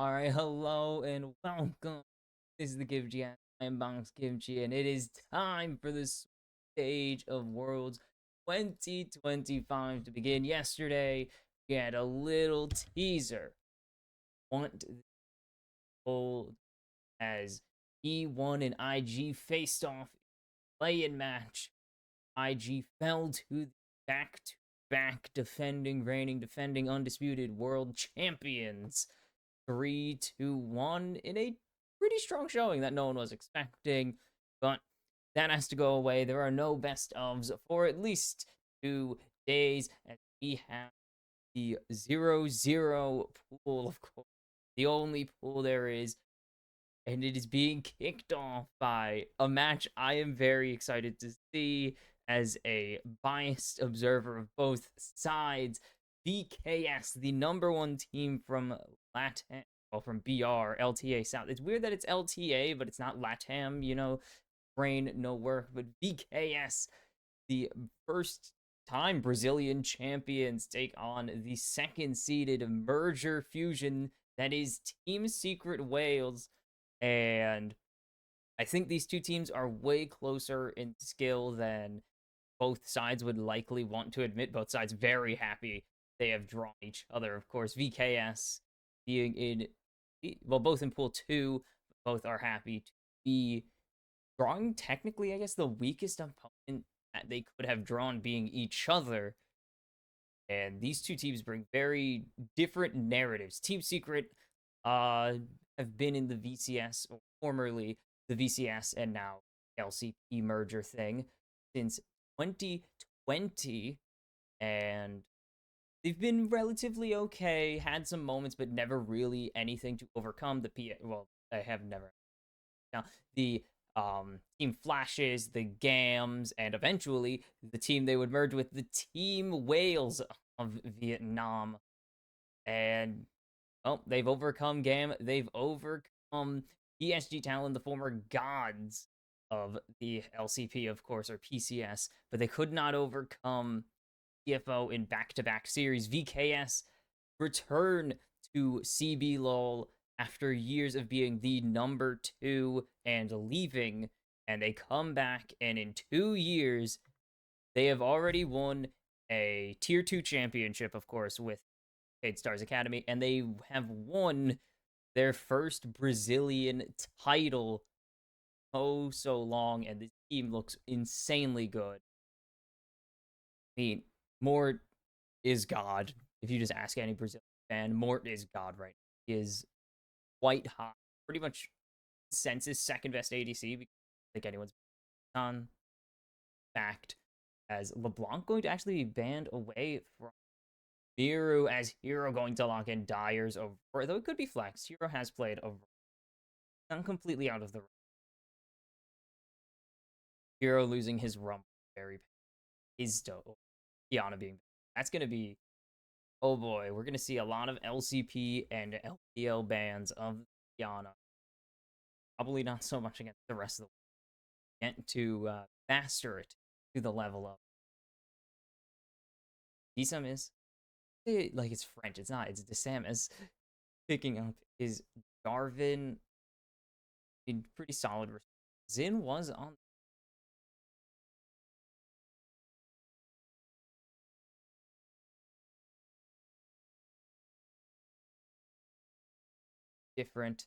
All right, hello and welcome. This is the kimchicast. I am Bounce Kimchi, and it is time for the Stage of Worlds 2025 to begin. Yesterday, we had a little teaser. Want the whole as E1 and IG faced off play-in match. IG fell to the back-to-back reigning undisputed world champions. 3-2-1 in a pretty strong showing that no one was expecting, but that has to go away. There are no best ofs for at least 2 days, as we have the 0-0 pool, of course, the only pool there is, and it is being kicked off by a match I am very excited to see as a biased observer of both sides. VKS, the number one team from Latin, well, from BR, LTA South. It's weird that it's LTA, but it's not LATAM, brain, no work. But VKS, the first time Brazilian champions, take on the second seeded merger fusion that is Team Secret Wales. And I think these two teams are way closer in skill than both sides would likely want to admit. Both sides very happy they have drawn each other. Of course, VKS being in, well, both in pool two, both are happy to be drawing technically, I guess, the weakest opponent that they could have drawn being each other. And these two teams bring very different narratives. Team Secret have been in the VCS, or formerly the VCS and now LCP merger thing, since 2020, and they've been relatively okay, had some moments, but never really anything to overcome the well, I have never. Now, the Team Flashes, the Gams, and eventually the team they would merge with, the Team Wales of Vietnam. And well, they've overcome Gam. They've overcome ESG Talon, the former gods of the LCP, of course, or PCS, but they could not overcome TFO in back-to-back series. VKS return to CB LOL after years of being the number two and leaving, and they come back, and in 2 years, they have already won a tier 2 championship, of course, with Fade Stars Academy, and they have won their first Brazilian title so long, and the team looks insanely good. I mean, Mort is God. If you just ask any Brazilian fan, Mort is God right now. He is quite high. Pretty much census second best ADC, because I think anyone's on fact, as LeBlanc going to actually be banned away from Miru, as Hero going to lock in Dyer's over, though it could be flex. Hero has played over, not completely out of the Hero losing his rump very is still Kiana being, that's gonna be, oh boy, we're gonna see a lot of LCP and LPL bans of Kiana. Probably not so much against the rest of the world. Get to master it to the level of Dsam is like, it's French. It's not. It's DeSamus. Picking up is Darvin. In pretty solid. Zin was on different.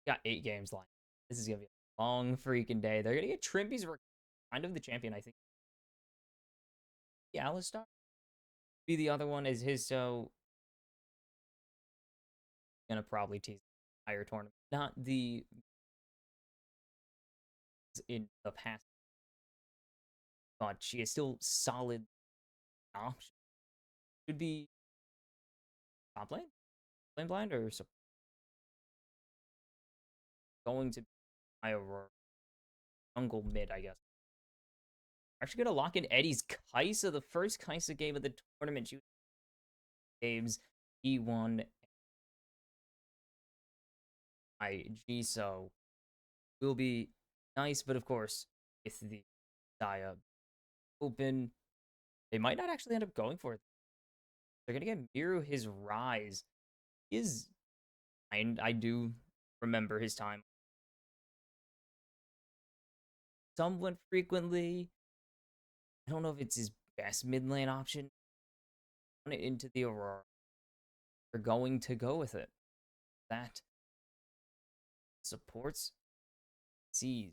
Got 8 games lined. This is gonna be a long freaking day. They're gonna get Trimby's kind of the champion, I think. Yeah, Alistar be the other one, is his, so gonna probably tease the higher tournament. Not the in the past, but she is still solid option. Could be top lane blind, or going to be Aurora jungle mid, I guess. Actually gonna lock in Eddie's Kaisa, the first Kaisa game of the tournament. She games he won IG, so will be nice, but of course, with the Dia open, they might not actually end up going for it. They're gonna get Miru his rise. He is And I do remember his time somewhat frequently. I don't know if it's his best mid lane option. Into the Aurora. They're going to go with it. That supports sees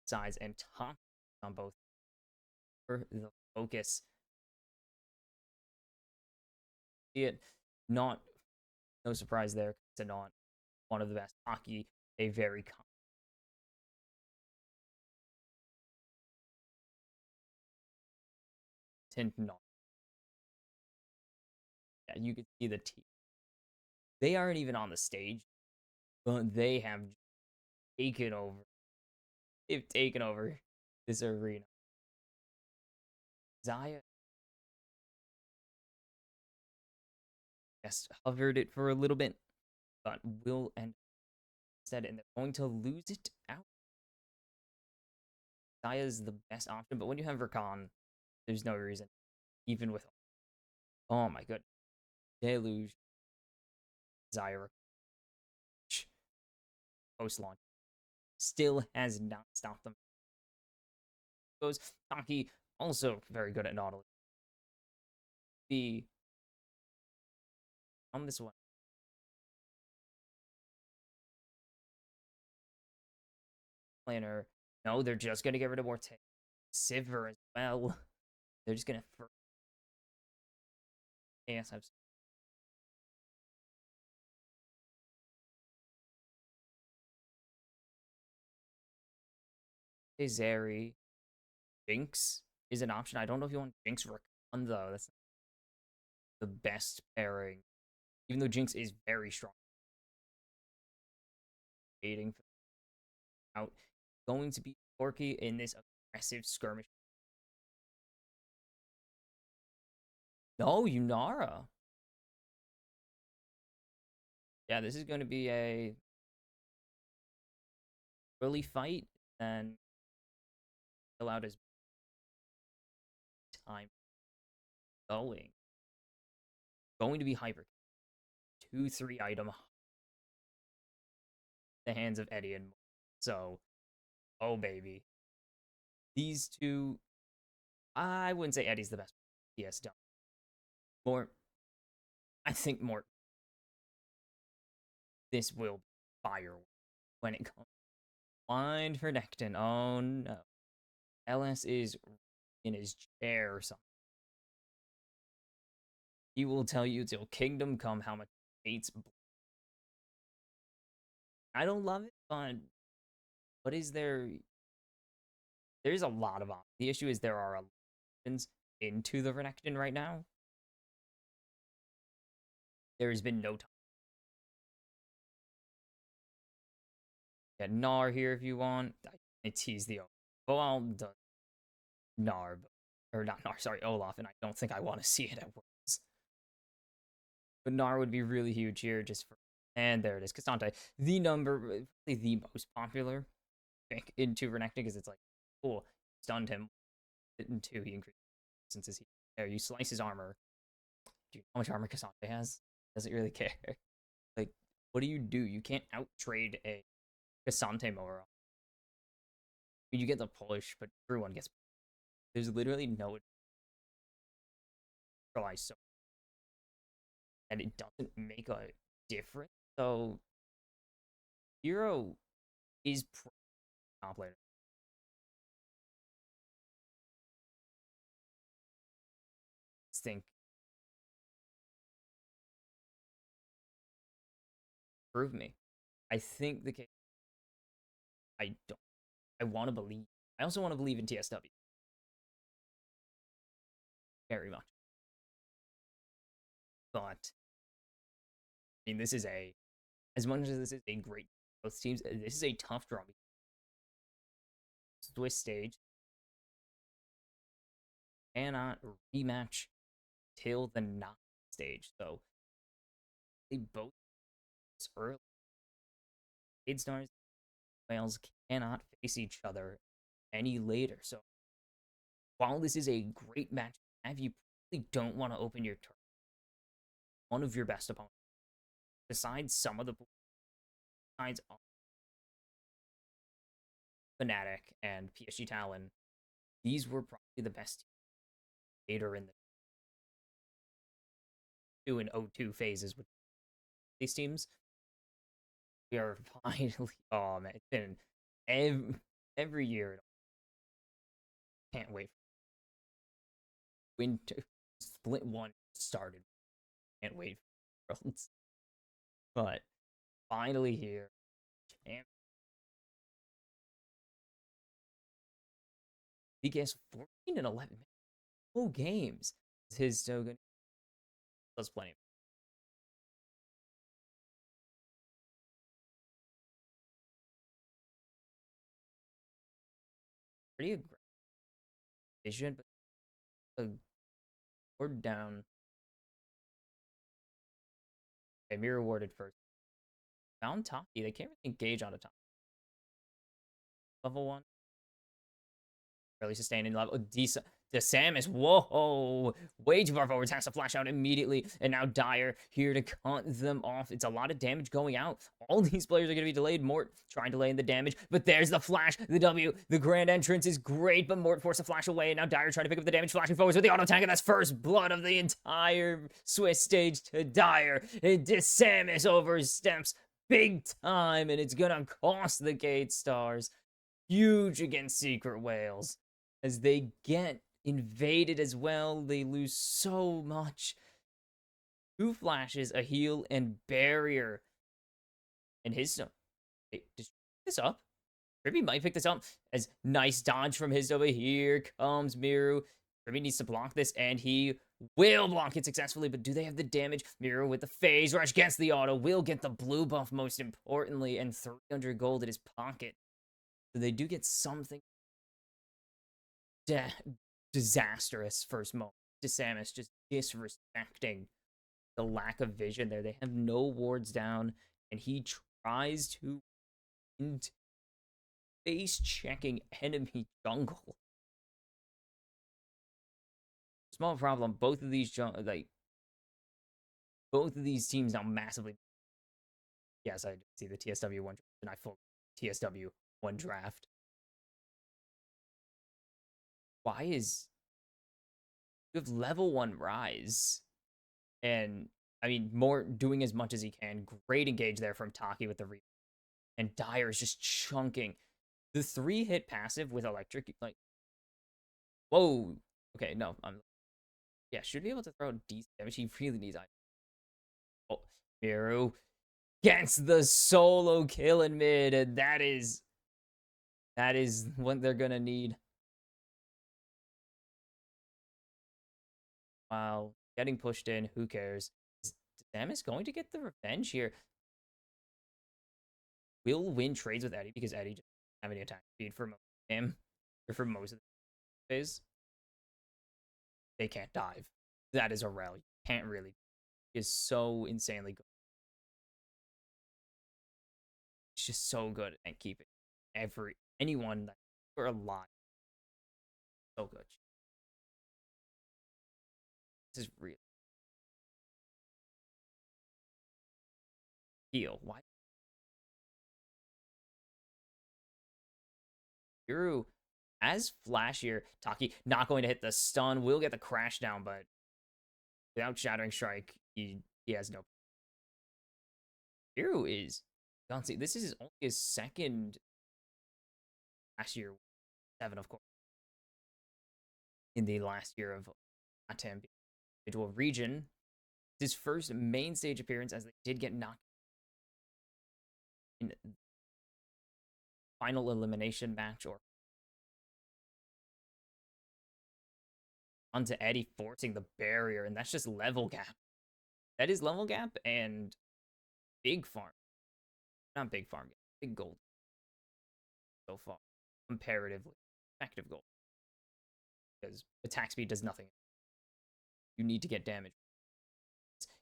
sides and top on both for the focus. See it, not no surprise there. It's not one of the best hockey. A very competent, not. Yeah, you can see the team. They aren't even on the stage, but they have taken over. They've taken over this arena. Zaya just hovered it for a little bit, but will end instead, and they're going to lose it out. Zaya is the best option, but when you have Rakan, there's no reason, even with. Oh my god, deluge. Zaya post launch still has not stopped them. Goes Taki, also very good at Nautilus. The on this one. Planner. No, they're just gonna get rid of Morte. Sivir as well. They're just gonna yes, I'm Zeri. Jinx is an option. I don't know if you want Jinx Rakan though. That's the best pairing. Even though Jinx is very strong. Waiting for out. Going to be Corky in this aggressive skirmish. No, Yunara. Yeah, this is going to be a early fight and allowed his time going. Going to be hyper. 2-3 item. The hands of Eddie and so, oh baby. These two, I wouldn't say Eddie's the best. Yes, done. More, I think more. This will fire when it comes. Blind for Necton. Oh no. LS is in his chair or something. He will tell you till kingdom come how much he hates. I don't love it, but what is there? There's a lot of options. The issue is there are options into the Renekton right now. There has been no time. Get Gnar here if you want. I tease the well, the Gnar, or not Gnar, sorry, Olaf, and I don't think I want to see it at once. But Gnar would be really huge here just for. And there it is, Cassante. The number, probably the most popular pick into Renekton because it's like, cool, stunned him. Into he increased since his there. You slice his armor. Do you know how much armor Cassante has? Doesn't really care. Like, what do? You can't out trade a Cassante mower. You get the push, but everyone gets. There's literally no neutralize so, and it doesn't make a difference. So, Hero is top laner. Think prove me. I think the case. I don't. I want to believe. I also want to believe in TSW very much. But I mean, this is a as much as this is a great both teams. This is a tough draw. Swiss stage cannot rematch till the knock stage. So they both early. Aid Stars Wales cannot face each other any later. So while this is a great match, you probably don't want to open your turn. One of your best opponents. besides some of the besides Fnatic and PSG Talon, these were probably the best later in the 2 and O2 phases with these teams. We are finally, oh man, it's been every year. Can't wait. Winter Split 1 started. Can't wait for Worlds. But finally here. He gets 14 and 11. Full games. His so good. That's plenty. Pretty aggressive vision, but a word down. Okay, mirror warded first. Found Taki. They can't really engage on a top. Level 1. Really sustaining level. Decent. The Samus, whoa, way too far forward, has to flash out immediately, and now Dire here to cut them off. It's a lot of damage going out. All these players are going to be delayed. Mort trying to delay in the damage, but there's the flash, the W, the grand entrance is great, but Mort forced a flash away, and now Dire trying to pick up the damage, flashing forwards with the auto attack, and that's first blood of the entire Swiss stage to Dire. And Samus oversteps big time, and it's going to cost the Gate Stars. Huge against Secret Whales. As they get invaded as well, they lose so much. 2 flashes, a heal, and barrier. And his hey, just pick this up. Kirby might pick this up as nice dodge from his over. Here comes Miru. Kirby needs to block this, and he will block it successfully, but do they have the damage? Miru with the phase rush gets the auto, will get the blue buff most importantly, and 300 gold in his pocket. So they do get something disastrous first moment. Samus just disrespecting the lack of vision there. They have no wards down, and he tries to face checking enemy jungle. Small problem. Both of these both of these teams now massively. Yes, I see the TSW one, and I full TSW one draft. Why is you have level 1 Rise? And I mean, Mort doing as much as he can. Great engage there from Taki with the re. And Dire is just chunking. The 3-hit passive with electric, like, whoa. Okay, no, yeah, should be able to throw decent damage. He really needs items. Oh, Miru gets the solo kill in mid, and that is what they're gonna need. Wow, getting pushed in, who cares? Samus going to get the revenge here. Will win trades with Eddie because Eddie just doesn't have any attack speed for most of him, or for most of the phase. They can't dive. That is a rel. You can't really. He is so insanely good. It's just so good at keeping anyone that are alive. So good. This is real. Heal. Why? Yuru as flashier. Taki not going to hit the stun. Will get the crash down, but without Shattering Strike, he has no. Yuru is. Don't see. This is only his second last year. 7, of course. In the last year of Latam into a region. His first main stage appearance, as they did get knocked in final elimination match, or onto Eddie forcing the barrier, and that's just level gap. That is level gap and big farm. Not big farm, big gold so far. Comparatively effective gold. Because attack speed does nothing. You need to get damage.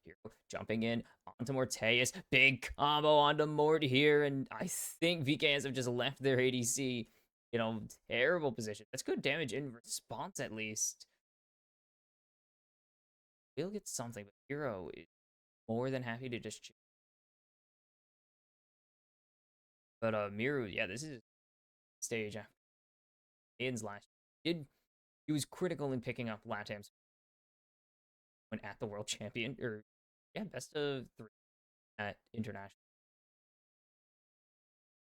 Here, jumping in onto Morteus. Big combo onto Mort here, and I think VKS have just left their ADC. You know, terrible position. That's good damage in response, at least. We'll get something, but Hero is more than happy to just But Miru, yeah, this is stage after Aiden's last year. He was critical in picking up Latam's when at the World Champion, or yeah, best of 3 at International.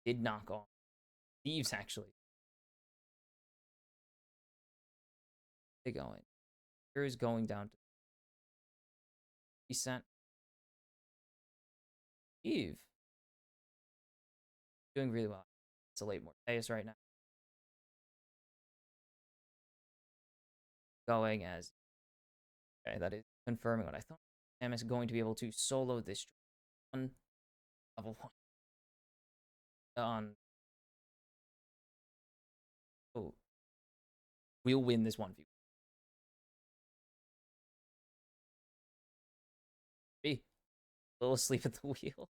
Did knock off Thieves, actually. They going. Here's going down to descent. Eve doing really well. It's a late Morpheus right now. Going as okay, that is confirming what I thought. Sam is going to be able to solo this on level 1 on. Oh, we'll win this 1v. Be a little asleep at the wheel.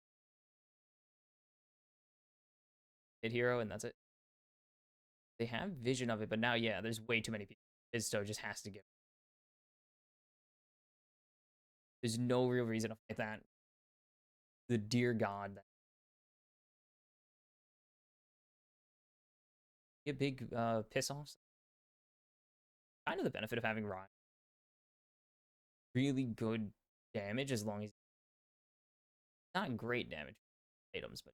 Hit hero, and that's it. They have vision of it, but now, yeah, there's way too many people. Izzo just has to give. There's no real reason to fight that. The dear God. A big piss offs. Kind of the benefit of having Ryan. Really good damage as long as not great damage items, but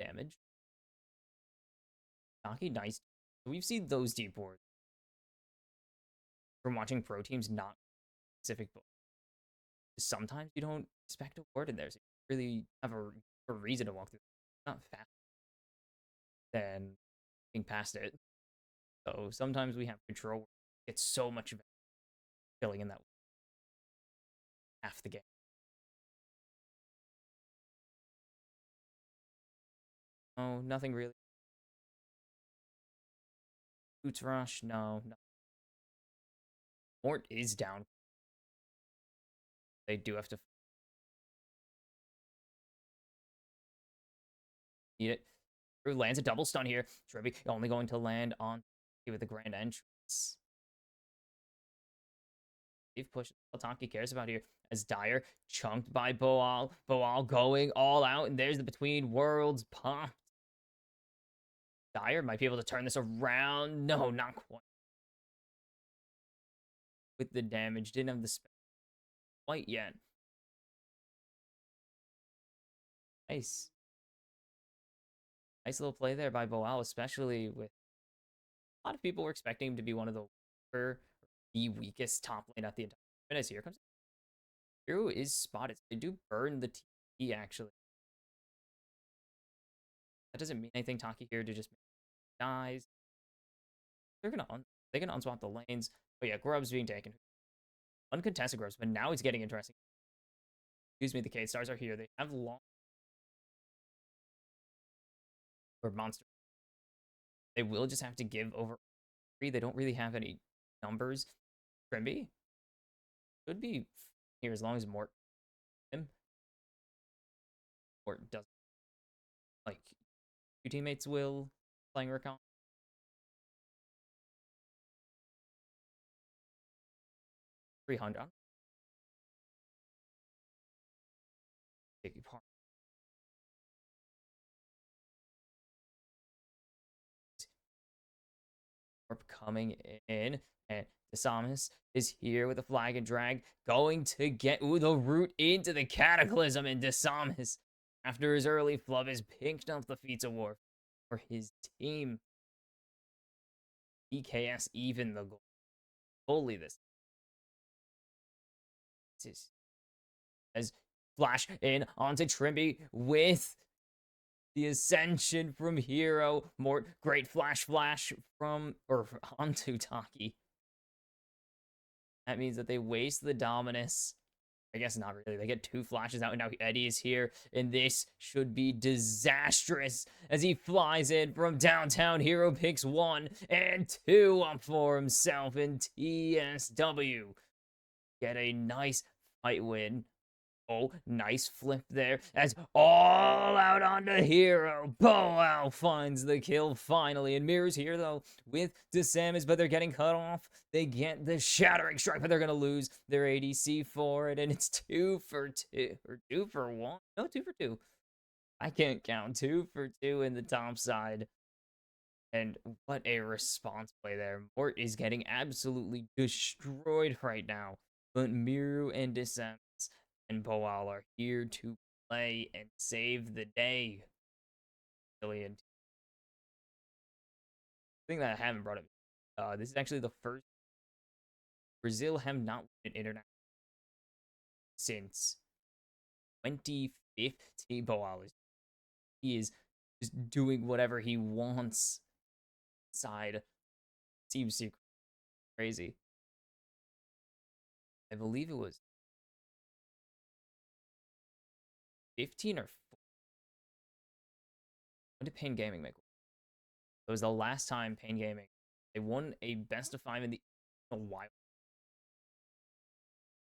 damage. Taki, nice. We've seen those deep wards from watching pro teams, not specific. Sometimes you don't expect a ward in there, so you really have a reason to walk through. Not fast than being past it. So sometimes we have control. It's so much filling in that half the game. Oh, nothing really. Boots rush, no. Mort is down. They do have to need it. Drew lands a double stun here. Trevi only going to land on with the grand entrance. They've pushed all Taki cares about here as Dyer chunked by Boal. Boal going all out, and there's the Between Worlds pop. Dyer might be able to turn this around. No, not quite. With the damage, didn't have the spell quite yet. Nice. Nice little play there by Boal, especially with a lot of people were expecting him to be one of the weakest top lane at the entire minutes. Here comes Drew is spotted. They do burn the T actually. That doesn't mean anything. Taki here to just dies. They're gonna unswap the lanes. But yeah, Grub's being taken. Uncontested Grubs, but now it's getting interesting. Excuse me, the K-Stars are here. They have long or monster. They will just have to give over 3. They don't really have any numbers. Trimby should be here as long as Mort him. Mort doesn't like 2 teammates will playing recon. $300. Big part. Coming in, and DeSamus is here with a flag and drag, going to get the root into the Cataclysm, and DeSamus, after his early flub, has picked up the Feats Award for his team. EKS even the goal. Holy this is as flash in onto Trimby with the ascension from Hero. More great flash from or onto Taki. That means that they waste the Dominus. I guess not really. They get 2 flashes out, and now Eddie is here, and this should be disastrous as he flies in from downtown. Hero picks 1 and 2 up for himself, and TSW get a nice fight win. Oh, nice flip there as all out onto Hero. Boal finds the kill finally. And Mirror's here, though, with DeSamus, but they're getting cut off. They get the Shattering Strike, but they're going to lose their ADC for it. And it's 2 for 2. Or 2 for 1. No, 2 for 2. I can't count 2 for 2 in the top side. And what a response play there. Mort is getting absolutely destroyed right now. But Miru and Descent and Boal are here to play and save the day. Brilliant. Thing that I haven't brought up. This is actually the first Brazil have not won an international since 2015. Boal is just doing whatever he wants. Side seems super crazy. I believe it was 15 or 4. When did Pain Gaming make one? It was the last time Pain Gaming. They won a best of 5 in a while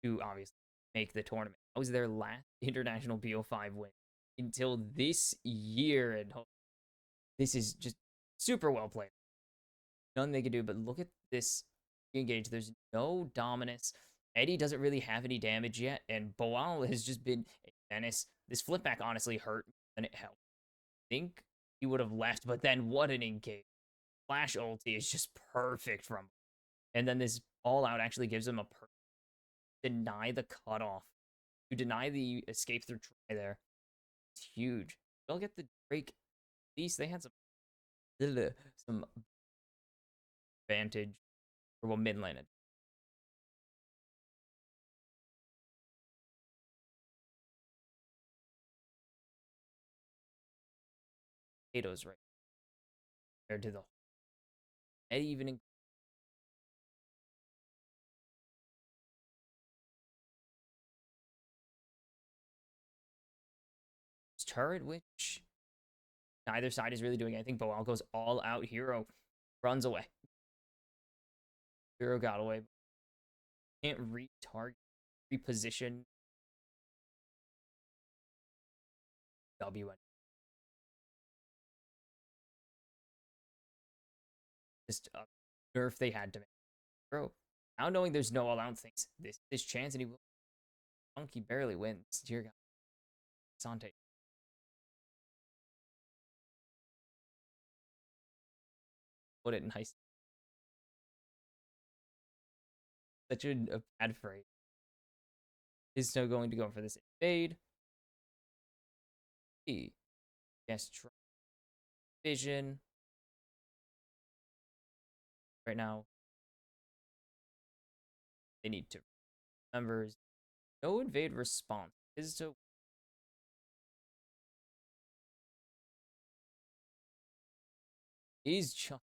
to obviously make the tournament. That was their last international BO5 win until this year. And this is just super well played. Nothing they can do, but look at this engage. There's no Dominus. Eddie doesn't really have any damage yet, and Boal has just been a menace. This flip back honestly hurt and it helped. I think he would have left, but then what an engage. Flash ulti is just perfect from him. And then this all out actually gives him a deny the cutoff. To deny the escape through try there. It's huge. They'll get the Drake. At least they had some advantage. Or well, mid lane. Potatoes right compared to the Eddie even turret, which neither side is really doing anything. Boal goes all out. Hero runs away. Hero got away. Can't retarget, reposition W. Just a nerf they had to make. Bro, now knowing there's no all out things, this chance and he will. Monkey barely wins. Dear God. Sante. Put it nice. Such a bad phrase. Is still going to go for this invade. Yes, vision. Right now, they need to members. No invade response. Is to is just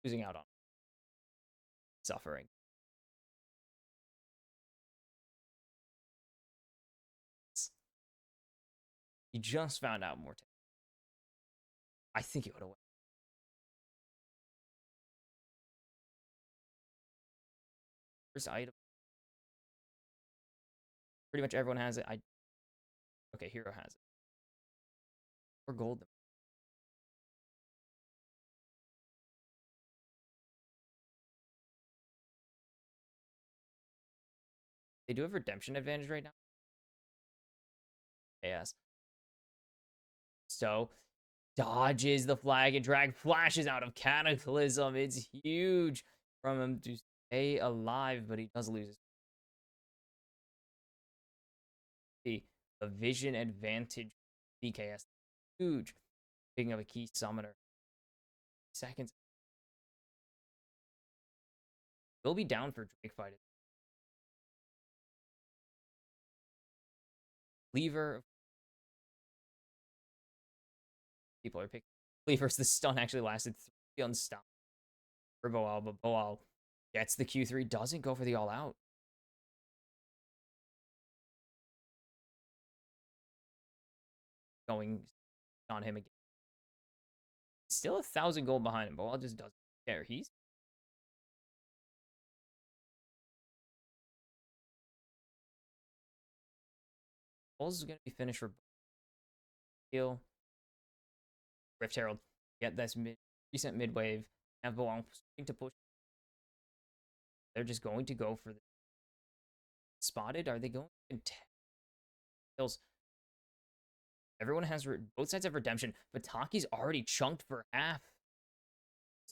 losing out on suffering. He just found out more. I think he would have won. First item. Pretty much everyone has it. Okay, Hero has it. Or gold. They do have redemption advantage right now. Yes. So dodges the flag and drag flashes out of Cataclysm. It's huge from him to stay alive, but he does lose his. The vision advantage DKS. Huge. Picking up a key summoner. Seconds. We'll be down for Drake fight. Lever. People are picking. Lever's the stun actually lasted 3 unstopped for Boal, but Boal gets the Q3, doesn't go for the all out. Going on him again. He's still 1,000 gold behind him. Boal just doesn't care. He's Boal's gonna be finished for heal. Rift Herald. Get this recent mid wave. Have Boal starting to push. They're just going to go for the spotted. Are they going to kills? Everyone has both sides have redemption, but Taki's already chunked for half.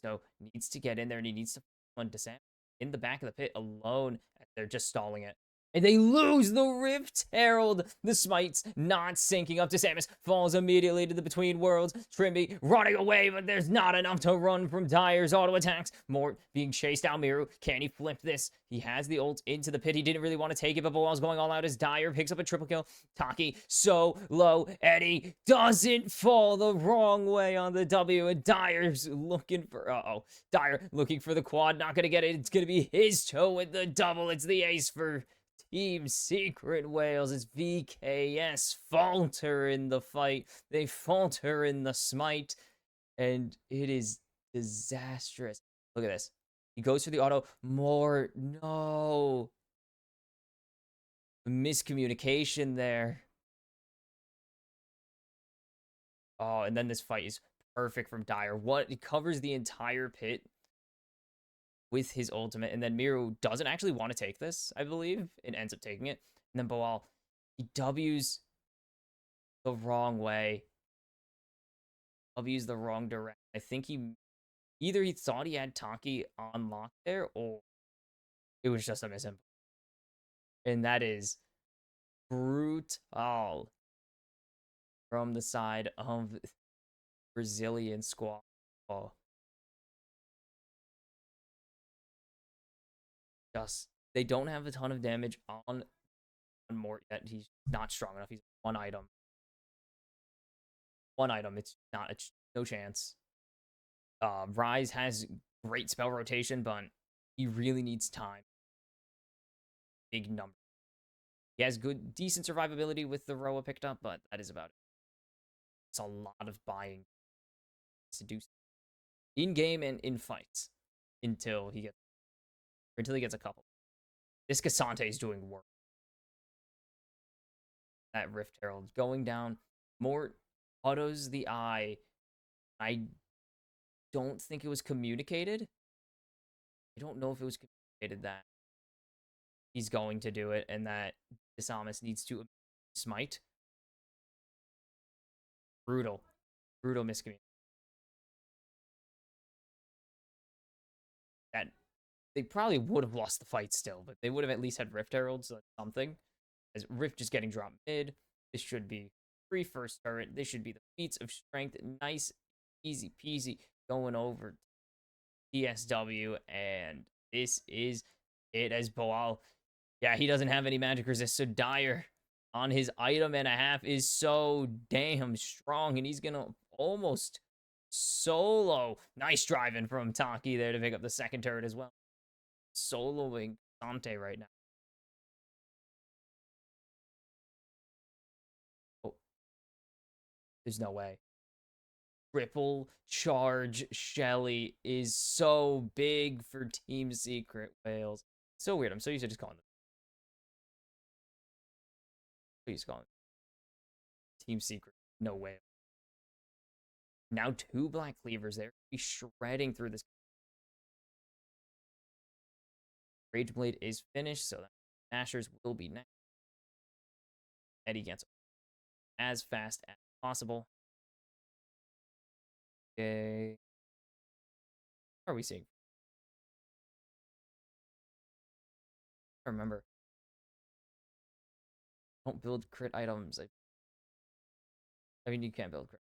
So needs to get in there and he needs to find Sam in the back of the pit alone. They're just stalling it. And they lose the Rift Herald. The smite's not syncing up to Samus. Falls immediately to the Between Worlds. Trimby running away, but there's not enough to run from Dire's auto attacks. Mort being chased down Miru. Can he flip this? He has the ult into the pit. He didn't really want to take it, but Boal's going all out as Dire picks up a triple kill. Taki so low. Eddie doesn't fall the wrong way on the W, and Dire's looking for... Dire looking for the quad. Not going to get it. It's going to be his toe with the double. It's the ace for... Team Secret Wales. As VKS falter in the fight. They falter in the smite. And it is disastrous. Look at this. He goes for the auto. More. No. Miscommunication there. Oh, and then this fight is perfect from Dire. He covers the entire pit with his ultimate, and then Miru doesn't actually want to take this, I believe, and ends up taking it. And then Boal, he W's the wrong way. W's the wrong direction. I think either he thought he had Taki on lock there, or it was just a misinput. And that is brutal from the side of Brazilian squad. Oh. They don't have a ton of damage on Mort yet. He's not strong enough. He's one item. It's no chance. Rise has great spell rotation, but he really needs time. Big number. He has decent survivability with the Roa picked up, but that is about it. It's a lot of buying to do in game and in fights until he gets a couple. This Cassante is doing work. That Rift Herald going down. Mort autos the eye. I don't think it was communicated. I don't know if it was communicated that he's going to do it and that Samus needs to smite. Brutal miscommunication. That they probably would have lost the fight still, but they would have at least had Rift Heralds or something. As Rift just getting dropped mid. This should be free first turret. This should be the feats of strength. Nice, easy peasy going over TSW. And this is it as Boal. Yeah, he doesn't have any magic resist. So Dire on his item and a half is so damn strong. And he's going to almost solo. Nice driving from Taki there to pick up the second turret as well. Soloing Dante right now. Oh, there's no way. Triple charge Shelly is so big for Team Secret Wales. So weird. I'm so used to just calling them. Please call it Team Secret. No way. Now 2 black cleavers there. Be shredding through this. Rage Blade is finished, so that Ashers will be next. Eddie gets as fast as possible. Okay. What are we seeing? I remember. Don't build crit items. I mean, you can't build crit.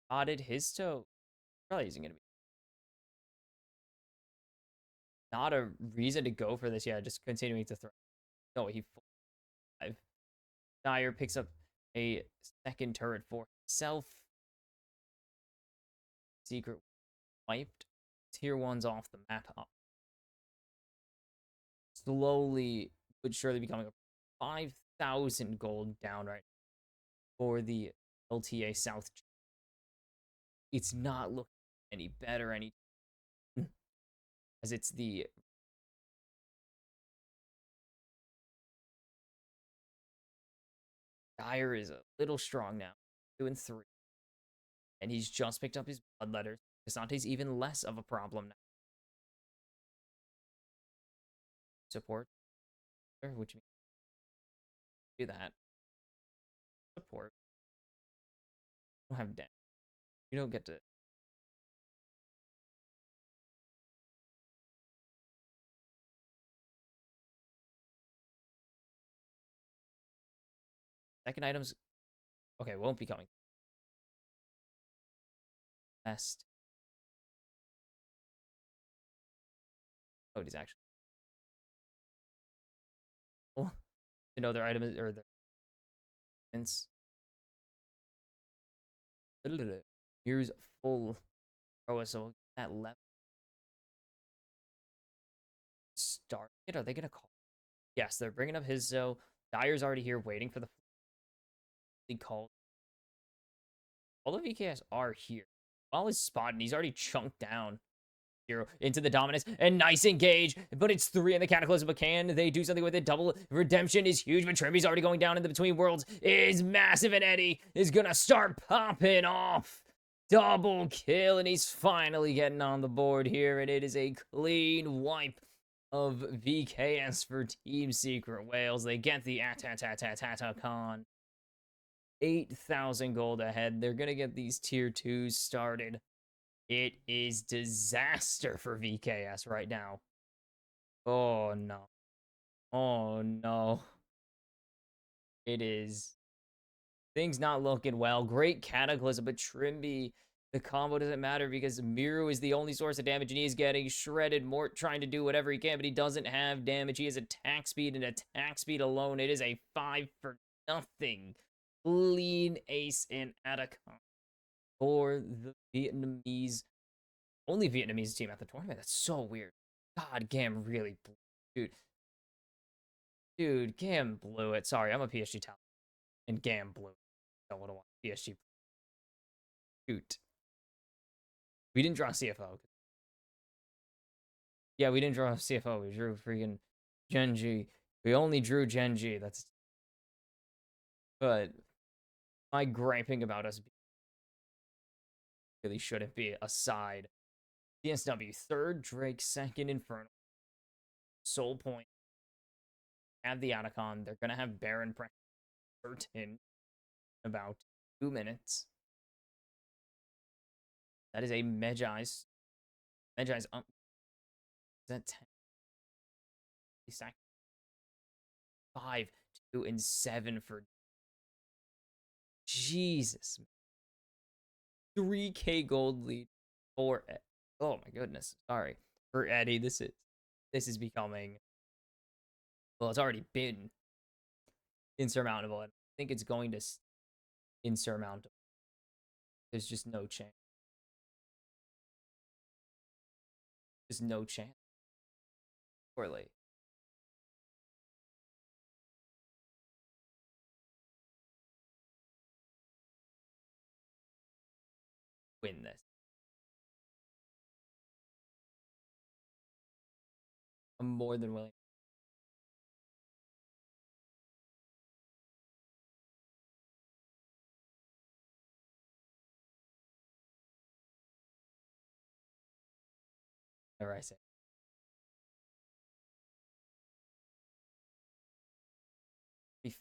Spotted his toe. Probably isn't going to be. Not a reason to go for this. Yeah, just continuing to throw. No, he 5. Dire picks up a second turret for himself. Secret wiped. Tier 1's off the map. Slowly but surely becoming a 5,000 gold down right for the LTA South. It's not looking any better as it's the Dire is a little strong now. 2 and 3. And he's just picked up his blood letters. Casante's even less of a problem now. support, which means do that. Support. You don't have damage. You don't get to. Second items. Okay, won't be coming. Best. Oh, it is actually. Oh, to know their items or their hints. Here's full. Oh, so that left. Start it. Are they gonna call? Yes, they're bringing up his Zo. Dyer's already here waiting for the call. All the VKS are here. While is spotted, he's already chunked down. Zero into the dominance and nice engage, but it's 3 in the Cataclysm. But can they do something with it? Double redemption is huge, but Trimby's already going down in the Between Worlds is massive, and Eddie is gonna start popping off. Double kill, and he's finally getting on the board here, and it is a clean wipe of VKS for Team Secret Whales. They get the Atatatatatacon. 8,000 gold ahead. They're gonna get these tier 2s started. It is disaster for VKS right now. Oh no. Oh no. It is. Things not looking well. Great Cataclysm, but Trimby, the combo doesn't matter because Miru is the only source of damage and he is getting shredded. Mort trying to do whatever he can, but he doesn't have damage. He has attack speed, and attack speed alone, it is a 5 for nothing. Clean ace in Atacon for the Vietnamese. Only Vietnamese team at the tournament. That's so weird. God, Gam really blew. Dude, Gam blew it. Sorry, I'm a PSG talent. And Gam blew it. Don't want to watch PSG. Shoot. We didn't draw CFO. Yeah, we didn't draw CFO. We drew freaking Genji. We only drew Genji. That's. But my griping about us really shouldn't be aside. DSW, third Drake, second Infernal. Soul Point. Have the Atacon. They're going to have Baron pressure in about 2 minutes. That is a Medjai's. Medjai's up. Is that 10? 5, 2, and 7 for. Jesus. 3K gold lead for. Oh my goodness. Sorry. For Eddie, this is becoming. Well, it's already been insurmountable. And I think it's going to insurmountable. There's just no chance. There's no chance. Poorly. Win this. I'm more than willing. Whatever I say.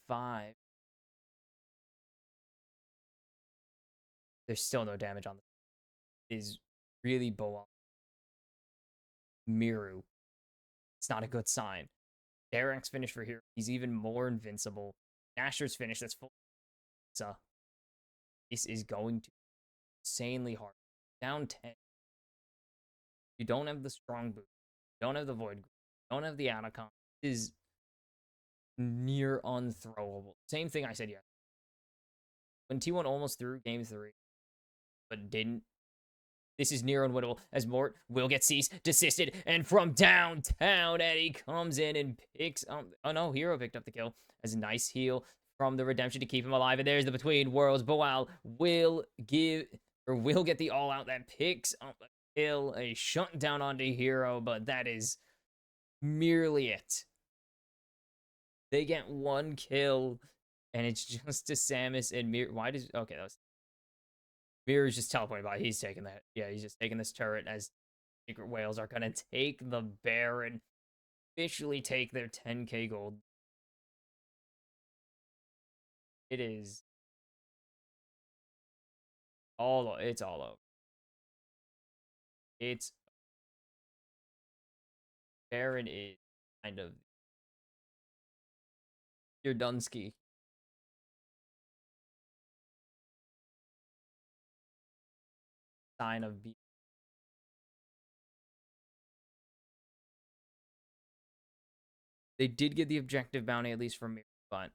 5. There's still no damage on the. Is really Boa. Miru. It's not a good sign. Derek's finish for here. He's even more invincible. Asher's finish. That's full. This is going to be insanely hard. Down 10. You don't have the strong boot. You don't have the void. You don't have the Anacon. This is near unthrowable. Same thing I said yesterday. When T1 almost threw game 3, but didn't. This is near unwinnable as Mort will get ceased, desisted, and from downtown, Eddie comes in and picks up. Oh no, Hero picked up the kill as a nice heal from the redemption to keep him alive. And there's the Between Worlds. Boal will get the all out that picks up a kill, a shutdown onto Hero, but that is merely it. They get 1 kill, and it's just to Samus and Mir. Why does okay? That was. Mirror's just teleporting by. He's taking that. Yeah, he's just taking this turret as Secret Whales are going to take the Baron. officially take their 10K gold. It is it's all over. It's Baron is kind of your Dunsky sign of They did get the objective bounty at least from me, but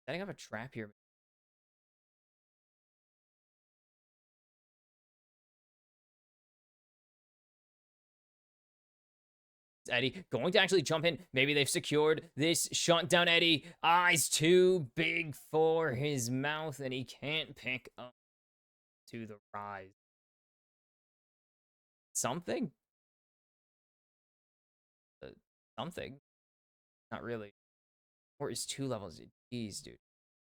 setting up a trap here. Eddie going to actually jump in. Maybe they've secured this. Shut down Eddie. Eyes too big for his mouth, and he can't pick up to the rise. Something? Something. Not really. Or is 2 levels? Jeez, dude.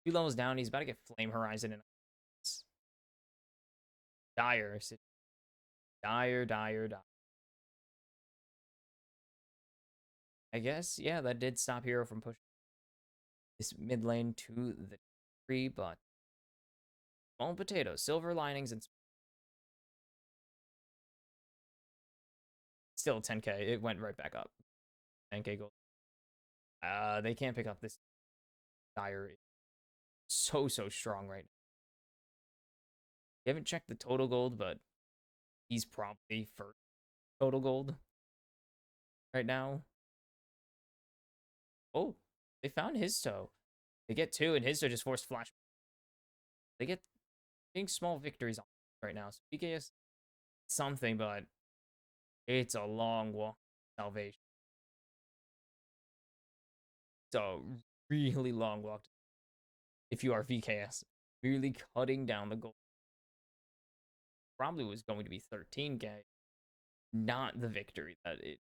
2 levels down. He's about to get Flame Horizon and dire. Dire. I guess, yeah, that did stop Hero from pushing this mid lane to the tree, but small potatoes, silver linings, and still 10K. It went right back up. 10K gold. They can't pick up this dire. So strong right now. We haven't checked the total gold, but he's probably first total gold right now. Oh, they found his toe. They get 2, and his toe just forced flash. They get getting small victories on right now. So PKS something, but it's a long walk to salvation. It's a really long walk if you are VKS. Really cutting down the goal. Probably was going to be 13K. Not the victory that it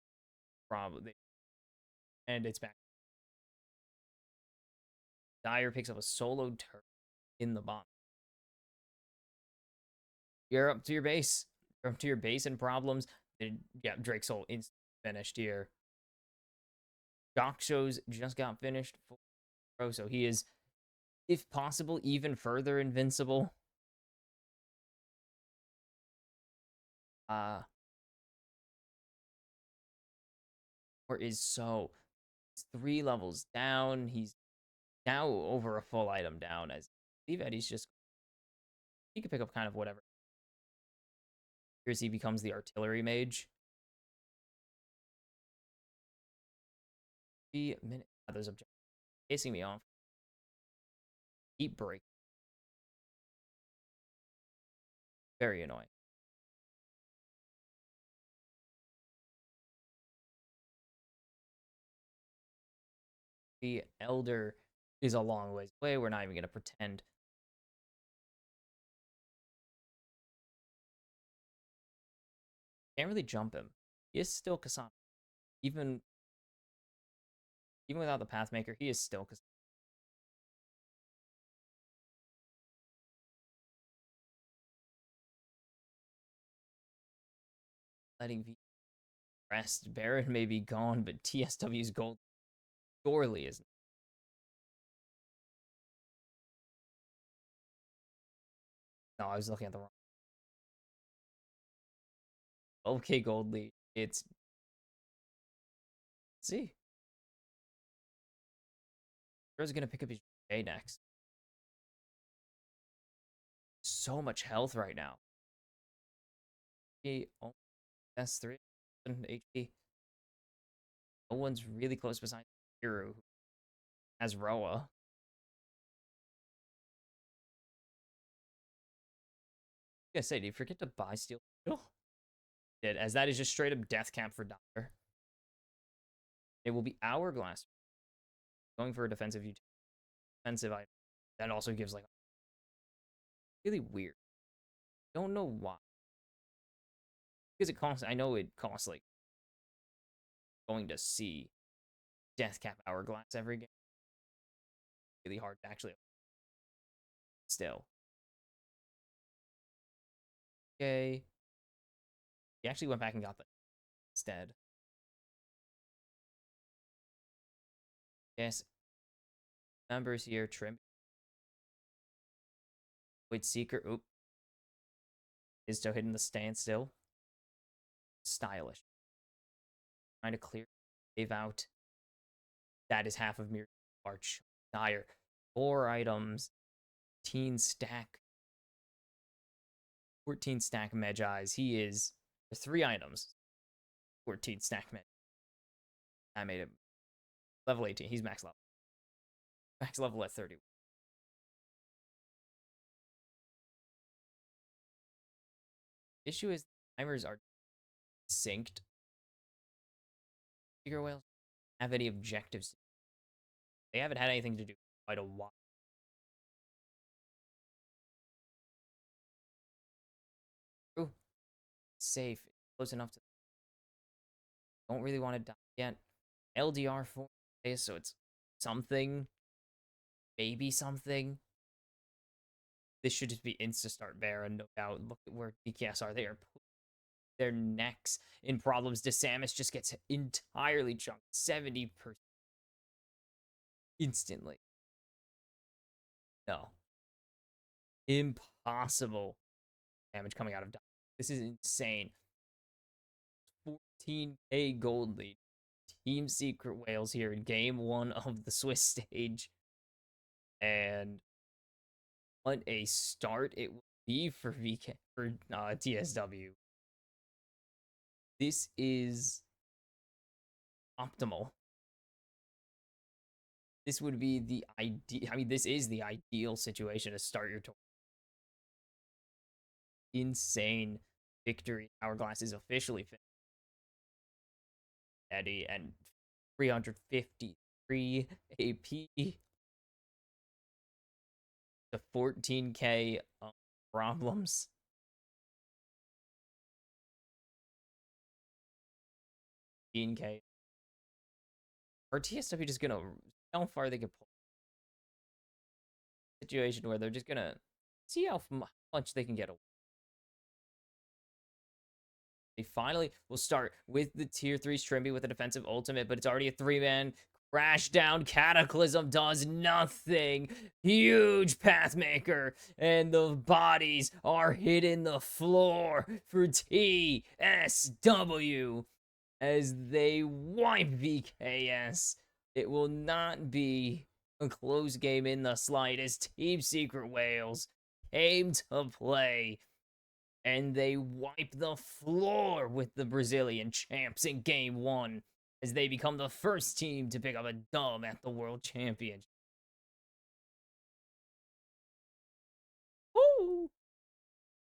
probably. And it's back. Dyer picks up a solo turn in the bottom. You're up to your base. You're up to your base and problems. Yeah, Drake's Soul instantly finished here. Doc shows just got finished. So he is, if possible, even further invincible. Or is so. He's 3 levels down. He's now over a full item down. As I believe Eddie's just, he could pick up kind of whatever. Here's he becomes the artillery mage. 3 minutes. There's objective pissing me off. Keep break. Very annoying. The Elder is a long ways away. We're not even going to pretend. Can't really jump him. He is still Cassandra. Even without the Pathmaker, he is still Cassandra. Letting V rest. Baron may be gone, but TSW's gold surely isn't. No, I was looking at the wrong. 12K gold lead. Let's see. Hero's gonna pick up his J next. So much health right now. He S3 HP. No one's really close beside Hero who has Roa. I say, did you forget to buy Steel? Did, as that is just straight up death cap for Dyer. It will be Hourglass. Going for a defensive item. That also gives like really weird. Don't know why. Because it costs, I know it costs like going to see death cap Hourglass every game. Really hard to actually. Still. Okay. He actually went back and got that instead. Yes, members here trim with Seeker. Oop, is still hitting the standstill. Stylish. Trying to clear wave out. That is half of Mirror March. Dire. 4 items. 14 stack. 14 stack Magi's. He is 3 items. 14 stack Magi. I made him level 18. He's max level. Max level at 30. Issue is timers are synced. Figure whales have any objectives. They haven't had anything to do for quite a while. Ooh, safe. Close enough to. Don't really want to die yet. LDR 4, so it's something. Maybe something. This should just be insta start Baron, no doubt. Look at where BKS are. They are their necks in problems. DeSamus just gets entirely chunked. 70% instantly. No. Impossible damage coming out of. This is insane. 14k gold lead. Team Secret Whales here in game 1 of the Swiss stage. And what a start it will be for TSW. This is optimal. This would be the ideal. I mean, this is the ideal situation to start your tour. Insane victory. Hourglass is officially finished. Eddie and 353 AP. The 14k problems. 15k. Or TSW just gonna how far they can pull. Situation where they're just gonna see how much they can get away. They finally will start with the tier 3 Strimby with a defensive ultimate, but it's already a 3-man. Crash down. Cataclysm does nothing. Huge Pathmaker. And the bodies are hitting the floor for TSW as they wipe VKS. It will not be a close game in the slightest. Team Secret Whales came to play, and they wipe the floor with the Brazilian champs in game 1 as they become the first team to pick up a dub at the World Championship. Woo!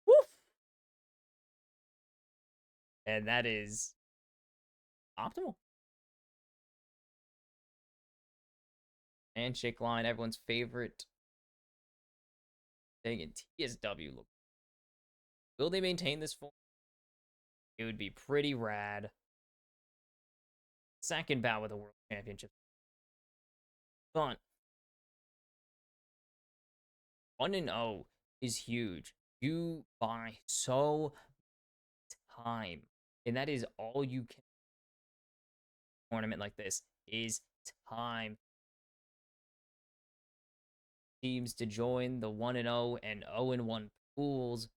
Woof! And that is optimal. Handshake line, everyone's favorite thing in TSW. Look, will they maintain this form? It would be pretty rad. Second bout with the World Championship. But 1-0 is huge. You buy so time, and that is all you can. Tournament like this is time. Teams to join the 1-0 and 0-1 pools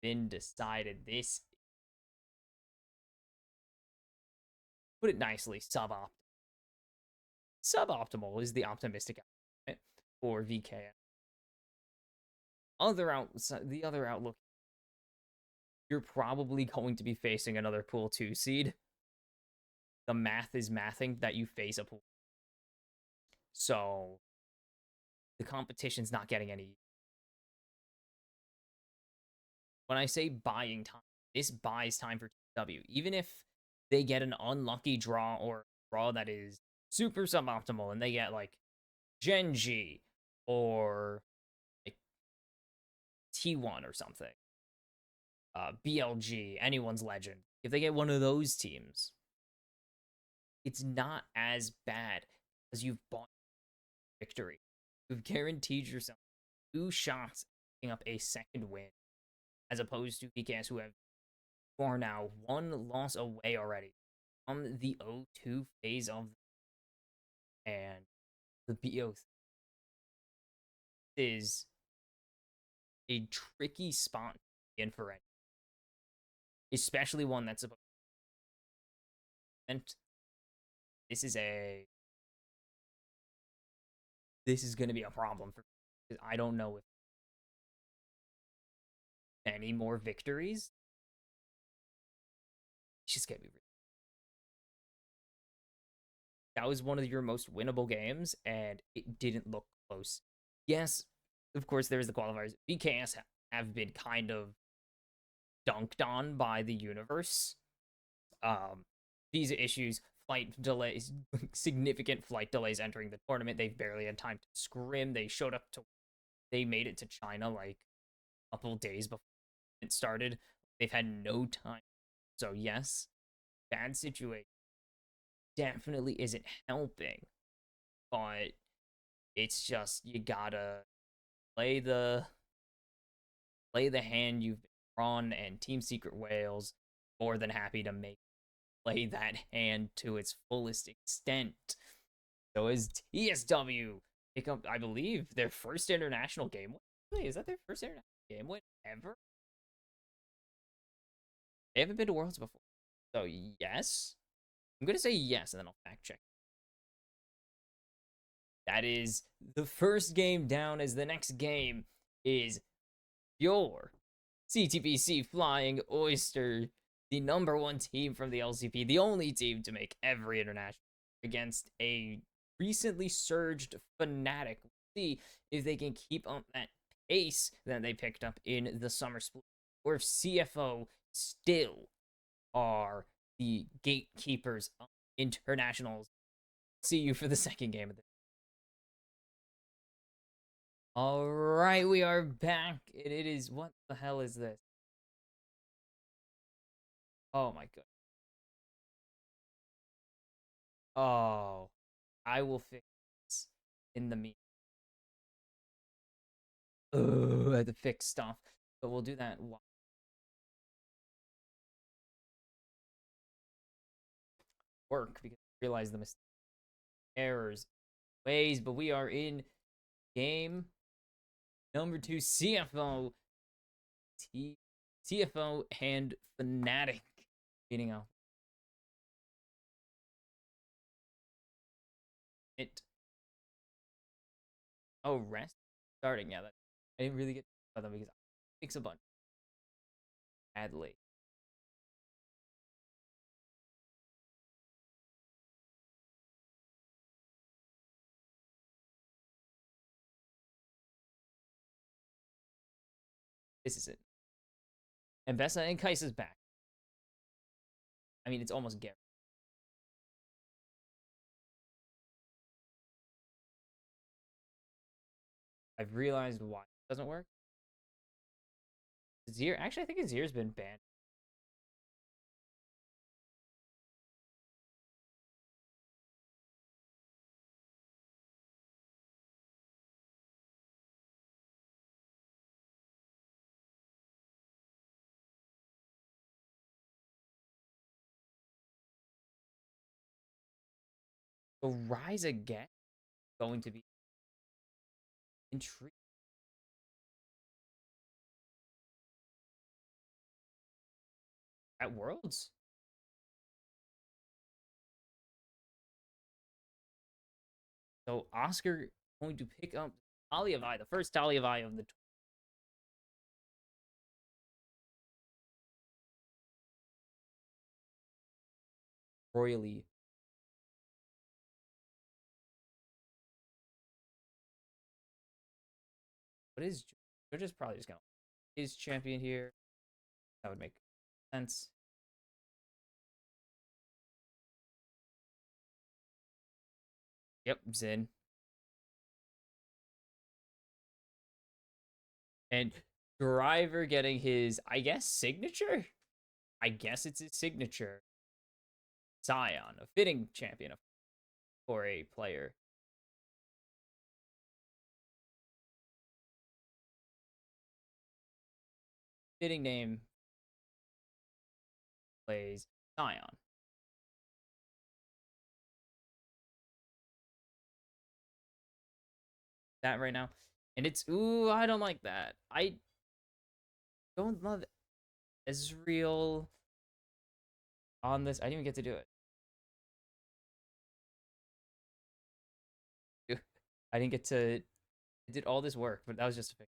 been decided. This, put it nicely, suboptimal. Suboptimal is the optimistic outlook for VKS. The other outlook, you're probably going to be facing another pool 2 seed. The math is mathing that you face a pool. So the competition's not getting any. When I say buying time, this buys time for TW. Even if they get an unlucky draw or draw that is super suboptimal and they get like Genji or like T1 or something, BLG, anyone's legend. If they get one of those teams, it's not as bad as you've bought victory. You've guaranteed yourself 2 shots picking up a second win, as opposed to BKS who are now 1 loss away already from the 0-2 phase of, and the BO is a tricky spot in for it, especially one that's supposed to. This is a this is going to be a problem for because I don't know if any more victories. It's just gonna be that was one of your most winnable games, and it didn't look close. Yes, of course, there's the qualifiers. BKS have been kind of dunked on by the universe. Visa issues, flight delays, significant flight delays entering the tournament. They've barely had time to scrim. They made it to China like a couple days before it started. They've had no time. So yes, bad situation definitely isn't helping, but it's just you gotta play the play the hand you've been drawn, and Team Secret Whales more than happy to play that hand to its fullest extent. So as TSW pick up, I believe, their first international game win. Wait, is that their first international game win ever? They haven't been to Worlds before. So yes. I'm gonna say yes, and then I'll fact check. That is the first game down, as the next game is your CTPC Flying Oyster, the #1 team from the LCP, the only team to make every international, against a recently surged Fnatic. We'll see if they can keep up that pace that they picked up in the summer split, or if CFO still are the gatekeepers of internationals. See you for the second game of the. All right, we are back. It is, what the hell is this? Oh my god. Oh, I will fix this in the meet. Oh, I had to fix stuff, but we'll do that. Work because I realize the mistakes, errors, ways. But we are in game #2. CFO and Fnatic beating out it. Oh, rest starting. Yeah, that I didn't really get about them because I fix a bunch. Badly. This is it. And Vesa and Kaisa's back. I mean, it's almost guaranteed. I've realized why it doesn't work. Azir, actually, I think Azir's been banned. So Rise again going to be intriguing at Worlds. So Oscar going to pick up Talia Vi, the first Talia Vi of the royally. What is they're just probably just gonna is champion here. That would make sense. Yep, Zin. And Driver getting his, I guess, signature? I guess it's his signature. Scion, a fitting champion for a player. Fitting name plays Scion. that right now. And it's, ooh, I don't like that. I don't love Ezreal on this. I didn't even get to do it. I didn't get to, I did all this work, but that was just a pick.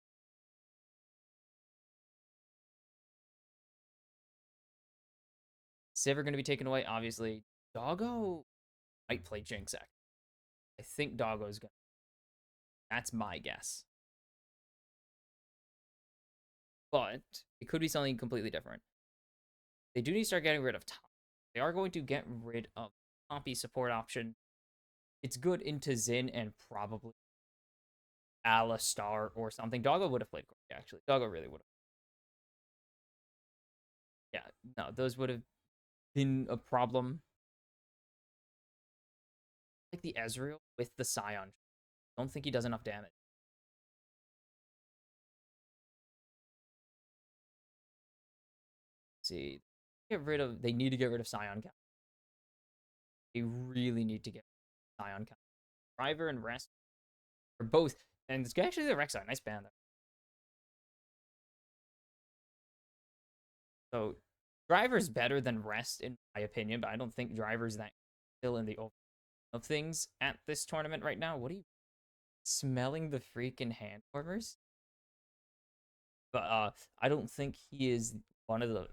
Sivir going to be taken away, obviously. Doggo might play Jinx. I think Doggo's going to. That's my guess. But it could be something completely different. They do need to start getting rid of Top. They are going to get rid of Pompey support option. It's good into Zin and probably Alistar or something. Doggo would have played Corki, actually. Doggo really would have. Yeah, no, those would have been a problem. Like the Ezreal with the Scion. Don't think he does enough damage. Let's see, they need to get rid of Scion count. They really need to get rid of Scion count. Driver and Rest are both, and it's actually the Rek'Sai. Nice ban there. So Driver's better than Rest in my opinion, but I don't think Driver's that still in the overall of things at this tournament right now. What are you smelling the freaking hand warmers? But I don't think he is one of the.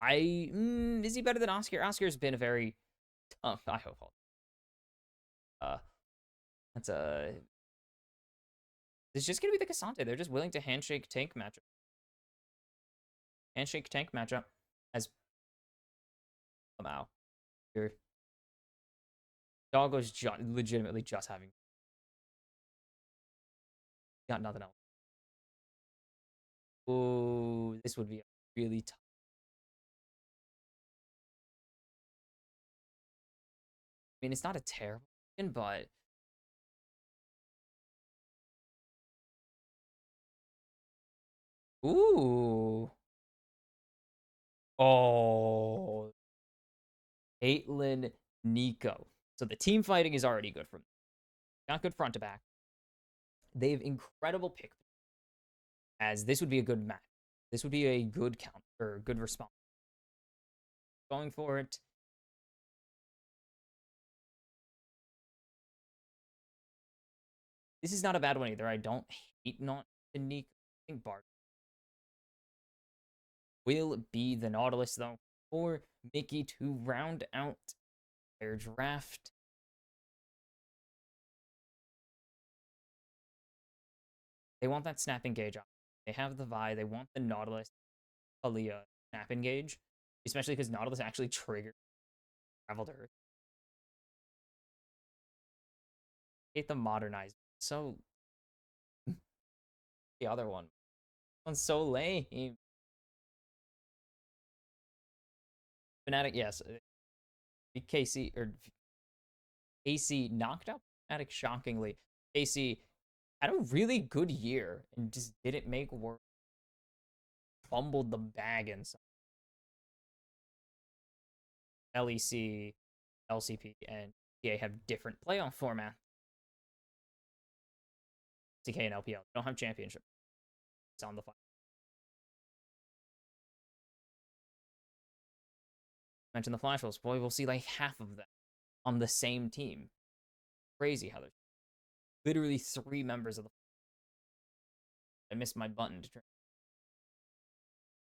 Is he better than Oscar? Oscar's been a very tough. I hope. Uh, that's a. It's just gonna be the Cassante. They're just willing to handshake tank matchup. Handshake tank matchup as somehow. Your Doggo's legitimately just having got nothing else. Oh, this would be really tough. I mean, it's not a terrible win, but ooh. Oh, Caitlyn, Nico. So the team fighting is already good from them. Not good front to back. They have incredible pick, as this would be a good match. This would be a good count or good response. Going for it. This is not a bad one either. I don't hate not the Nico. I think Bart will be the Nautilus though for Mickey to round out their draft. They want that snap engage on. They have the Vi. They want the Nautilus, Aaliyah snap engage, especially because Nautilus actually triggered travel to Earth. Hate the modernized. So the other one. One's so lame. Fnatic, yes. KC or AC knocked out Fnatic shockingly. AC had a really good year and just didn't make work. Fumbled the bag in some. LEC, LCP, and TA have different playoff formats. CK and LPL don't have championship. It's on the fly. Mention the Flash Wolves. Boy, we'll see like half of them on the same team. Crazy how there's literally 3 members of the. I missed my button to turn.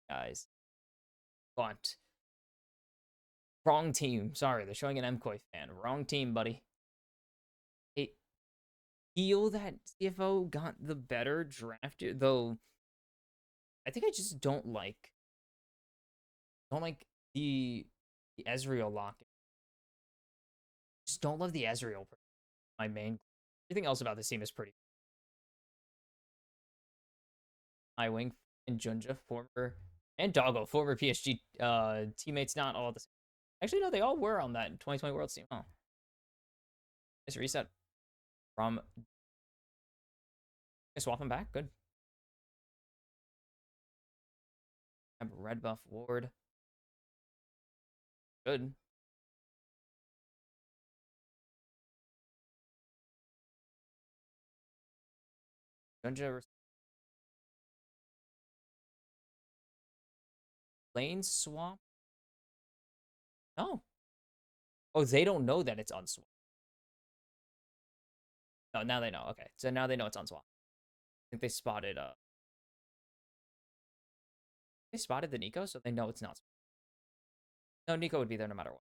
Guys. But wrong team. Sorry, they're showing an MCOY fan. Wrong team, buddy. I feel that CFO got the better draft, though. I think I just don't like the Ezreal lock. Just don't love the Ezreal. My main. Everything else about this team is pretty. Wing and Junja, former, and Doggo, former PSG teammates, not all the same. Actually, no, they all were on that 2020 World team. Oh. Nice reset from. Swap him back. Good. Red buff ward. Good. Junja lane swap? No. Oh, they don't know that it's unswap. No, now they know. Okay, so now they know it's unswap. I think they spotted the Nico, so they know it's not. No, Nico would be there no matter what.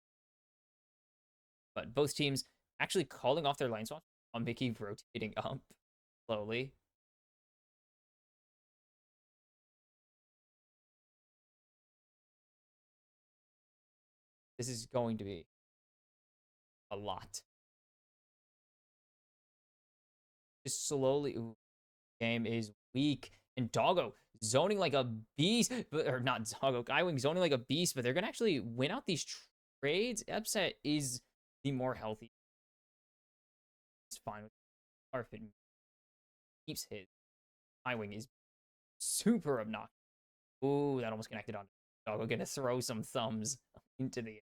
But both teams actually calling off their lane swap on Mickey rotating up slowly. This is going to be a lot. Just slowly. Ooh, game is weak. And Doggo zoning like a beast. Or not Doggo. Skywing zoning like a beast, but they're going to actually win out these trades. Upset is the more healthy. It's fine with Arfin. Keeps his. Skywing is super obnoxious. Ooh, that almost connected on Doggo. Going to throw some thumbs into the.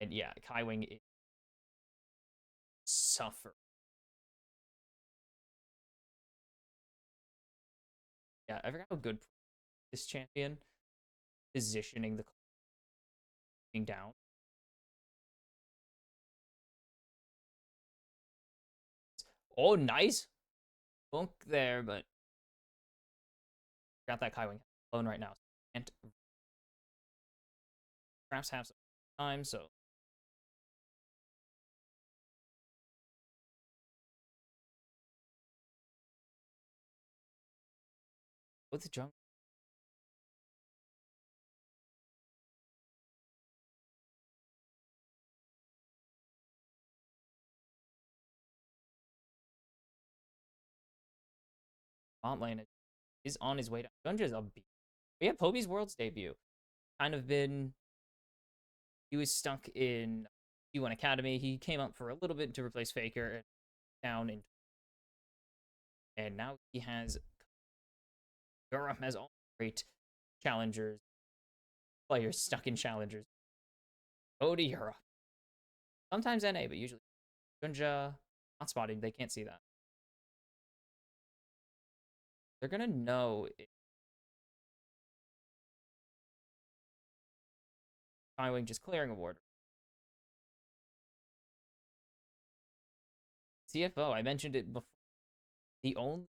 And yeah, Skywing is suffer. Yeah, I forgot how good this champion positioning the down. Oh, nice bunk there, but got that Skywing alone right now. And perhaps have some time, so with the junk bot lane is on his way down. Gunja's a beat. We have Poby's World's debut. Kind of been he was stuck in T1 Academy. He came up for a little bit to replace Faker and down in and now he has Durham has all great challengers, players stuck in challengers. Go to Europe. Sometimes NA, but usually Gunja not spotting. They can't see that. They're gonna know Skywing just clearing a ward. CFO, I mentioned it before. The only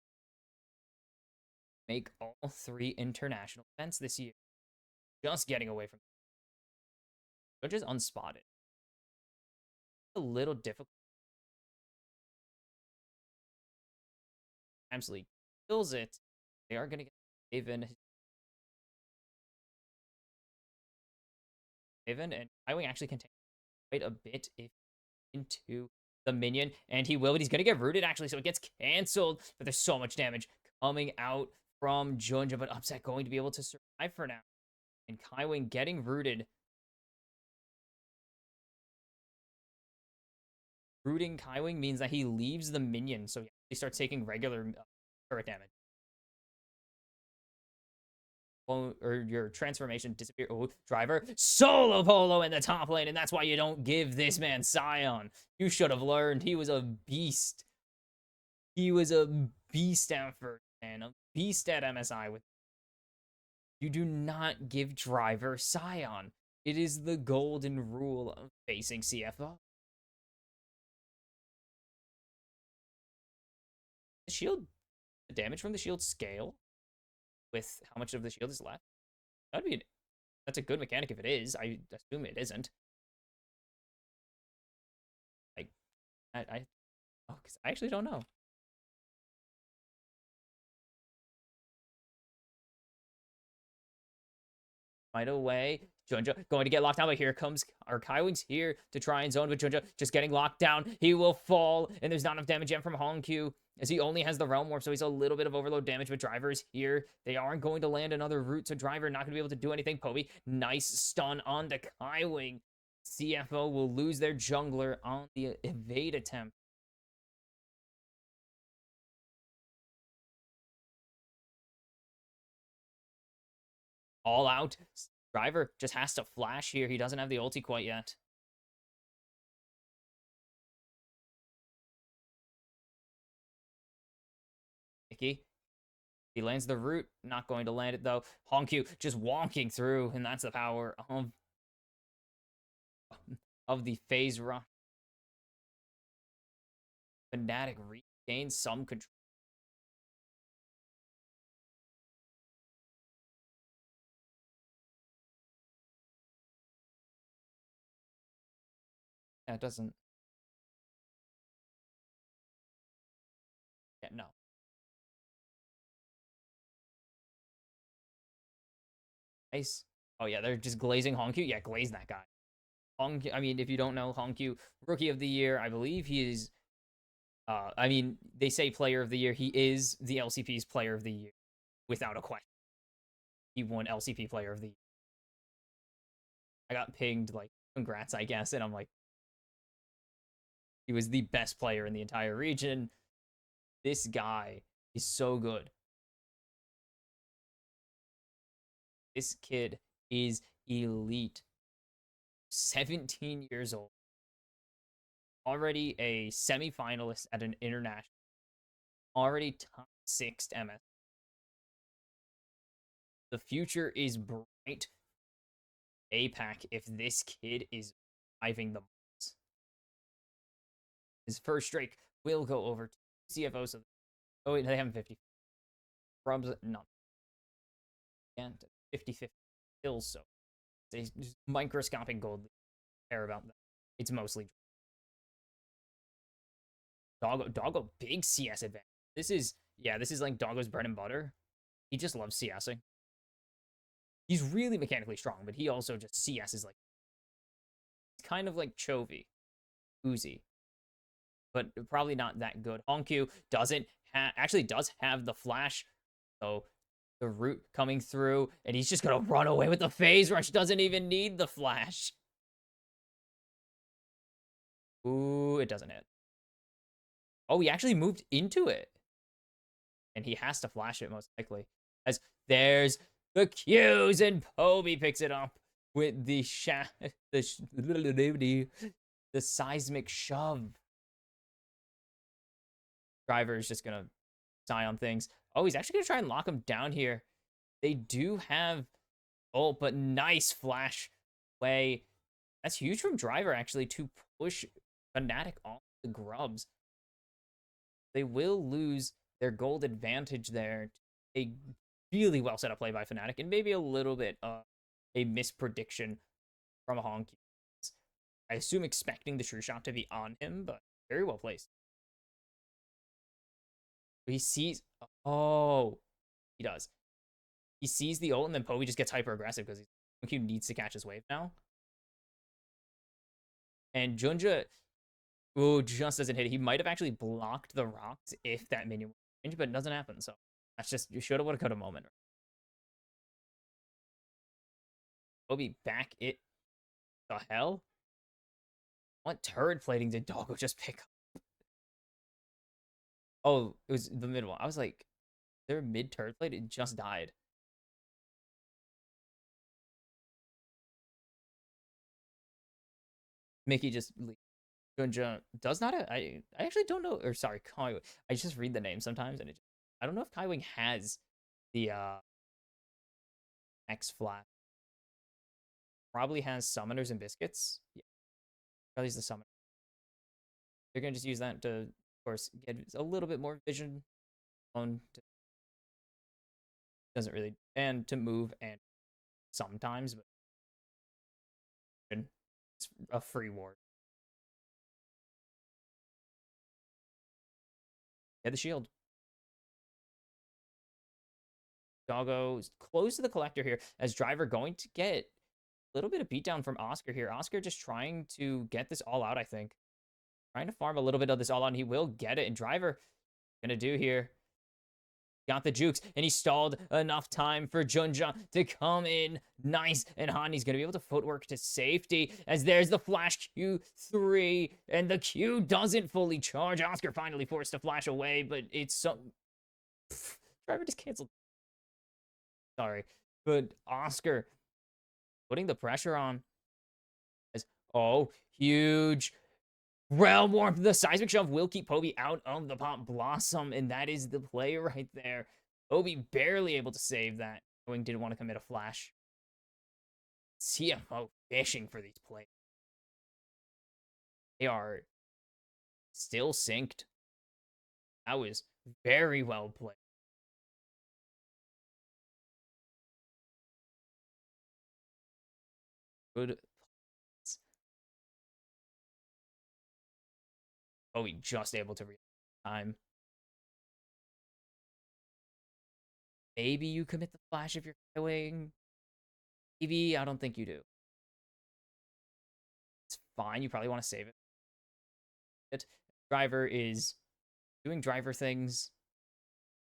make all 3 international events this year. Just getting away from which is unspotted. A little difficult. Absolutely kills it. They are gonna get Haven and Skywing actually can take quite a bit if into the minion, and he will, but he's gonna get rooted actually, so it gets canceled. But there's so much damage coming out from Junja, but Upset going to be able to survive for now. And Skywing getting rooted. Rooting Skywing means that he leaves the minion, so he starts taking regular turret damage. Or your transformation disappear. Oh, driver solo polo in the top lane, and that's why you don't give this man Scion. You should have learned. He was a beast. He was a beast at first, man. A beast at MSI. With you do not give driver Scion. It is the golden rule of facing CFO. The shield, the damage from the shield scale with how much of the shield is left. That's a good mechanic if it is. I assume it isn't. Like, because I actually don't know. Right away, Junja going to get locked down, but here comes our Skywing's here to try and zone, but Junja just getting locked down. He will fall, and there's not enough damage yet from Hongq, as he only has the Realm Warp, so he's a little bit of overload damage, but Driver's here. They aren't going to land another route, so Driver not going to be able to do anything. Poby, nice stun on the Skywing. CFO will lose their jungler on the evade attempt. All out. Driver just has to flash here. He doesn't have the ulti quite yet. Mickey. He lands the root, not going to land it though. Honkyu just wonking through, and that's the power of the phase run. Fnatic regains some control. That doesn't. Yeah, no. Nice. Oh yeah, they're just glazing Honkyu. Yeah, glaze that guy. Honkyu. I mean, if you don't know Honkyu, Rookie of the Year, I believe he is. I mean, they say Player of the Year. He is the LCP's Player of the Year, without a question. He won LCP Player of the Year. I got pinged like, congrats, I guess, and I'm like, he was the best player in the entire region. This guy is so good. This kid is elite. 17 years old. Already a semi-finalist at an international. Already top 6 MS. The future is bright. APAC if this kid is driving the most. His first streak will go over to CFO. So, oh wait, they have 50. Rubs not. And 50-50 kills, so it's a microscopic gold. Care about that. It's mostly Doggo big CS advantage. This is like Doggo's bread and butter. He just loves CSing. He's really mechanically strong, but he also just CS is like, it's kind of like Chovy, Uzi, but probably not that good. Honkyu actually does have the flash, so the root coming through, and he's just gonna run away with the phase rush. Doesn't even need the flash. Ooh, it doesn't hit. Oh, he actually moved into it. And he has to flash it most likely. As there's the Qs, and Poby picks it up with the the seismic shove. Driver is just gonna sigh on things. Oh, he's actually gonna try and lock him down here. They do have but nice flash way. That's huge from Driver actually to push Fnatic off the grubs. They will lose their gold advantage there. A really well set up play by Fnatic, and maybe a little bit of a misprediction from a Honky. I assume expecting the true shot to be on him, but very well placed. He sees. Oh, he does. He sees the ult, and then Poby just gets hyper aggressive because he needs to catch his wave now. And Junja, just doesn't hit it. He might have actually blocked the rocks if that minion was range, but it doesn't happen. So that's just, you should have, would have, could have moment. Poby back it. The hell? What turret plating did Doggo just pick up? Oh, it was the mid one. I was like, their mid turret plate, it just died. Mickey just Junja does not have, I actually don't know, or sorry, Kai. I just read the name sometimes and I don't know if Kaiwing has the X flat. Probably has summoners and biscuits. Yeah. Probably is the summoner. They're gonna just use that to, of course, get a little bit more vision on. Doesn't really, and to move and sometimes, but it's a free ward. Get the shield. Doggo's close to the collector here as Driver going to get a little bit of beatdown from Oscar here. Oscar just trying to get this all out, I think. Trying to farm a little bit of this all out, and he will get it. And Driver gonna do here. Got the jukes, and he stalled enough time for Junja to come in. Nice, and Hani's going to be able to footwork to safety, as there's the flash Q3, and the Q doesn't fully charge. Oscar finally forced to flash away, but it's so... Driver just canceled. Sorry. But Oscar putting the pressure on. Oh, huge Realm Warp, the Seismic Shove will keep Poby out of the Pop Blossom, and that is the play right there. Poby barely able to save that. Knowing didn't want to commit a flash. CFO fishing for these plays. They are still synced. That was very well played. Good. Poby just able to read time. Maybe you commit the flash if you're going. Maybe I don't think you do. It's fine. You probably want to save it. Driver is doing driver things.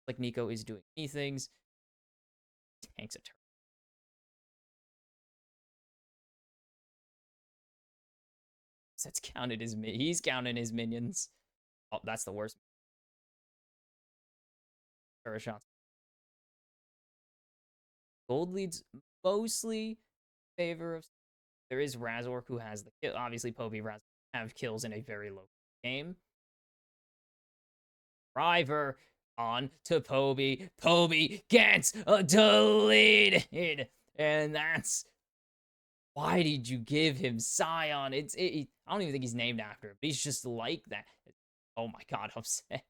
Like Nico is doing me things. Tanks a turn. That's counted as he's counting his minions. Oh, that's the worst. Shots. Gold leads mostly favor of. There is Razork who has the kill. Obviously, Poby Razork have kills in a very low game. Driver on to Poby. Poby gets deleted. And that's. Why did you give him Scion? I don't even think he's named after him, but he's just like that. Oh my god, upset.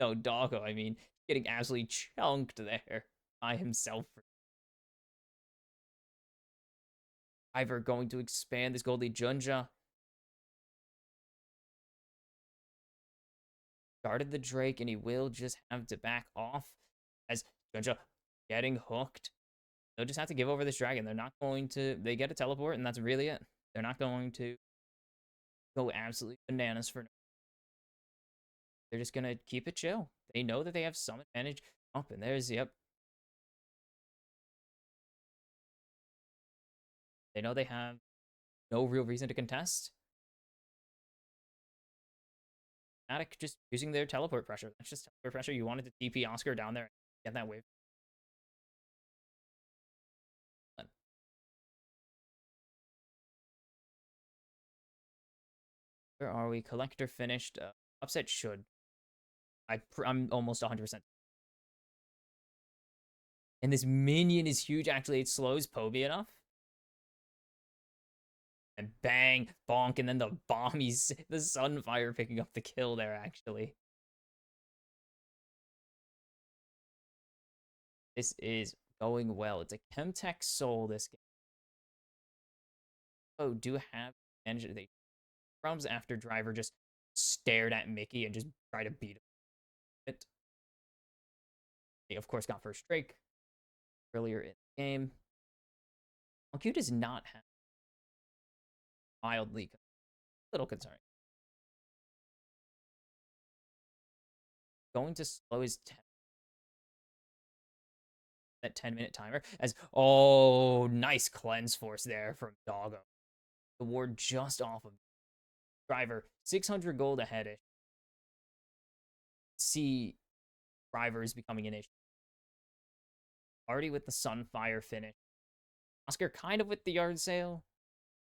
No, Doggo, I mean, getting absolutely chunked there by himself. Driver going to expand this Goldie Junja. Started the Drake, and he will just have to back off as Junja getting hooked. They'll just have to give over this dragon. They're not going to. They get a teleport, and that's really it. They're not going to go absolutely bananas for. They're just gonna keep it chill. They know that they have some advantage. Up and there's yep. They know they have no real reason to contest. Attic just using their teleport pressure. That's just teleport pressure. You wanted to TP Oscar down there and get that wave. Where are we? Collector finished. Upset should. I'm almost 100%. And this minion is huge. Actually, it slows Poby enough. And bang, bonk, and then the bomb. He's the Sunfire picking up the kill there, actually. This is going well. It's a Chemtech Soul, this game. Oh, do have advantage. They comes after Driver just stared at Mickey and just tried to beat it. They, of course, got first Drake earlier in the game. Q does not have mildly a little concerning. Going to slow his that 10-minute timer as oh nice cleanse force there from Doggo. The ward just off of Driver 600 gold ahead. See Driver is becoming an issue. Already with the Sunfire finish. Oscar kind of with the yard sale.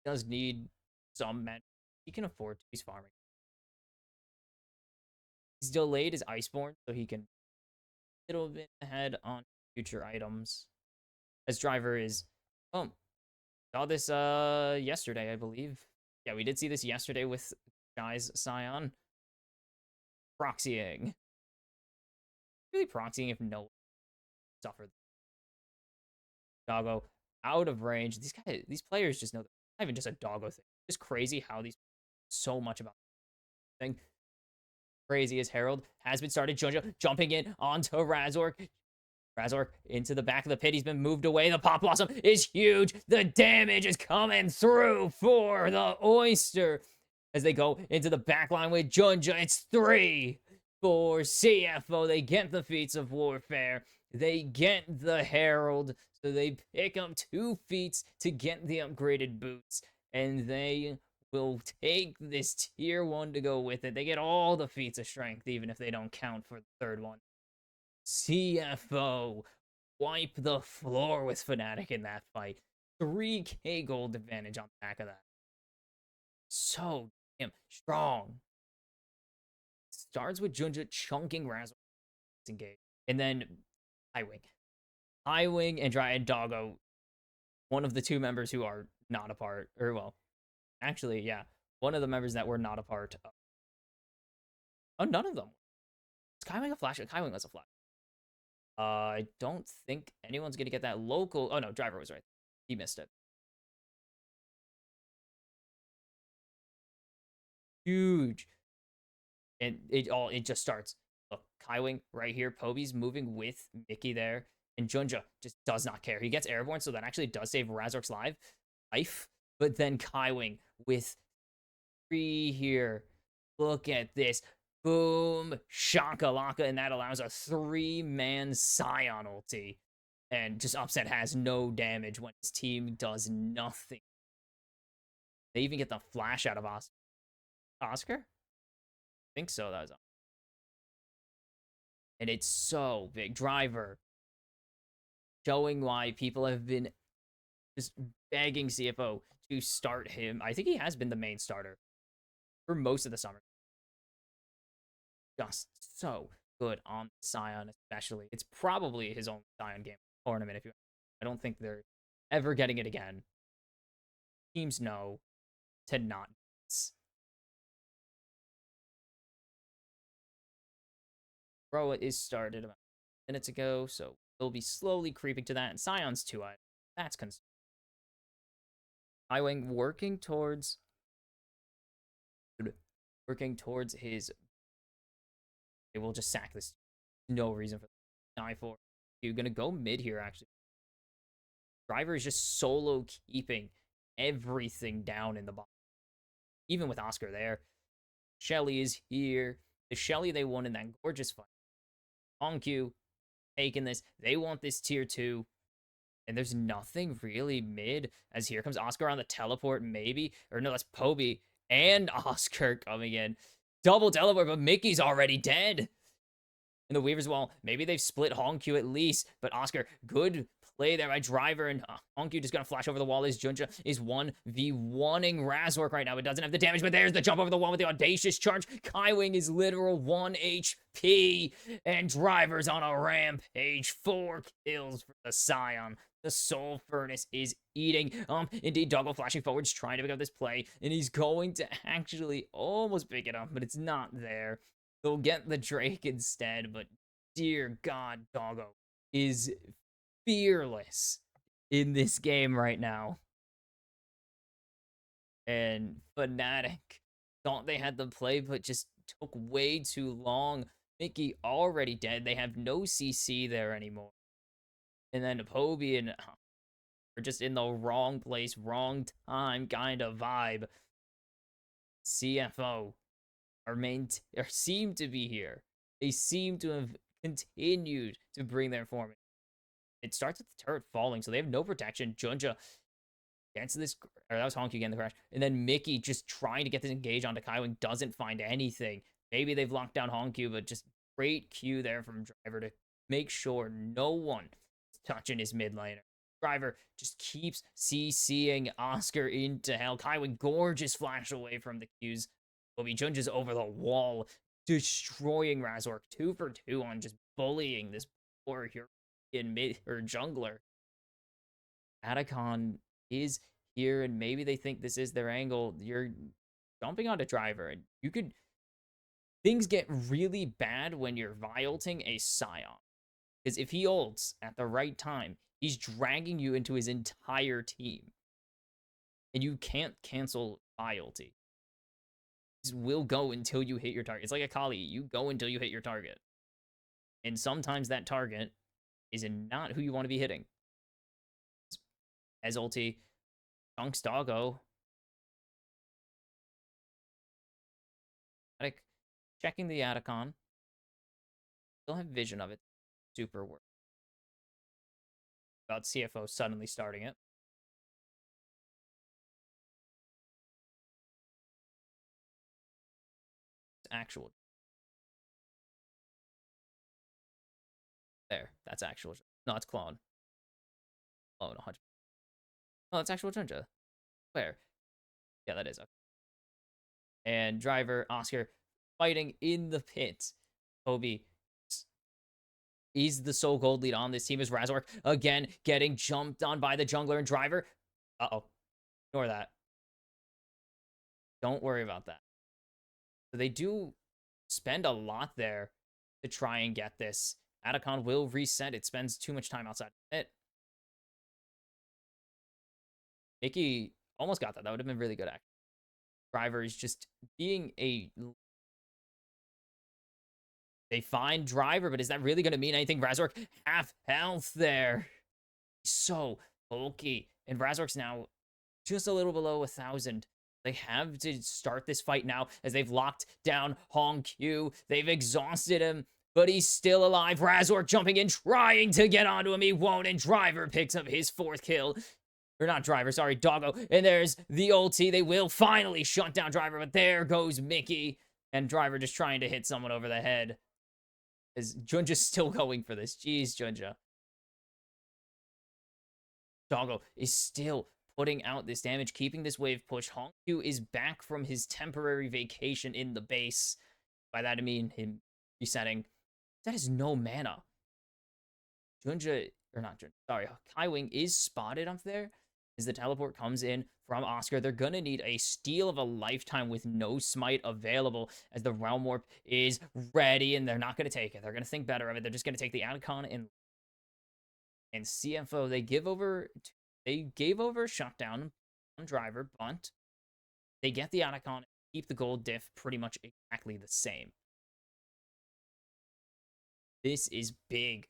Does need some magic. He can afford to. He's farming. He's delayed his Iceborne so he can a little bit ahead on future items. As Driver is saw this yesterday, I believe. Yeah, we did see this yesterday with Shy's Scion. Proxying. Really proxying if no one suffered. Doggo out of range. These players just know that. Not even just a Doggo thing. It's crazy how these so much about thing. Crazy as Herald has been started. Junja jumping in onto Razork. Razork into the back of the pit. He's been moved away. The Pop Blossom is huge. The damage is coming through for the Oyster. As they go into the back line with Junja. It's 3 for CFO. They get the Feats of Warfare. They get the Herald. So they pick up 2 feats to get the upgraded boots. And they will take this tier 1 to go with it. They get all the feats of strength, even if they don't count for the third one. CFO wipe the floor with Fnatic in that fight. 3k gold advantage on the back of that. So Damn, strong. Starts with Junja chunking Razor engage. And then Highwing. Highwing and Dry and Doggo, one of the two members who are not a part, or well, actually, yeah, one of the members that were not a part of. Oh, none of them. Is Highwing a flash? Highwing was a flash. I don't think anyone's gonna get that local. Oh no, Driver was right. He missed it. Huge. And it just starts. Look, Kaiwing right here. Poby's moving with Mickey there. And Junja just does not care. He gets airborne, so that actually does save Razork's life. But then Kaiwing with 3 here. Look at this. Boom. Shakalaka. And that allows a 3-man Scion ulti. And just Upset has no damage when his team does nothing. They even get the flash out of Oscar? I think so. That was. And it's so big. Driver showing why people have been just begging CFO to start him. I think he has been the main starter for most of the summer. Just so good on Scion, especially. It's probably his own Scion game tournament. If you, I don't think they're ever getting it again. Teams know to not. Bro is started about minutes ago, so they'll be slowly creeping to that. And Scion's 2 items. That's concerning. Highwing working towards his. They will just sack this. No reason for I4. You're gonna go mid here actually. Driver is just solo keeping everything down in the bottom. Even with Oscar there. Shelly is here. The Shelly they won in that gorgeous fight. Hongq taking this. They want this tier 2. And there's nothing really mid. As here comes Oscar on the teleport, maybe. Or no, that's Poby and Oscar coming in. Double teleport, but Mickey's already dead. And the Weaver's Wall, maybe they've split Hongq at least. But Oscar, good play there by Driver. And Hongq just gonna flash over the wall as Junja is 1v1ing Razork right now. It doesn't have the damage, but there's the jump over the wall with the audacious charge. Kaiwing is literal 1 HP. And Driver's on a rampage. 4 kills for the Scion. The Soul Furnace is eating. Indeed, Doggo flashing forwards, trying to pick up this play, and he's going to actually almost pick it up, but it's not there. They'll get the Drake instead, but dear God, Doggo is fearless in this game right now. And Fnatic thought they had the play, but just took way too long. Mickey already dead. They have no CC there anymore. And then Poby and are just in the wrong place, wrong time kind of vibe. CFO seem to be here. They seem to have continued to bring their form. It starts with the turret falling, so they have no protection. Junja gets this, or that was Honky getting the crash. And then Mickey just trying to get this engage onto Kaiwing, doesn't find anything. Maybe they've locked down Honky, but just great Q there from Driver to make sure no one touching his mid laner. Driver just keeps CCing Oscar into hell. Kaiwing, gorgeous flash away from the Qs. Obi Junja's over the wall, destroying Razork. 2 for 2 on just bullying this poor European mid or jungler. Atacon is here, and maybe they think this is their angle. You're jumping onto Driver, and you could. Things get really bad when you're violting a Scion. Because if he ults at the right time, he's dragging you into his entire team. And you can't cancel vialty. He will go until you hit your target. It's like a Kali. You go until you hit your target. And sometimes that target is not who you want to be hitting. As ulti, Chunks Doggo. Checking the Atacon. Still have vision of it. Super work. About CFO suddenly starting it. It's actual. There. That's actual. No, it's clone. Oh, no, 100. Oh, that's actual Junja. Where? Yeah, that is. Okay. and Driver, Oscar fighting in the pit. Kobe is the sole gold lead on this team as Razork again getting jumped on by the jungler and Driver. Uh-oh. Ignore that. Don't worry about that. So they do spend a lot there to try and get this. Atacon will reset. It spends too much time outside of it. Mickey almost got that. That would have been really good, actually. Driver is just being a... They find Driver, but is that really going to mean anything? Razork, half health there. So bulky. And Razork's now just a little below 1,000. They have to start this fight now as they've locked down Hong Q. They've exhausted him, but he's still alive. Razork jumping in, trying to get onto him. He won't, and Driver picks up his 4th kill. Or not Driver, sorry, Doggo. And there's the ulti. They will finally shut down Driver, but there goes Mickey. And Driver just trying to hit someone over the head. Is Junja's still going for this? Jeez, Junja. Doggo is still putting out this damage, keeping this wave push. Hongkyu is back from his temporary vacation in the base. By that I mean him resetting. That is no mana. Junja, or not Junja, sorry, Kaiwing is spotted up there as the teleport comes in from Oscar. They're gonna need a steal of a lifetime with no smite available as the Realm Warp is ready, and they're not gonna take it. They're gonna think better of it. They're just gonna take the Atacon and CFO. They gave over shutdown on Driver, but they get the Atacon and keep the gold diff pretty much exactly the same. This is big.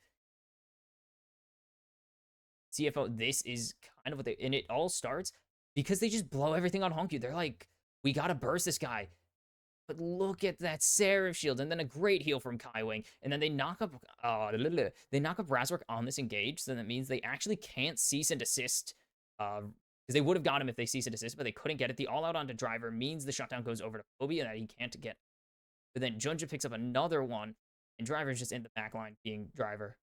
CFO, this is kind of what they... And it all starts because they just blow everything on Hongkyu. They're like, we gotta burst this guy. But look at that Seraph shield, and then a great heal from Kaiwing, and then they knock up Razork on this engage, so that means they actually can't cease and desist, because they would have got him if they cease and desist, but they couldn't get it. The all out onto Driver means the shutdown goes over to Kobe, and that he can't get. But then Junja picks up another one, and Driver's just in the back line being Driver,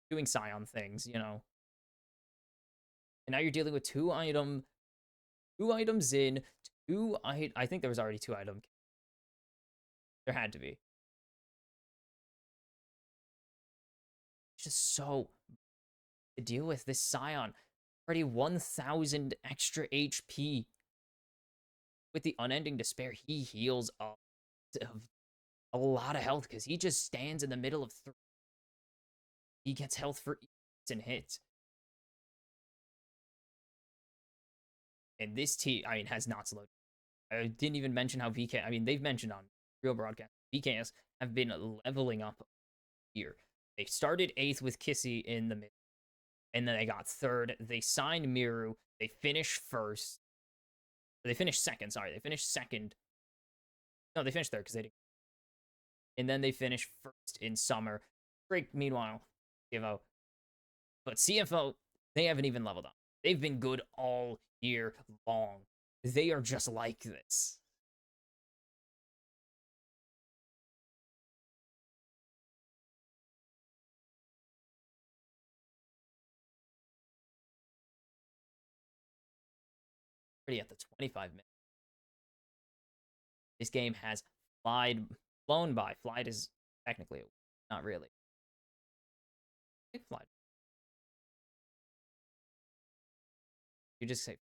doing Scion things, you know. And now you're dealing with two items in, I think there was already 2 items. There had to be. It's just so to deal with this Scion. Already 1,000 extra HP. With the Unending Despair, he heals up a lot of health because he just stands in the middle of 3. He gets health for each and hits. And this team, I mean, has not slowed. I didn't even mention how VK, I mean, they've mentioned on real broadcast, VKS have been leveling up here. They started 8th with Kissy in the mid, and then they got 3rd. They signed Miru. They finished 1st. They finished 2nd, sorry. They finished 2nd. No, they finished 3rd because they didn't. And then they finished 1st in summer. Drake, meanwhile, CFO. But CFO, they haven't even leveled up. They've been good all year long. They are just like this. Already at the 25 minutes. This game has flown by. Flight is technically not really. Flight. You just say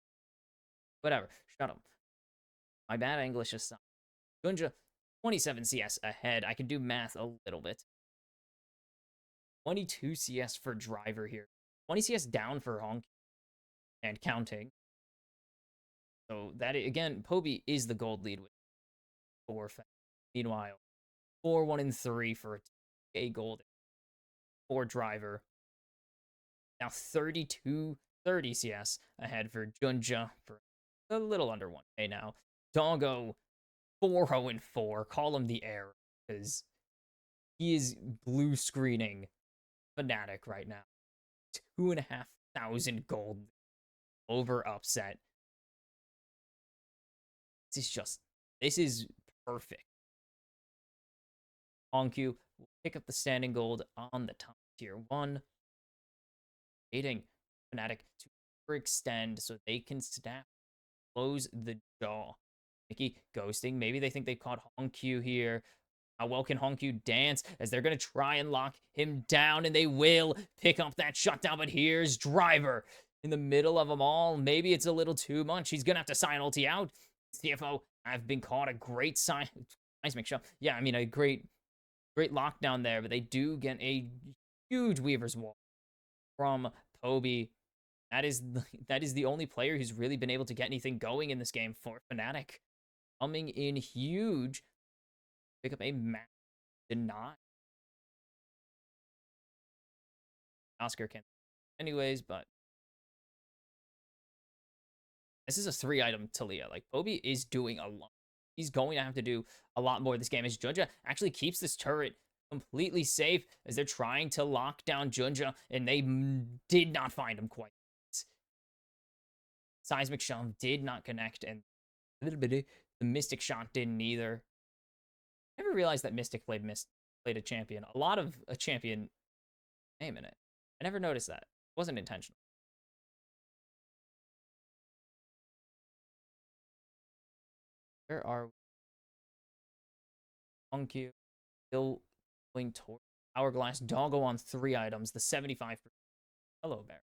whatever. Shut up. My bad English is Gunja, 27 CS ahead. I can do math a little bit. 22 CS for Driver here. 20 CS down for Honk and counting. So that, again, Poby is the gold lead with 4. Meanwhile, 4, 1, and 3 for a gold for Driver. Now 32, 30 CS ahead for Junja for a little under 1K now. Doggo, 4-0 and 4. Call him the heir because he is blue screening Fnatic right now. 2,500 gold over upset. This is perfect. Hongkyu will pick up the standing gold on the top tier 1. Waiting Fnatic to overextend so they can snap, close the jaw. Mickey ghosting. Maybe they think they caught Honkyu here. How well can Honkyu dance as they're going to try and lock him down, and they will pick up that shutdown. But here's Driver in the middle of them all. Maybe it's a little too much. He's going to have to sign ulti out. CFO have been caught a great sign. Seismic show. Yeah, I mean, a great lockdown there, but they do get a huge Weaver's Wall from Poby. That is the only player who's really been able to get anything going in this game for Fnatic. Coming in huge. Pick up a match. Deny. Oscar can. Anyways, but this is a 3-item Talia. Like, Poby is doing a lot. He's going to have to do a lot more this game as Junja actually keeps this turret completely safe as they're trying to lock down Junja, and they did not find him quite. Seismic Shot did not connect, and a little bit the Mystic Shot didn't either. I never realized that Mystic played a champion. A lot of a champion name in it. I never noticed that. It wasn't intentional. Where are we? Honkyu still going toward Hourglass. Doggo on 3 items. The 75%. Hello, Bear.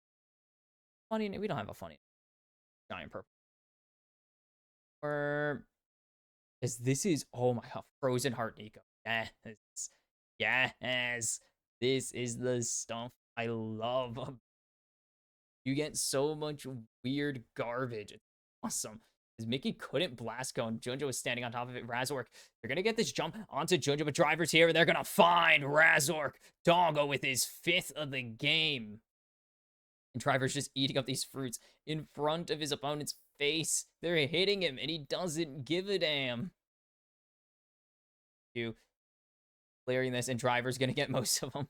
Funny. We don't have a funny. Giant purple. Or this is, oh my god, Frozen Heart Nico. Yes. Yes. This is the stuff I love. You get so much weird garbage. It's awesome. Because Mickey couldn't blast go, and Junja was standing on top of it. Razork, they're going to get this jump onto Junja, but Driver's here, and they're going to find Razork. Doggo with his 5th of the game. And Driver's just eating up these fruits in front of his opponent's face. They're hitting him, and he doesn't give a damn. You clearing this, and Driver's going to get most of them.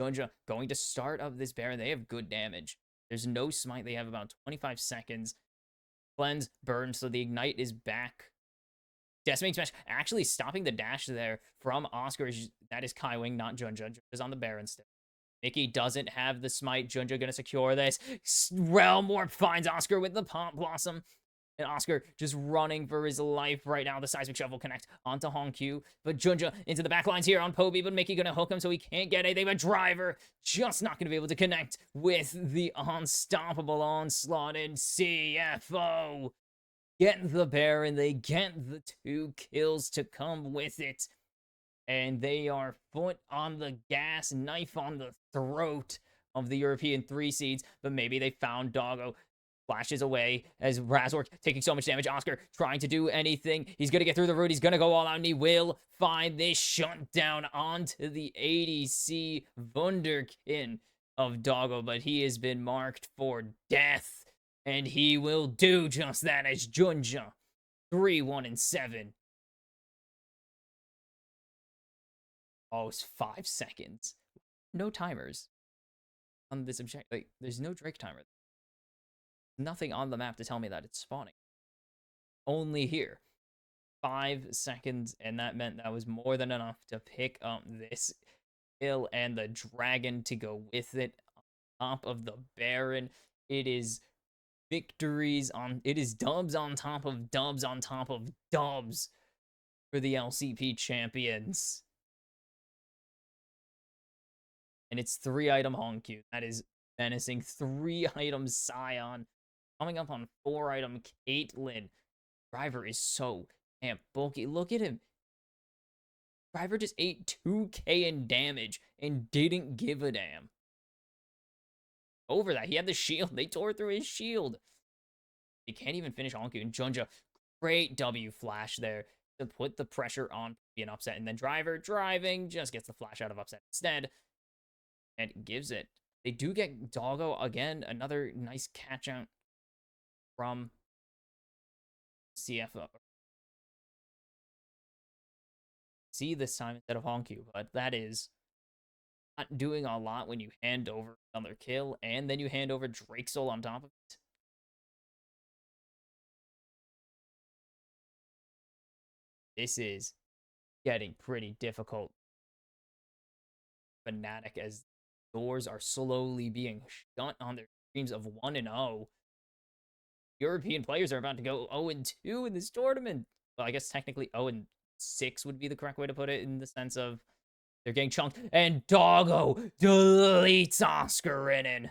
Junja going to start up this Baron. They have good damage. There's no smite. They have about 25 seconds. Cleanse, burn, so the ignite is back. Decimating Smash actually stopping the dash there from Oscar. That is Kai Wing, not Junja. Junja's on the Baron still. Mickey doesn't have the smite. Junja gonna secure this. Realm Warp finds Oscar with the Pomp Blossom. And Oscar just running for his life right now. The Seismic Shovel connect onto Honkyu. But Junja into the backlines here on Poby. But Mickey gonna hook him so he can't get anything. But Driver just not gonna be able to connect with the unstoppable onslaught. And CFO get the Baron. They get the 2 kills to come with it. And they are foot on the gas, knife on the throat of the European 3 seeds. But maybe they found Doggo. Flashes away as Razork taking so much damage. Oscar trying to do anything. He's going to get through the root. He's going to go all out, and he will find this shutdown onto the ADC Wunderkind of Doggo, but he has been marked for death, and he will do just that as Junja 3-1-7. Oh, it's 5 seconds. No timers on this objective. Like, there's no Drake timer. Nothing on the map to tell me that it's spawning. Only here. 5 seconds, and that meant that was more than enough to pick up this kill and the dragon to go with it on top of the Baron. It is victories on, it is dubs on top of dubs on top of dubs for the LCP champions. And it's 3-item Honkyu. That is menacing. 3-item Scion. Coming up on 4-item Caitlyn. Driver is so damn bulky. Look at him. Driver just ate 2k in damage and didn't give a damn. Over that, he had the shield. They tore through his shield. They can't even finish Honkyu. And Junja, great W flash there to put the pressure on an upset. And then Driver driving just gets the flash out of upset instead. And gives it. They do get Doggo again. Another nice catch out from CFO. See this time instead of Honkyu, but that is not doing a lot when you hand over another kill, and then you hand over Drake Soul on top of it. This is getting pretty difficult. Fnatic as doors are slowly being shut on their streams of 1-0. European players are about to go 0-2 in this tournament. Well, I guess technically 0-6 would be the correct way to put it in the sense of they're getting chunked. And Doggo deletes Oscar Rinnan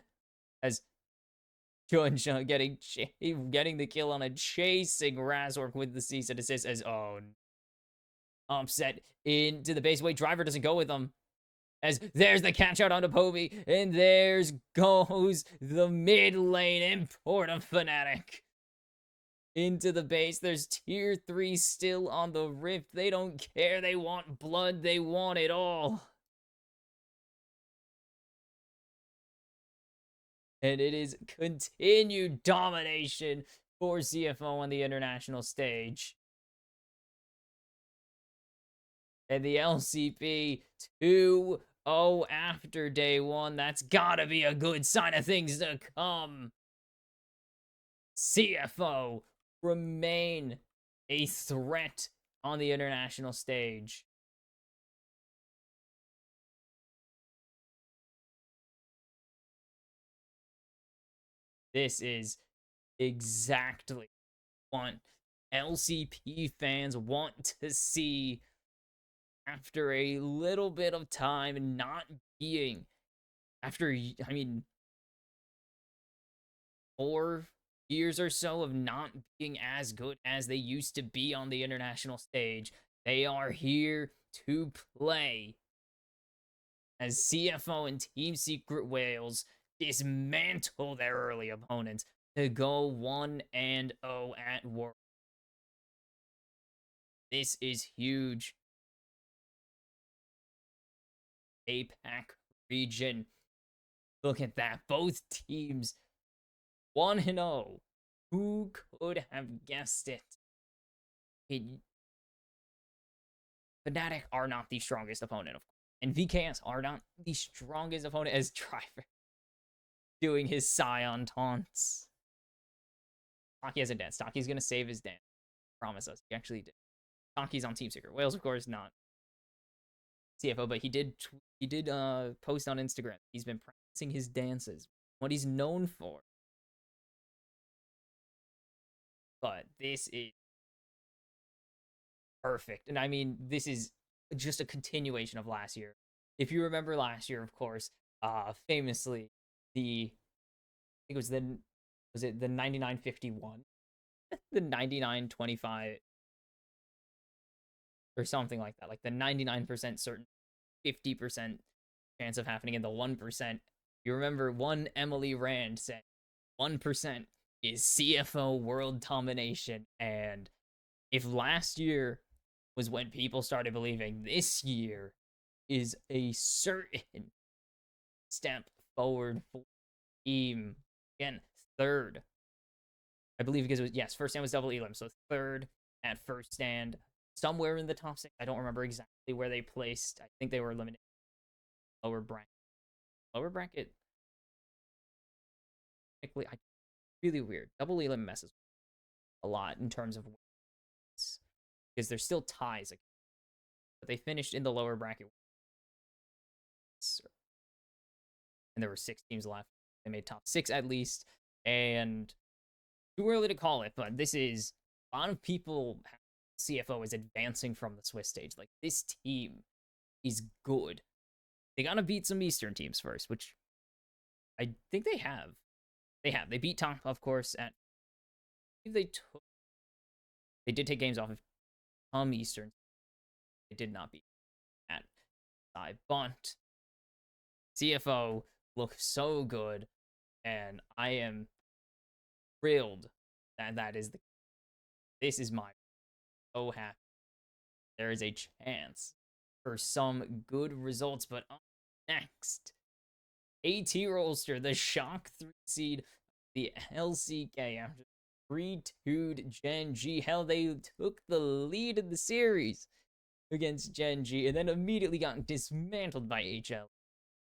as Junja getting the kill on a chasing Razork with the cease and assist as upset into the base. Wait, Driver doesn't go with them. As there's the catch out onto Povey, and there's goes the mid lane import of Fnatic. Into the base, there's tier 3 still on the Rift. They don't care, they want blood, they want it all. And it is continued domination for CFO on the international stage. And the LCP 2-0 after day 1. That's gotta be a good sign of things to come. CFO remain a threat on the international stage. This is exactly what LCP fans want to see after a little bit of time not being, after, I mean, 4 years or so of not being as good as they used to be on the international stage. They are here to play as CFO and Team Secret Wales dismantle their early opponents to go 1-0 at World. This is huge. APAC region. Look at that. Both teams 1-0. Who could have guessed it? Fnatic are not the strongest opponent, of course. And VKS are not the strongest opponent as Driver doing his Scion taunts. Taki has a dance. Taki's gonna save his dance. Promise us. He actually did. Taki's on Team Secret. Wales, of course, not CFO, but he did post on Instagram. He's been practicing his dances, what he's known for. But this is perfect. And I mean, this is just a continuation of last year. If you remember last year, of course, famously, I think was it the 9951? The 9925 or something like that. Like the 99% certain, 50% chance of happening, and the 1%. You remember one Emily Rand said 1% is CFO world domination. And if last year was when people started believing, this year is a certain step forward for team. Again, third. I believe because it was, yes, first stand was double Elim, so third at first stand. Somewhere in the top 6. I don't remember exactly where they placed. I think they were eliminated. Lower bracket. Lower bracket. Really weird. Double Elim messes a lot in terms of wins, because there's still ties. But they finished in the lower bracket. And there were 6 teams left. They made top 6 at least. And too early to call it, but this is a lot of people. CFO is advancing from the Swiss stage. Like, this team is good. They gotta beat some Eastern teams first, which I think they have. They beat Top, of course, at. They did take games off of some Eastern. They did not beat at side, but CFO look so good, and I am thrilled that this is my so happy. There is a chance for some good results, but up next, AT Rolster, the shock 3 seed, the LCK, after 3-2'd Gen G. Hell, they took the lead in the series against Gen G, and then immediately got dismantled by HL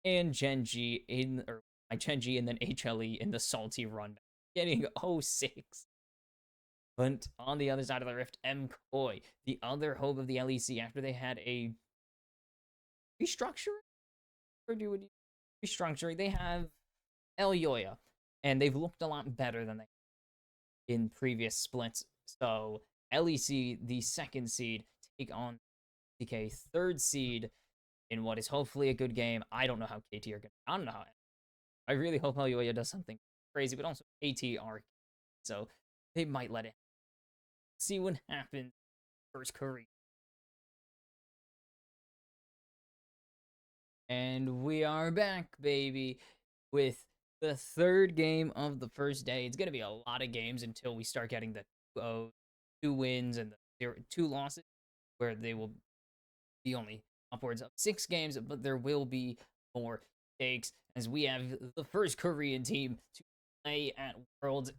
and Gen G Gen G and then HLE in the salty run, getting 0-6. But on the other side of the rift, MCoy, the other hope of the LEC, after they had a restructuring, they have El Yoya, and they've looked a lot better than they. in previous splits. So LEC, the second seed, take on TK, third seed, in what is hopefully a good game. I don't know how KT are going to. I don't know how. I really hope Helioya does something crazy, but also KT are. So they might let it see what happens. First Korea. And we are back, baby, with the third game of the first day. It's going to be a lot of games until we start getting the 2 wins and the 2 losses, where they will be only upwards of 6 games, but there will be more stakes as we have the first Korean team to play at Worlds.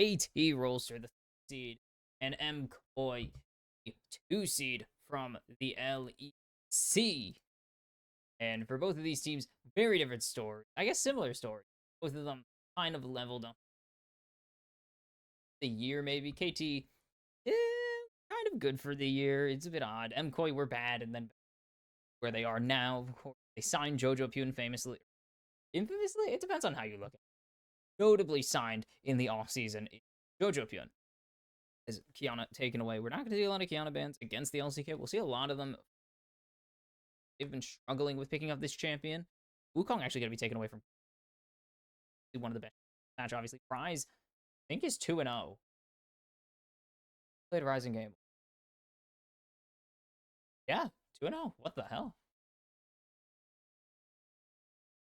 AT rolls through the seed, and M Koi, 2 seed from the LEC. And for both of these teams, very different story. I guess similar story. Both of them kind of leveled up the year, maybe. KT, kind of good for the year. It's a bit odd. MKoi were bad, and then where they are now, of course, they signed Jojo Pyun famously. Infamously? It depends on how you look at it. Notably signed in the offseason, Jojo Pyun. Is Kiana taken away? We're not going to see a lot of Kiana bans against the LCK. We'll see a lot of them. They've been struggling with picking up this champion. Wukong actually going to be taken away from one of the best match, obviously. Prize, I think, is 2-0. Played a Rising game. Yeah, 2-0. What the hell?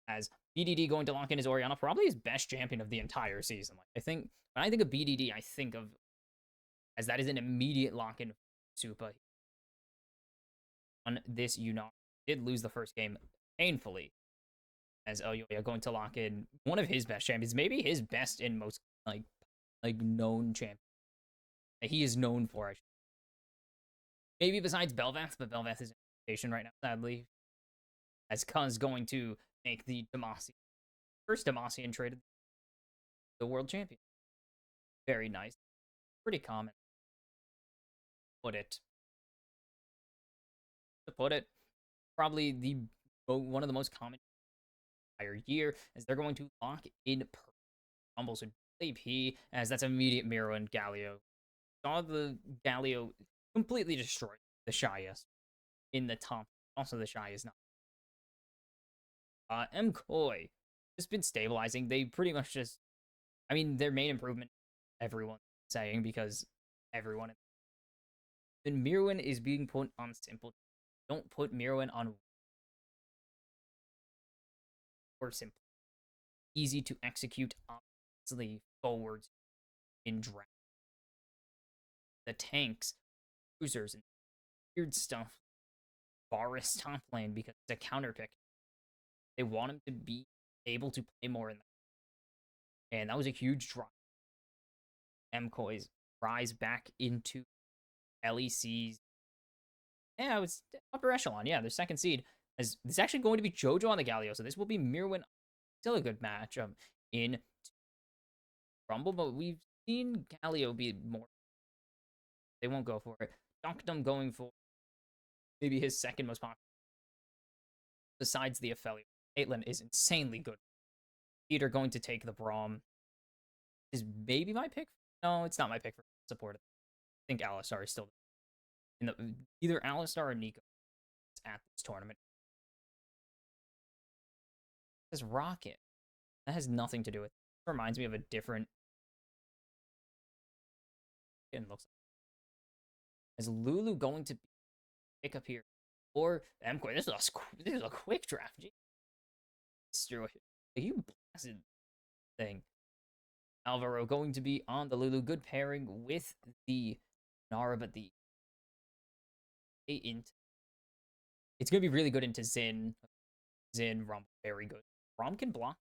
As BDD going to lock in his Orianna, probably his best champion of the entire season. Like, I think when I think of BDD, I think of as that is an immediate lock in Supa. On this Unite, did lose the first game painfully. As Elyoya going to lock in one of his best champions, maybe his best and most known champion that he is known for. Maybe besides Bel'Veth, but Bel'Veth is in rotation right now, sadly. As Kuz going to make the Demacian first Demacian traded the world champion. Very nice. Pretty common. To put it, probably the one of the most common entire year, as they're going to lock in Rumble. So AP, as that's immediate Miro and Galio. Saw the Galio completely destroyed the Shyest in the top. Also, the Shy is not. MKoi just been stabilizing. They pretty much just, I mean, their main improvement, everyone's saying, because everyone. Then Mirwin is being put on simple. Don't put Mirwin on or simple. Easy to execute, obviously, forwards in draft. The tanks, cruisers, and weird stuff. Varus top lane because it's a counter pick. They want him to be able to play more in that. And that was a huge drop. MKoi's rise back into LEC's. Yeah, it was upper echelon. Yeah, their second seed. As it's actually going to be Jojo on the Galio, so this will be Mirwin. Still a good match in Rumble, but we've seen Galio be more. They won't go for it. Dunkdom going for maybe his second most popular. Besides the Ophelia, Caitlyn is insanely good. Peter going to take the Braum. Is maybe my pick? No, it's not my pick for support. I think Alistar is still in the either Alistar or Nico at this tournament. This Rocket. That has nothing to do with it. It reminds me of a different. It looks like. Is Lulu going to pick up here? Or MQuay? This is a quick draft. You blasted thing. Alvaro going to be on the Lulu. Good pairing with the Nara, but the int. It's going to be really good into Xin. Rom, very good. Rom can block.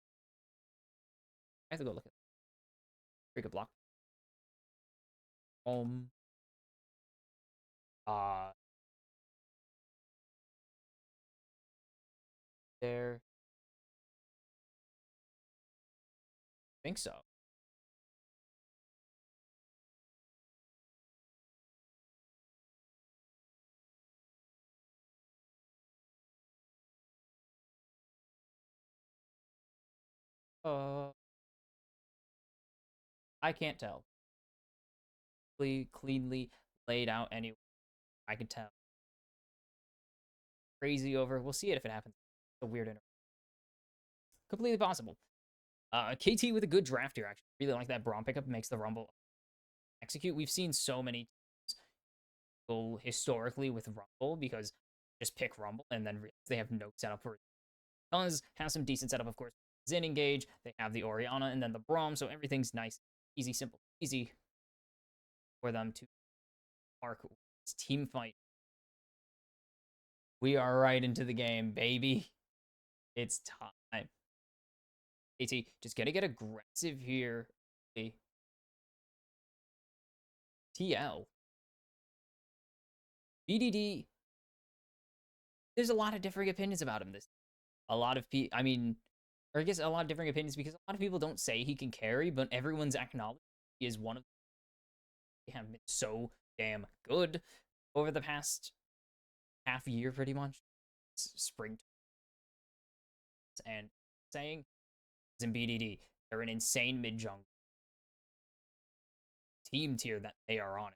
I have to go look at it. Pretty good block. Uh, there. I think so. I can't tell. cleanly laid out anyway. I can tell. Crazy over. We'll see it if it happens. It's a weird interview. Completely possible. KT with a good draft here, actually. Really like that Braum pickup. Makes the Rumble execute. We've seen so many go historically with Rumble because just pick Rumble and then they have no setup for it. Does have some decent setup, of course. Zin engage. They have the Oriana and then the Braum, so everything's nice, easy, simple, easy for them to arc this team fight. We are right into the game, baby. It's time. AT, just gonna get aggressive here. TL. BDD. There's a lot of differing opinions about him. A lot of people, I mean, or I guess a lot of differing opinions because a lot of people don't say he can carry, but everyone's acknowledged he is one of they have been so damn good over the past half year, pretty much. Spring and saying in BDD, they're an insane mid jungle team tier that they are on.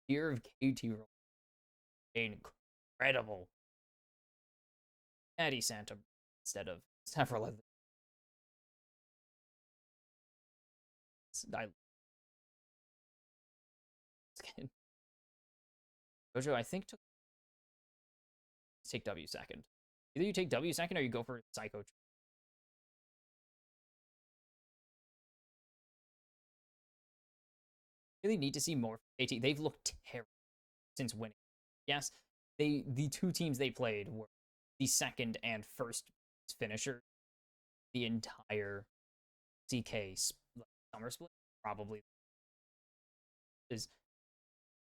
Tier of KT role, incredible. Eddie Santa instead of several other. Jojo, I think, take W second. Either you take W second or you go for Psycho. Really need to see more from KT. They've looked terrible since winning. Yes, the two teams they played were the second and first finisher the entire CK summer split. Probably is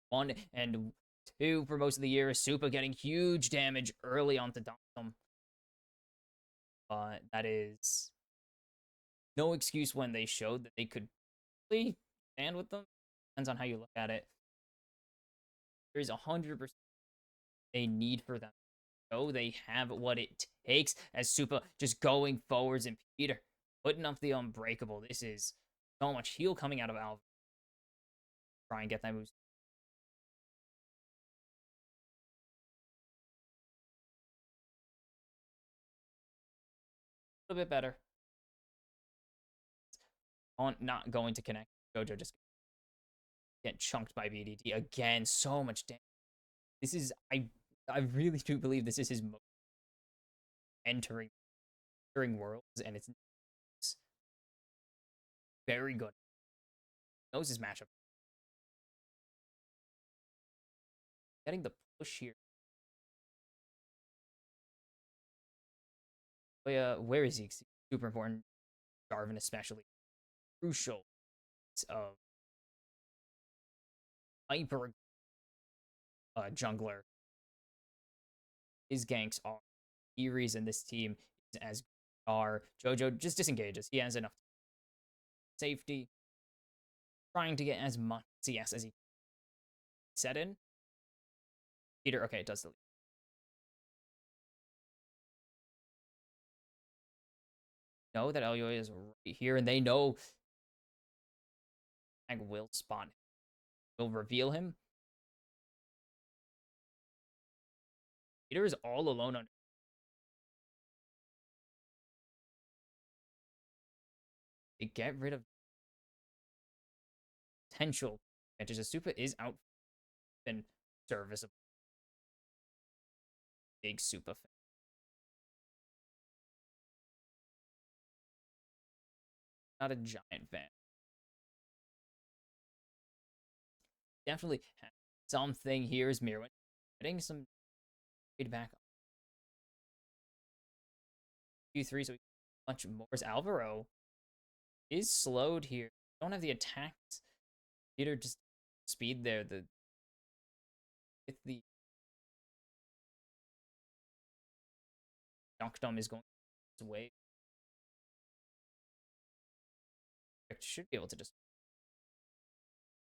1 and 2 for most of the year. Supa getting huge damage early on to Dom. But that is no excuse when they showed that they could really stand with them. Depends on how you look at it. There's 100% a need for them. So they have what it takes as Supa just going forwards and Peter putting up the unbreakable. This is so much heal coming out of Alva. Try and get that move. A little bit better. On not going to connect. Jojo just get chunked by BDD again. So much damage. This is I really do believe this is his most entering worlds, and it's very good. Knows his matchup. Getting the push here. But where is he? Super important. Jarvan especially. Crucial. Hyper jungler. His ganks are the reason this team is as are. Jojo just disengages. He has enough safety. Trying to get as much CS as he set in. Peter, okay, it does delete. Know that Elioy is right here, and they know Mag will spot him. Will reveal him. Peter is all alone on. They get rid of potential advantages. Supa is out and serviceable. Big Supa fan. Not a giant fan. Definitely something here is Mirwin getting some feedback. Q3, so much more as Alvaro is slowed here. Don't have the attacks. Peter just speed there. With the Noctum is going away. Should be able to just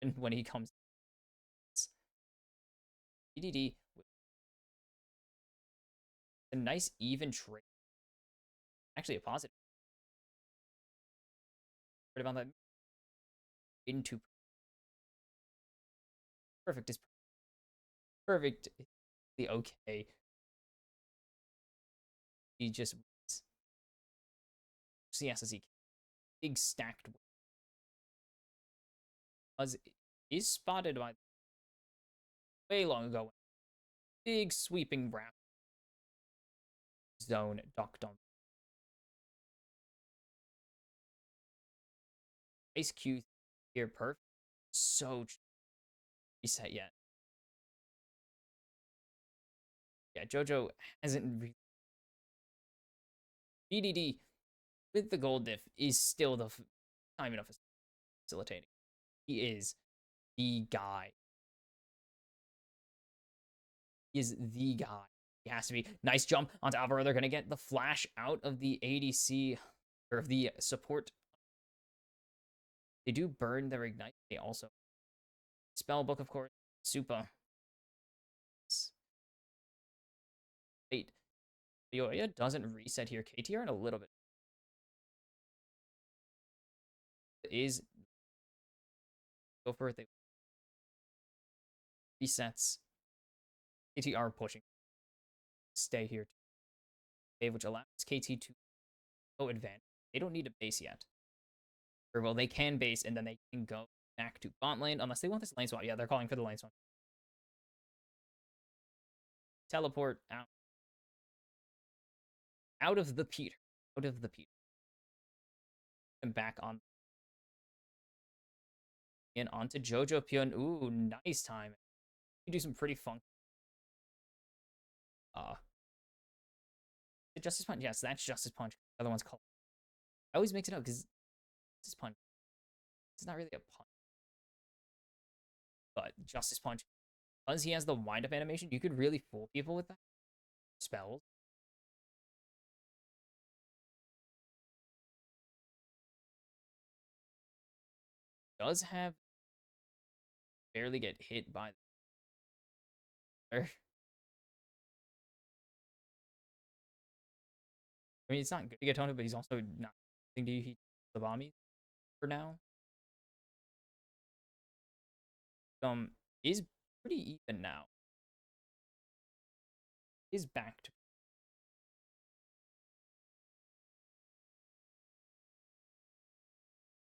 and when he comes BDD with a nice even trade. Actually a positive. Right about that into Perfect is perfect. The okay. He just CS as he big stacked was is spotted by way long ago. Big sweeping wrap zone docked on Ice Q here. Perfect. So reset yet. Yeah, JoJo hasn't BDD with the gold diff is still the time enough facilitating. He is the guy. He is the guy. He has to be. Nice jump onto Alvaro. They're gonna get the flash out of the ADC or of the support. They do burn their ignite. They also spellbook, of course. Super. Wait, Yoya doesn't reset here. KTR in a little bit is go for it. They resets. KTR pushing. Stay here. Which allows KT to go advance. They don't need a base yet. Or well, they can base and then they can go back to bot lane unless they want this lane swap. Yeah, they're calling for the lane swap. Teleport out of the Peter. Out of the Peter. And back on. And onto Jojo Pion. Ooh, nice time. You do some pretty fun. Justice Punch. Yes, that's Justice Punch. The other one's called. I always mix it up because Justice Punch. It's not really a punch. But Justice Punch. Because he has the wind-up animation, you could really fool people with that. Spells. Does have barely get hit by the I mean, it's not good to get toned, but he's also not going to he the bomby for now. Is pretty even now. Is back to.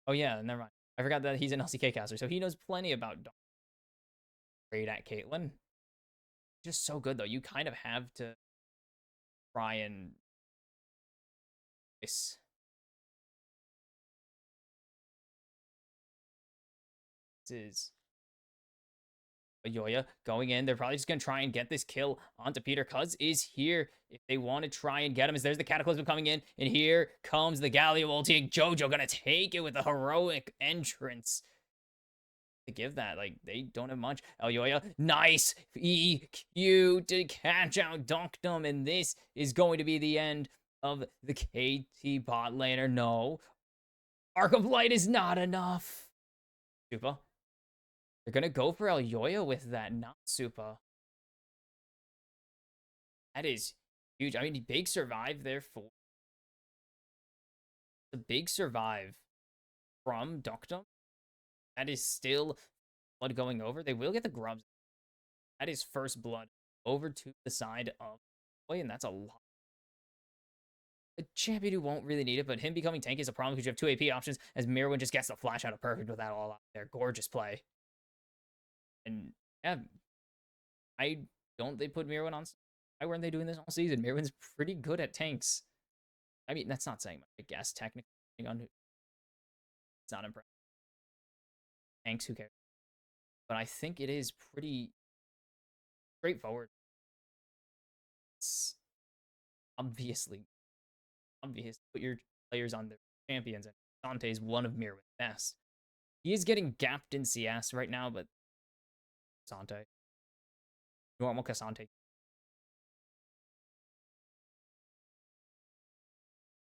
Oh yeah, never mind. I forgot that he's an LCK caster, so he knows plenty about great at Caitlyn. Just so good though. You kind of have to try and this is Yoya going in. They're probably just going to try and get this kill onto Peter. Cuz is here if they want to try and get him. As there's the Cataclysm coming in. And here comes the Galio ulti. And Jojo going to take it with a heroic entrance. To give that, like, they don't have much. Yoya, nice EQ to catch out Dunkdom. And this is going to be the end of the KT bot laner. No. Arc of Light is not enough. Super. They're going to go for Yoya with that, not Supa. That is huge. I mean, big survive there for. The big survive from Dunkdom. That is still blood going over. They will get the grubs. That is first blood over to the side of Boy, and that's a lot. A champion who won't really need it, but him becoming tanky is a problem because you have two AP options as Mirwin just gets the flash out of perfect with that all out there. Gorgeous play. And yeah, I don't they put Mirwin on. Why weren't they doing this all season? Mirwin's pretty good at tanks. I mean, that's not saying much. I guess technically on who it's not impressive. Tanks, who cares? But I think it is pretty straightforward. It's obviously obvious. Put your players on their champions, and Dante is one of Mirwin's best. He is getting gapped in CS right now, but Cassante. Normal Cassante.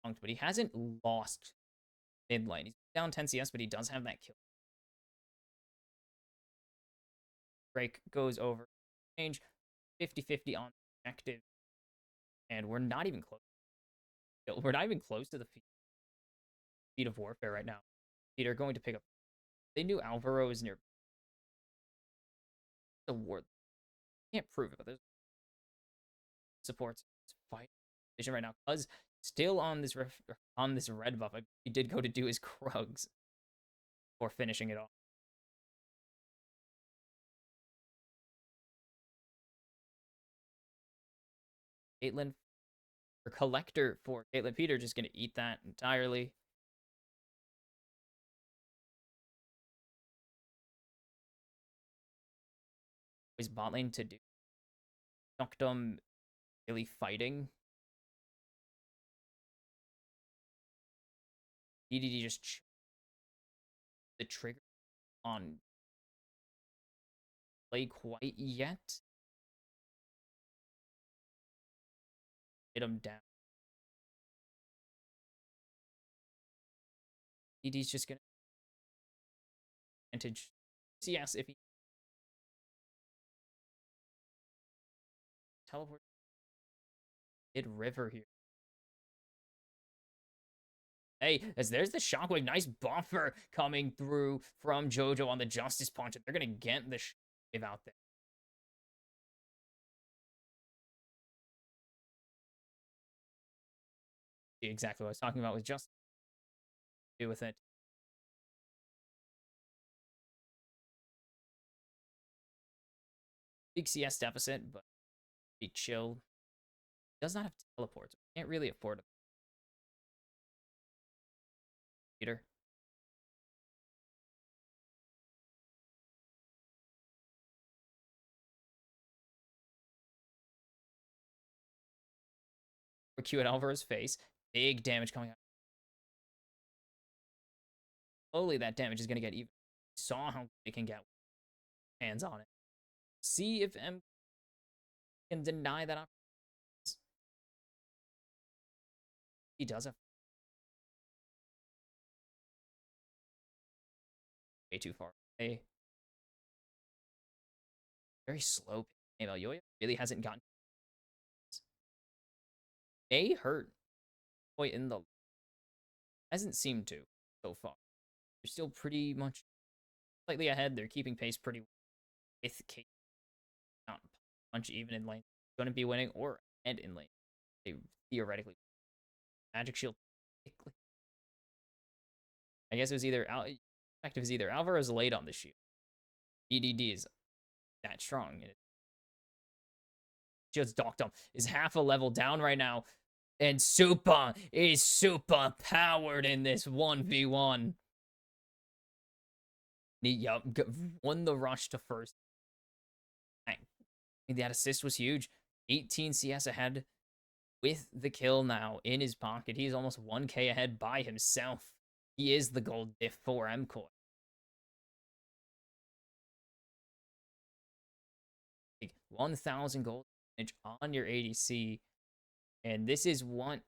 But he hasn't lost mid lane. He's down 10 CS, but he does have that kill. Break goes over. Change 50-50 on objective. And we're not even close. We're not even close to the feat of warfare right now. Peter going to pick up. They knew Alvaro is near. The war can't prove it, but there's supports fight vision right now. Cuz still on this on this red buff. He did go to do his Krugs before finishing it off. Caitlyn or collector for Caitlyn Peter just gonna eat that entirely. Is bot lane to do Noctum really fighting? DDD just the trigger on play quite yet. Hit him down. DD's just gonna advantage CS if he teleport mid river here. Hey, as there's the shockwave, nice buffer coming through from JoJo on the Justice Punch. They're gonna get the shockwave out there. Exactly what I was talking about with just do with it. Big CS deficit, but be chill. Does not have teleports. Can't really afford it. Peter. Or Q at Alvaro's face. Big damage coming out. Slowly that damage is gonna get even. Saw how they can get hands on it. See if M can deny that opportunity. He does have way too far away. Very slow. Yoya really hasn't gotten. May hurt quite in the. Hasn't seemed to so far. They're still pretty much slightly ahead. They're keeping pace pretty well with Kate. Not punch even in lane. Going to be winning or and in lane. They theoretically magic shield. I guess it was either effective is either Alvaro's late on the shield. EDD is that strong. Just Doctum is half a level down right now. And Super is super powered in this 1v1. Yup, won the rush to first. I mean, that assist was huge. 18 CS ahead with the kill now in his pocket. He's almost 1k ahead by himself. He is the gold diff for MCoy. 1,000 gold on your ADC. And this is what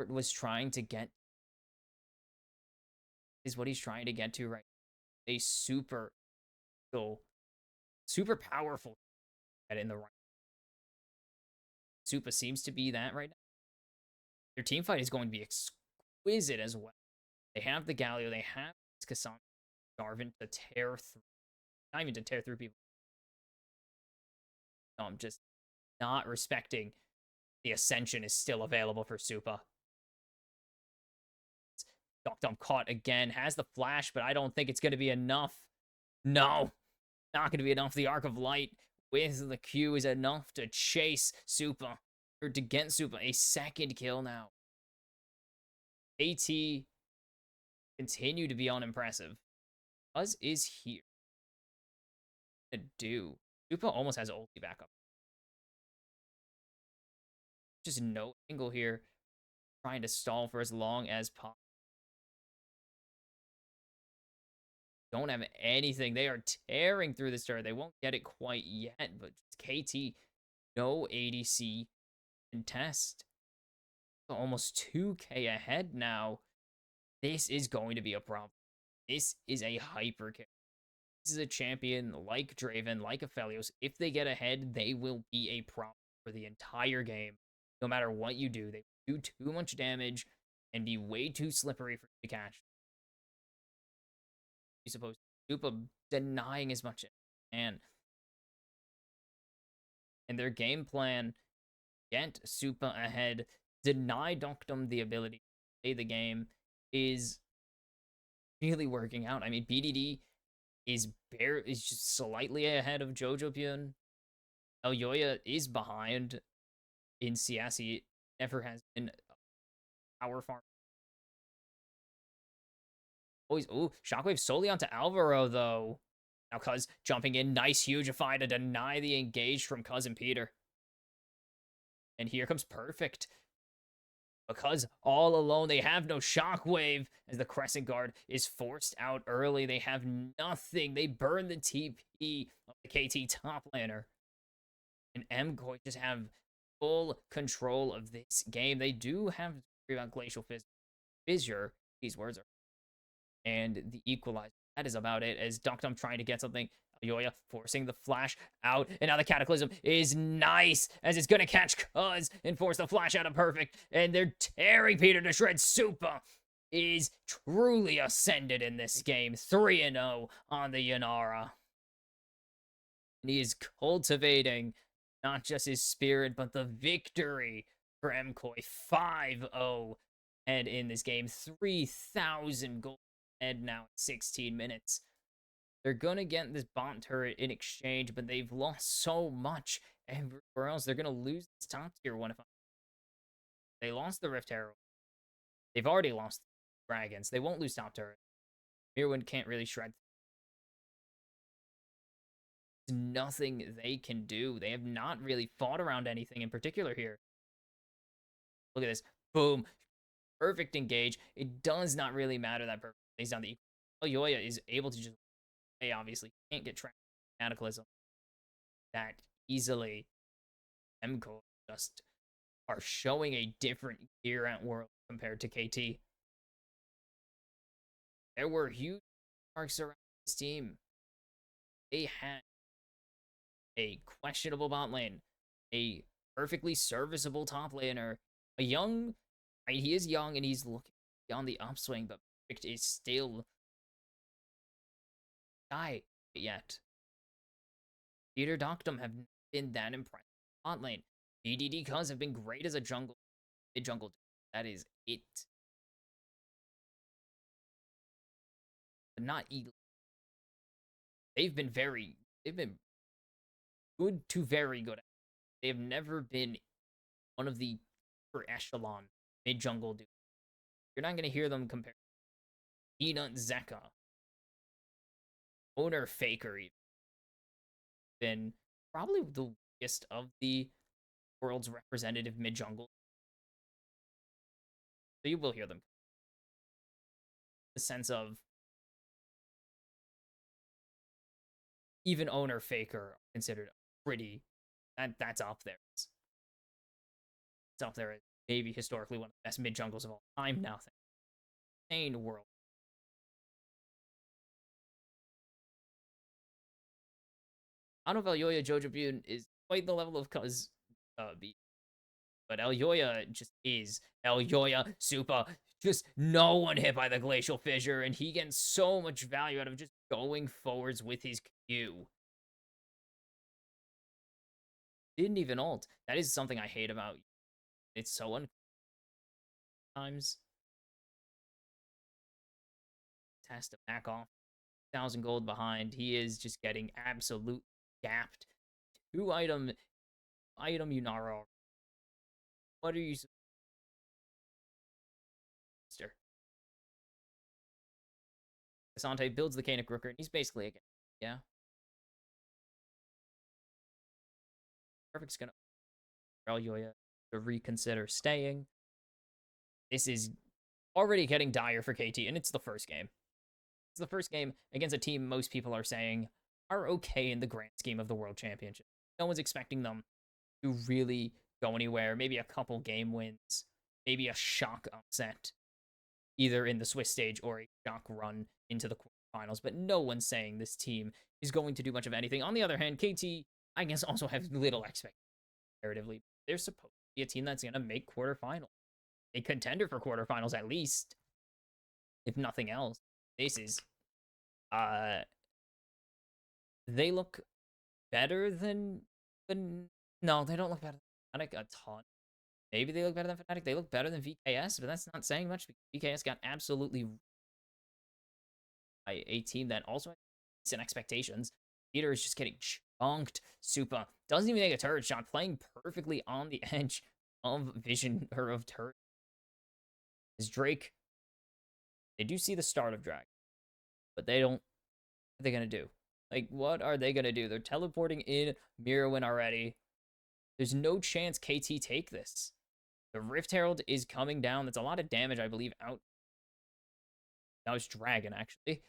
was trying to get. Is what he's trying to get to right now. A super powerful in the right. Supa seems to be that right now. Their team fight is going to be exquisite as well. They have the Galio, they have Cassandra, Jarvan to tear through. Not even to tear through people. No, I'm just not respecting the Ascension is still available for Supa. Doctum caught again, has the flash, but I don't think it's going to be enough. No, not going to be enough. The Arc of Light with the Q is enough to chase Supa, or to get Supa a second kill now. AT continue to be unimpressive. Buzz is here. To do. Supa almost has ulti backup. Just no angle here. Trying to stall for as long as possible. Don't have anything. They are tearing through this turret. They won't get it quite yet, but KT, no ADC contest. Almost 2k ahead now. This is going to be a problem. This is a hyper kill. This is a champion like Draven, like Aphelios. If they get ahead, they will be a problem for the entire game. No matter what you do, they do too much damage and be way too slippery for you to catch. You're supposed to Supa denying as much and And their game plan, get Supa ahead, deny Doctum the ability to play the game, is really working out. I mean, BDD is just slightly ahead of Jojo Pyun. Elyoya is behind in CS. He never has been power farm. Always, ooh, Shockwave solely onto Alvaro, though. Now Cuz jumping in, nice hugify to deny the engage from Cousin Peter. And here comes Perfect. Because all alone, they have no Shockwave as the Crescent Guard is forced out early. They have nothing. They burn the TP of the KT top laner. And MKOI just have full control of this game. They do have to worry about Glacial Fissure. These words are. And the Equalizer. That is about it, as Doctum trying to get something. Yoya forcing the flash out, and now the Cataclysm is nice, as it's gonna catch Cuz and force the flash out of Perfect, and they're tearing Peter to shreds. Supa is truly ascended in this game, 3-0 on the Yanara. And he is cultivating not just his spirit, but the victory for MKOI. 5-0 head in this game, 3,000 gold head now in 16 minutes. They're going to get this bot turret in exchange, but they've lost so much everywhere else. They're going to lose this top tier one. They lost the Rift Herald. They've already lost Dragons. They won't lose top turret. Mirwin can't really shred. There's nothing they can do. They have not really fought around anything in particular here. Look at this. Boom. Perfect engage. It does not really matter that Perfect lays down the equal. Yoya is able to just they obviously can't get trapped in Cataclysm that easily. MKOI just are showing a different gear at World compared to KT. There were huge marks around this team. They had a questionable bot lane, a perfectly serviceable top laner, a young, right, he is young and he's looking on the upswing, but Perfect is still die yet. Peter Doctum have not been that impressive bot lane. BDD Cuz have been great as a jungle, mid-jungle. That is it. But not elite. They've been good to very good. They have never been one of the upper echelon mid-jungle dudes. You're not going to hear them compare Peanut Zeka, Owner Faker, even. Been probably the weakest of the world's representative mid-jungle. So you will hear them. The sense of even Owner Faker considered pretty. That's up there. It's up there as maybe historically one of the best mid jungles of all time now. Insane world. I don't know if Elyoya Jojo Pyun is quite the level of Cuz beat. But Elyoya just is. Elyoya, Supa, just no one hit by the Glacial Fissure, and he gets so much value out of just going forwards with his Q. Didn't even ult. That is something I hate about. It's so times. Has to back off. 1,000 gold behind. He is just getting absolute gapped. 2-item Yunara. What are you? Asante builds the Canic Rooker, and he's basically again. Yeah. Perfect's gonna Elyoya to reconsider staying. This is already getting dire for KT, and it's the first game. It's the first game against a team most people are saying are okay in the grand scheme of the World Championship. No one's expecting them to really go anywhere. Maybe a couple game wins. Maybe a shock upset. Either in the Swiss stage or a shock run into the quarterfinals. But no one's saying this team is going to do much of anything. On the other hand, KT, I guess, also have little expectations comparatively. They're supposed to be a team that's going to make quarterfinals. A contender for quarterfinals, at least. If nothing else. This is... they look better than No, they don't look better than Fnatic a ton. Maybe they look better than Fnatic. They look better than VKS, but that's not saying much because VKS got absolutely by a team that also had decent expectations. Peter is just getting chunked. Supa doesn't even make a turret shot, playing perfectly on the edge of vision or of turret. Is Drake? They do see the start of drag, but they don't. What are they gonna do? Like, what are they gonna do? They're teleporting in Mirrorwind already. There's no chance KT take this. The Rift Herald is coming down. That's a lot of damage, I believe, out. Now it's Dragon, actually.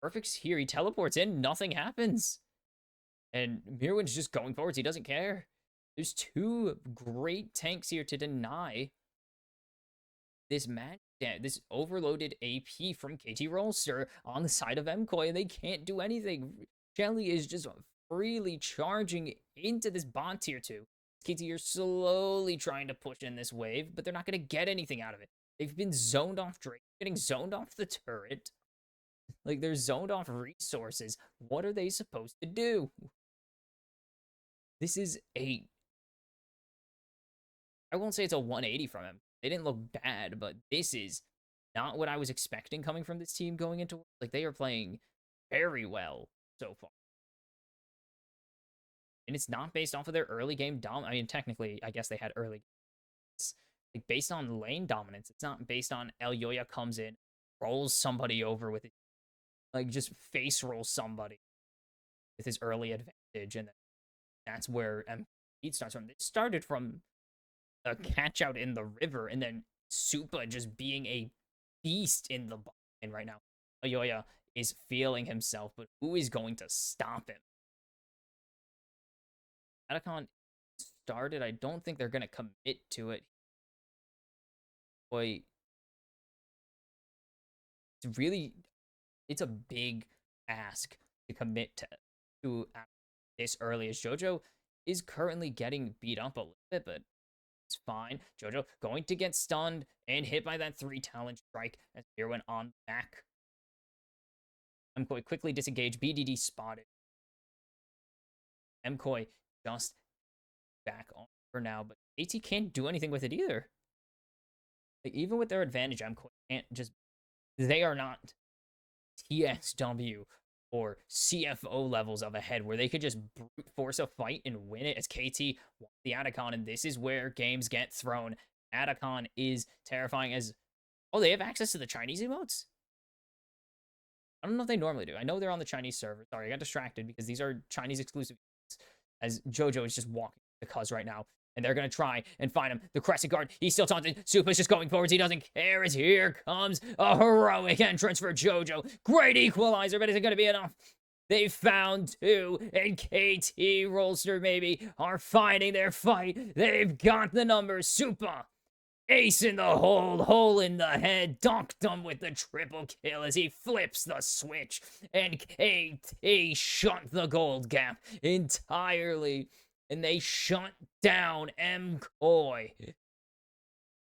Perfect's here. He teleports in. Nothing happens. And Mirwin's just going forwards. He doesn't care. There's two great tanks here to deny this match. This overloaded AP from KT Rolster on the side of MCoy, and they can't do anything. Shelly is just freely charging into this bot tier 2. KT are slowly trying to push in this wave, but they're not going to get anything out of it. They've been zoned off Drake, getting zoned off the turret. Like, they're zoned off resources. What are they supposed to do? This is a... I won't say it's a 180 from him. They didn't look bad, but this is not what I was expecting coming from this team going into... Like, they are playing very well so far. And it's not based off of their early game I mean, technically, I guess they had early games. Like, based on lane dominance. It's not based on Elyoya comes in, rolls somebody over with it. Like, just face rolls somebody with his early advantage, and that's where MP starts from. It started from a catch out in the river, and then Supa just being a beast in the bottom right now. Elyoya is feeling himself, but who is going to stop him? Atacon started. I don't think they're going to commit to it. Boy, it's a big ask to commit to this early, as JoJo is currently getting beat up a little bit, but it's fine. JoJo going to get stunned and hit by that 3 talent strike as Fear went on back. MCoy quickly disengaged. BDD spotted. MCoy just back on for now, but AT can't do anything with it either. Like, even with their advantage, MCoy can't just... They are not TSW or CFO levels of ahead where they could just brute force a fight and win it as KT won the Atacon, and this is where games get thrown. Atacon is terrifying as... Oh, they have access to the Chinese emotes? I don't know if they normally do. I know they're on the Chinese server. Sorry, I got distracted because these are Chinese exclusive as JoJo is just walking the cuz right now. And they're going to try and find him. The Crescent Guard, he's still taunted. Supa's just going forwards. He doesn't care as here comes a heroic entrance for JoJo. Great equalizer, but is it going to be enough? They found 2, and KT Rolster, maybe, are finding their fight. They've got the numbers. Supa, ace in the hole in the head. Dunked him with the triple kill as he flips the switch. And KT shut the gold gap entirely. And they shut down MCoy.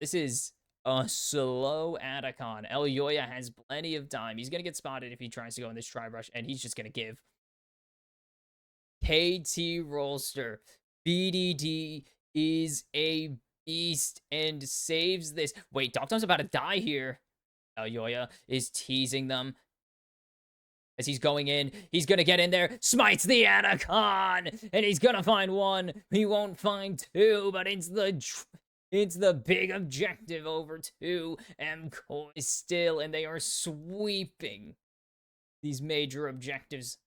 This is a slow Atacon. Elyoya has plenty of time. He's going to get spotted if he tries to go in this tri-brush, and he's just going to give. KT Rolster. BDD is a beast and saves this. Wait, Doctom's about to die here. Elyoya is teasing them. As he's going in, he's going to get in there, smites the Atacon, and he's going to find 1. He won't find 2, but it's the big objective over 2. MCoy still, and they are sweeping these major objectives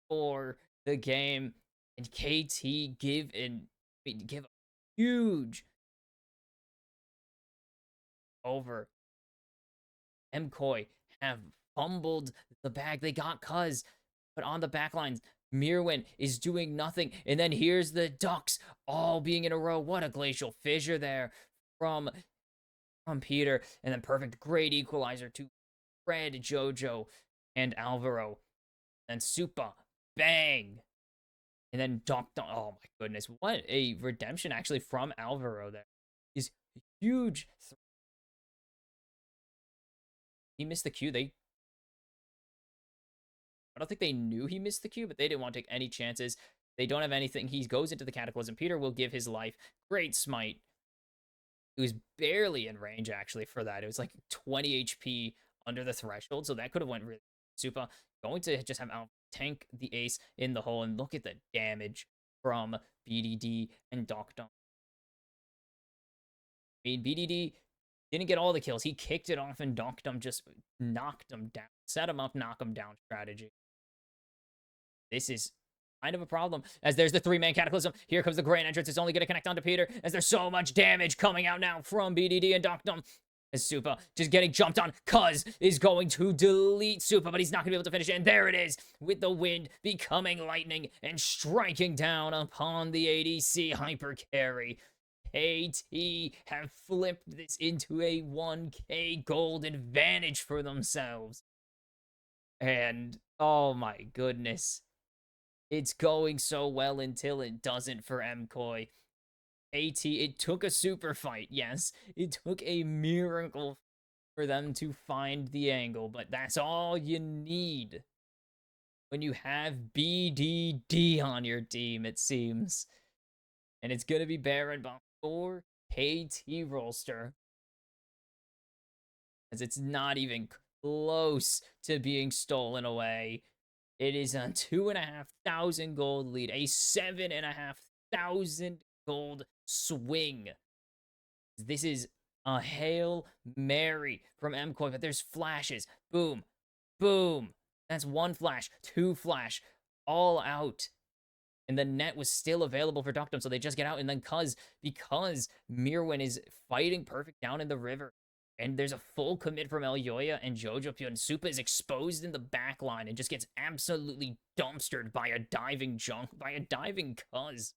for the game. And KT give a huge over. MCoy have fumbled the bag. They got cuz, but on the backlines, Mirwin is doing nothing. And then here's the Ducks all being in a row. What a glacial fissure there from Peter. And then perfect, great equalizer to Fred, JoJo, and Alvaro. And Supa, bang. And then oh my goodness, what a redemption actually from Alvaro there. Is huge. He missed the Q. I don't think they knew he missed the Q, but they didn't want to take any chances. They don't have anything. He goes into the Cataclysm. Peter will give his life. Great smite. It was barely in range, actually, for that. It was like 20 HP under the threshold, so that could have went really super. Going to just have Alpha tank the ace in the hole, and look at the damage from BDD and Doctor. I mean, BDD didn't get all the kills. He kicked it off, and Doctum just knocked him down. Set him up, knock him down strategy. This is kind of a problem, as there's the 3-man Cataclysm. Here comes the Grand Entrance. It's only going to connect onto Peter, as there's so much damage coming out now from BDD and Doctum. As Supa just getting jumped on. Cuz is going to delete Supa, but he's not going to be able to finish it. And there it is, with the wind becoming lightning and striking down upon the ADC hyper carry. KT have flipped this into a 1k gold advantage for themselves. And oh my goodness. It's going so well until it doesn't for MCoy. it took a super fight, yes. It took a miracle for them to find the angle, but that's all you need when you have BDD on your team, it seems. And it's gonna be Baron Bomb or KT Rolster, as it's not even close to being stolen away. It is a 2,500 gold lead, a 7,500 gold swing. This is a Hail Mary from MCoy, but there's flashes. Boom, boom. That's 1 flash, 2 flash, all out. And the net was still available for Doctum, so they just get out. And then because Mirwin is fighting perfect down in the river, and there's a full commit from Elyoya and Jojo Pyo, and Supa is exposed in the back line and just gets absolutely dumpstered by a diving Cuz.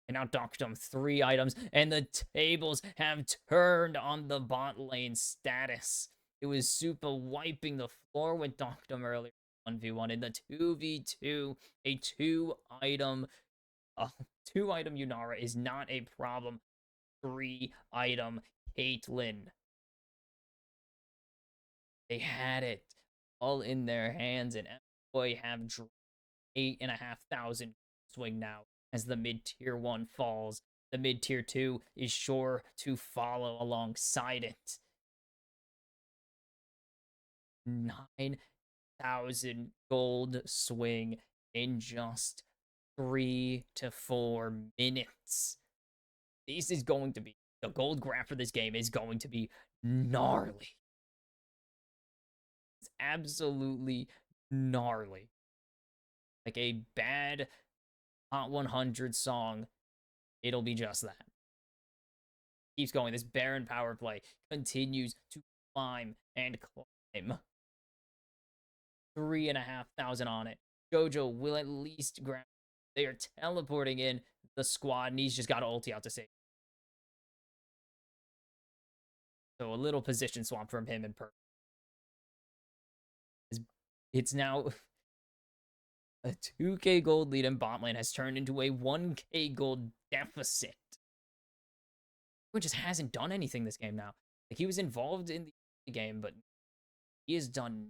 And now Doctum, 3 items, and the tables have turned on the bot lane status. It was Supa wiping the floor with Doctum earlier. 1v1 in the 2v2, a 2-item Yunara is not a problem. 3-item Caitlyn. They had it all in their hands, and MCoy have 8,500 swing now as the mid-tier 1 falls. The mid-tier 2 is sure to follow alongside it. 9,000 gold swing in just 3 to 4 minutes. This is going to be, the gold graph for this game is going to be gnarly. It's absolutely gnarly. Like a bad Hot 100 song, it'll be just that. Keeps going. This Baron power play continues to climb and climb. 3,500 on it. Jojo will at least grab. They are teleporting in the squad, and he's just got an ulti out to save. So a little position swap from him and Perk. It's now a 2k gold lead, and bot lane has turned into a 1k gold deficit. He just hasn't done anything this game now. Like, he was involved in the game, but he has done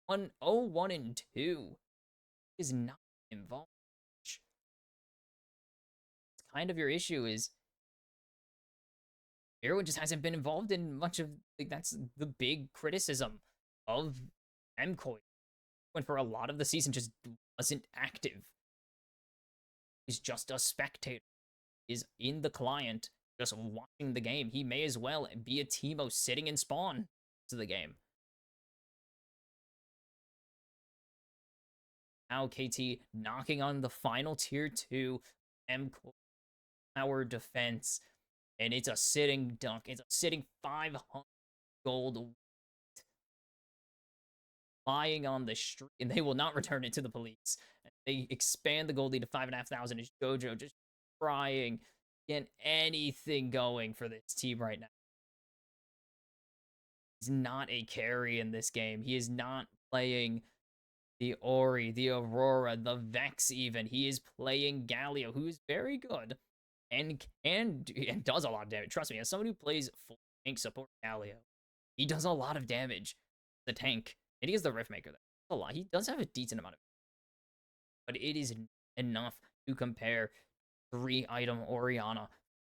1-0-1 and 2. He is not involved. It's kind of your issue is everyone just hasn't been involved in much of, like, that's the big criticism of MCoy. When for a lot of the season just wasn't active. He's just a spectator. Is in the client, just watching the game. He may as well be a Teemo sitting in spawn to the game. Now KT knocking on the final tier 2 MCoy power defense. And it's a sitting dunk. It's a sitting 500 gold lying on the street, and they will not return it to the police. They expand the gold lead to 5,500 as Jojo just trying to get anything going for this team right now. He's not a carry in this game. He is not playing the Ori, the Aurora, the Vex even. He is playing Galio, who is very good and does a lot of damage. Trust me, as someone who plays full tank support Galio, he does a lot of damage. The tank. And he is the Riftmaker there. A lot. He does have a decent amount of, but it is enough to compare 3-item Oriana,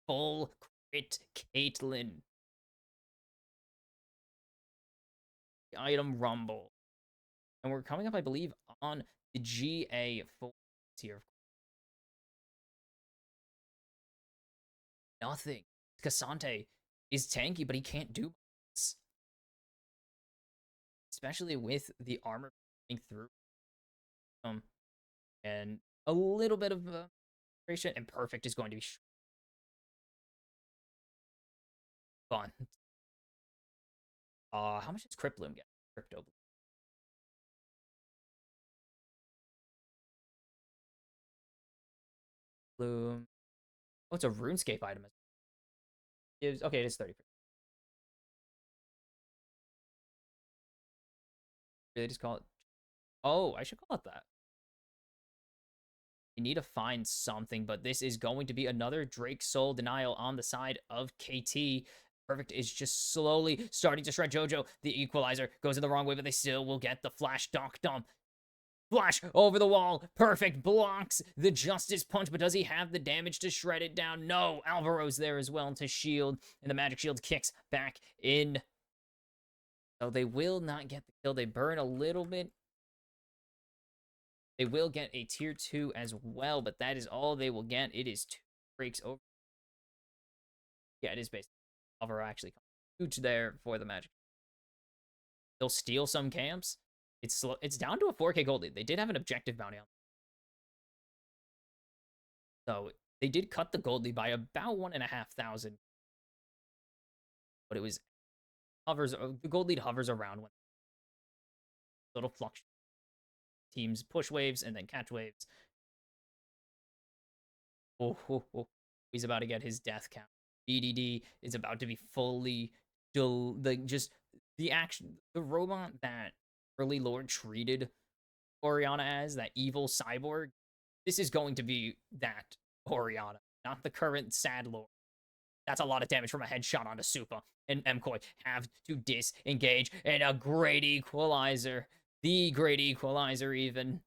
full crit Caitlyn, item Rumble. And we're coming up, I believe, on the GA for here. Nothing. Cassante is tanky, but he can't do much. Especially with the armor coming through. And a little bit of and perfect is going to be fun. How much does Crypt Bloom get? Crypto Bloom. Oh, it's a RuneScape item. Okay, it is 30. They just call it. Oh, I should call it that. You need to find something, but this is going to be another Drake Soul denial on the side of KT. Perfect is just slowly starting to shred JoJo. The equalizer goes in the wrong way, but they still will get the flash donk dump. Flash over the wall. Perfect blocks the Justice Punch, but does he have the damage to shred it down? No. Alvaro's there as well to shield, and the Magic Shield kicks back in. So they will not get the kill. They burn a little bit. They will get a tier 2 as well, but that is all they will get. It is 2 breaks over. Yeah, it is basically Alvaro actually huge there for the Magic. They'll steal some camps. It's down to a 4K gold lead. They did have an objective bounty on. So they did cut the gold lead by about 1,500. But it was the gold lead hovers around when little fluctuation. Teams push waves and then catch waves. Oh, he's about to get his death count. BDD is about to be fully the robot that early Lord treated Oriana as, that evil cyborg. This is going to be that Oriana, not the current sad Lord. That's a lot of damage from a headshot onto Supa. And MCoy have to disengage. And a great equalizer. The great equalizer, even.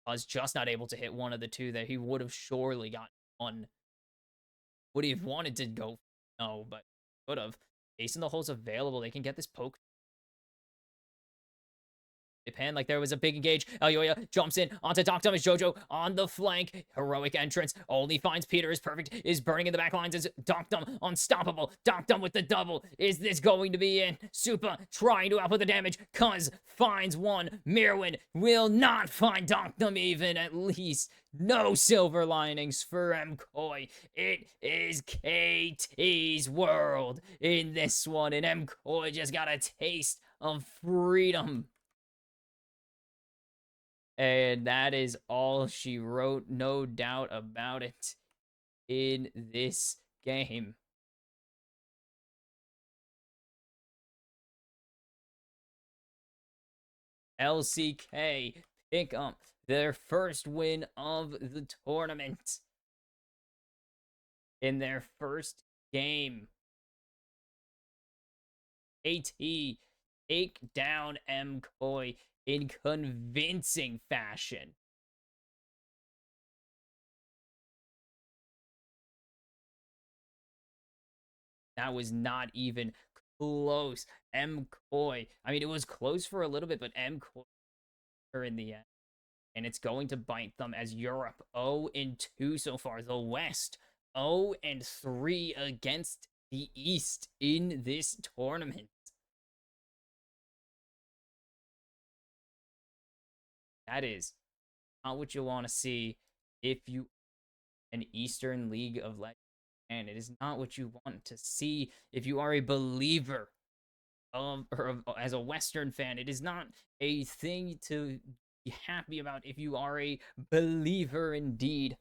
Was just not able to hit one of the two that he would have surely gotten one. Would he have wanted to go? No, but could have. Ace in the hole's available. They can get this poke. Japan, like there was a big engage. Elyoya jumps in onto Doctum as JoJo on the flank. Heroic entrance. Only finds Peter is perfect. Is burning in the back lines as Doctum unstoppable. Doctum with the double. Is this going to be in? Supa trying to output the damage. Cuz finds one. Mirwin will not find Doctum even, at least. No silver linings for MCoy. It is KT's world in this one. And MCoy just got a taste of freedom. And that is all she wrote, no doubt about it, in this game. LCK pick up their first win of the tournament in their first game. AT take down MCoy in convincing fashion. That was not even close. MCoy. I mean, it was close for a little bit, but MCoy are in the end. And it's going to bite them as Europe 0-2 so far. The West 0-3 against the East in this tournament. That is not what you want to see if you an Eastern League of Legends. And it is not what you want to see if you are a believer or as a Western fan. It is not a thing to be happy about if you are a believer indeed.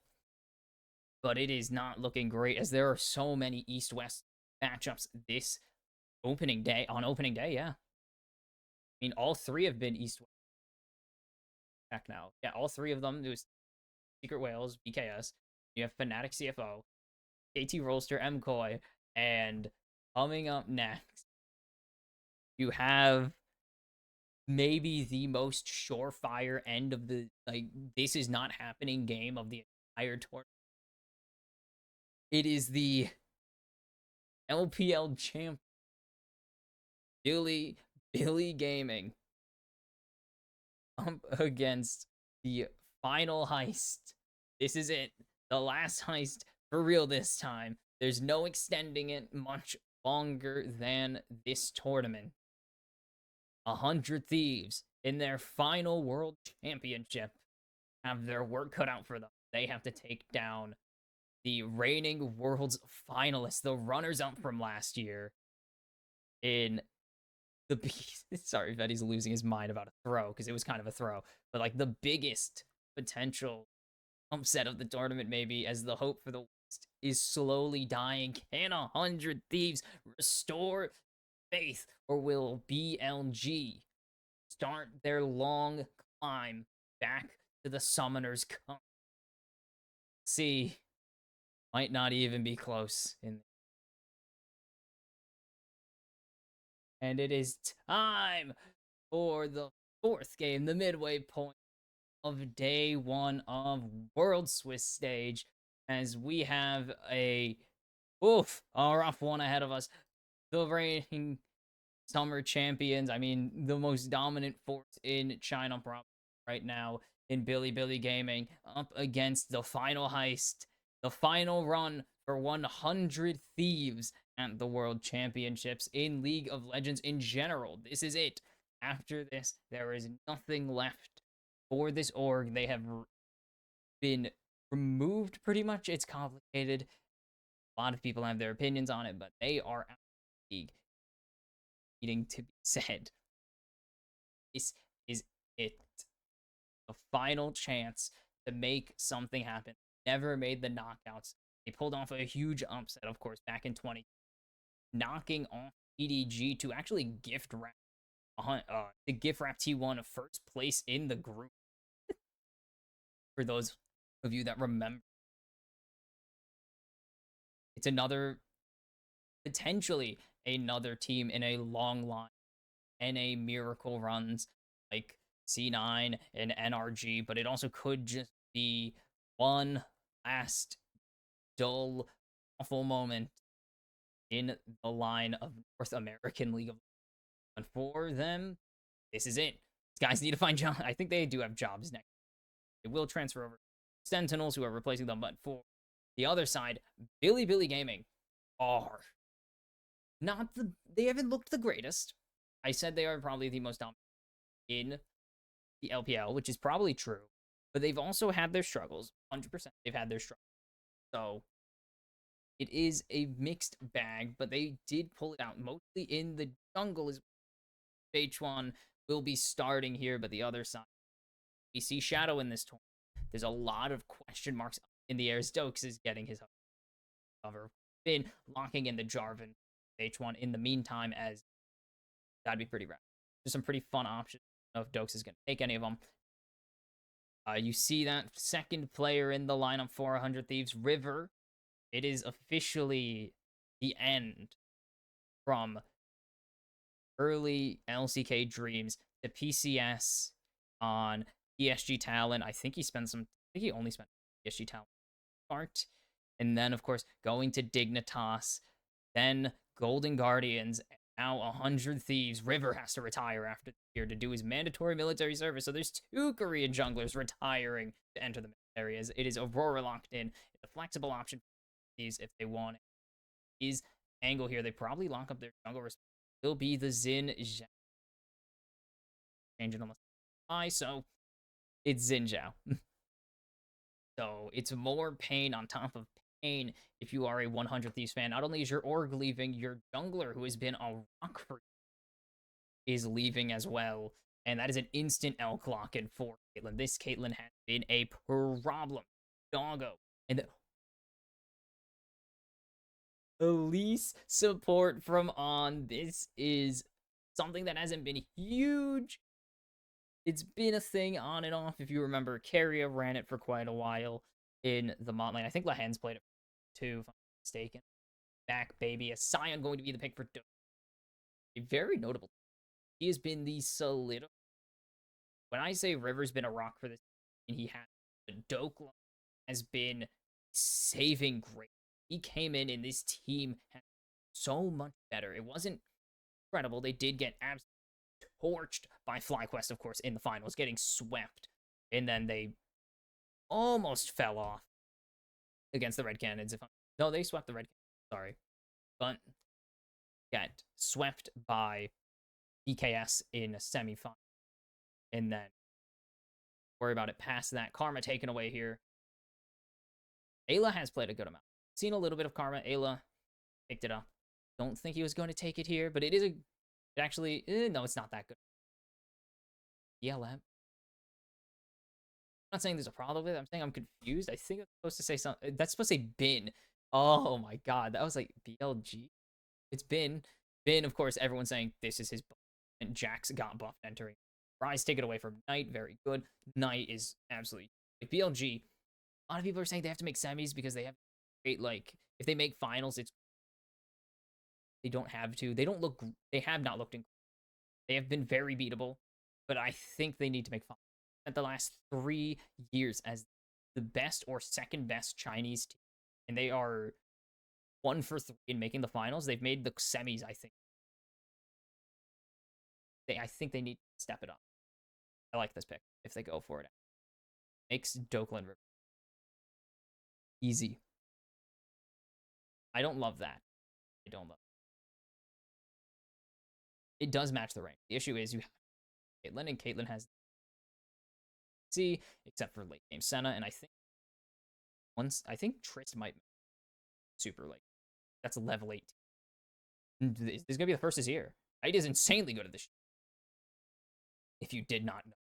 But it is not looking great as there are so many East-West matchups this opening day. On opening day, yeah. I mean, all three have been East-West. Back now. Yeah, all three of them. There's Secret Whales, BKS. You have Fnatic CFO, KT Rolster, MCoy, and coming up next, you have maybe the most surefire end of the like this is not happening game of the entire tournament. It is the LPL champ Billy Billy Gaming up against the final heist. This is it. The last heist for real this time. There's no extending it much longer than this tournament. 100 Thieves in their final world championship have their work cut out for them. They have to take down the reigning world's finalists, the runners up from last year in the sorry, Vetti's losing his mind about a throw because it was kind of a throw, but like the biggest potential upset of the tournament, maybe, as the hope for the West is slowly dying. Can 100 Thieves restore faith, or will BLG start their long climb back to the Summoner's Cup? See, might not even be close in. And it is time for the fourth game, the midway point of day one of World Swiss Stage, as we have a rough one ahead of us. The reigning summer champions, I mean, the most dominant force in China right now in Billy Gaming, up against the final heist, the final run for 100 Thieves at the World Championships in League of Legends in general. This is it. After this, there is nothing left for this org. They have been removed pretty much. It's complicated. A lot of people have their opinions on it, but they are out of the league. Needing to be said. This is it. The final chance to make something happen. Never made the knockouts. They pulled off a huge upset, of course, back in 20, knocking off EDG to actually gift wrap T1 first place in the group. For those of you that remember, it's potentially another team in a long line and a miracle runs like C9 and NRG, but it also could just be one last dull, awful moment in the line of North American League of Legends. And for them, this is it. These guys need to find jobs. I think they do have jobs next. It will transfer over Sentinels, who are replacing them, but for the other side, Billy Gaming are not they haven't looked the greatest. I said they are probably the most dominant in the LPL, which is probably true, but they've also had their struggles. 100%, they've had their struggles. So it is a mixed bag, but they did pull it out mostly in the jungle. Is H1 will be starting here, but the other side, we see Shadow in this tournament. There's a lot of question marks in the air. Stokes is getting his cover. Been locking in the Jarvan H1 in the meantime, as that'd be pretty rad. There's some pretty fun options. I don't know if Dokes is going to take any of them. You see that second player in the lineup for 100 Thieves, River. It is officially the end from early LCK Dreams to PCS on PSG Talent. I think he only spent PSG Talent part. And then, of course, going to Dignitas, then Golden Guardians, now 100 Thieves. River has to retire after the year to do his mandatory military service. So there's 2 Korean junglers retiring to enter the military, as it is Aurora locked in. It's a flexible option for these if they want it. Is angle here. They probably lock up their jungle. Will be the Xin Zhao. Changing almost high, so it's Xin Zhao. So it's more pain on top of pain if you are a 100 Thieves fan. Not only is your org leaving, your jungler, who has been a rock for you, is leaving as well. And that is an instant L clock in for Caitlyn. This Caitlyn has been a problem. Doggo. And the least support from On. This is something that hasn't been huge. It's been a thing on and off. If you remember, Carrier ran it for quite a while in the Mont lane. I think Lahen's played it too, if I'm not mistaken. Back, baby. A Sion going to be the pick for a very notable. He has been the solid. When I say River's been a rock for this, and he has, Doke has been saving grace. He came in, and this team had so much better. It wasn't incredible. They did get absolutely torched by FlyQuest, of course, in the finals, getting swept. And then they almost fell off against the Red Cannons. No, they swept the Red Cannons. Sorry. But got swept by DKS in a semifinal. And then worry about it past that. Karma taken away here. Ayla has played a good amount. Seen a little bit of Karma. Ayla picked it up. Don't think he was going to take it here, but it is a. It actually, no, it's not that good. ELM. I'm not saying there's a problem with it. I'm saying I'm confused. I think it's supposed to say something. That's supposed to say bin. Oh my god, that was like BLG. It's bin. Bin, of course, everyone's saying this is his buff. And Jax got buffed entering. Rise take it away from Knight. Very good. Knight is absolutely like BLG. A lot of people are saying they have to make semis because they have great, like, if they make finals, it's they don't have to. They don't look. They have not looked. They have been very beatable, but I think they need to make finals. At the last 3 years as the best or second best Chinese team, and they are 1 for 3 in making the finals. They've made the semis. I think. I think they need to step it up. I like this pick if they go for it. Makes Dokland easy. I don't love that. I don't love it. It does match the rank. The issue is you have Caitlyn, and Caitlyn has C, except for late game Senna, and I think Trist might super late. That's level 18. This is gonna be the first this year. Knight is insanely good at this. If you did not know.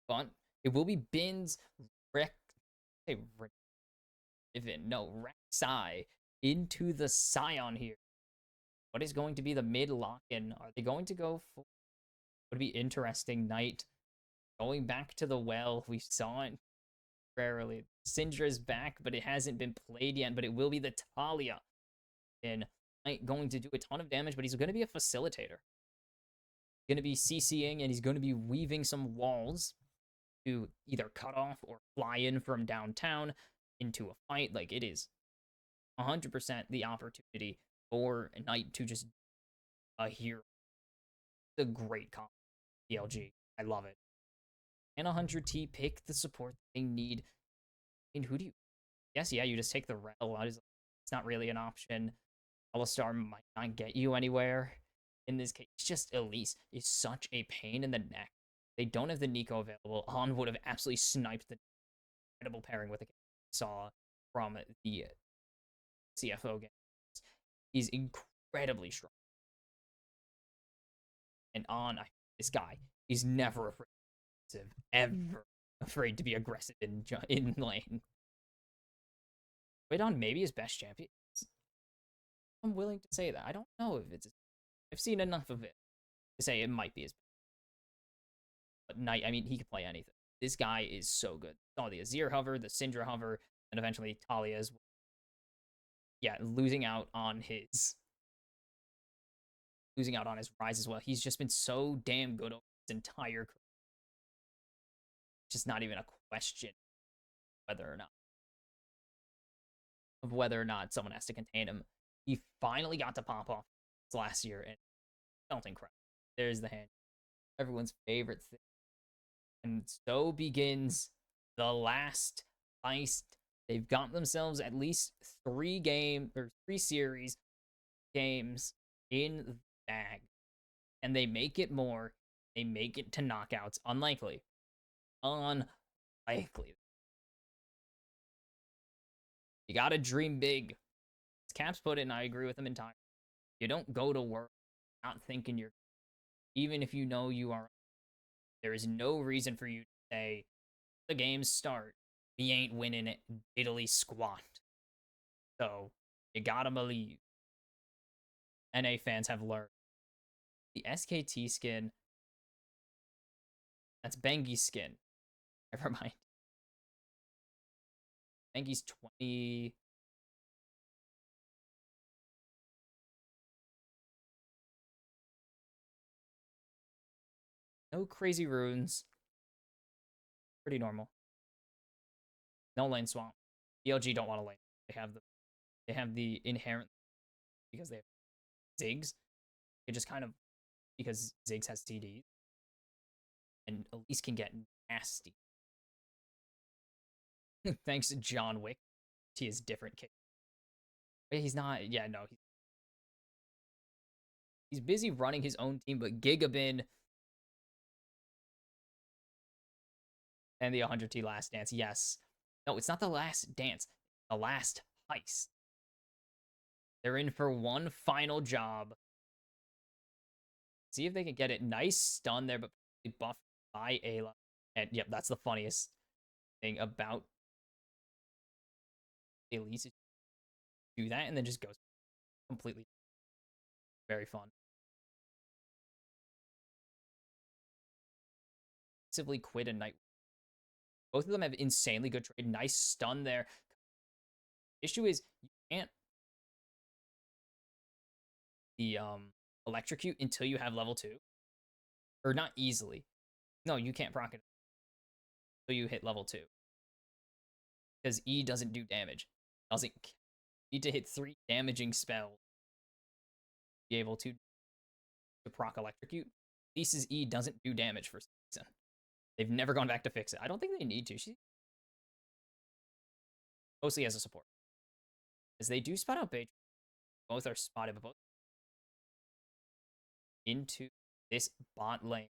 But it will be Bin's Rek'Sai into the Scion here. What is going to be the mid lock-in? Are they going to go for? Would be interesting. Knight going back to the well. We saw it rarely. Syndra's back, but it hasn't been played yet. But it will be the Talia. And Knight going to do a ton of damage, but he's going to be a facilitator. Going to be CCing, and he's going to be weaving some walls to either cut off or fly in from downtown into a fight. Like, it is 100% the opportunity for a Knight to just a hero. It's a great comp. ELG. I love it. And 100T, pick the support they need. I mean, who do you? Yes, yeah, you just take the Rel. It's not really an option. Alistar might not get you anywhere. In this case, it's just Elise is such a pain in the neck. They don't have the Nico available. Han would have absolutely sniped the incredible pairing with the saw from the CFO game. He's incredibly strong. And on this guy, he's never afraid, ever afraid to be aggressive in lane. Wait on maybe his best champion. I'm willing to say that. I don't know if it's. I've seen enough of it to say it might be his. But Knight, I mean, he can play anything. This guy is so good. Saw the Azir hover, the Syndra hover, and eventually Talia's. Yeah, losing out on his rise as well. He's just been so damn good over his entire career. Just not even a question whether or not someone has to contain him. He finally got to pop off last year and felt incredible. There's the hand. Everyone's favorite thing. And so begins the last heist. They've got themselves at least 3 series games in the bag. And they make it more. They make it to knockouts. Unlikely. You gotta dream big. As Caps put it, and I agree with him entirely. You don't go to work not thinking you're. Even if you know you are. There is no reason for you to say, the games start. We ain't winning it. Italy squat. So, you gotta believe. NA fans have learned. The SKT skin. That's Bengi's skin. Never mind. Bengi's 20. No crazy runes. Pretty normal. No lane swamp. BLG don't want to lane. They have the inherent because they have Ziggs. They just kind of because Ziggs has TD and Elise can get nasty. Thanks, John Wick. He is different kick. But he's not. Yeah, no. He's busy running his own team, but Gigabin and the 100T Last Dance. Yes. No, it's not the Last Dance. The Last Heist. They're in for one final job. See if they can get it. Nice stun there, but buffed by Ayla. And yep, that's the funniest thing about Elise. Do that and then just goes completely. Very fun. Simply quit a night. Both of them have insanely good trade. Nice stun there. Issue is you can't the electrocute until you have level 2. Or not easily. No, you can't proc it until you hit level 2. Because E doesn't do damage. Doesn't need to hit 3 damaging spells to be able to proc electrocute. Lisa's E doesn't do damage for some reason. They've never gone back to fix it. I don't think they need to. She's mostly as a support. As they do spot out Beidra. Both are spotted, but both into this bot lane.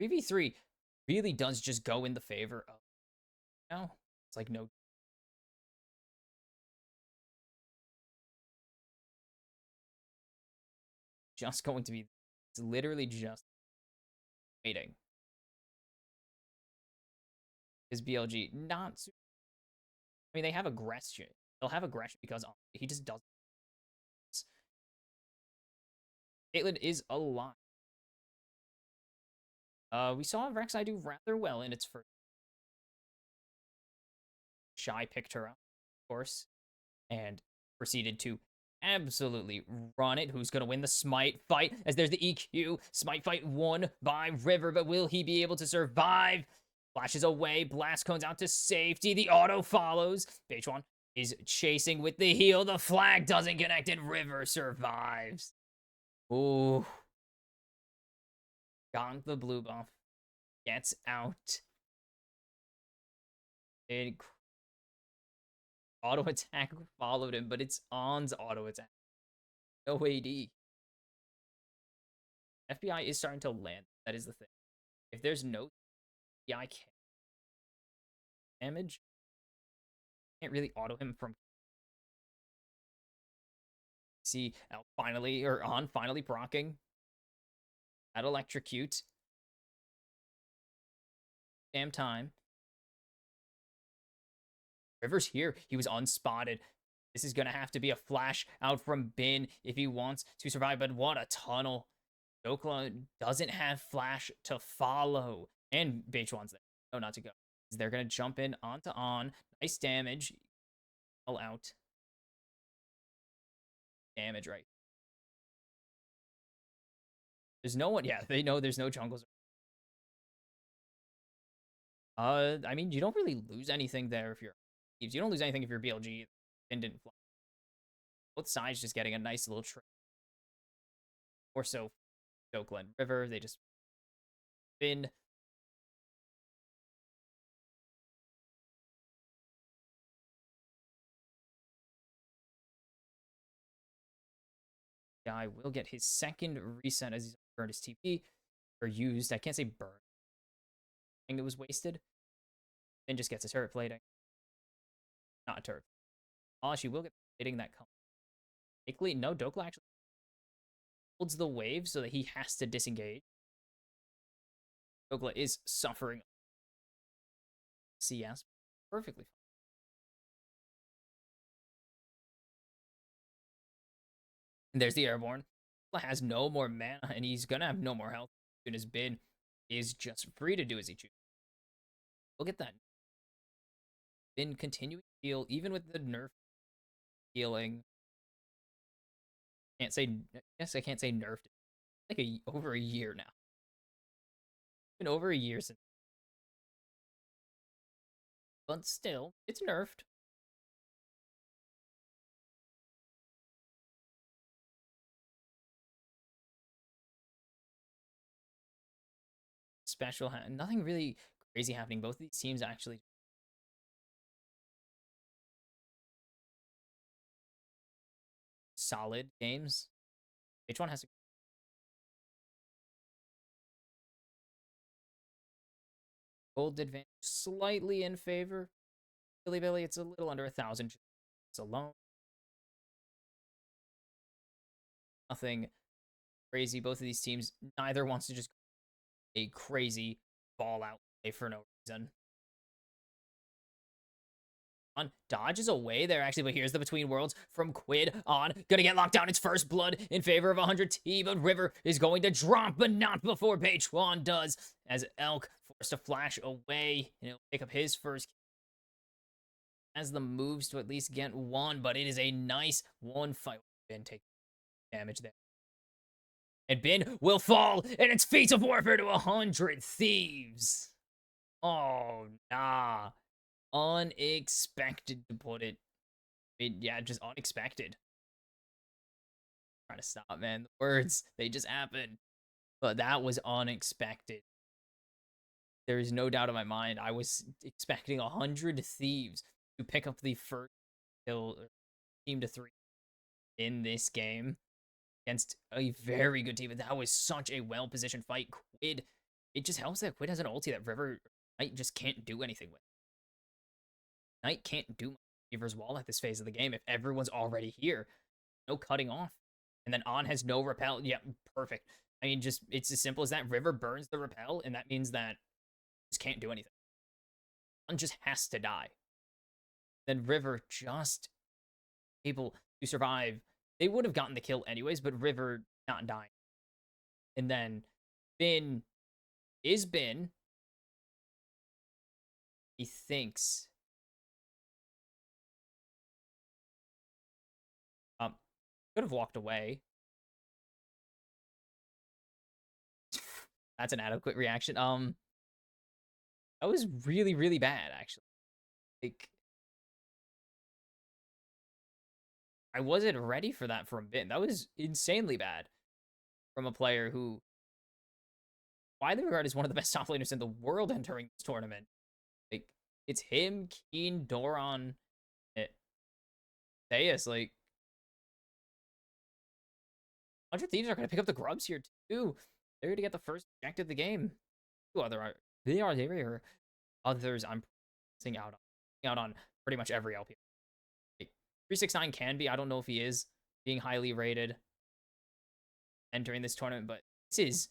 3v3 really does just go in the favor of now. It's like no. Just going to be. It's literally just waiting. Is BLG not super. I mean, they have aggression. They'll have aggression because he just doesn't. Caitlyn is alive. We saw Rek'Sai do rather well in its first. Shy picked her up, of course, and proceeded to absolutely run it. Who's going to win the Smite fight? As there's the EQ. Smite fight won by River, but will he be able to survive? Flashes away. Blast cones out to safety. The auto follows. Beichuan is chasing with the heal. The flag doesn't connect, and River survives. Ooh. Got the blue buff. Gets out. Auto attack followed him, but it's On's auto attack. No AD. FBI is starting to land. That is the thing. If there's no FBI can't damage, can't really auto him from. See, finally, or On finally procking. That electrocute. Damn time. River's here. He was unspotted. This is going to have to be a flash out from Bin if he wants to survive. But what a tunnel. Dokla doesn't have flash to follow. And Beichuan's there. No, not to go. They're going to jump in onto On. Nice damage. All out. Damage right. There's no one. Yeah, they know there's no jungles. I mean, you don't really lose anything there if you're. You don't lose anything if you're BLG. And didn't fly. Both sides just getting a nice little trip. Or so. Dokla and River. They just. Bin. Guy will get his second reset as he's burned his TP. Or used. I can't say burn. I think it was wasted. And just gets his turret plating. Not a turret. Oh, she will get hitting that come. No, Dokla actually holds the wave so that he has to disengage. Dokla is suffering CS perfectly fine. And there's the airborne. Dokla has no more mana, and he's gonna have no more health as soon as Bin is just free to do as he chooses. Look at that. Bin continuing to heal, even with the nerf healing. Can't say, yes, I can't say nerfed. like over a year now. It's been over a year since, but still, it's nerfed. Nothing really crazy happening. Both of these teams actually solid games. Each one has a gold advantage slightly in favor. Billy, it's a little under 1,000 alone. Nothing crazy. Both of these teams, neither wants to just a crazy ball out play for no reason. On dodges away there actually, but here's the between worlds from Quid on. Gonna get locked down. It's first blood in favor of 100T, but River is going to drop, but not before Bechuan does, as Elk forced to flash away, and he'll pick up his first as the moves to at least get one, but it is a nice one fight. Ben take damage there. And Bin will fall, and it's Feats of Warfare to 100 Thieves. Oh, nah. Unexpected to put it. Yeah, just unexpected. Trying to stop, man. The words, they just happened. But that was unexpected. There is no doubt in my mind. I was expecting 100 Thieves to pick up the first kill, team to 3 in this game against a very good team. But that was such a well-positioned fight. Quid, it just helps that Quid has an ulti that River Knight just can't do anything with. Knight can't do much River's wall at this phase of the game if everyone's already here. No cutting off. And then On has no repel. Yeah, perfect. I mean, just it's as simple as that. River burns the repel, and that means that just can't do anything. On just has to die. Then River just able to survive. They would have gotten the kill anyways, but River not dying. And then Bin is Bin. He thinks. Could have walked away. That's an adequate reaction. That was really, really bad, actually. Like, I wasn't ready for that from Bin. That was insanely bad from a player who widely regarded as one of the best top laners in the world entering this tournament. Like, it's him, Keen, Doron, Theus. Like, 100 Thieves are going to pick up the grubs here, too. They're going to get the first objective of the game. Two other there are others I'm seeing out on pretty much every LP. Like, 369 can be. I don't know if he is being highly rated entering this tournament, but this is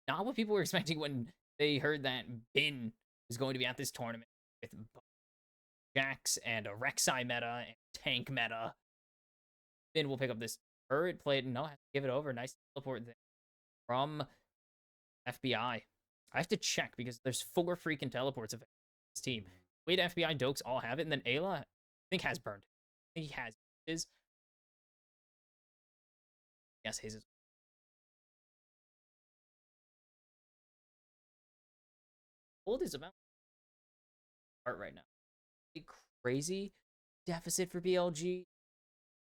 not what people were expecting when they heard that Bin is going to be at this tournament with Jax and a Rek'Sai meta and tank meta. Bin will pick up this turret plate and no, have to give it over. Nice teleport thing from FBI. I have to check because there's 4 freaking teleports of this team. Wait, FBI, Dokes all have it, and then Ayla, I think, has burned. I think he has his. Yes, his is. Gold is about art right now. A crazy deficit for BLG.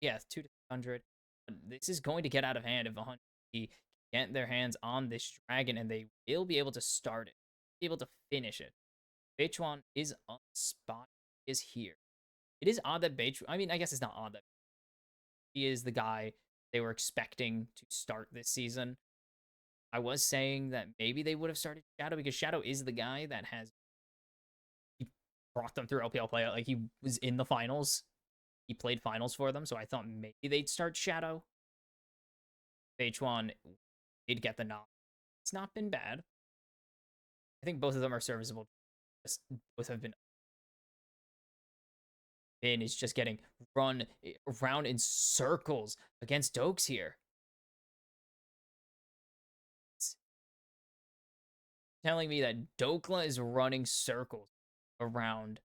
Yeah, 200. This is going to get out of hand if 100 get their hands on this dragon, and they will be able to start it, be able to finish it. Bechuan is on spot, is here. It is odd that Bechuan, I mean, I guess it's not odd that he is the guy they were expecting to start this season. I was saying that maybe they would have started Shadow because Shadow is the guy that has he brought them through LPL play. Like, he was in the finals. He played finals for them, so I thought maybe they'd start Shadow. Bechuan did get the nod. It's not been bad. I think both of them are serviceable. Just both have been. Bin is just getting run around in circles against Dokes here. It's telling me that Dokla is running circles around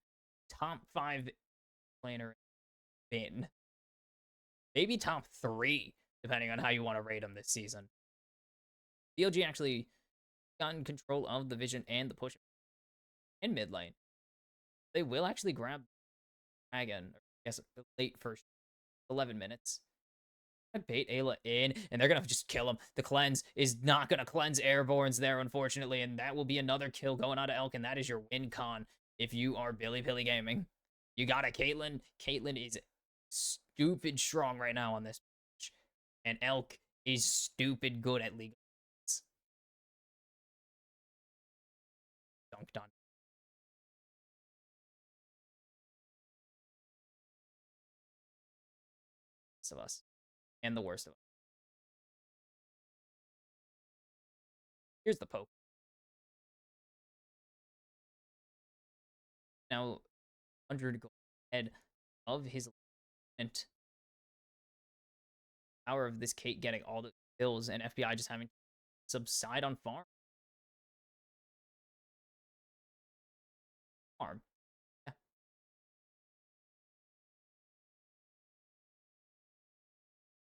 top 5 planer Bin. Maybe top 3, depending on how you want to rate him this season. BLG actually gotten control of the vision and the push in mid lane. They will actually grab Dragon, or I guess the late first 11 minutes. Bait Ayla in, and they're gonna just kill him. The cleanse is not gonna cleanse Airborns there, unfortunately, and that will be another kill going on to Elk, and that is your win con if you are Billy Pilly Gaming. You got a Caitlyn. Caitlyn is stupid strong right now on this pitch, and Elk is stupid good at League of Legends. Dunked on. Of us, and the worst of us. Here's the poke. Now, 100 gold ahead of his opponent. Power of this Kate getting all the kills and FBI just having to subside on farm. Yeah.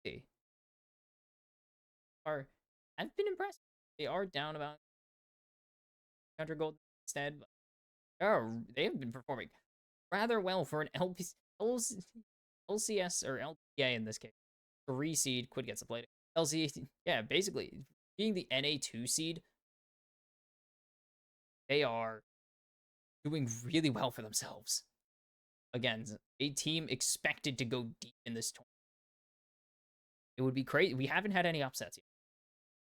See. I've been impressed. They are down about 100 gold instead. But they have been performing rather well for an LCS or LPA in this case. 3 seed, Quid gets a play. LC, yeah, basically being the NA2 seed, they are doing really well for themselves. Again, a team expected to go deep in this tournament. It would be crazy. We haven't had any upsets yet.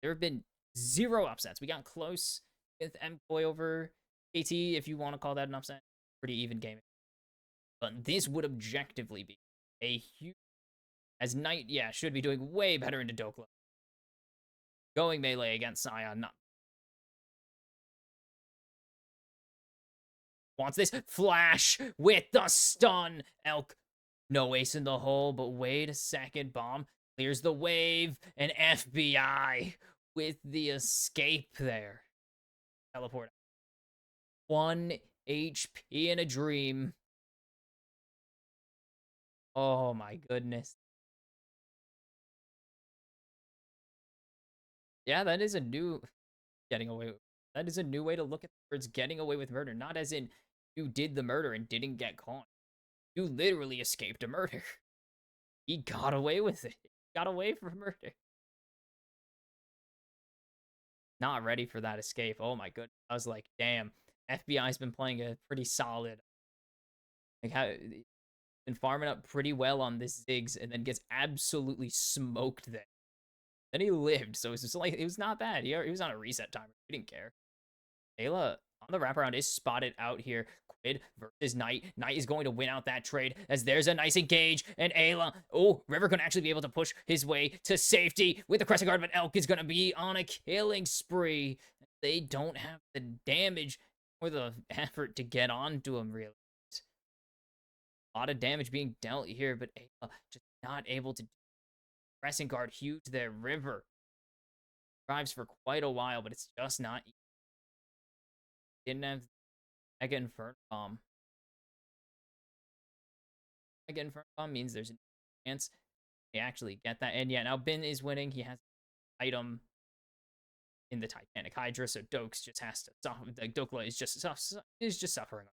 There have been 0 upsets. We got close with MCoy over KT, if you want to call that an upset. Pretty even game. But this would objectively be a huge... As Knight, yeah, should be doing way better into Dokla. Going melee against Sion, not... Wants this flash with the stun. Elk, no ace in the hole, but wait a second. Bomb clears the wave, and FBI with the escape there. Teleport. 1 HP in a dream. Oh my goodness. Yeah, that is a new getting away. That is a new way to look at the words getting away with murder. Not as in you did the murder and didn't get caught. You literally escaped a murder. He got away with it. He got away from murder. Not ready for that escape. Oh my goodness. I was like, damn. FBI's been playing a pretty solid. Like how been farming up pretty well on this Ziggs and then gets absolutely smoked there. Then he lived, so it's just like it was not bad. He was on a reset timer. He didn't care. Ayla on the wraparound is spotted out here. Quid versus Knight. Knight is going to win out that trade as there's a nice engage. And Ayla, oh, River can actually be able to push his way to safety with the Crescent Guard, but Elk is going to be on a killing spree. They don't have the damage or the effort to get onto him, really. A lot of damage being dealt here, but Ayla just not able to. Crescent Guard huge there. River drives for quite a while, but it's just not. Didn't have Mega Inferno Bomb. Mega Inferno Bomb means there's a chance they actually get that. And yeah, now Bin is winning. He has an item in the Titanic Hydra, so Dokes just has to suffer. Like Dokla is just suffering.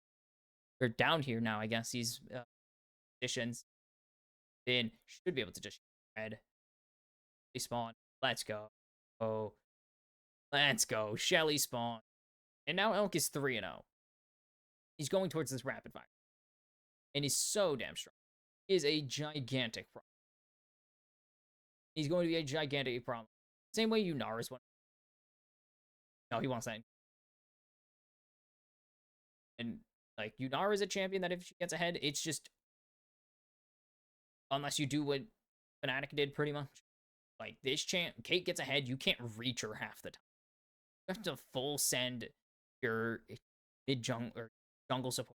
They're down here now. I guess he's positions. Bin should be able to just red. They spawn. Let's go. Oh, let's go. Shelly spawn. And now Elk is 3-0. He's going towards this rapid fire. And he's so damn strong. He is a gigantic problem. He's going to be a gigantic problem. Same way Yunara's one. No, he wants that. And, like, Yunara's a champion that if she gets ahead, it's just... Unless you do what Fnatic did, pretty much. Like, this champ, Kate gets ahead, you can't reach her half the time. You have to full send your jungle support.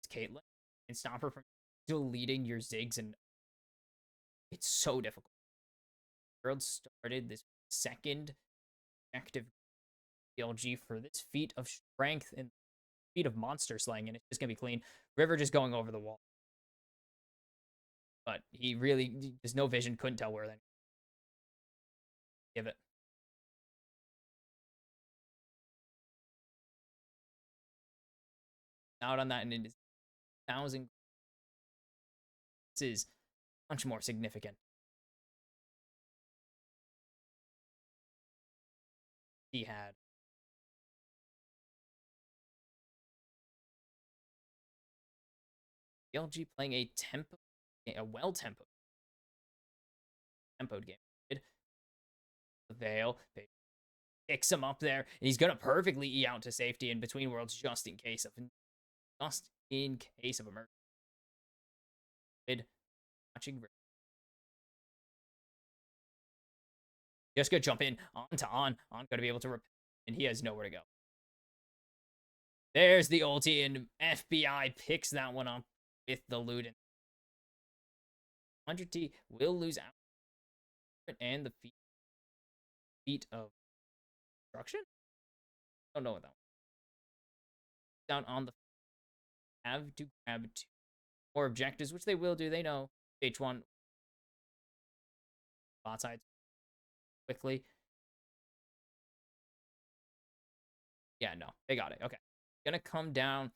It's Caitlyn and stop her from deleting your Ziggs, and it's so difficult. World started this second active PLG for this feat of strength and feat of monster slaying, and it's just gonna be clean. River just going over the wall. But he really, there's no vision, couldn't tell where then. Give it. out on that, and it is 1,000. This is much more significant. He had LG playing a well-tempoed game. The Veil picks him up there, and he's gonna perfectly E out to safety in between worlds just in case of emergency. Watching. Just gonna jump in onto on gonna be able to and he has nowhere to go. There's the ulti, and FBI picks that one up with the loot. 100T will lose out, and the feat of destruction. Don't know what that one. Down on the have to grab 2 more objectives, which they will do. They know H1 bot side quickly. Yeah, no, they got it. Okay, gonna come down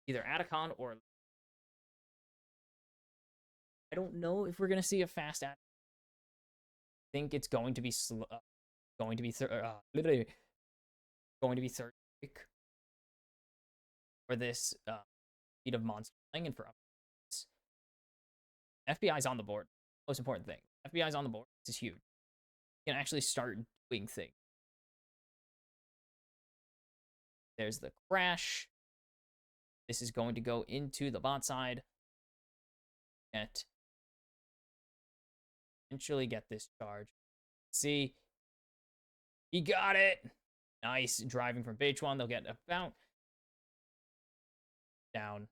either Atacon or I don't know if we're gonna see a fast Atacon. I think it's going to be literally going to be third pick for this feat of monster playing and for FBI's on the board. Most important thing. FBI's on the board. This is huge. You can actually start doing things. There's the crash. This is going to go into the bot side. Eventually get this charge. See, he got it. Nice driving from H1. They'll get about down.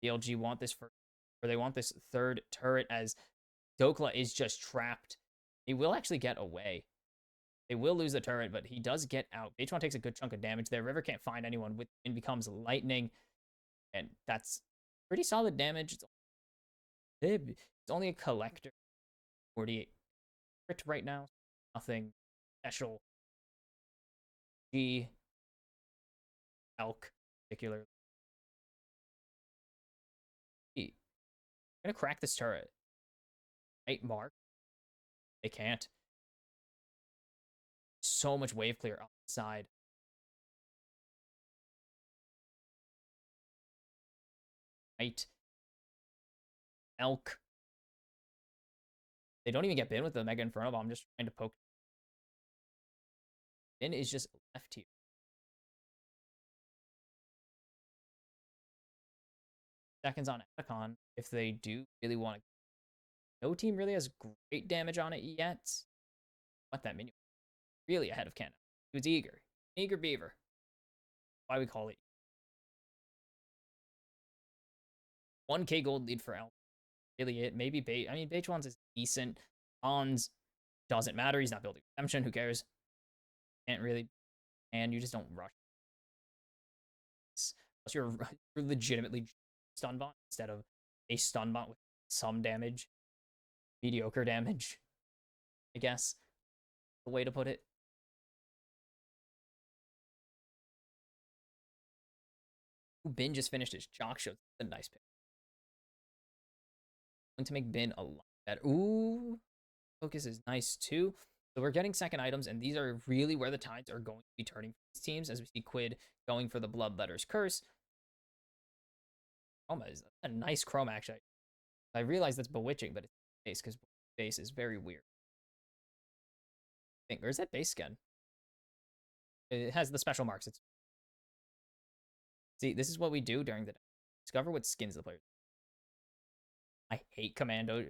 DLG want this they want this third turret as Dokla is just trapped. He will actually get away. They will lose the turret, but he does get out. H1 takes a good chunk of damage there. River can't find anyone and becomes lightning. And that's pretty solid damage. It's only a collector. 48 crit right now. Nothing special. G. Elk, particularly. I'm gonna crack this turret. Right, Mark. They can't. So much wave clear on the side. Right. Elk. They don't even get Bin with the Mega Inferno Bomb. I'm just trying to poke. Bin is just left here. Seconds on Atacon if they do really want to. No team really has great damage on it yet. What that minion? Really ahead of Canada. He was eager. Eager beaver. Why we call it. 1k gold lead for Elk. Really it. Maybe Bait. I mean, Bait1's is decent. Ons doesn't matter. He's not building Redemption. Who cares? Can't really. And you just don't rush. Unless you're legitimately stun bot instead of a stun bot with some damage. Mediocre damage, I guess. The way to put it. Bin just finished his chalk show. That's a nice pick. Going to make Bin a lot better. Ooh. Focus is nice too. So we're getting second items, and these are really where the tides are going to be turning for these teams, as we see Quid going for the Bloodletter's Curse. Chroma is a nice Chroma, actually. I realize that's bewitching, but it's base, because base is very weird. Where's that base skin? It has the special marks. See, this is what we do during the day. Discover what skins the players. I hate Commando.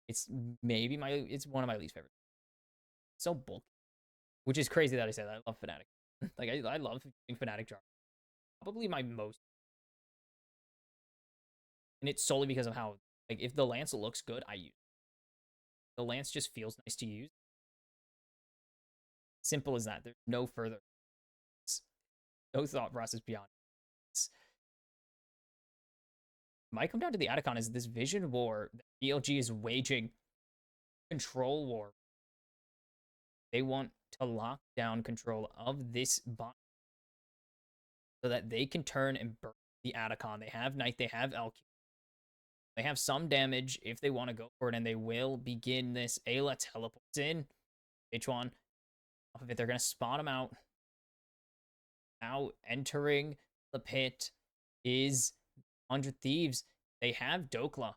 It's one of my least favorites. It's so bulky. Which is crazy that I say that. I love Fnatic. Like, I love using Fnatic jar. Probably my most. And it's solely because of how, like, if the Lance looks good, I use it. The Lance just feels nice to use. Simple as that. There's no further. No thought process beyond. Might come down to the Atacon is this vision war that BLG is waging. Control war. They want to lock down control of this bot so that they can turn and burn the Atacon. They have Knight, they have LQ. They have some damage if they want to go for it, and they will begin this. Ayla teleports in. H1 off of it. They're going to spot him out. Now entering the pit is 100 Thieves. They have Dokla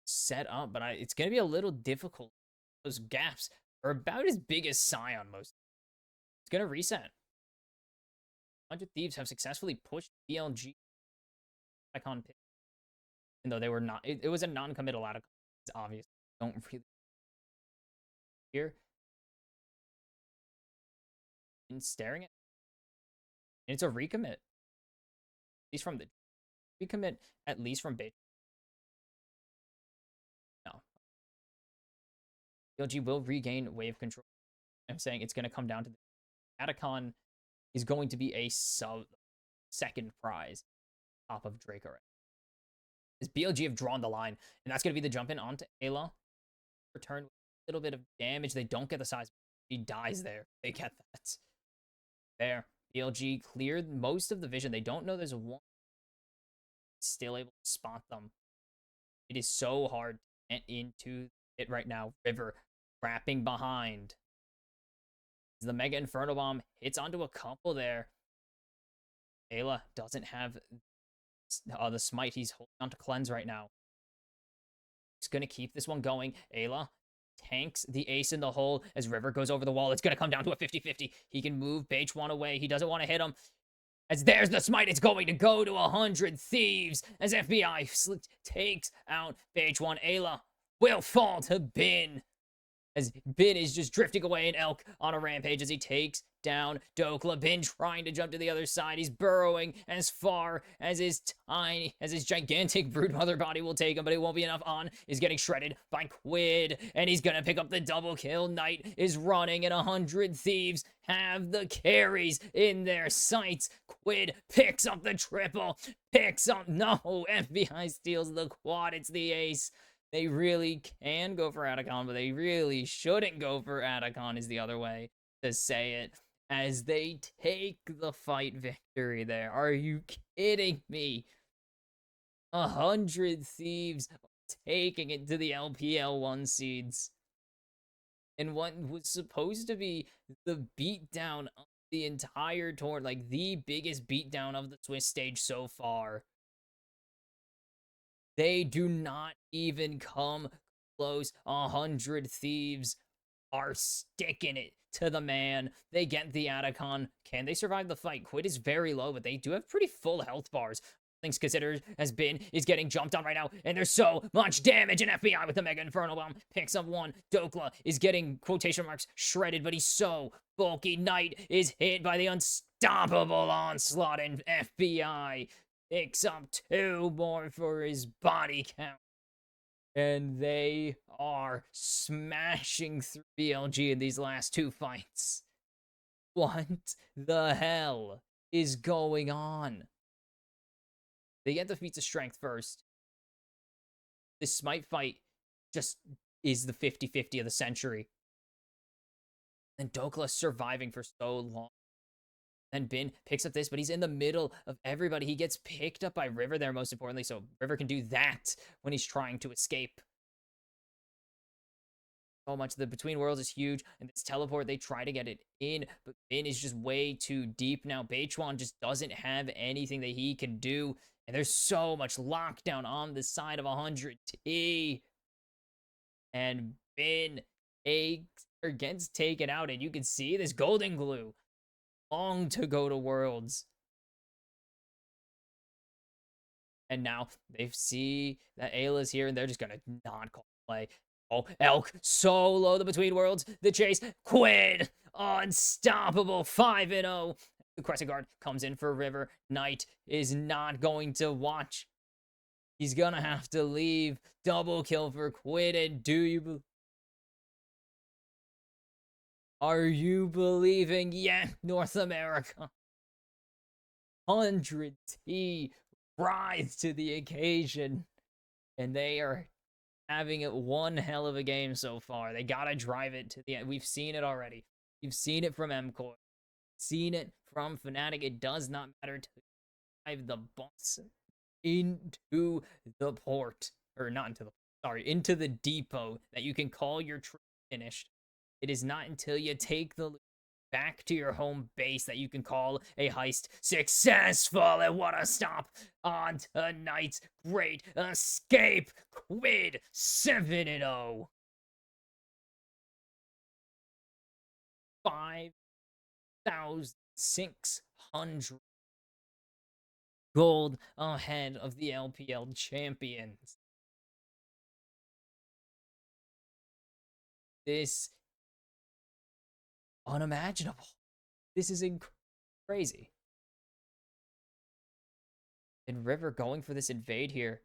set up, but it's going to be a little difficult. Those gaps are about as big as Scion most. It's going to reset. 100 Thieves have successfully pushed BLG Atacon pit. Even though they were not, it was a non-committal Atacon. It's obvious. Don't really here. And staring at. And it's a recommit. At least from the recommit, at least from bait. No. BLG will regain wave control. I'm saying it's going to come down to the Atacon is going to be a second prize top of Drake already. As BLG have drawn the line, and that's going to be the jump in onto Ayla. Return with a little bit of damage. They don't get the size. He dies there. They get that. There. BLG cleared most of the vision. They don't know there's a one. Still able to spot them. It is so hard to get into it right now. River wrapping behind. The Mega Inferno Bomb hits onto a couple there. Ayla doesn't have the smite. He's holding on to cleanse right now. He's going to keep this one going. Ayla tanks the ace in the hole as River goes over the wall. It's going to come down to a 50-50. He can move H1 away. He doesn't want to hit him. As there's the smite, it's going to go to 100 Thieves as FBI takes out H1. Ayla will fall to Bin. As Bin is just drifting away, and Elk on a rampage as he takes down Dokla. Bin trying to jump to the other side. He's burrowing as far as his gigantic broodmother body will take him, but it won't be enough. On is getting shredded by Quid, and he's gonna pick up the double kill. Knight is running, and 100 Thieves have the carries in their sights. Quid picks up the triple, no, FBI steals the quad. It's the ace. They really can go for Atacon, but they really shouldn't go for Atacon is the other way to say it. As they take the fight victory there. Are you kidding me? 100 Thieves taking it to the LPL 1 seeds. And what was supposed to be the beatdown of the entire tournament, like the biggest beatdown of the Swiss stage so far. They do not even come close. 100 Thieves are sticking it to the man. They get the Atacon. Can they survive the fight? Quid is very low, but they do have pretty full health bars. Things considered has been is getting jumped on right now, and there's so much damage. And FBI with the Mega Inferno Bomb picks up one. Dokla is getting quotation marks shredded, but he's so bulky. Knight is hit by the unstoppable onslaught, and FBI picks up 2 more for his body count. And they are smashing through BLG in these last 2 fights. What the hell is going on? They get the feats of strength first. This smite fight just is the 50-50 of the century. And Dokla surviving for so long. Then Bin picks up this, but he's in the middle of everybody. He gets picked up by River there, most importantly, so River can do that when he's trying to escape. So much. The Between Worlds is huge, and this teleport, they try to get it in, but Bin is just way too deep now. Beichuan just doesn't have anything that he can do, and there's so much lockdown on the side of 100T. And Bin gets taken out, and you can see this golden glue. Long to go to Worlds. And now they see that Ayla's here, and they're just going to not call play. Oh, Elk, solo the Between Worlds. The chase. Quid. Unstoppable. 5-0. The Crescent Guard comes in for River. Knight is not going to watch. He's going to have to leave. Double kill for Quid. And do you... Are you believing? Yeah, North America. 100T rise to the occasion. And they are having it one hell of a game so far. They gotta drive it to the end. We've seen it already. You've seen it from MCoy. Seen it from Fnatic. It does not matter to drive the bus into the port. Or not into the sorry, into the depot that you can call your trip finished. It is not until you take the back to your home base that you can call a heist successful. And what a stop on tonight's great escape. Quid 7-0. 5,600 gold ahead of the LPL champions. This unimaginable. This is crazy. And River going for this invade here.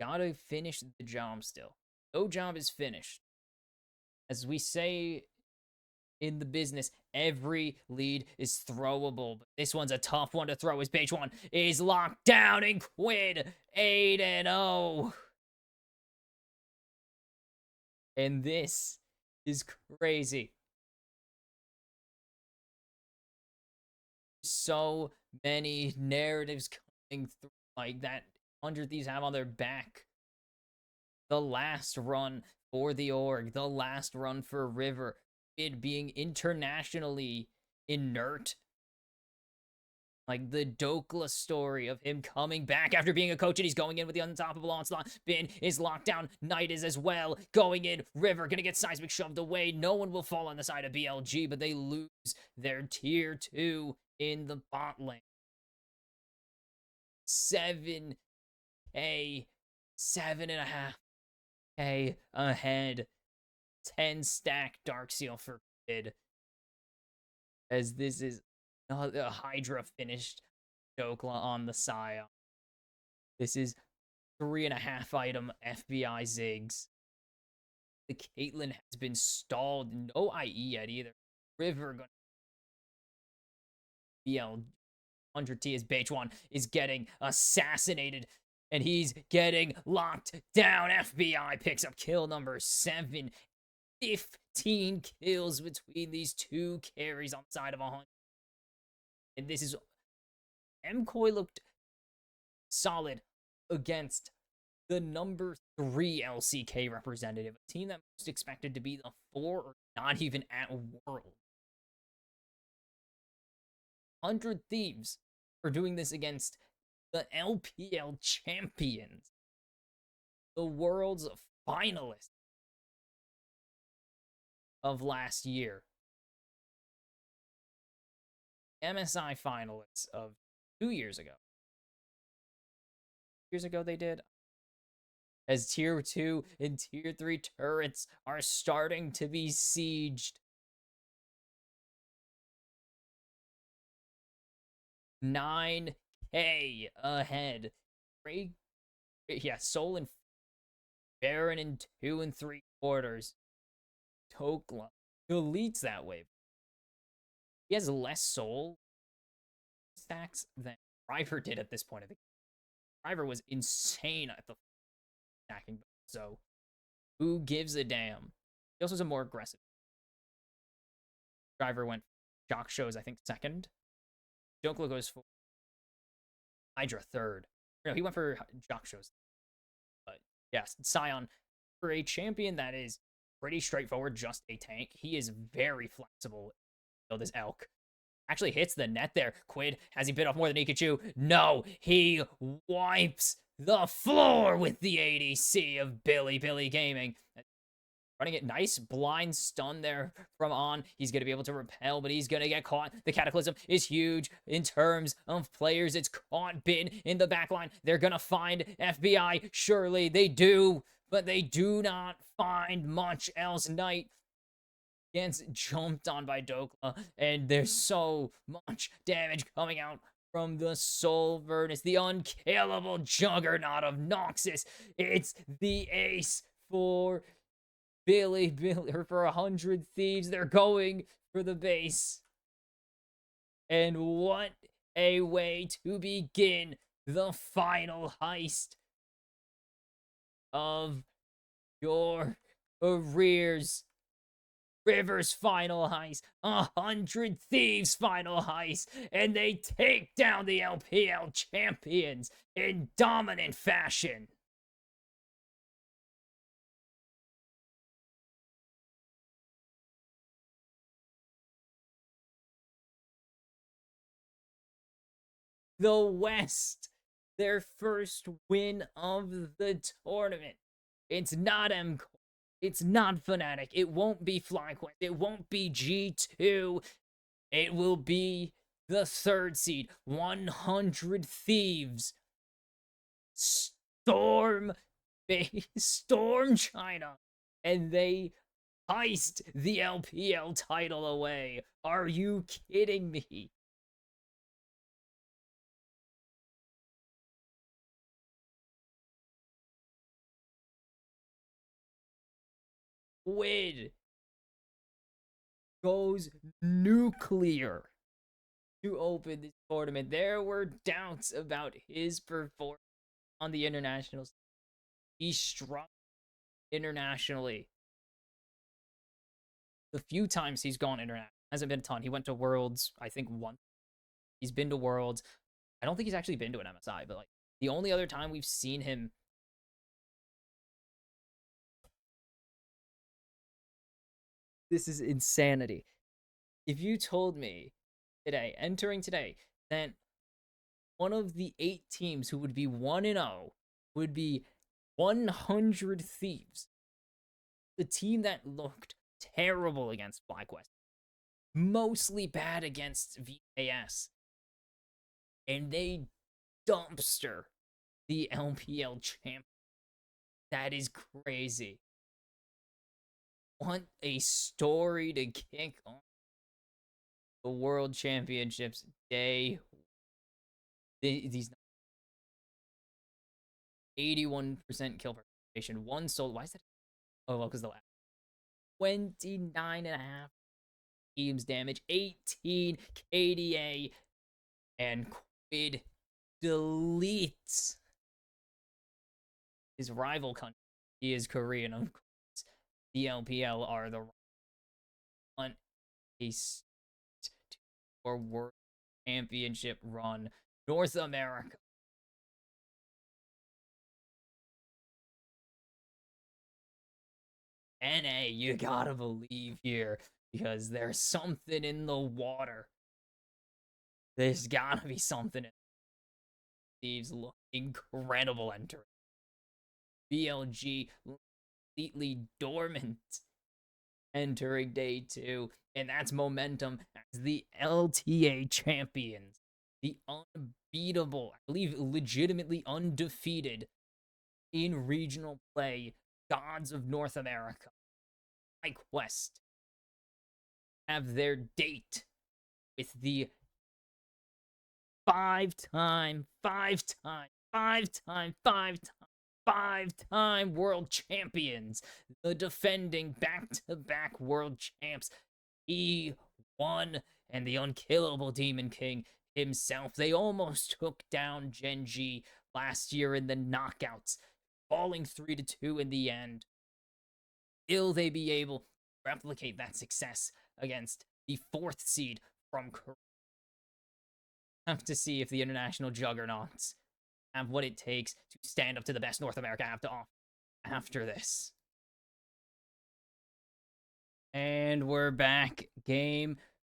Gotta finish the job still. No job is finished. As we say in the business, every lead is throwable. But this one's a tough one to throw as page 1 is locked down in Quid 8-0. And this is crazy. So many narratives coming through like that 100 Thieves have on their back. The last run for the org, the last run for River, it being internationally inert. Like the Dokla story of him coming back after being a coach and he's going in with the unstoppable onslaught. Bin is locked down. Knight is as well. Going in. River gonna get Seismic shoved away. No one will fall on the side of BLG, but they lose their tier 2 in the bot lane. 7K, 7.5K ahead. 10 stack Darkseal for Kid. As this is the Hydra finished Dokla on the Scion. This is 3.5 item FBI Ziggs. The Caitlyn has been stalled. No IE yet either. River gonna BL 100T as Beichuan is getting assassinated. And he's getting locked down. FBI picks up kill number 7. 15 kills between these two carries on the side of 100. And this is... MCoy looked solid against the number 3 LCK representative. A team that most expected to be the 4 or not even at World. 100 Thieves are doing this against the LPL champions. The world's finalists of last year. MSI finalists of 2 years ago. Years ago they did. As tier 2 and tier 3 turrets are starting to be sieged. 9K ahead. Yeah, Soul and Baron in 2 3/4. Tokla deletes that wave. He has less Soul stacks than Driver did at this point of the game. Driver was insane at the stacking, so who gives a damn? He also was a more aggressive. Driver went Jock Shows, I think, 2nd. Jokla goes for Hydra 3rd. No, he went for Jock Shows. But yes, Scion, for a champion that is pretty straightforward, just a tank, he is very flexible. This Elk actually hits the net there. Quid, has he bit off more than Ikachu? No, he wipes the floor with the ADC of Billy Gaming. Running it nice, blind stun there from On. He's going to be able to repel, but he's going to get caught. The Cataclysm is huge in terms of players. It's caught Bin in the backline. They're going to find FBI. Surely they do, but they do not find much else. Knight gets jumped on by Dokla, and there's so much damage coming out from the Soul Vertus, the unkillable juggernaut of Noxus. It's the ace for Billy, or for 100 Thieves. They're going for the base. And what a way to begin the final heist of your careers. Rivers final heist, 100 Thieves final heist, and they take down the LPL champions in dominant fashion. The West, their first win of the tournament. It's not M. It's not Fnatic. It won't be FlyQuest. It won't be G2. It will be the third seed, 100 Thieves. Storm China, and they heist the LPL title away. Are you kidding me? Squid goes nuclear to open this tournament. There were doubts about his performance on the international stage. He struck internationally. The few times he's gone international hasn't been a ton. He went to Worlds, I think, once. He's been to Worlds. I don't think he's actually been to an MSI, but like the only other time we've seen him. This is insanity. If you told me today, entering today, that one of the 8 teams who would be 1-0 would be 100 Thieves, the team that looked terrible against FlyQuest, mostly bad against VKS, and they dumpster the LPL champ. That is crazy. Want a story to kick on the World Championships day. These 81% kill participation, 1 solo. Why is that? Oh, well, because the last 29 and a half teams damage, 18 KDA, and Quid deletes his rival country. He is Korean, of course. The LPL are the want a for World Championship run. North America. NA, you gotta believe here because there's something in the water. There's gotta be something. Thieves look incredible entering. BLG completely dormant entering day 2, and that's momentum as the LTA champions. The unbeatable, I believe legitimately undefeated in regional play, gods of North America, FlyQuest, have their date with the five-time world champions, the defending back-to-back world champs, E1 and the unkillable Demon King himself. They almost took down Genji last year in the knockouts, falling 3-2 in the end. Will they be able to replicate that success against the 4th seed from Korea? Have to see if the international juggernauts have what it takes to stand up to the best North America have to offer after this. And we're back. Game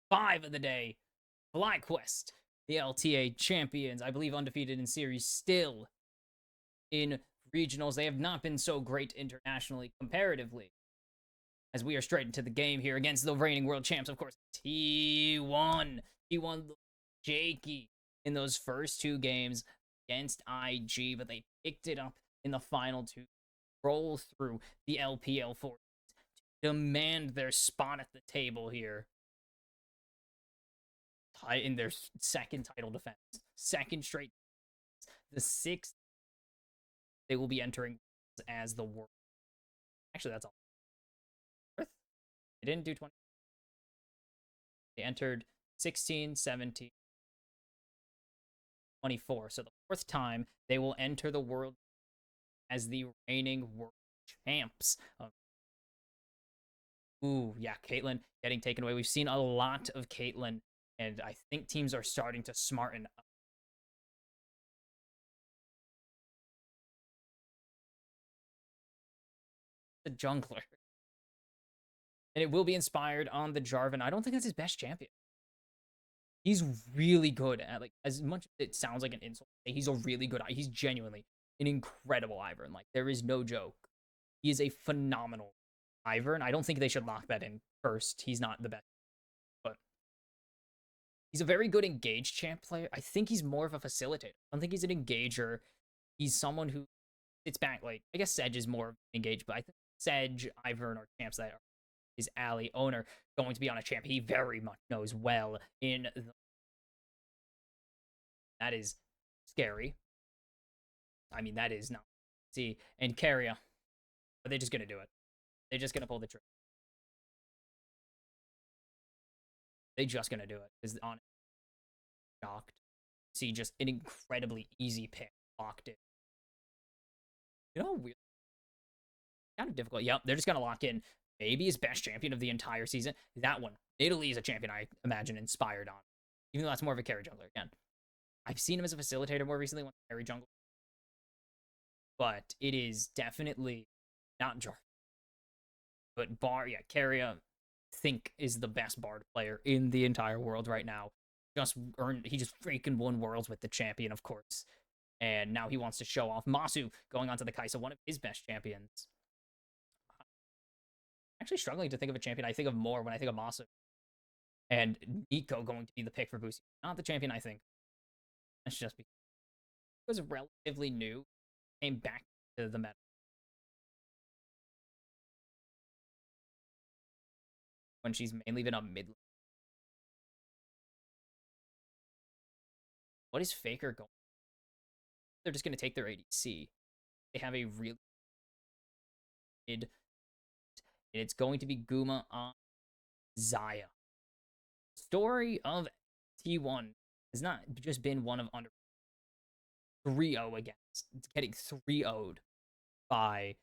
5 of the day. FlyQuest, the LTA champions, I believe undefeated in series, still in regionals. They have not been so great internationally comparatively. As we are straight into the game here against the reigning world champs, of course, T1. T1 shaky in those first 2 games against IG, but they picked it up in the final 2. Roll through the LPL for demand their spot at the table here. In their 2nd title defense. 2nd straight. The 6th, they will be entering as the world. Actually, that's all. They didn't do 20. They entered 16, 17, 24. So the 4th time they will enter the world as the reigning world champs. Ooh, yeah, Caitlyn getting taken away. We've seen a lot of Caitlyn, and I think teams are starting to smarten up the jungler. And it will be inspired on the Jarvan. I don't think that's his best champion. He's really good at, like, as much as it sounds like an insult, he's a really good, he's genuinely an incredible Ivern. Like, there is no joke. He is a phenomenal Ivern. I don't think they should lock that in first. He's not the best, but he's a very good engaged champ player. I think he's more of a facilitator. I don't think he's an engager. He's someone who sits back. Like, I guess Sedge is more engaged, but I think Sedge, Ivern are champs that are his ally owner going to be on a champ he very much knows well in the, that is scary. I mean, that is not. See, and Carrier, are they just going to do it? They're just going to pull the trigger. They're just going to do it. Because on shocked. See, just an incredibly easy pick locked in. You know, weird. Kind of difficult. Yep, they're just going to lock in maybe his best champion of the entire season. That one. Italy is a champion I imagine inspired on. Even though that's more of a carry jungler again. I've seen him as a facilitator more recently when carry jungler. But it is definitely not Jar. But Carrier, think is the best Bard player in the entire world right now. He just freaking won Worlds with the champion, of course. And now he wants to show off. Masu going on to the Kai'Sa, one of his best champions. Actually struggling to think of a champion I think of more when I think of Masu. And Nico going to be the pick for Boosie. Not the champion I think. That's just because it was relatively new. Came back to the meta. When she's mainly been a mid. What is Faker going? They're just going to take their ADC. They have a really mid. And it's going to be Guma on Xayah. Story of T1 has not just been one of under 3-0 against. It's getting 3-0'd by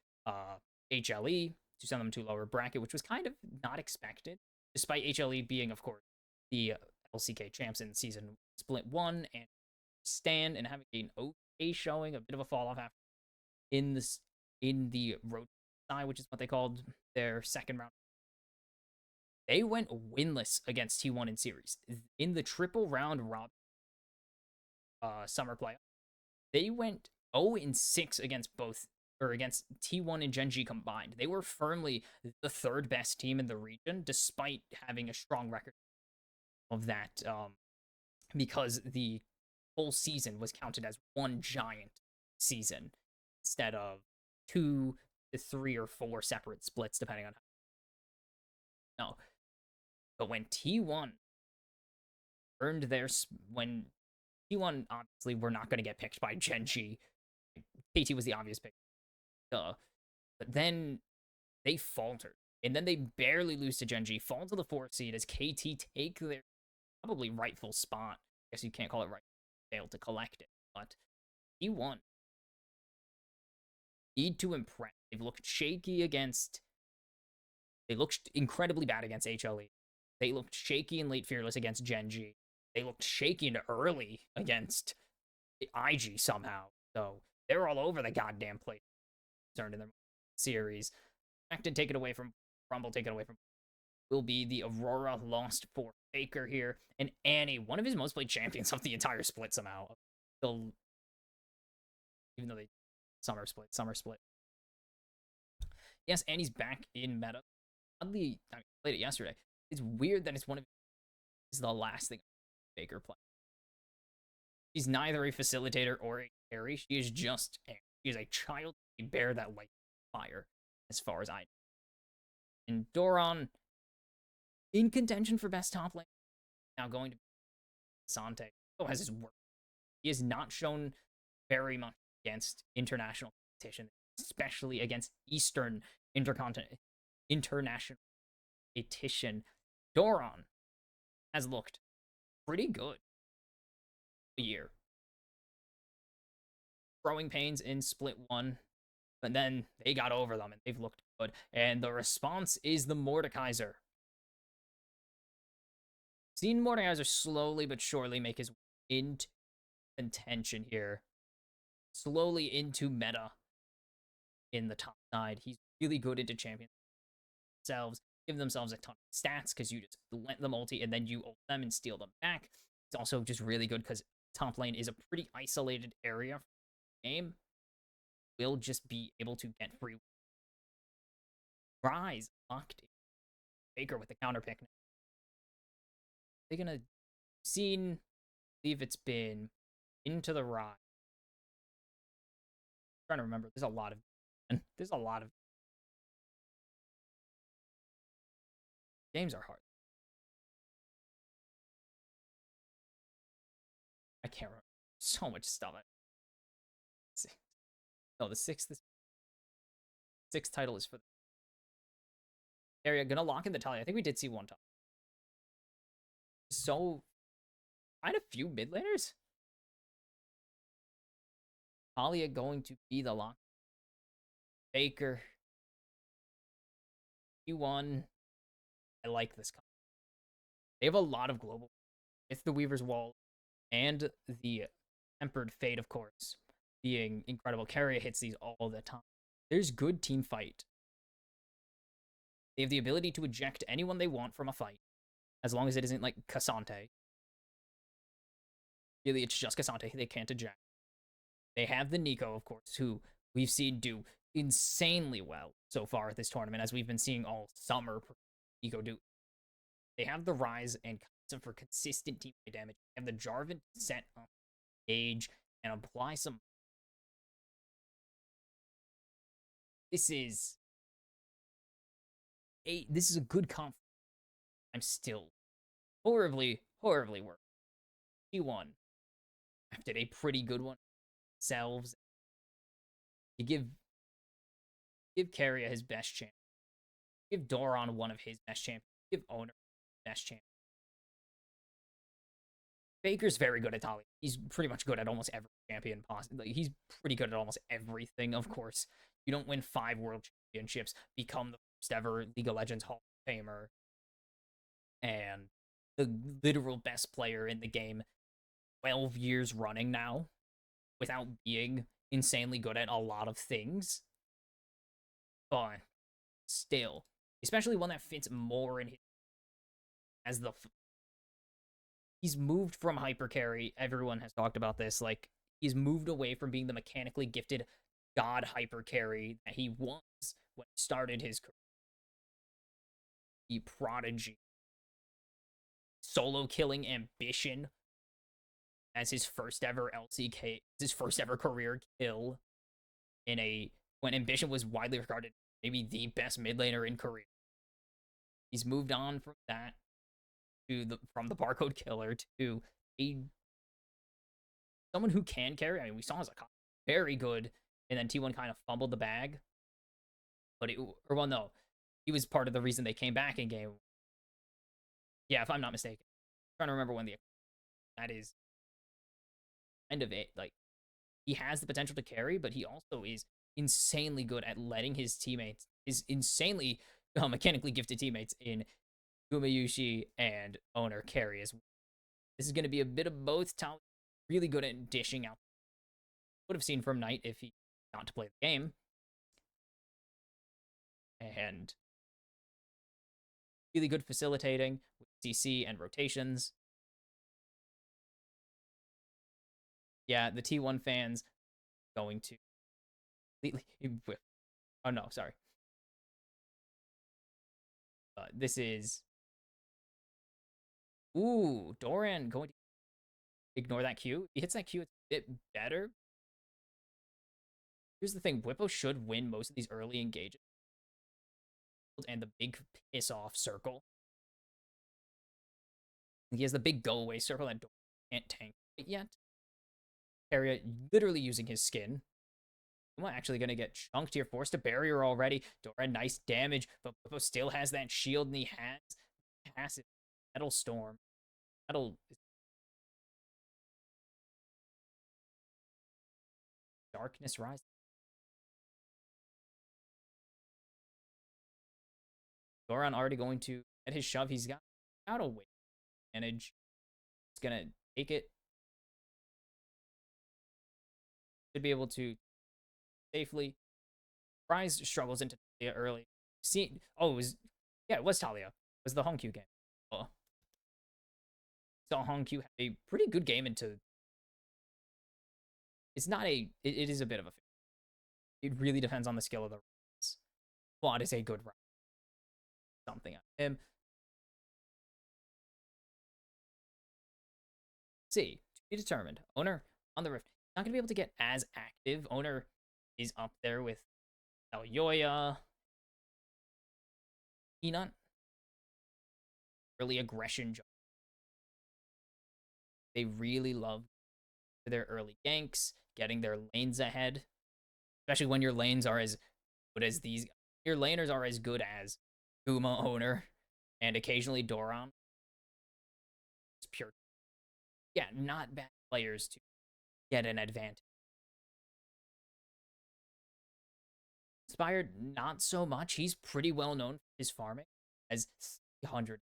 HLE to send them to lower bracket, which was kind of not expected, despite HLE being, of course, the LCK champs in season split 1 and stand and having an okay showing, a bit of a fall off after in the road side, which is what they called their second round. They went winless against T1 in series. In the triple round robin summer playoff, they went 0-6 against against T1 and Gen G combined. They were firmly the third best team in the region, despite having a strong record of that, because the whole season was counted as one giant season instead of 2 to 3 or 4 separate splits, depending on how. No. But when T1 earned when T1 obviously were not going to get picked by Gen G, KT was the obvious pick. But then they faltered. And then they barely lose to Gen G, fall to the 4th seed as KT take their probably rightful spot. I guess you can't call it right. Failed to collect it. But T1 need to impress. They've looked shaky against. They looked incredibly bad against HLE. They looked shaky and late fearless against Gen G. They looked shaky and early against IG somehow. So they're all over the goddamn place. Concerned in their series. Acton take it away from Rumble, take it away from will be the Aurora lost for Faker here. And Annie, one of his most played champions of the entire split somehow. Even though they summer split. Yes, Annie's back in meta. Oddly, I played it yesterday. It's weird that it's one of is the last thing Faker played. She's neither a facilitator or a carry. She is just she is a child bear that lights fire, as far as I know. And Doron in contention for best top lane. Now going to Sante. Oh, has his work. He has not shown very much against international competition, especially against Eastern international competition. Doron has looked pretty good a year. Growing pains in split 1, but then they got over them and they've looked good. And the response is the Mordekaiser. Seen Mordekaiser slowly but surely make his way into contention here. Slowly into meta in the top side. He's really good into champions themselves, give themselves a ton of stats because you just let them ulti and then you ult them and steal them back. It's also just really good because top lane is a pretty isolated area for the game. Will just be able to get free. Rise locked in. Faker with the counter pick. They're gonna seen. I believe it's been into the Rise. I'm trying to remember. There's a lot of. Games are hard. I can't remember. So much stuff. No, the sixth title is for the area. Gonna lock in the Talia. I think we did see one time. So, quite a few mid laners. Talia going to be the lock. Baker. Q1. I like this. They have a lot of global. It's the Weaver's Wall and the Tempered Fate, of course, being incredible. Carrier hits these all the time. There's good team fight. They have the ability to eject anyone they want from a fight, as long as it isn't like Cassante. Really, it's just Cassante. They can't eject. They have the Nico, of course, who we've seen do insanely well so far at this tournament, as we've been seeing all summer. Nico do. They have the Rise and for consistent team damage. They have the Jarvan set on age and apply some. This is a good comp. I'm still horribly worried. T1 did a pretty good one themselves. You give Carrier his best chance. Give Doran one of his best champions. Give Owner best champion. Baker's very good at Talia. He's pretty much good at almost every champion possible. Like, he's pretty good at almost everything, of course. You don't win 5 world championships, become the first ever League of Legends Hall of Famer, and the literal best player in the game 12 years running now without being insanely good at a lot of things. But still, especially one that fits more in his as the he's moved from hyper carry. Everyone has talked about this. Like, he's moved away from being the mechanically gifted god hyper carry that he was when he started his career. The prodigy, solo killing ambition as his first ever LCK, his first ever career kill in a when ambition was widely regarded maybe the best mid laner in Korea. He's moved on from that from the barcode killer to someone who can carry. I mean, we saw as a very good, and then T1 kind of fumbled the bag. But no, he was part of the reason they came back in game. Yeah, if I'm not mistaken. I'm trying to remember when that is kind of it. Like, he has the potential to carry, but he also is insanely good at letting his teammates, his insanely mechanically gifted teammates in Gumayushi and Owner carry as well. This is going to be a bit of both. Tal really good at dishing out. Would have seen from Knight if he got to play the game. And really good facilitating with CC and rotations. Yeah, the T1 fans going to completely whip. Oh no, sorry. This is. Ooh, Doran going to ignore that Q. He hits that Q, it's a bit better. Here's the thing, Whippo should win most of these early engages. And the big piss off circle. He has the big go away circle that Doran can't tank yet. Carrier literally using his skin. I'm actually going to get chunked here. Forced a barrier already. Doran, nice damage, but Whippo still has that shield, and he has passive Metal Storm. Metal Darkness Rise. Doran already going to at his shove. He's got out a weight advantage. He's gonna take it. Should be able to safely. Rise struggles into Talia early. See, oh, it was Talia. It was the Hongq game. Oh. Saw Hongq have a pretty good game into. It's not a. It is a bit of a. It really depends on the skill of the Rise. Quad is a good Rise. Something on him. See, to be determined. Owner on the Rift. Not gonna be able to get as active. Owner is up there with Elyoya, Peanut. Early aggression. They really love their early ganks, getting their lanes ahead, especially when your lanes are as good as these. Your laners are as good as Guma, Owner, and occasionally Doran. It's pure. Yeah, not bad players to get an advantage. Inspired, not so much. He's pretty well known for his farming as 300.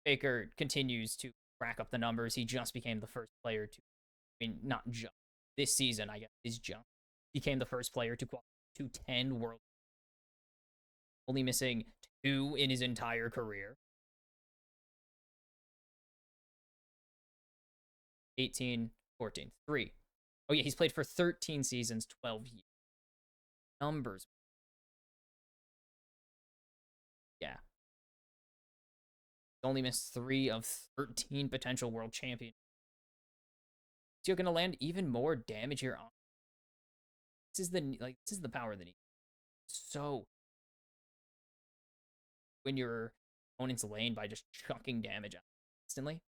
Faker continues to rack up the numbers. He just became the first player to, I mean, not just this season, I guess, is just became the first player to qualify to 10 world. Only missing 2 in his entire career. 18, 14, 3. Oh, yeah, he's played for 13 seasons, 12 years. Numbers. Yeah. Only missed 3 of 13 potential world champions. So you're going to land even more damage here on. This is the power that he. So when your opponent's lane by just chucking damage out instantly,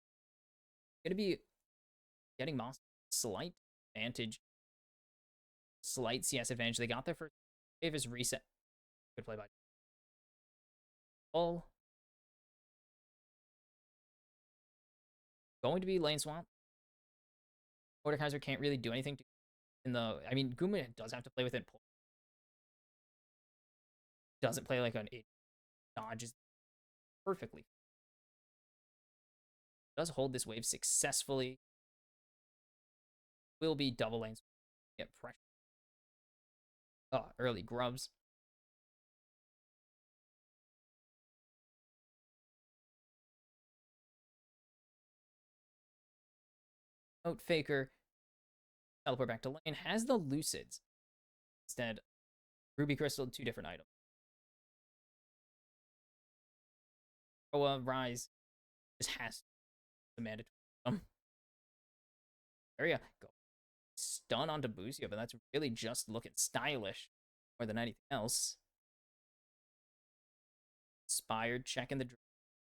going to be getting Moss slight advantage. Slight CS advantage. They got their first wave is reset. Good play by all. Going to be lane swamp. Mordekaiser can't really do anything in the. I mean, Guma does have to play within. Doesn't play like an 8. Dodges perfectly. Does hold this wave successfully. Will be double lanes. Get pressure. Oh, early grubs. Note Faker. Teleport back to lane. Has the Lucids. Instead, Ruby Crystal, 2 different items. Rise just has the mandatory. Area go stun onto Buzio, but that's really just looking stylish more than anything else. Inspired checking the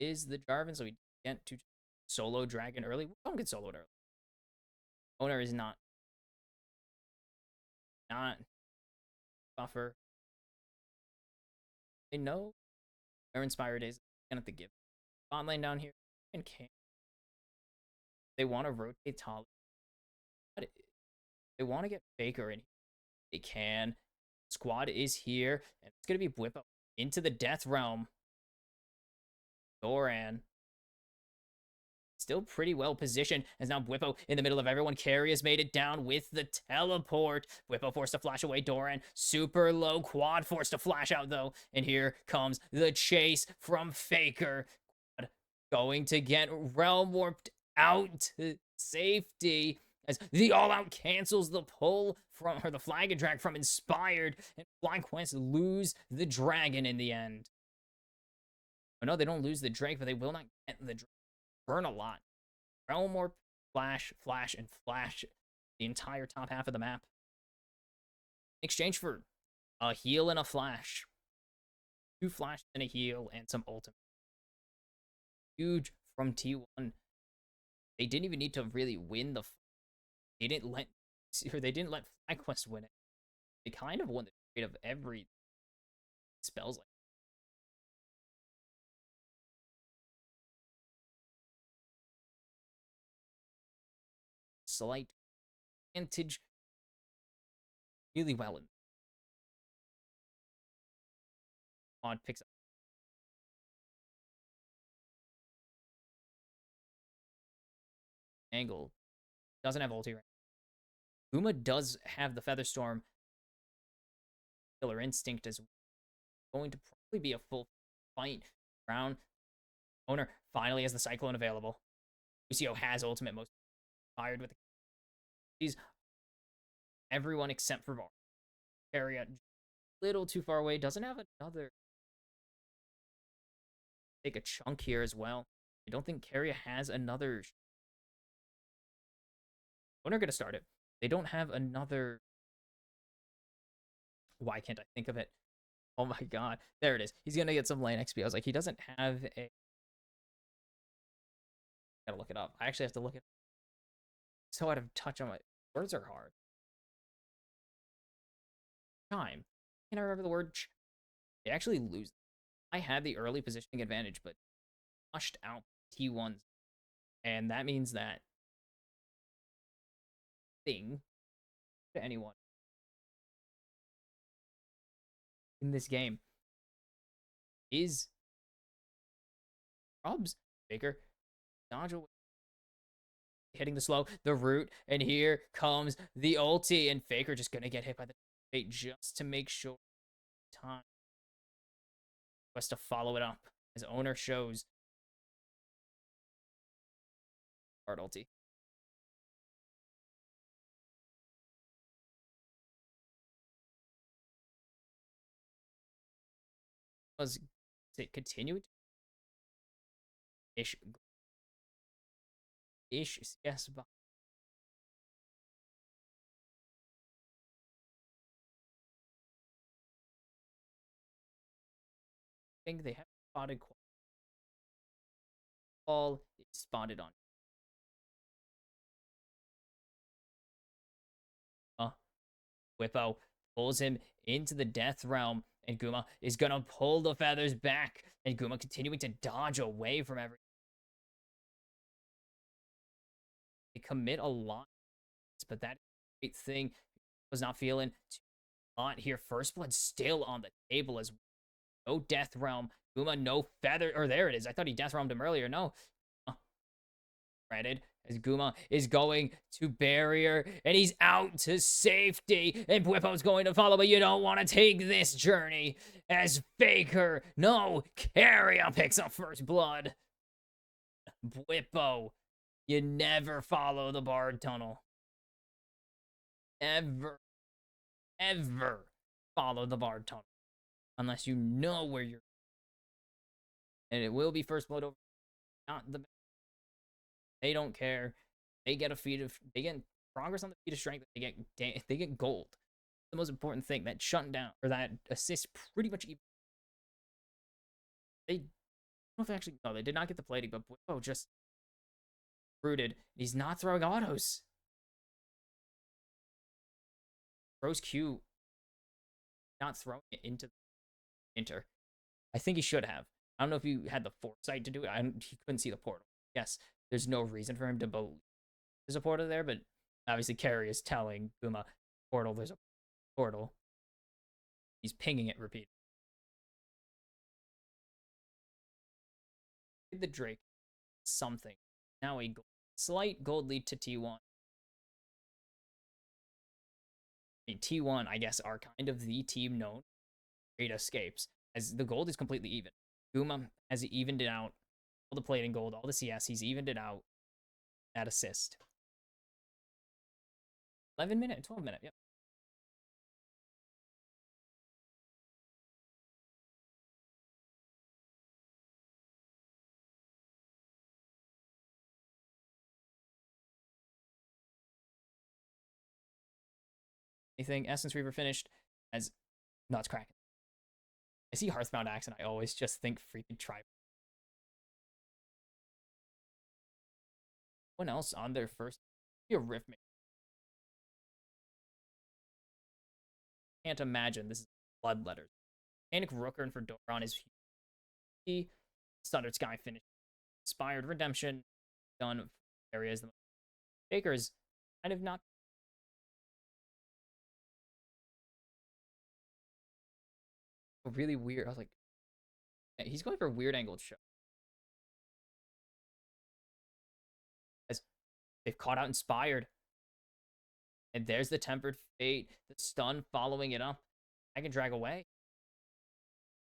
is the Jarvan, so we get to solo dragon early. We don't get soloed early. Owner is not buffer. They know where Inspired is. Gonna have to give bot lane down here and can. They want to rotate Tali. They want to get Faker in. They can. Squad is here, and it's gonna be whip up into the death realm. Doran. Still pretty well positioned, as now Bwippo in the middle of everyone. Carry has made it down with the teleport. Bwippo forced to flash away Doran. Super low quad forced to flash out, though. And here comes the chase from Faker. Going to get Realm Warped out to safety, as the All-Out cancels the pull from, or the flag and drag from Inspired. And FlyQuest lose the dragon in the end. Oh, no, they don't lose the Drake, but they will not get the Drake. Burn a lot. Realm Warp, flash, flash, and flash the entire top half of the map. In exchange for a heal and a flash. 2 flashes and a heal and some ultimate. Huge from T1. They didn't even need to really win the. They didn't let FlyQuest win it. They kind of won the trade of every spells like. Slight advantage really well in. Quad picks up angle. Doesn't have ulti right. Uma does have the Featherstorm Killer Instinct as well. Going to probably be a full fight. Brown owner finally has the Cyclone available. Lucio has ultimate most fired with the he's everyone except for Bar. Area a little too far away. Doesn't have another take a chunk here as well. I don't think Carrier has another owner gonna start it. They don't have another. Why can't I think of it? Oh my god. There it is. He's gonna get some lane XP. I was like, he doesn't have a gotta look it up. I actually have to look it so out of touch on my words are hard. Time. Can I remember the word? They actually lose. I had the early positioning advantage, but flushed out T1s. And that means that thing to anyone in this game is Rob's Faker. Dodge away. Hitting the slow, the root, and here comes the ulti, and Faker just gonna get hit by the fate just to make sure time has to follow it up. His owner shows hard ulti. Was it continued? Ish. Yes. I think they have spotted all spotted on. Whippo pulls him into the death realm, and Guma is gonna pull the feathers back, and Guma continuing to dodge away from everything. They commit a lot, but that great thing was not feeling too hot here. First blood still on the table as no death realm. Guma, no feather, or there it is. I thought he death realmed him earlier. No. Granted, as Guma is going to barrier, and he's out to safety, and Bwippo's going to follow, but you don't want to take this journey as Faker. No, Carrier picks up first blood. Bwippo, you never follow the Bard Tunnel. Ever follow the Bard Tunnel. Unless you know where you're. And it will be first blood over. Not the. They don't care. They get a feat of. They get progress on the feat of strength. They get gold. The most important thing. That shutdown or that assist pretty much even. They. I don't know if they actually. No, they did not get the plating, but Bwippo just. Rooted. He's not throwing autos. Throws Q. Not throwing it into the Inter. I think he should have. I don't know if he had the foresight to do it. He couldn't see the portal. Yes, there's no reason for him to believe there's a portal there, but obviously Carrie is telling Guma, portal, there's a portal. He's pinging it repeatedly. The Drake, something. Now a slight gold lead to T1. I mean, T1, I guess, are kind of the team known for great escapes, as the gold is completely even. Guma has evened it out. All the plating gold, all the CS, he's evened it out. That assist. 11-minute, 12-minute, yep. Anything, Essence Reaver finished as nuts cracking. I see Hearthbound Axe and I always just think freaking Tribe. One else on their first a Rift. Can't imagine this is blood letters. Panic Rooker and Fedora on his Sundered Sky finished. Inspired Redemption done areas. The Baker's kind of not really weird. I was like, he's going for a weird angled shot. They've caught out Inspired. And there's the Tempered Fate, the stun following it up. I can drag away.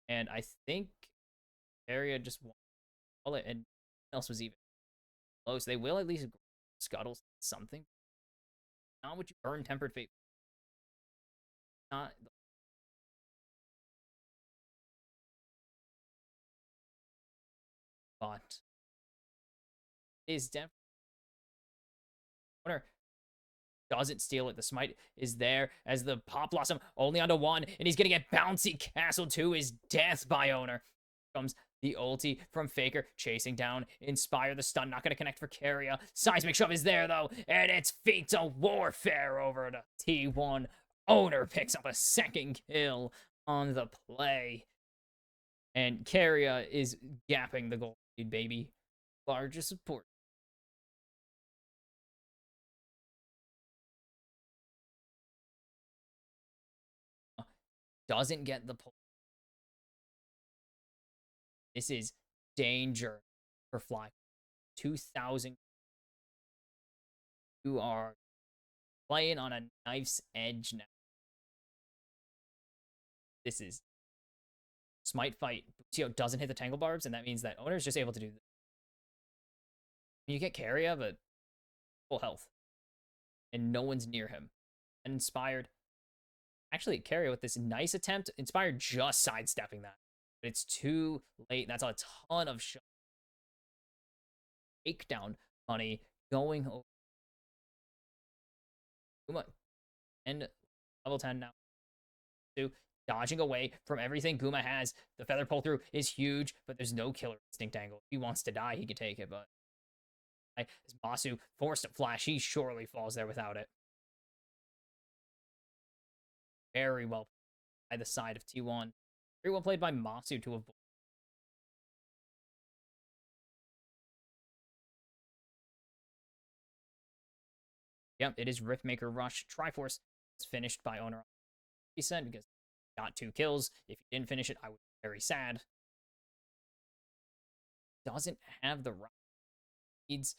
And I think area just won it, and nothing else was even close. They will at least scuttle something. Not what you burn Tempered Fate. Not. But is definitely doesn't steal it. The smite is there as the Pop Blossom only onto one, and he's gonna get bouncy castle to his death by Owner. Comes the ulti from Faker, chasing down Inspire. The stun not gonna connect for Carrier. Seismic Shove is there though, and it's Fatal Warfare over to T1. Owner picks up a second kill on the play, and Carrier is gapping the goal lead, baby. Largest support. Doesn't get the pull. This is danger for Fly. 2,000. You are playing on a knife's edge now. This is Smite fight. Bucio doesn't hit the Tangle Barbs, and that means that Owner is just able to do this. You get Carrier, but full health. And no one's near him. And Inspired. Actually, Carrier with this nice attempt. Inspired just sidestepping that. But it's too late. That's a ton of shot. Takedown money going over. Guma. And level 10 now. Dodging away from everything Guma has. The feather pull through is huge, but there's no killer instinct angle. If he wants to die, he can take it, but as Masu forced to flash, he surely falls there without it. Very well by the side of T1. Very well played by Masu to avoid. Yep, it is Riftmaker Rush. Triforce is finished by Owner. He said because he got 2 kills. If he didn't finish it, I would be very sad. Doesn't have the right needs.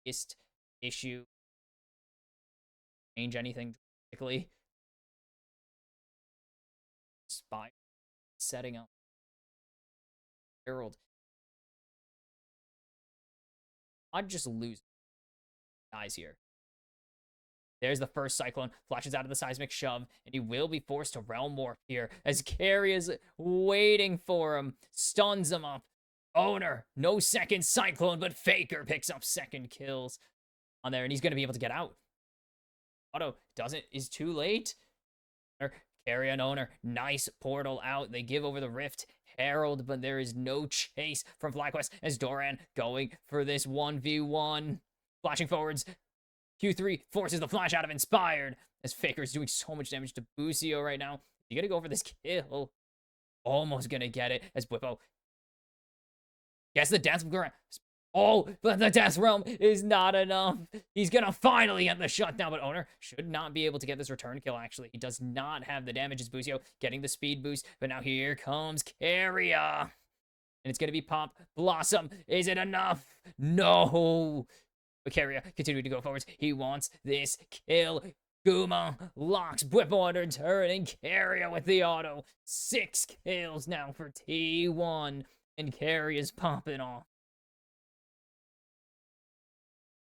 Biggest issue. Change anything drastically. Spy setting up. Herald. I'd just lose. Dies here. There's the first Cyclone, flashes out of the Seismic Shove, and he will be forced to Realm Warp here as Carry is waiting for him, stuns him up. Owner, no second Cyclone, but Faker picks up second kills on there, and he's going to be able to get out. Auto is too late. Carry and Owner, nice portal out. They give over the Rift. Herald, but there is no chase from FlyQuest as Doran going for this 1v1. Flashing forwards. Q3 forces the flash out of Inspired as Faker is doing so much damage to Bucio right now. You gotta go for this kill. Almost gonna get it as Whippo gets the Death Realm. Oh, but the Death Realm is not enough. He's gonna finally get the shutdown, but Owner should not be able to get this return kill, actually. He does not have the damage as Bucio getting the speed boost, but now here comes Carrier. And it's gonna be Pop Blossom. Is it enough? No. But Carrier continuing to go forwards. He wants this kill. Guma locks Whippo under turn and Carrier with the auto. 6 kills now for T1. And Carrier's popping off.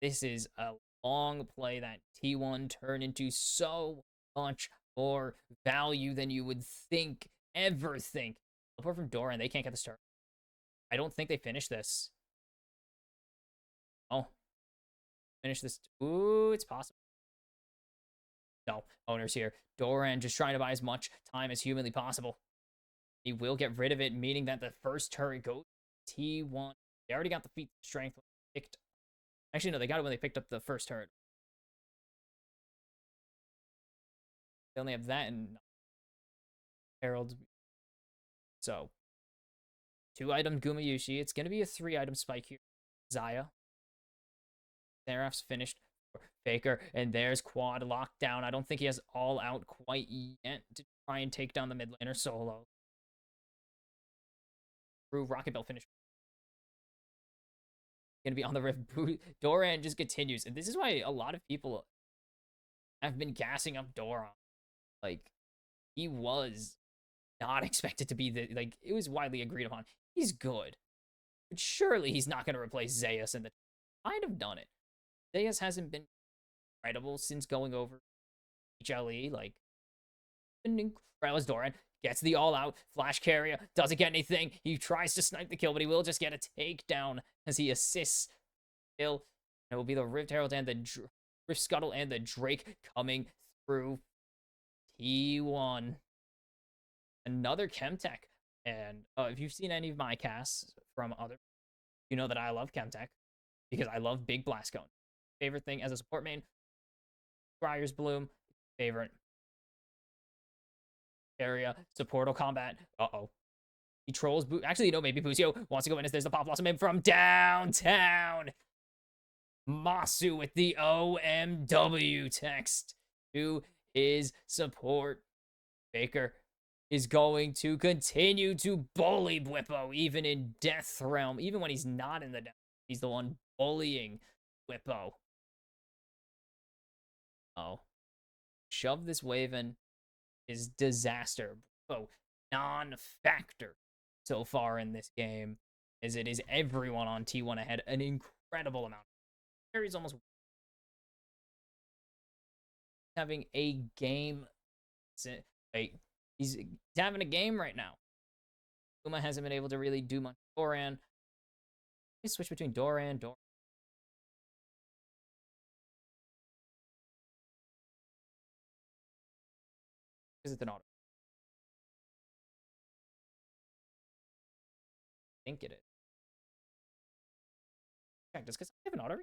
This is a long play that T1 turned into so much more value than you would ever think. Apart from Doran, they can't get the start. I don't think they finished this. Oh. Finish this. Ooh, it's possible. No, Owner's here. Doran just trying to buy as much time as humanly possible. He will get rid of it, meaning that the first turret goes T1. They already got the feat strength picked. Actually, no, they got it when they picked up the first turret. They only have that and Herald. So, 2-item Gumayushi. It's going to be a 3-item spike here. Zaya. Seraph's finished for Faker, and there's quad lockdown. I don't think he has all out quite yet to try and take down the mid laner solo. Through Rocket Bell finish. gonna be on the rift. Doran just continues, and this is why a lot of people have been gassing up Doran. Like, he was not expected to be like, it was widely agreed upon. He's good, but surely he's not gonna replace Zeus in the kind of done it. Zeus hasn't been incredible since going over HLE. Like, been incredible as Doran gets the all-out flash carrier, doesn't get anything. He tries to snipe the kill, but he will just get a takedown as he assists kill. It will be the Rift Herald and the Rift Scuttle and the Drake coming through. T1. Another Chemtech. And if you've seen any of my casts from other, you know that I love Chemtech because I love Big Blast Cone. Favorite thing as a support main, Briar's Bloom. Favorite area, supportal combat. Uh-oh. He trolls. Actually, no, maybe Busio wants to go in as there's the Pop Blossom in from downtown. Masu with the OMW text to his support. Faker is going to continue to bully Bwippo, even in Death Realm. Even when he's not in the death, he's the one bullying Bwippo. Oh. Shove this wave in is disaster. Bwippo, non-factor so far in this game, as it is everyone on T1 ahead an incredible amount. He's almost having a game. Wait, he's having a game right now. Uma hasn't been able to really do much. Doran. Let's switch between Doran. Is it an auto? I think it is. Check, does I have an auto?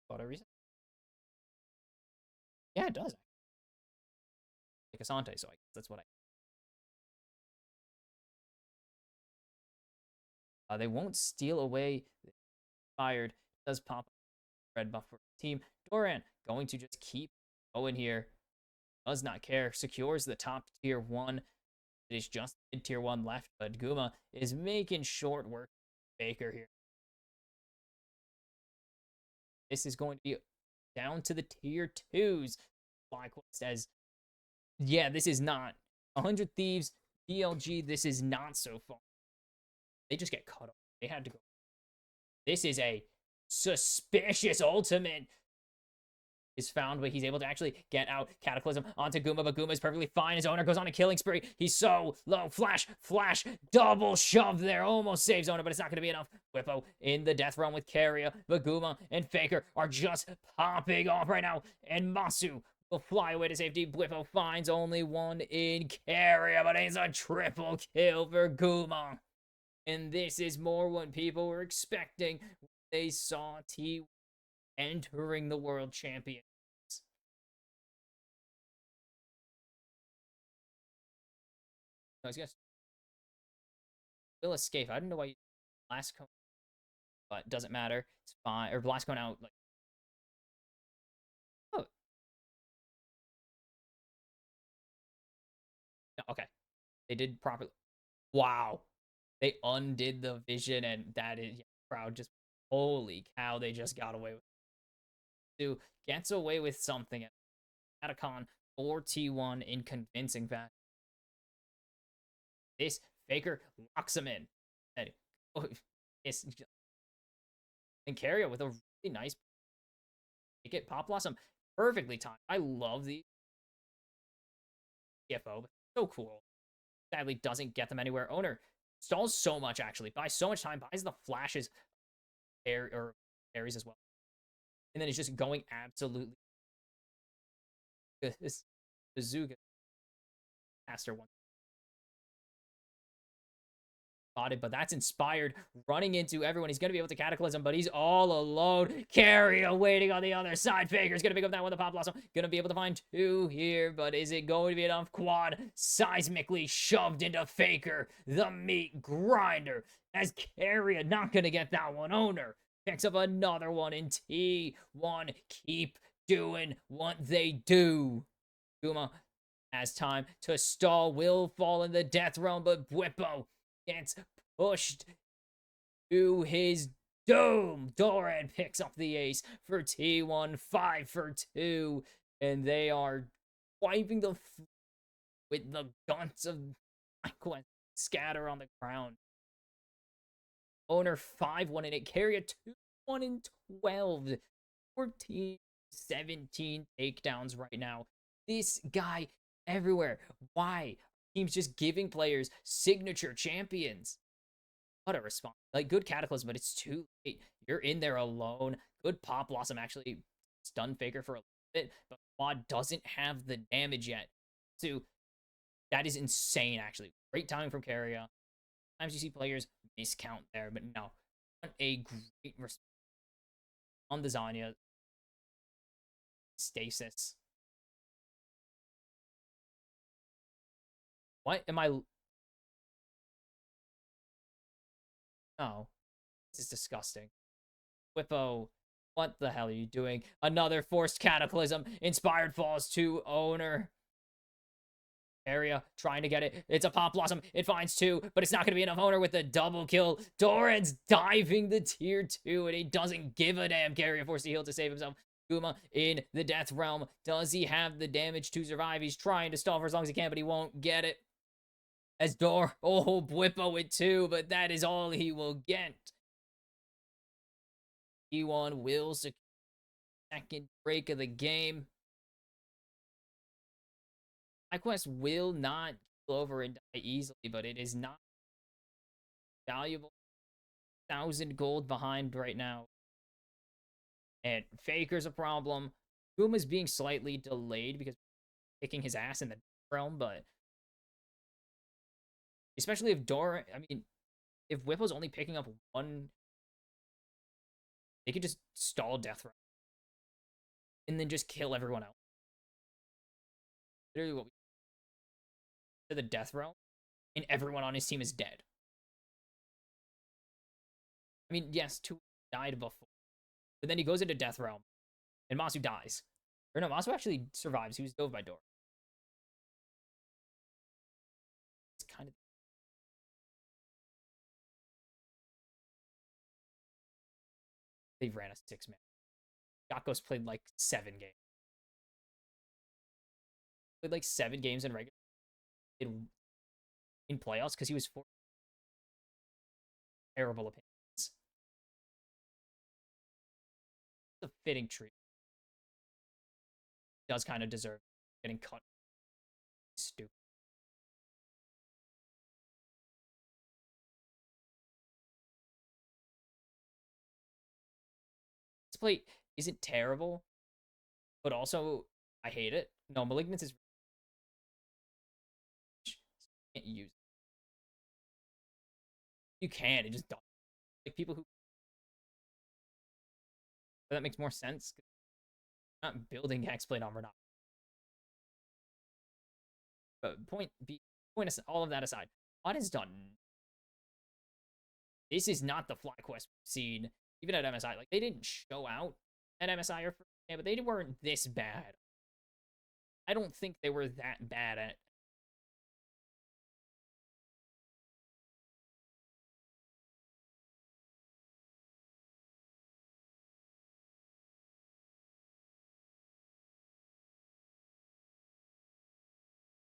Auto reset? Yeah, it does. Like Asante, so I guess that's what they won't steal away. Fired. Does pop red buff for the team. Doran going to just keep going here. Does not care. Secures the top tier 1. It is just mid tier 1 left, but Guma is making short work of Faker here. This is going to be down to the tier 2s. FlyQuest as, yeah, this is not 100 Thieves, DLG. This is not so far. They just get cut off. They had to go. This is a suspicious ultimate. Is found, but he's able to actually get out Cataclysm onto Guma, but Guma is perfectly fine. His owner goes on a killing spree. He's so low. Flash, double shove there. Almost saves owner, but it's not going to be enough. Bwippo in the death realm with Carrier, but Guma and Faker are just popping off right now. And Masu will fly away to safety. Bwippo finds only one in Carrier, but it's a triple kill for Guma. And this is more what people were expecting when they saw T entering the World Champions. No, he's gonna will escape. I don't know why you blast cone, but doesn't matter. It's fine. Or blast cone out. Like, oh, no, okay. They did properly. Wow, they undid the vision, and that is, yeah, crowd just, holy cow, they just got away with it. Gets away with something at a con for T1 in convincing fashion. This Faker locks him in. And, and Carrier with a really nice get Pop Blossom perfectly timed. I love the CFO, but so cool. Sadly, doesn't get them anywhere. Owner stalls so much, actually. Buys so much time. Buys the flashes or carries as well. And then it's just going absolutely. This Bazooka caster one. Spotted, but that's inspired. Running into everyone. He's going to be able to Cataclysm, but he's all alone. Carrier waiting on the other side. Faker's going to pick up that one, the Pop Blossom. Going to be able to find 2 here, but is it going to be enough? Quad seismically shoved into Faker. The meat grinder. As Carrier not going to get that one. Owner picks up another one in T1. Keep doing what they do. Guma has time to stall, will fall in the death realm, but Bwippo gets pushed to his doom. Doran picks up the ace for T1, 5 for 2, and they are wiping the with the guns of Quest scatter on the ground. Owner 5-1 and it carry a 2-1 and 12. 14, 17 takedowns right now. This guy everywhere. Why? Teams just giving players signature champions. What a response. Like, good Cataclysm, but it's too late. You're in there alone. Good Pop Blossom actually stun Faker for a little bit, but Quad doesn't have the damage yet. So, that is insane, actually. Great timing from Carrier. Sometimes you see players miscount there, but no. What a great response on the Zanya. Stasis. What am I... Oh. This is disgusting. Whippo, what the hell are you doing? Another forced Cataclysm. Inspired falls to owner. Area trying to get it. It's a Pop Blossom. It finds 2, but it's not going to be enough. Owner with the double kill. Doran's diving the tier 2, and he doesn't give a damn. Carrier forced to heal to save himself. Guma in the death realm. Does he have the damage to survive? He's trying to stall for as long as he can, but he won't get it. As Bwippo with 2, but that is all he will get. T1 will secure second break of the game. Quest will not kill over and die easily, but it is not valuable. 1,000 gold behind right now. And Faker's a problem. Guma's being slightly delayed because kicking his ass in the realm, but especially if if Whipple's only picking up 1, they could just stall death realm and then just kill everyone else. Literally what we to the death realm, and everyone on his team is dead. I mean, yes, 2 died before, but then he goes into death realm, and Masu dies. Or no, Masu actually survives. He was dove by Dora. It's kind of... They ran a 6-man. Yakos played like 7 games. Played like 7 games in regular in playoffs because he was 4 terrible opinions. It's a fitting treat. He does kind of deserve getting cut. Stupid. This play isn't terrible, but also I hate it. No, Malignance is... can't use it. You can, it just doesn't. Like people who... But that makes more sense. Not building Hexblade armor, not. But all of that aside, what is done? This is not the FlyQuest we've seen, even at MSI. Like, they didn't show out at MSI or yeah, but they weren't this bad. I don't think they were that bad at...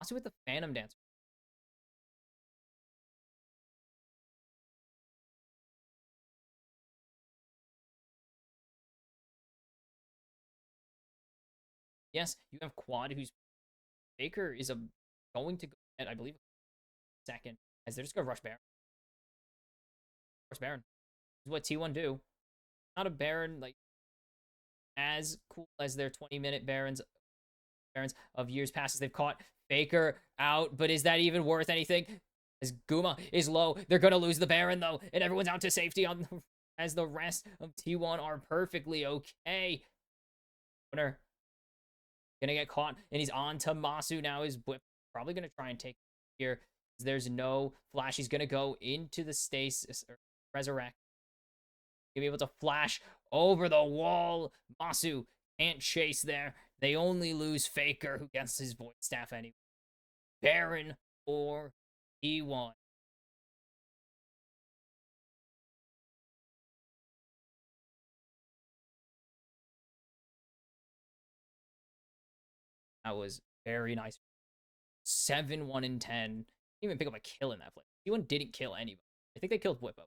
Also with the Phantom Dance. Yes, you have Quad, who's... Baker is going to go at, I believe, second, as they're just going to rush Baron. Rush Baron. This is what T1 do. Not a Baron, like, as cool as their 20-minute Barons of years past as they've caught Faker out, but is that even worth anything? As Guma is low, they're going to lose the Baron, though, and everyone's out to safety as the rest of T1 are perfectly okay. Winner. Gonna get caught, and he's on to Masu now. His whip probably gonna try and take here. There's no flash. He's gonna go into the stasis or resurrect. Gonna be able to flash over the wall. Masu can't chase there. They only lose Faker, who gets his void staff anyway. Baron for T1. That was very nice. 7-1 and 10. Didn't even pick up a kill in that play. T1 didn't kill anybody. I think they killed Bwippo.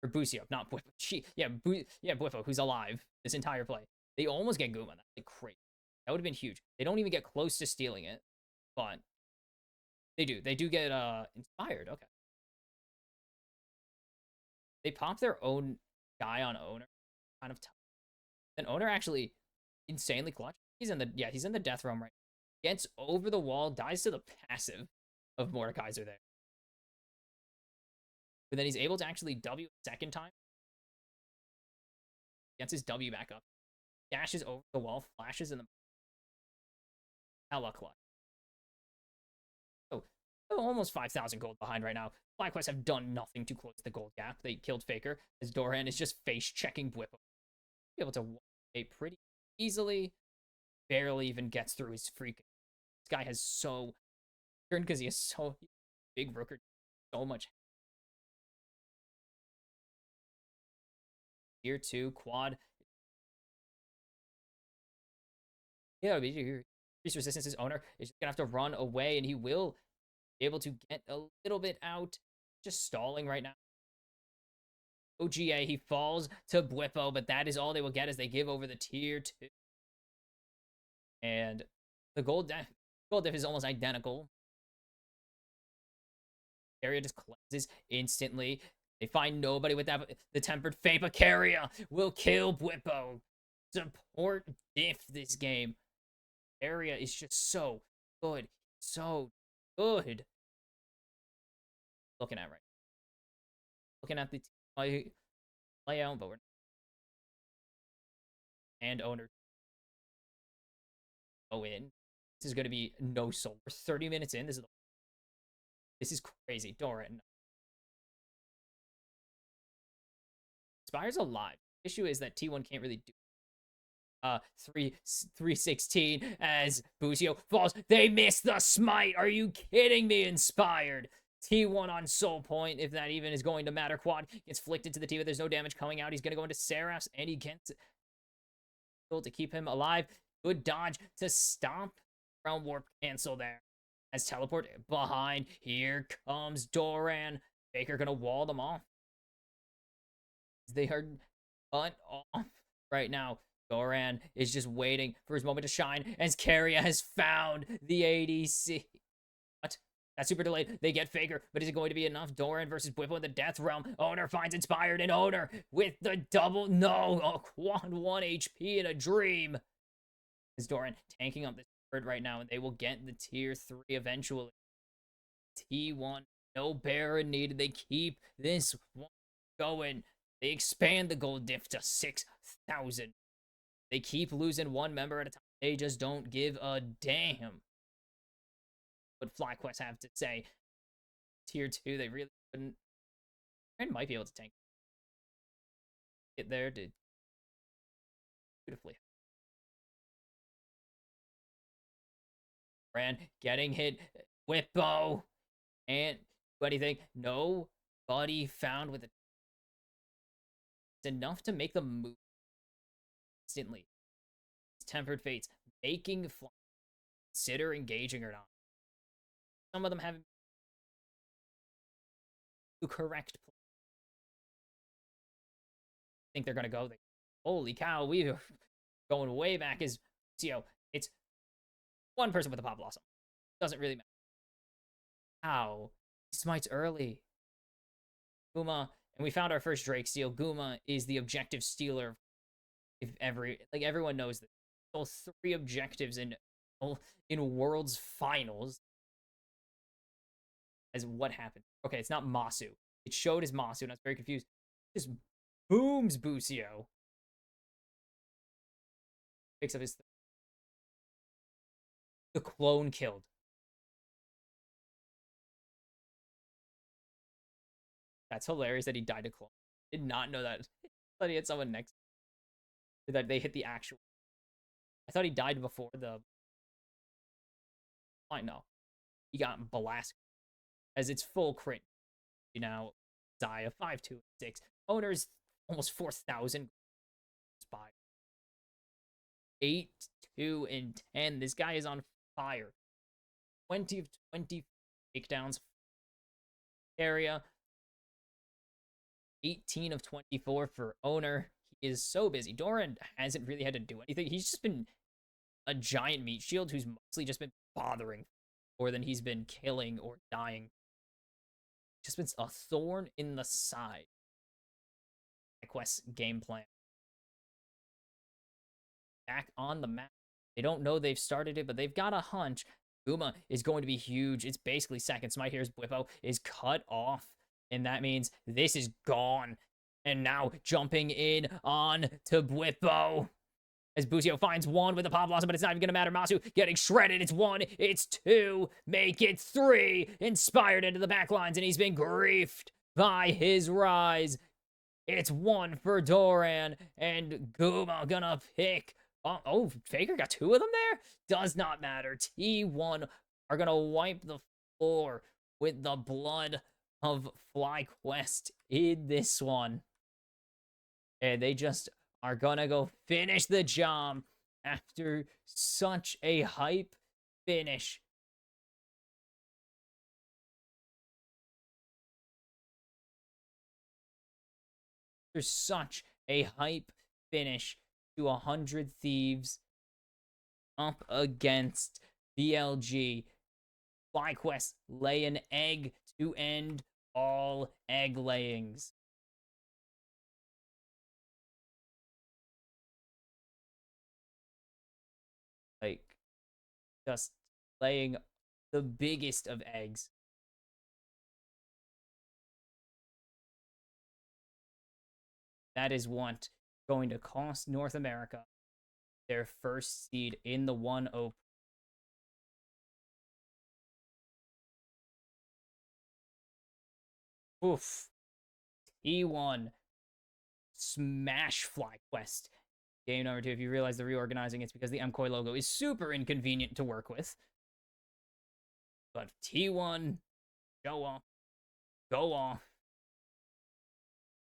Or Busio, not Bwippo. Bwippo, who's alive this entire play. They almost get Guma. That's like crazy. That would have been huge. They don't even get close to stealing it, but they do. They do get inspired. Okay. They pop their own guy on owner. Kind of tough. Then owner actually insanely clutch. He's in the death realm right now. Gets over the wall, dies to the passive of Mordekaiser there. But then he's able to actually W a second time. Gets his W back up. Dashes over the wall, flashes in the hella clutch. So almost 5,000 gold behind right now. FlyQuest have done nothing to close the gold gap. They killed Faker as Doran is just face checking Bwippo. Be able to a pretty easily. Barely even gets through his freak. This guy has so turned because he has so big Rooker, so much. Tier 2 quad. Yeah, increase resistance. His owner is just gonna have to run away, and he will be able to get a little bit out. Just stalling right now. OGA, he falls to Bwippo, but that is all they will get as they give over the tier 2. And the gold diff is almost identical. Area just cleanses instantly. They find nobody with that. The Tempered Fate Icaria will kill Bwippo. Support diff this game. Area is just so good. So good. Looking at right. Looking at the layout, but we're and owner go in. This is going to be no soul. We're 30 minutes in. This is crazy. Doran. Spire's alive. The issue is that T1 can't really do 316 as Busio falls. They miss the smite. Are you kidding me? Inspired. T1 on soul point, if that even is going to matter. Quad gets flicked into the T, but there's no damage coming out. He's going to go into Seraph, and he gets to keep him alive. Good dodge to stop ground warp cancel there. As teleport behind. Here comes Doran. Baker going to wall them off. They are cut off right now. Doran is just waiting for his moment to shine as Keria has found the ADC. What? That's super delayed. They get Faker, but is it going to be enough? Doran versus Bwippo in the Death Realm. Owner finds Inspired, and Owner with the double. No, a quad 1 HP in a dream. Is Doran tanking up this bird right now, and they will get the tier 3 eventually. T1, no Baron needed. They keep this one going. They expand the gold diff to 6,000. They keep losing one member at a time. They just don't give a damn what FlyQuest have to say. Tier 2, they really couldn't. And might be able to tank. Get there, did beautifully. Brand getting hit. Whippo. And what do you think? Nobody found with it. It's enough to make them move instantly. Tempered Fates making consider engaging or not. Some of them haven't the correct play. I think they're gonna go. Holy cow, we are going way back. As it's one person with a pop blossom. Doesn't really matter. How he smites early. Guma, and we found our first Drake steal. Guma is the objective stealer. If everyone knows that. Stole 3 objectives in World's Finals. As what happened? Okay, it's not Masu. It showed as Masu, and I was very confused. Just booms Busio. Picks up his. The clone killed. That's hilarious that he died to clone. Did not know that. I thought he had someone next. That they hit the actual. I thought he died before the. I know. he got blasted as it's full crit. You know, Zaya 5-2-6. Owners almost 4,000 spy. 8-2-10. This guy is on fire. 20 of 20 takedowns. Area. 18 of 24 for owner. He is so busy. Doran hasn't really had to do anything. He's just been a giant meat shield who's mostly just been bothering more than he's been killing or dying. Just been a thorn in the side. Quest game plan. Back on the map. They don't know they've started it, but they've got a hunch. Uma is going to be huge. It's basically second smite. Here's Bwippo is cut off. And that means this is gone. And now jumping in on to Bwippo. As Busio finds one with the Pop Blossom, but it's not even going to matter. Masu getting shredded. It's 1, it's 2, make it 3. Inspired into the back lines, and he's been griefed by his rise. It's 1 for Doran, and Guma gonna pick. Oh, Faker got 2 of them there? Does not matter. T1 are gonna wipe the floor with the blood of FlyQuest in this one. And they just are gonna go finish the job after such a hype finish. There's such a hype finish to 100 Thieves up against BLG. FlyQuest lay an egg to end all egg layings. Like, just laying the biggest of eggs. That is what going to cost North America their first seed in the 1-0. Oof. T1 smash FlyQuest. Game number 2, if you realize the reorganizing, it's because the MCOY logo is super inconvenient to work with. But T1, show off, go off,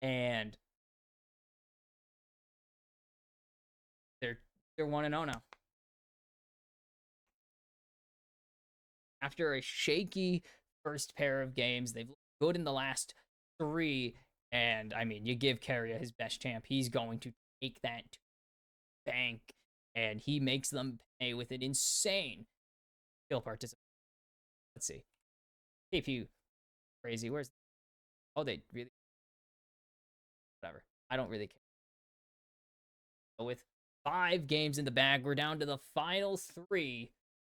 and they're 1-0 now. After a shaky first pair of games, they've looked good in the last 3, and I mean, you give Keria his best champ, he's going to take that to bank, and he makes them pay with an insane skill participation. Let's see. KP crazy. Where's they really whatever. I don't really care. So with 5 games in the bag, we're down to the final 3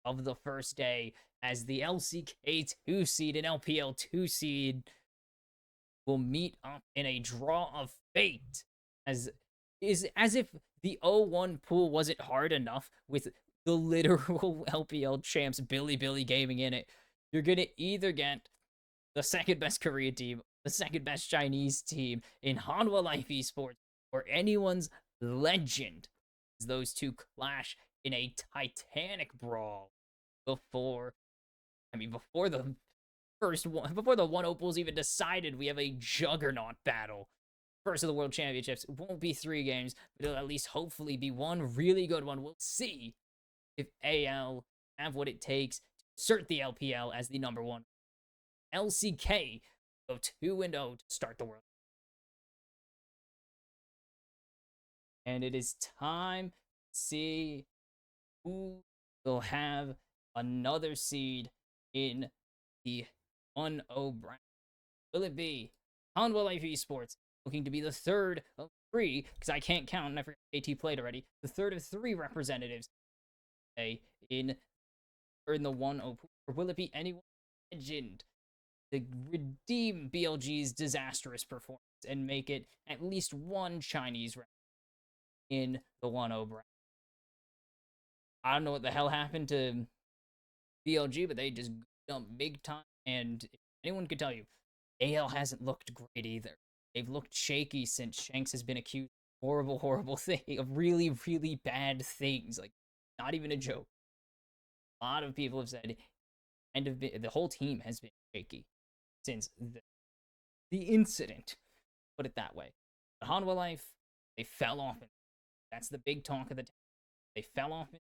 of the first day as the LCK 2 seed and LPL 2 seed will meet up in a draw of fate as if the 0-1 pool wasn't hard enough with the literal LPL champs Billy gaming in it. You're gonna either get the second best Korea team, the second best Chinese team in Hanwha Life Esports, or anyone's legend. As those two clash in a titanic brawl before the first one, before the 1-0 pool's even decided, we have a juggernaut battle. First of the World Championships. It won't be 3 games, but it'll at least hopefully be one really good one. We'll see if AL have what it takes to assert the LPL as the number 1. LCK go 2-0 to start the world. And it is time to see who will have another seed in the 1-0 bracket. Will it be Hanwha Life Esports, looking to be the third of 3, because I can't count, and I forgot AT played already, the third of 3 representatives in the 1-0 pool? Or will it be anyone legend to redeem BLG's disastrous performance and make it at least one Chinese rep in the 1-0 bracket? I don't know what the hell happened to BLG, but they just dumped big time, and if anyone could tell you, AL hasn't looked great either. They've looked shaky since Shanks has been accused of horrible thing, of really bad things. Like, not even a joke. A lot of people have said kind of been, the whole team has been shaky since the incident, put it that way. But Hanwha Life, they fell off. That's the big talk of the town. They fell off in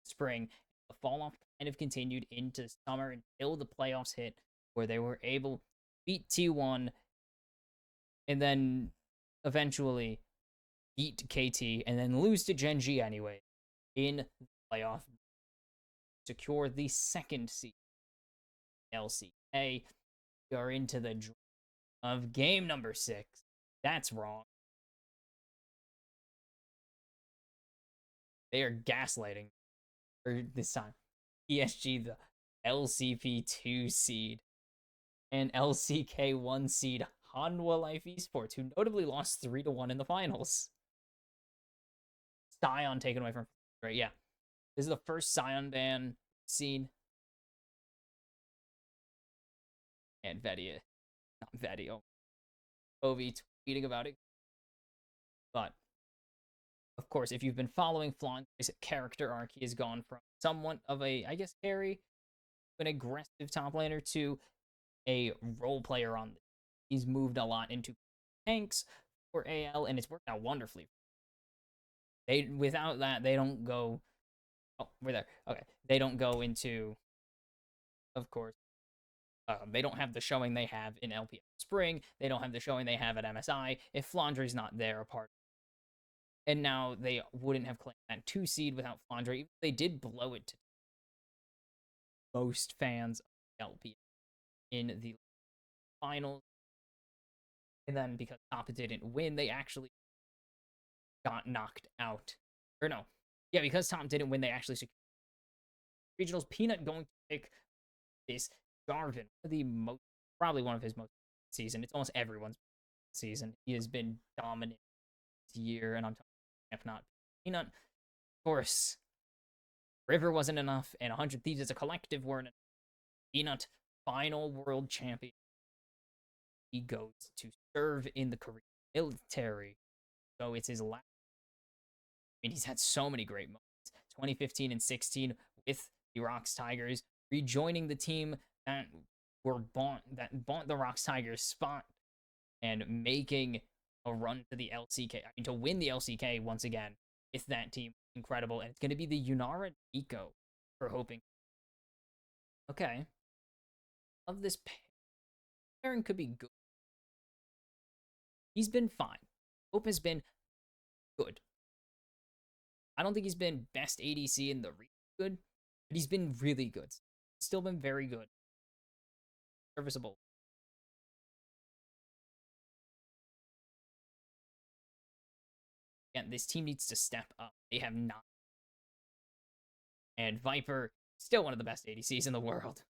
spring. The fall off kind of continued into summer until the playoffs hit, where they were able to beat T1 and then eventually beat KT and then lose to Gen G anyway in the playoff, secure the second seed. LCK, we are into the draw of game number 6. That's wrong. They are gaslighting for this time. PSG, the LCP 2 seed, and LCK 1 seed Hanwha Life Esports, who notably lost 3-1 in the finals. Sion taken away from, right? Yeah. This is the first Sion ban seen. And Vedia, not Vedio, Ovi tweeting about it. But, of course, if you've been following Flandre's character arc, he has gone from somewhat of a, I guess, carry, an aggressive top laner to a role player on the. He's moved a lot into tanks for AL, and it's worked out wonderfully. Without that, they don't go. Oh, we're there. Okay, they don't go into. Of course, they don't have the showing they have in LPL Spring. They don't have the showing they have at MSI. If Flandre's not there, apart. And now they wouldn't have claimed that 2 seed without Flandre. They did blow it to most fans of LPL in the finals. And then because Top didn't win, they actually got knocked out. Or no. Yeah, because Tom didn't win, they actually secured regionals. Peanut going to pick this Jarvan, probably one of his most season. It's almost everyone's season. He has been dominant this year, and I'm talking if not Peanut. Of course, River wasn't enough, and 100 Thieves as a collective weren't enough. Peanut, final world champion. He goes to serve in the Korean military. So it's his last. I mean, he's had so many great moments. 2015 and 16 with the Rocks Tigers, rejoining the team that bought the Rocks Tigers spot and making a run to the LCK. I mean, to win the LCK once again with that team, incredible. And it's going to be the Yunara Nico for hoping. Okay. Love this pairing could be good. He's been fine. Hope has been good. I don't think he's been best ADC in the good, but he's been really good. He's still been very good. Serviceable. Again, this team needs to step up. They have not. And Viper, still one of the best ADCs in the world.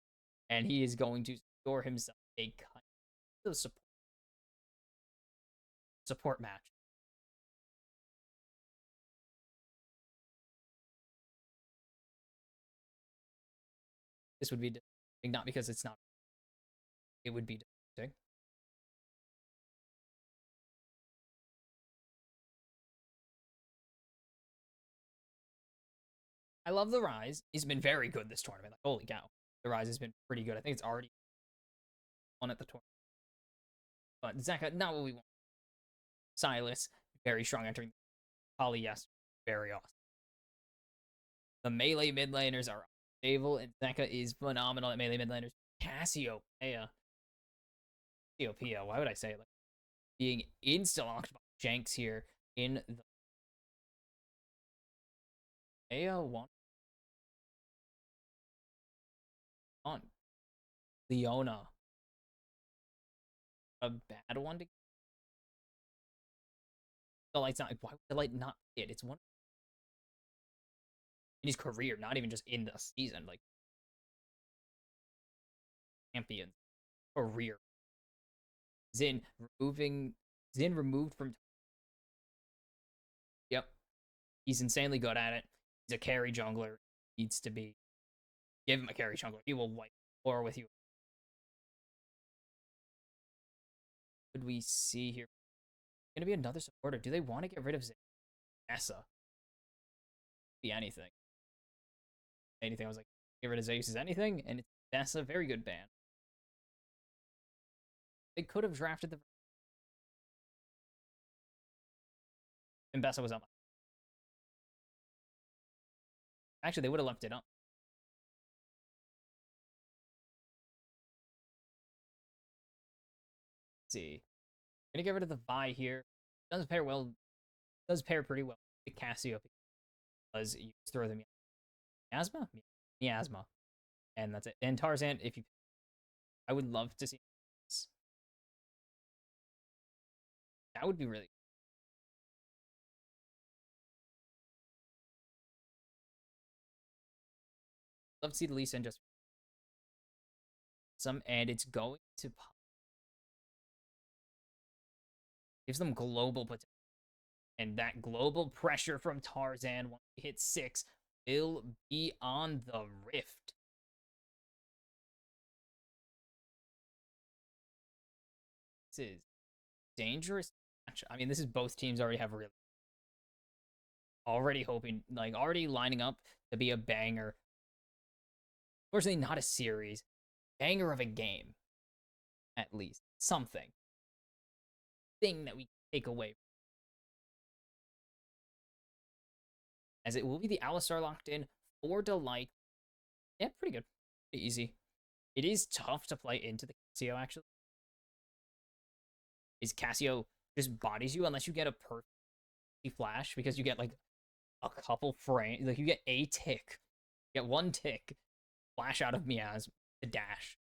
And he is going to score himself a kind of support match. This would be not because it's not. It would be disappointing. I love the Rise. He's been very good this tournament. Like, holy cow. The Rise has been pretty good. I think it's already won at the tournament. But Zeka, not what we want. Silas, very strong entering. Holly, yes, very awesome. The melee mid laners are stable, and Zeka is phenomenal at melee mid laners. Cassiopeia. Why would I say it? Like, being insta-locked by Jenks here in the AO1 on Leona. A bad one to the light's not. Why would the light not hit? It's one in his career, not even just in the season. Like champion career. Zin removed from. Yep, he's insanely good at it. He's a carry jungler. Needs to be. Give him a carry jungler. He will wipe the floor with you. Could we see here? Gonna be another supporter. Do they want to get rid of Nessa? Be anything. Anything. I was like, get rid of Zeus's anything, and that's a very good ban. They could have drafted the. And Bessa was on. Actually, they would have left it up. Let's see. Gonna get rid of the Vi here. Does pair well. Does pair pretty well with Cassio because you just throw the miasma, miasma, and that's it. And Tarzan, if you, I would love to see this. That would be really. Love to see the Lee Sin just some, and it's going to gives them global potential. And that global pressure from Tarzan once he hits 6 will be on the Rift. This is dangerous match. I mean, this is both teams already have really already hoping, like already lining up to be a banger. Unfortunately, not a series. Banger of a game. At least. Something. Thing that we take away. As it will be the Alistar locked in for Delight. Yeah, pretty good. Pretty easy. It is tough to play into the Cassio, actually. Is Cassio just bodies you unless you get a perfect flash, because you get like a couple frames, like you get a tick. You get one tick, flash out of Miaz, the dash.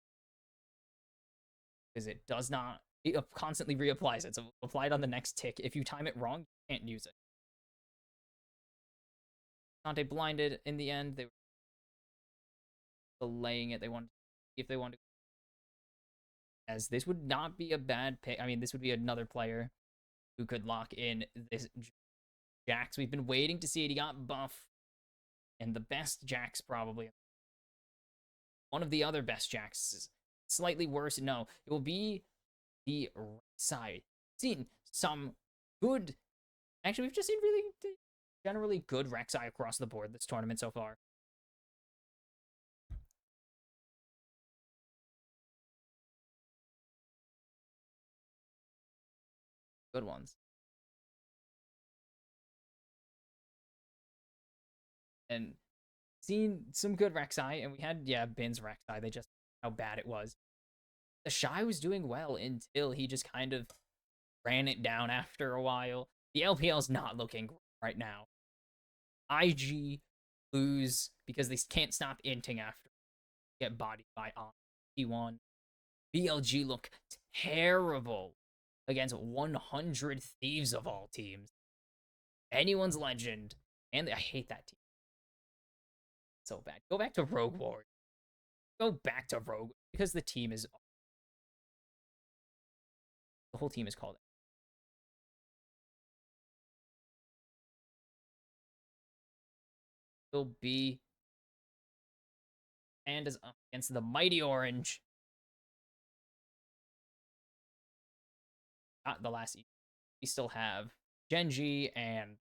Because it does not, it constantly reapplies it. So apply it on the next tick. If you time it wrong, you can't use it. Dante blinded in the end. They were delaying it. They wanted, if they wanted to, as this would not be a bad pick. I mean, this would be another player who could lock in this Jax. We've been waiting to see it. He got buff. And the best Jax, probably. One of the other best Jaxes. Slightly worse. No, it will be the right side. Seen some good. Actually, we've just seen really generally good Rek'Sai across the board this tournament so far. Good ones. And seen some good Rek'Sai, and we had, yeah, Bin's Rek'Sai. They just, how bad it was. The Shy was doing well until he just kind of ran it down after a while. The LPL's not looking great right now. IG lose because they can't stop inting after get bodied by on T1. BLG look terrible against 100 Thieves of all teams. Anyone's Legend. And I hate that team. So bad. Go back to Rogue Warrior. Go back to Rogue. Because the team is... The whole team is called it. Will be... And is up against the Mighty Orange. Not the last... We still have Genji and...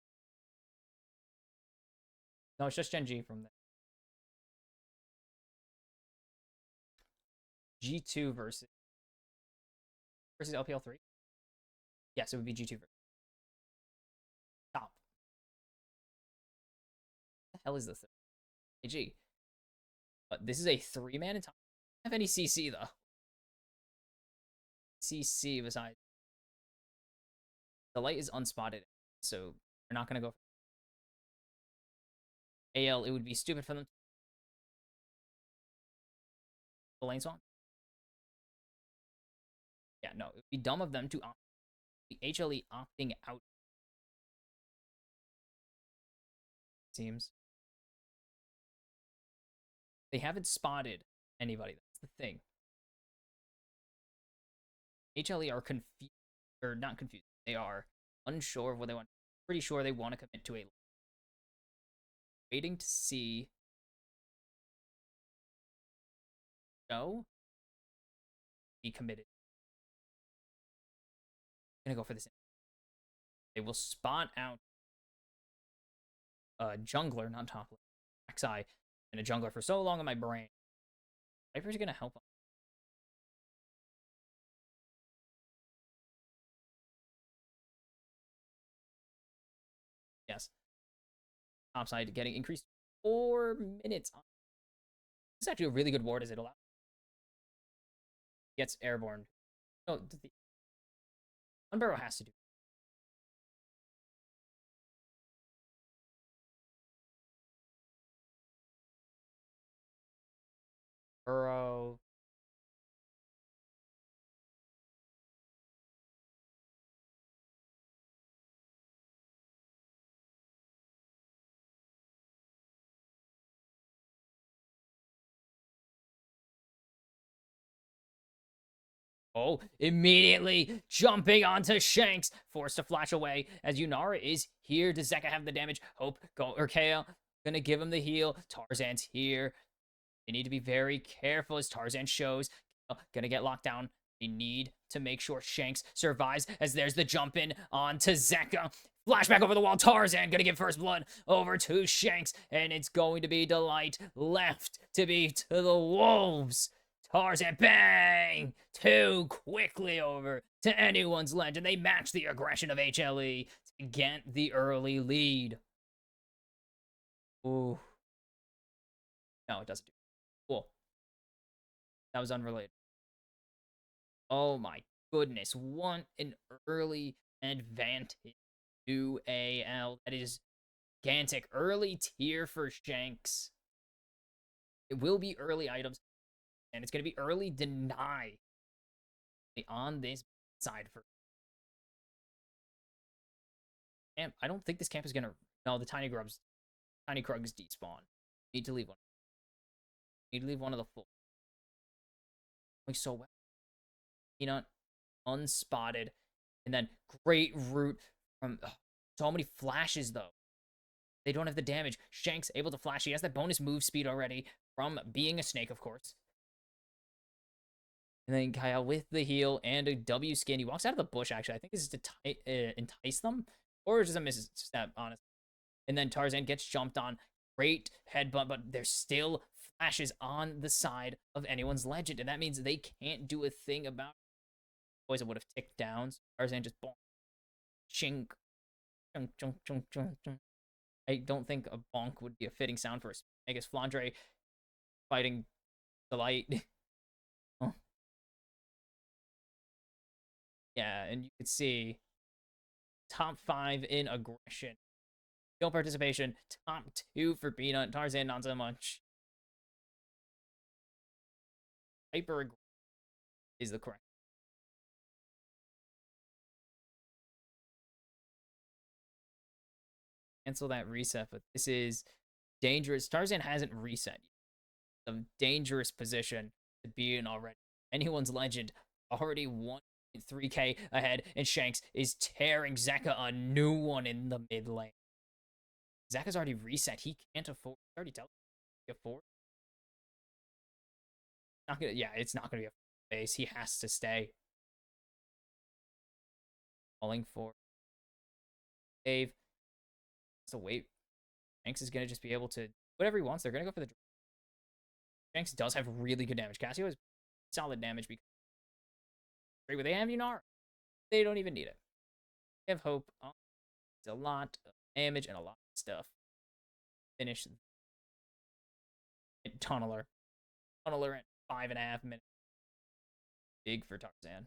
No, it's just Genji from the G2 versus LPL3. Yes, it would be G2 versus top. What the hell is this? AG. But this is a 3-man in top. I don't have any CC though. CC besides. The light is unspotted, so we're not gonna go. AL, it would be stupid for them. The lane swan. Yeah, no, it would be dumb of them to opt. The HLE opting out. Seems. They haven't spotted anybody. That's the thing. HLE are confused, or not confused. They are unsure of what they want. Pretty sure they want to commit to a. Waiting to see. No. Be committed. I'm gonna go for this. They will spot out. Jungler, not top lane. Rek'Sai. And a jungler for so long in my brain. Viper's gonna help him. Yes. Topside getting increased 4 minutes. This is actually a really good ward as it allows. Gets airborne. No, the Unbarrow has to do. Burrow. Oh, immediately jumping onto Shanks, forced to flash away as Yunara is here. Does Zeka have the damage? Hope go or Kale gonna give him the heal. Tarzan's here. They need to be very careful as Tarzan shows. Gonna get locked down. They need to make sure Shanks survives as there's the jump in onto Zeka. Flashback over the wall. Tarzan gonna give first blood over to Shanks, and it's going to be Delight left to be to the Wolves. Tarzan, bang! Too quickly over to anyone's legend. They match the aggression of HLE to get the early lead. Ooh. No, it doesn't do. Cool. That was unrelated. Oh my goodness. What an early advantage to AL. That is gigantic. Early tier for Shanks. It will be early items, and it's going to be early deny on this side for. And I don't think this camp is going to. No, the Tiny Krugs despawn. Need to leave one. Need to leave one of the full. Going so well. Peanut, unspotted, and then great root from so many flashes though. They don't have the damage. Shanks able to flash. He has that bonus move speed already from being a snake, of course. And then Kyle with the heal and a W skin. He walks out of the bush, actually. I think this is to entice them. Or just a misstep, honestly. And then Tarzan gets jumped on. Great headbutt, but there's still flashes on the side of anyone's legend. And that means they can't do a thing about it. Boys, it would have ticked down. So Tarzan just bonk. Chink. Chunk, chunk, chunk, chunk, chunk. I don't think a bonk would be a fitting sound for a I guess Flandre fighting Delight. Oh. Yeah, and you could see top 5 in aggression. Skill participation, top 2 for Peanut. Tarzan, not so much. Hyper is the correct. Cancel that reset, but this is dangerous. Tarzan hasn't reset yet. A dangerous position to be in already. Anyone's legend already 1.3k ahead, and Shanks is tearing Zeka a new one in the mid lane. Zeka's already reset. He can't afford. I already tell you, afford. Not gonna. Yeah, it's not gonna be a base. He has to stay. Calling for Dave. So wait. Shanks is gonna just be able to whatever he wants. They're gonna go for the. Shanks does have really good damage. Cassio has solid damage because great, but they have Yunara. They don't even need it. They have hope. It's a lot of damage and a lot of stuff. Finish Tunneler. Tunneler at 5.5 minutes. Big for Tarzan.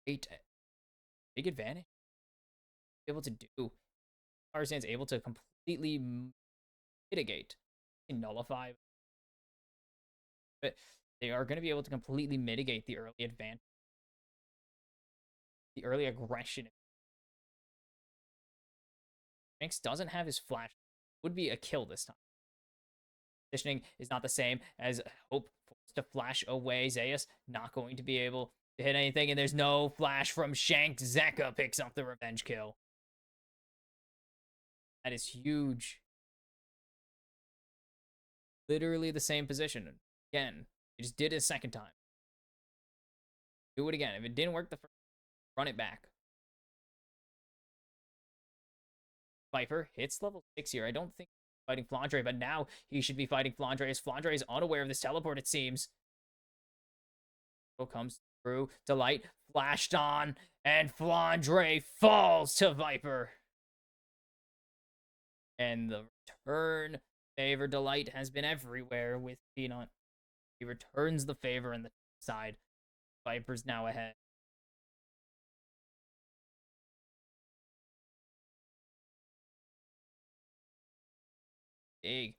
Great. Big advantage. Able to do. Tarzan's able to completely mitigate, nullify. But they are going to be able to completely mitigate the early advantage. The early aggression. Shanks doesn't have his flash. Would be a kill this time. Positioning is not the same as Hope forced to flash away. Zeus not going to be able to hit anything, and there's no flash from Shanks. Zeka picks up the revenge kill. That is huge. Literally the same position. Again, he just did it a second time. Do it again. If it didn't work the first, run it back. Viper hits level 6 here. I don't think he's fighting Flandre, but now he should be fighting Flandre, as Flandre is unaware of this teleport, it seems. Comes through. Delight flashed on, and Flandre falls to Viper. And the return favor Delight has been everywhere with Peanut. He returns the favor in the side. Viper's now ahead. Big.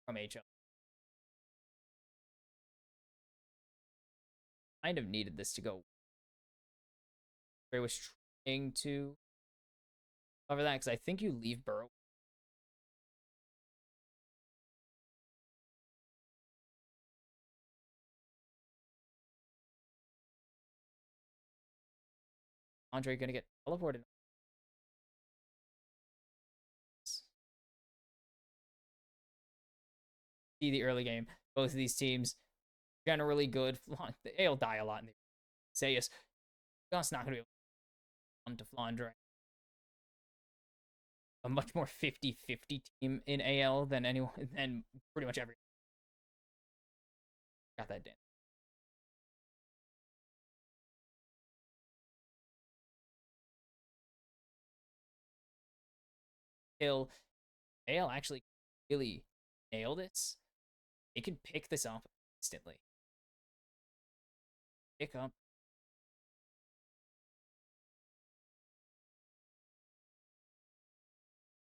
From HO. Kind of needed this to go. I was trying to cover that because I think you leave Burrow. Andre gonna get teleported. See the early game. Both of these teams generally good. They'll die a lot in the Sayus. That's not gonna be able to Flandre. A much more 50-50 team in AL than anyone than pretty much every. Got that damn. Kill. AL actually really nailed it. They can pick this up instantly. Pick up.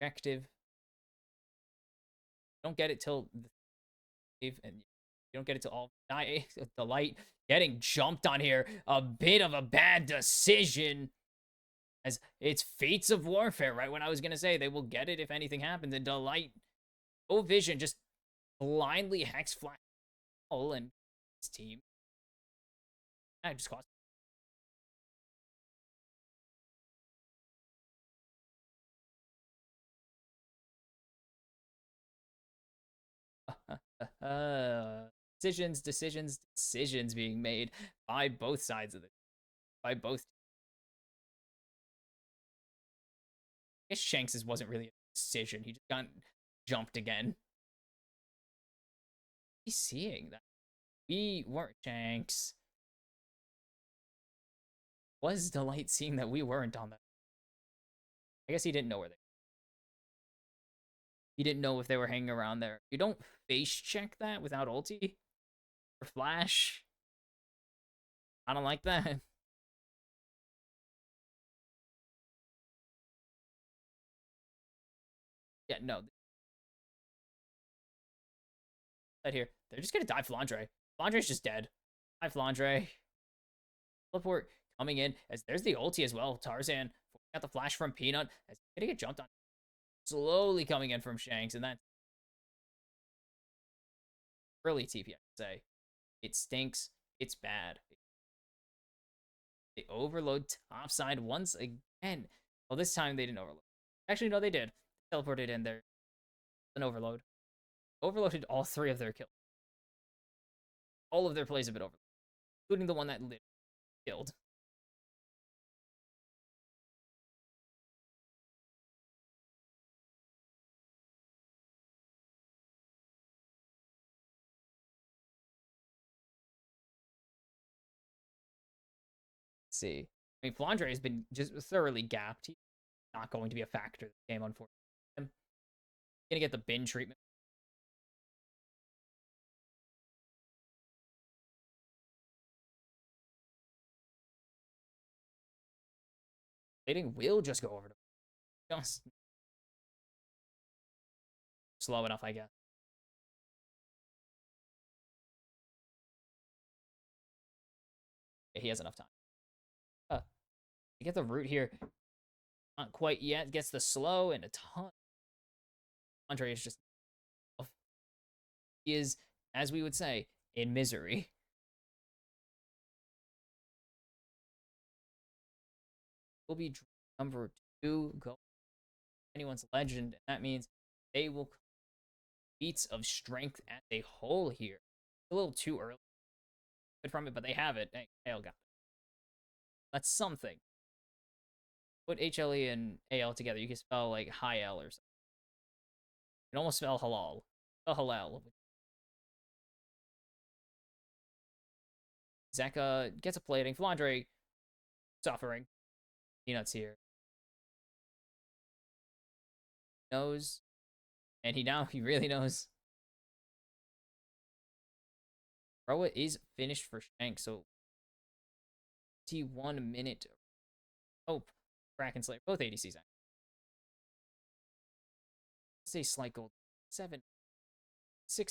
Objective. Don't get it till the and you don't get it till all the light getting jumped on here. A bit of a bad decision. As it's fates of warfare, right? When I was gonna say they will get it if anything happens, and Delight, no vision, just blindly hex flash and his team. I just cost. Decisions being made by both sides of it. By both. I guess Shanks's wasn't really a decision. He just got jumped again. He's seeing that. We weren't Shanks. Was Delight seeing that we weren't on that? I guess he didn't know where they. He didn't know if they were hanging around there. You don't face check that without ulti or flash. I don't like that. Yeah, no. Right here. They're just gonna die Flandre. Flandre's just dead. Hi, Flandre. Teleport coming in as there's the ulti as well. Tarzan got the flash from Peanut as he's gonna get jumped on. Slowly coming in from Shanks, and that's early TP, I would say. It stinks. It's bad. They overload topside once again. Well, this time they didn't overload. Actually, no, they did. Teleported in there. An overload. Overloaded all 3 of their kills. All of their plays have been overloaded, including the one that literally killed. Let's see. I mean, Flandre has been just thoroughly gapped. He's not going to be a factor in the game, unfortunately. He's gonna get the bin treatment. Plating will just go over to just slow enough, I guess. Yeah, he has enough time. You get the root here. Not quite yet. Gets the slow and a ton. Andre is just. He is, as we would say, in misery. Will be number 2. Go anyone's legend. And that means they will feats of strength as a whole here. A little too early from it, but they have it. Hey, AL got it. That's something. Put HLE and AL together. You can spell like high L or something. You can almost spell halal. Spell halal. Zeka gets a plating. Flandre suffering. Peanuts here. Knows. And he really knows. Roa is finished for Shank, so 1 minute. Oh, Kraken Slayer. Both ADCs. Let's say slight gold. 6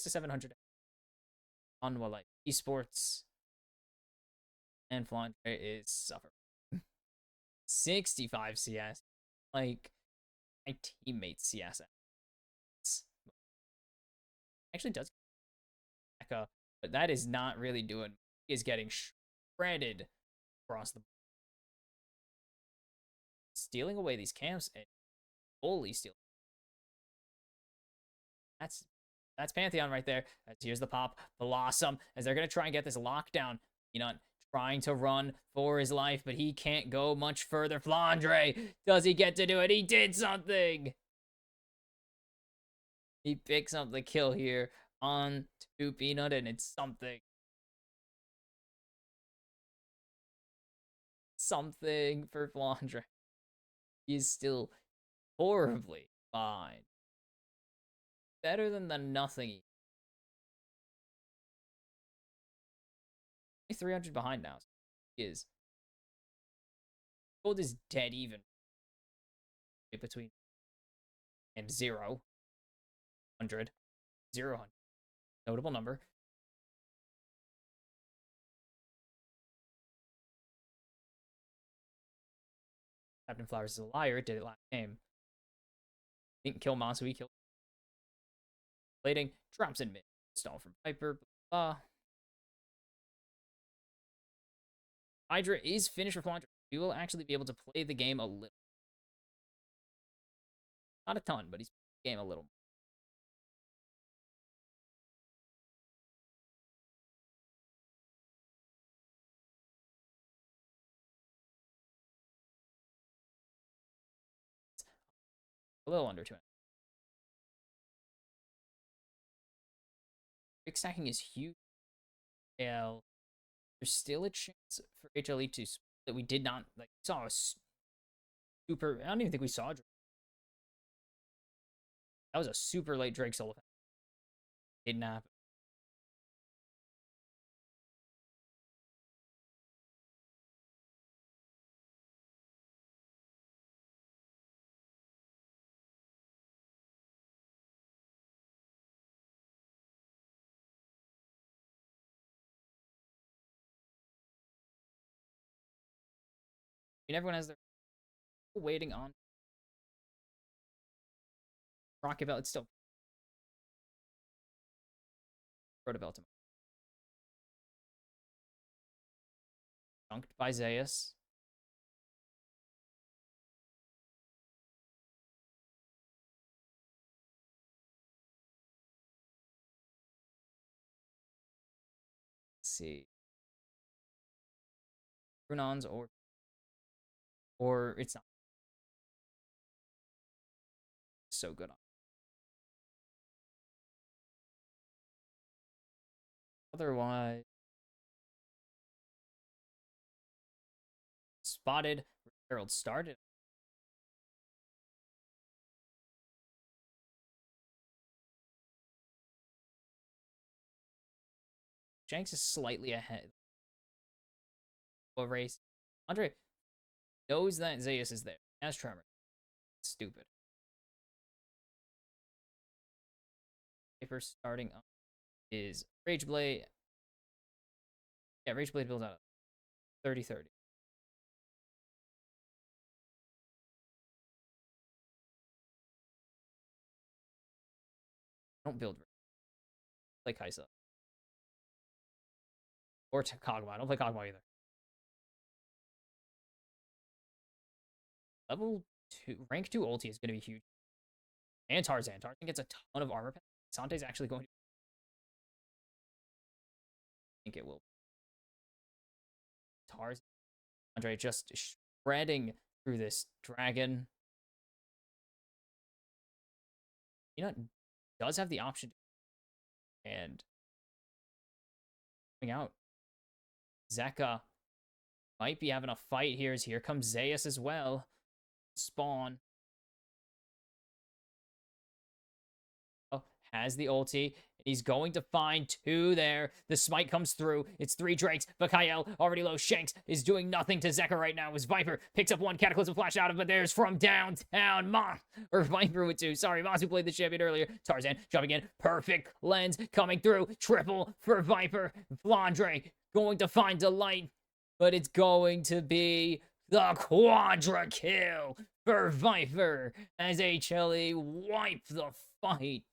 to 700 on Life. Esports and Flandre is suffering. 65 CS. Like, my teammates CS. Actually does Eka, but that is not really doing. He is getting shredded across the board. Stealing away these camps and fully stealing. That's Pantheon right there. As here's the pop, Blossom, as they're gonna try and get this lockdown. Peanut trying to run for his life, but he can't go much further. Flandre, does he get to do it? He did something. He picks up the kill here on to Peanut, and it's something. Something for Flandre. He's still horribly fine. Better than the nothing. 300 behind now. He is. Gold is dead even. Between and 0. 100. 0. Notable number. Captain Flowers is a liar. Did it last game. Didn't kill Masu. He killed. Plating. Drops in mid. Stall from Piper. Blah. Hydra is finished for Flandre. We will actually be able to play the game a little. Not a ton, but he's playing the game a little. A little under 2. Big stacking is huge. Yeah, there's still a chance for HLE to that we did not like. Saw a super. I don't even think we saw. That was a super late Drake solo. Didn't happen. I mean, everyone has their waiting on Rocket Belt. It's still Protobelt. Dunked by Zeus. Let's see. Brunons or it's not so good on. Otherwise, spotted. Herald started. Shanks is slightly ahead. A race. Andre knows that Zeus is there. As Tremor. Stupid. Paper starting up is Rageblade. Yeah, Rageblade builds out 30-30. Don't build. Play Kaisa. Or Kog'Maw. Don't play Kog'Maw either. Level 2, rank 2 ulti is going to be huge. And Tarzan. Tarzan gets a ton of armor. Sante's actually going to... I think it will. Tarzan. Andre just shredding through this dragon. Peanut does have the option. And coming out. Zeka might be having a fight here. As here comes Zeus as well. Spawn. Oh, has the ulti. He's going to find 2 there. The smite comes through. It's 3 Drakes. Vakael already low. Shanks is doing nothing to Zeka right now as Viper picks up 1 Cataclysm Flash out of, but there's from downtown. Or Viper with 2. Sorry, Moss, who played the champion earlier. Tarzan jumping in. Perfect lens coming through. Triple for Viper. Flandre going to find Delight, but it's going to be the quadra kill for Viper as HLE wipe the fight.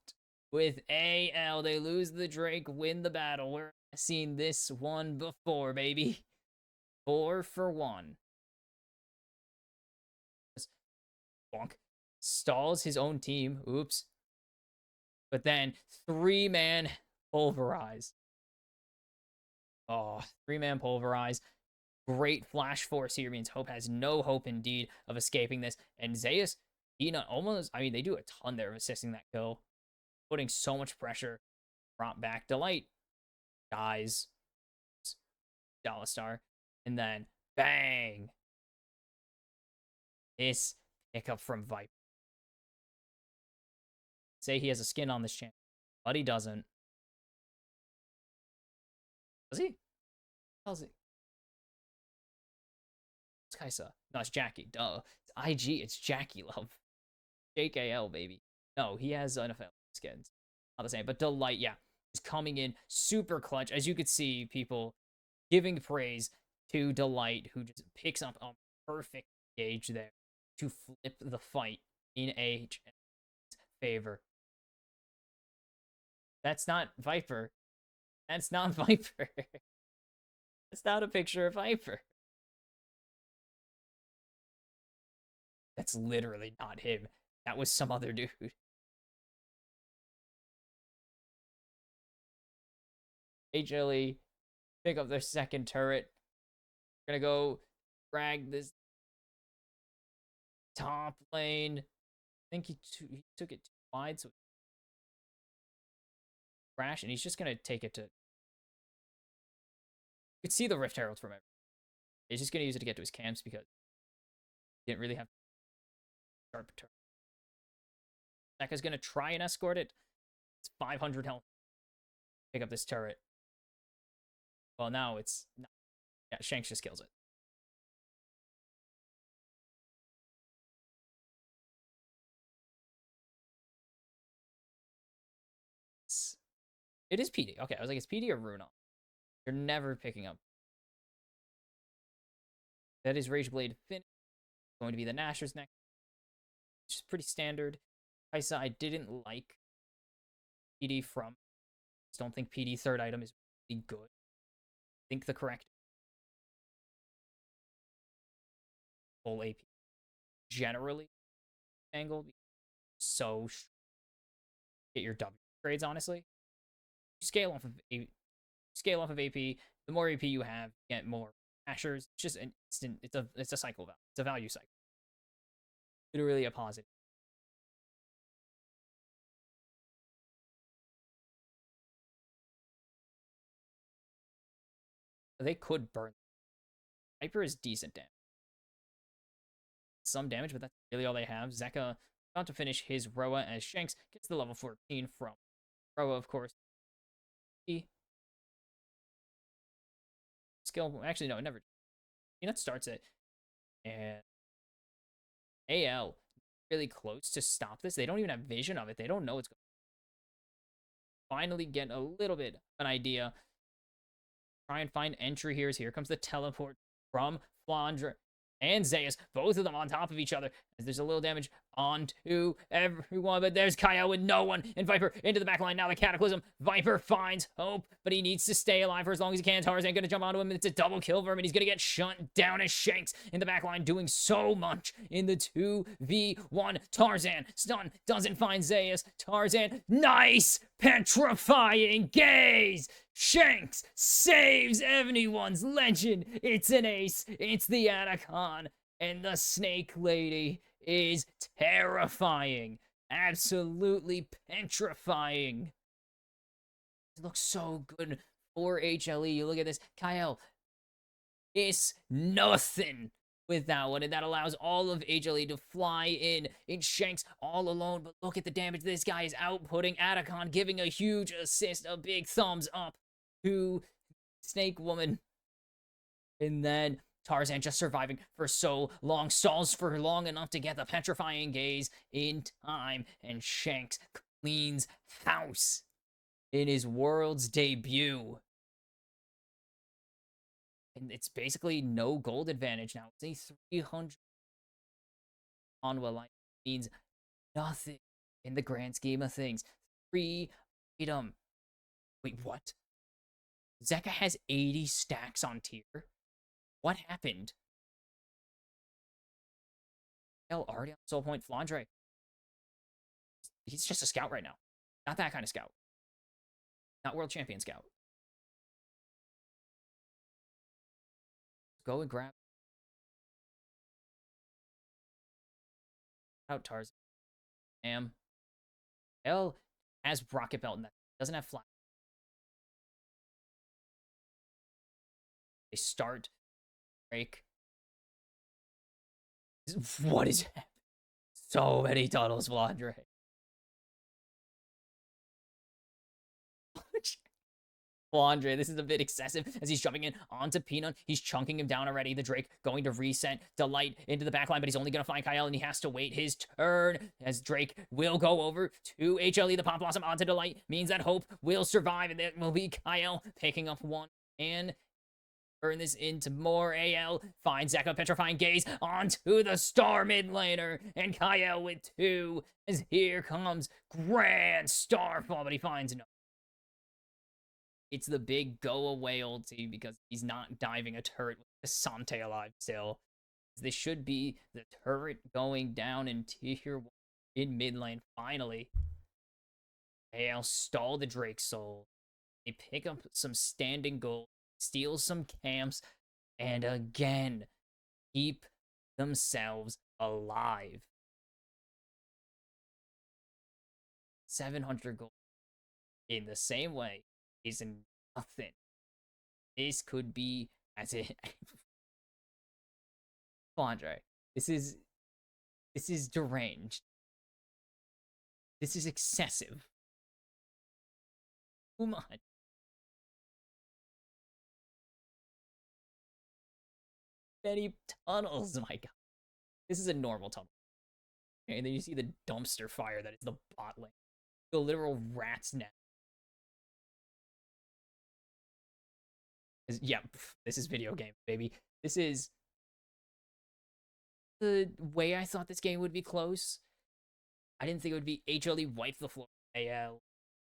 With AL, they lose the Drake, win the battle. We're seen this one before, baby. 4 for 1. Bonk. Stalls his own team. Oops. But then 3-man pulverize. Oh, 3-man pulverize. Great flash force here means Hope has no hope indeed of escaping this. And Zeus, they do a ton there of assisting that kill. Putting so much pressure. Drop back. Delight dies. Dallastar. And then bang. This pickup from Viper. Say he has a skin on this channel, but he doesn't. Does he? How's it? It's Kaisa. No, it's Jackie. Duh. It's IG. It's Jackie Love. JKL, baby. No, he has NFL skins. Not the same. But Delight, yeah, is coming in super clutch. As you could see, people giving praise to Delight, who just picks up a perfect gauge there to flip the fight in AH's favor. That's not Viper. That's not Viper. That's not a picture of Viper. That's literally not him. That was some other dude. HLE pick up their second turret. We're gonna go drag this top lane. I think he took it too wide, so crash, and he's just gonna take it to... You could see the Rift Herald from it. He's just gonna use it to get to his camps because he didn't really have sharp turret. Zeka's gonna try and escort it. It's 500 health. Pick up this turret. Well, now it's not. Yeah, Shanks just kills it. It is PD. Okay, I was like, it's PD or Runa. You're never picking up. That is Rage Blade finish. Going to be the Nashor's next. It's just pretty standard. Kaisa, I didn't like PD from. I just don't think PD third item is really good. I think the correct full AP generally angle, so get your W grades, honestly. Scale off of AP. The more AP you have, you get more Ashers. It's just an instant. It's a cycle value. It's a value cycle. Literally a positive. They could burn. Hyper is decent damage. Some damage, but that's really all they have. Zeka about to finish his Roa as Shanks gets the level 14 from Roa, of course. Skill, actually, no, it never. Peanut starts it, and AL really close to stop this. They don't even have vision of it. They don't know what's going on. Finally get a little bit of an idea. Try and find entry here. Here comes the teleport from Flandre. and Zeus, both of them on top of each other, as there's a little damage onto everyone, but there's Kyle with no one, and Viper into the back line. Now the Cataclysm. Viper finds Hope, but he needs to stay alive for as long as he can. Tarzan gonna jump onto him, and it's a double kill for him, and he's gonna get shut down as Shanks in the back line, doing so much in the 2v1. Tarzan, stun, doesn't find Zeus. Tarzan, nice! Petrifying gaze! Shanks saves everyone's legend. It's an ace. It's the Atacon. And the Snake Lady is terrifying. Absolutely petrifying. It looks so good for HLE. You look at this. Kyle, it's nothing without one, and that allows all of HLE to fly in. It's Shanks all alone, but look at the damage this guy is outputting. Atacon giving a huge assist, a big thumbs up to Snake Woman. And then Tarzan just surviving for so long, stalls for long enough to get the petrifying gaze in time, and Shanks cleans house in his world's debut. And it's basically no gold advantage now. It's a 300 on what life means nothing in the grand scheme of things. 3 item. Wait, what? Zeka has 80 stacks on tier. What happened? Hell, already on soul point. Flandre. He's just a scout right now. Not that kind of scout. Not world champion scout. Go and grab out Tarzan. L has rocket belt in that. Doesn't have flat. They start break. What is happening? So many tunnels, Flandre. Flandre, this is a bit excessive as he's jumping in onto Peanut. He's chunking him down already. The Drake going to reset Delight into the backline, but he's only going to find Kyle, and he has to wait his turn as Drake will go over to HLE. The Pop Blossom onto Delight means that Hope will survive, and that will be Kyle picking up one and turn this into more. AL finds Zeka, petrifying gaze onto the star mid laner, and Kyle with 2 as here comes Grand Starfall, but he finds no. It's the big go away ulti because he's not diving a turret with Asante alive still. This should be the turret going down in tier 1 in mid lane finally. AL stall the Drake Soul. They pick up some standing gold, steal some camps, and again keep themselves alive. 700 gold. In the same way, is nothing. This could be as it. Flandre, this is deranged. This is excessive. Too much. Many tunnels, my god. This is a normal tunnel. And then you see the dumpster fire that is the bot lane. The literal rat's nest. Yeah, this is video game, baby. This is the way I thought this game would be close. I didn't think it would be HLE wipe the floor. AL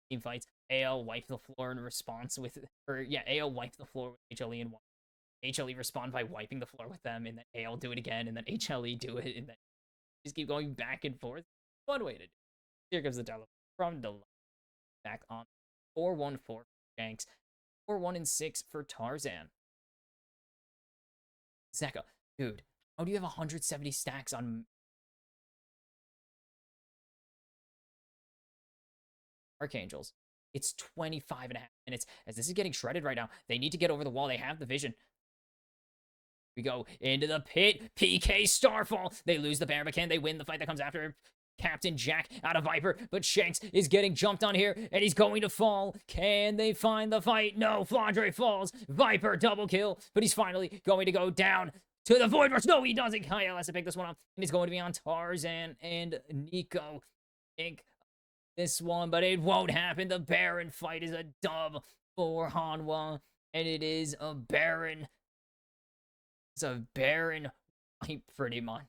team fights. AL wipe the floor in response with, AL wipe the floor with HLE and HLE respond by wiping the floor with them, and then AL do it again, and then HLE do it, and then just keep going back and forth. One way to do it. Here comes the teleport from Delight. Back on 4-1-4 for Shanks. 4-1-6 for Tarzan. Zeka, dude, how do you have 170 stacks on Archangels? It's 25.5 minutes as this is getting shredded right now. They need to get over the wall. They have the vision. We go into the pit. PK Starfall. They lose the bear, but can they win the fight that comes after? Captain Jack out of Viper, but Shanks is getting jumped on here, and he's going to fall. Can they find the fight? No, Flandre falls. Viper double kill, but he's finally going to go down to the Void Rush. No, he doesn't. Kyle has to pick this one up, and he's going to be on Tarzan and Nico. Pick this one, but it won't happen. The Baron fight is a dub for Hanwha, and it is a Baron. It's a Baron fight pretty much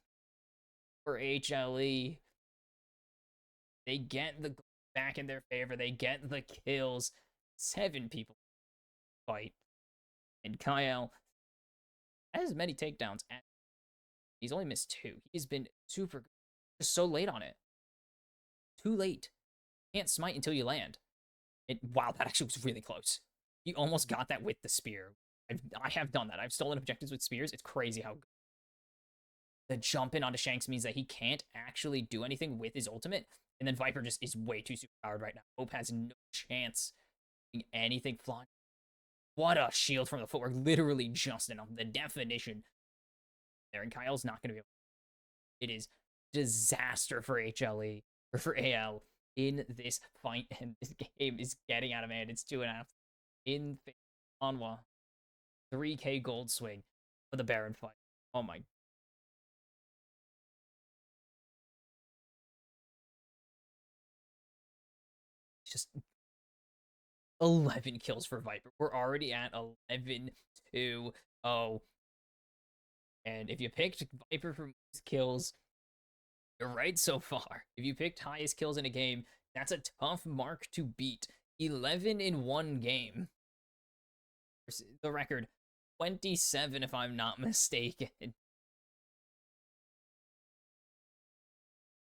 for HLE. They get the back in their favor. They get the kills. 7 people fight. And Kyle has many takedowns. He's only missed 2. He's been super good. Just so late on it. Too late. Can't smite until you land. Wow, that actually was really close. You almost got that with the spear. I have done that. I've stolen objectives with spears. It's crazy how good. The jump in onto Shanks means that he can't actually do anything with his ultimate. And then Viper just is way too superpowered right now. Hope has no chance doing anything flying. What a shield from the footwork. Literally just enough. The definition there. And Kyle's not going to be able to. It is disaster for HLE, or for AL, in this fight. And this game is getting out of hand. It's 2.5 in Onwa. 3k gold swing for the Baron fight. Oh my. Just 11 kills for Viper. We're already at 11-2-0. And if you picked Viper for most kills, you're right so far. If you picked highest kills in a game, that's a tough mark to beat. 11 in one game. The record, 27 if I'm not mistaken.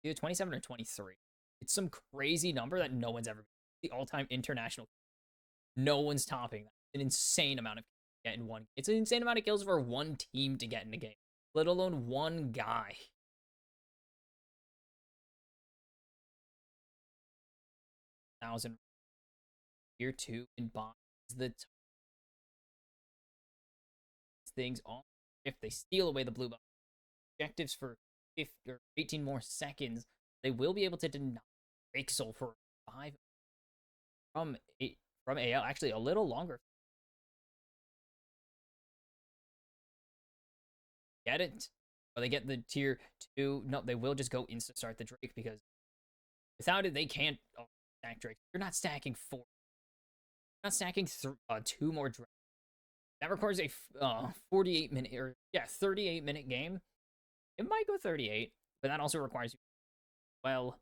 Either 27 or 23. It's some crazy number that no one's ever beat. The all-time international. No one's topping that. It's an insane amount of kills to get in one. It's an insane amount of kills for one team to get in a game, let alone one guy. 1,000. Year 2 in bonds the things on. If they steal away the blue box objectives for 50 or 18 more seconds, they will be able to deny Rexel for 5 from AL. Actually, a little longer. Get it? Or they get the tier 2. No, they will just go insta start the Drake because without it, they can't stack Drake. You're not stacking 4. You're not stacking 2 more Drake. That requires a 48-minute, or 38-minute game. It might go 38, but that also requires you. Well,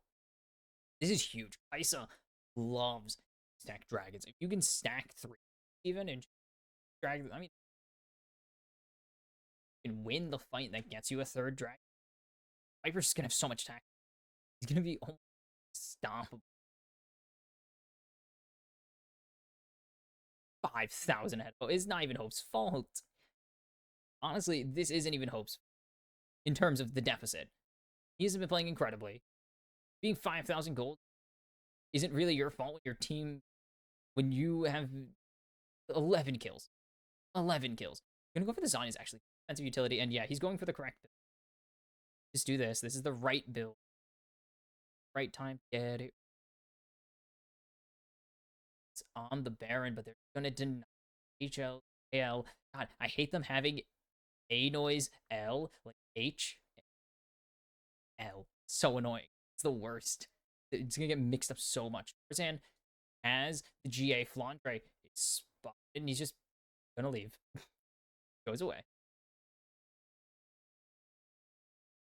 this is huge. Isa loves stack dragons. If you can stack 3, even, and drag, I mean, you can win the fight that gets you a 3rd dragon. Viper's just gonna have so much attack. He's gonna be almost stompable. 5,000 head. Oh, it's not even Hope's fault. Honestly, this isn't even Hope's in terms of the deficit. He hasn't been playing incredibly. Being 5,000 gold isn't really your fault when your team, when you have 11 kills. 11 kills. I'm gonna go for the Zion's actually. Defensive utility, and yeah, he's going for the correct build. Just do this. This is the right build. Right time to get it. It's on the Baron, but they're gonna deny HL, AL. God, I hate them having A noise L, like H, L. So annoying. It's the worst. It's gonna get mixed up so much. Tarzan has the GA Flandre. It's spotted, and he's just gonna leave. Goes away.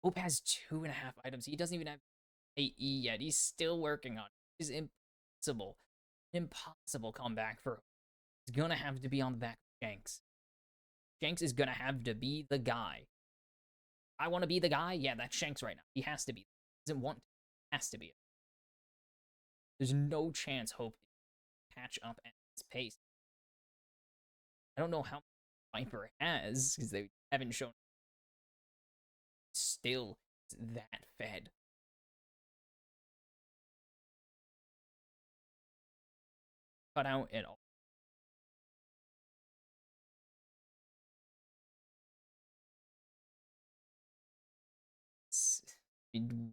Hope has 2.5 items. He doesn't even have AE yet. He's still working on it. It's impossible. Impossible comeback for. He's gonna have to be on the back of Shanks. Shanks is gonna have to be the guy. I want to be the guy. Yeah, that's Shanks right now. He has to be. He doesn't want to. He has to be. There's no chance Hope catch up at his pace. I don't know how Viper has because they haven't shown. Still that fed. Cut out at all.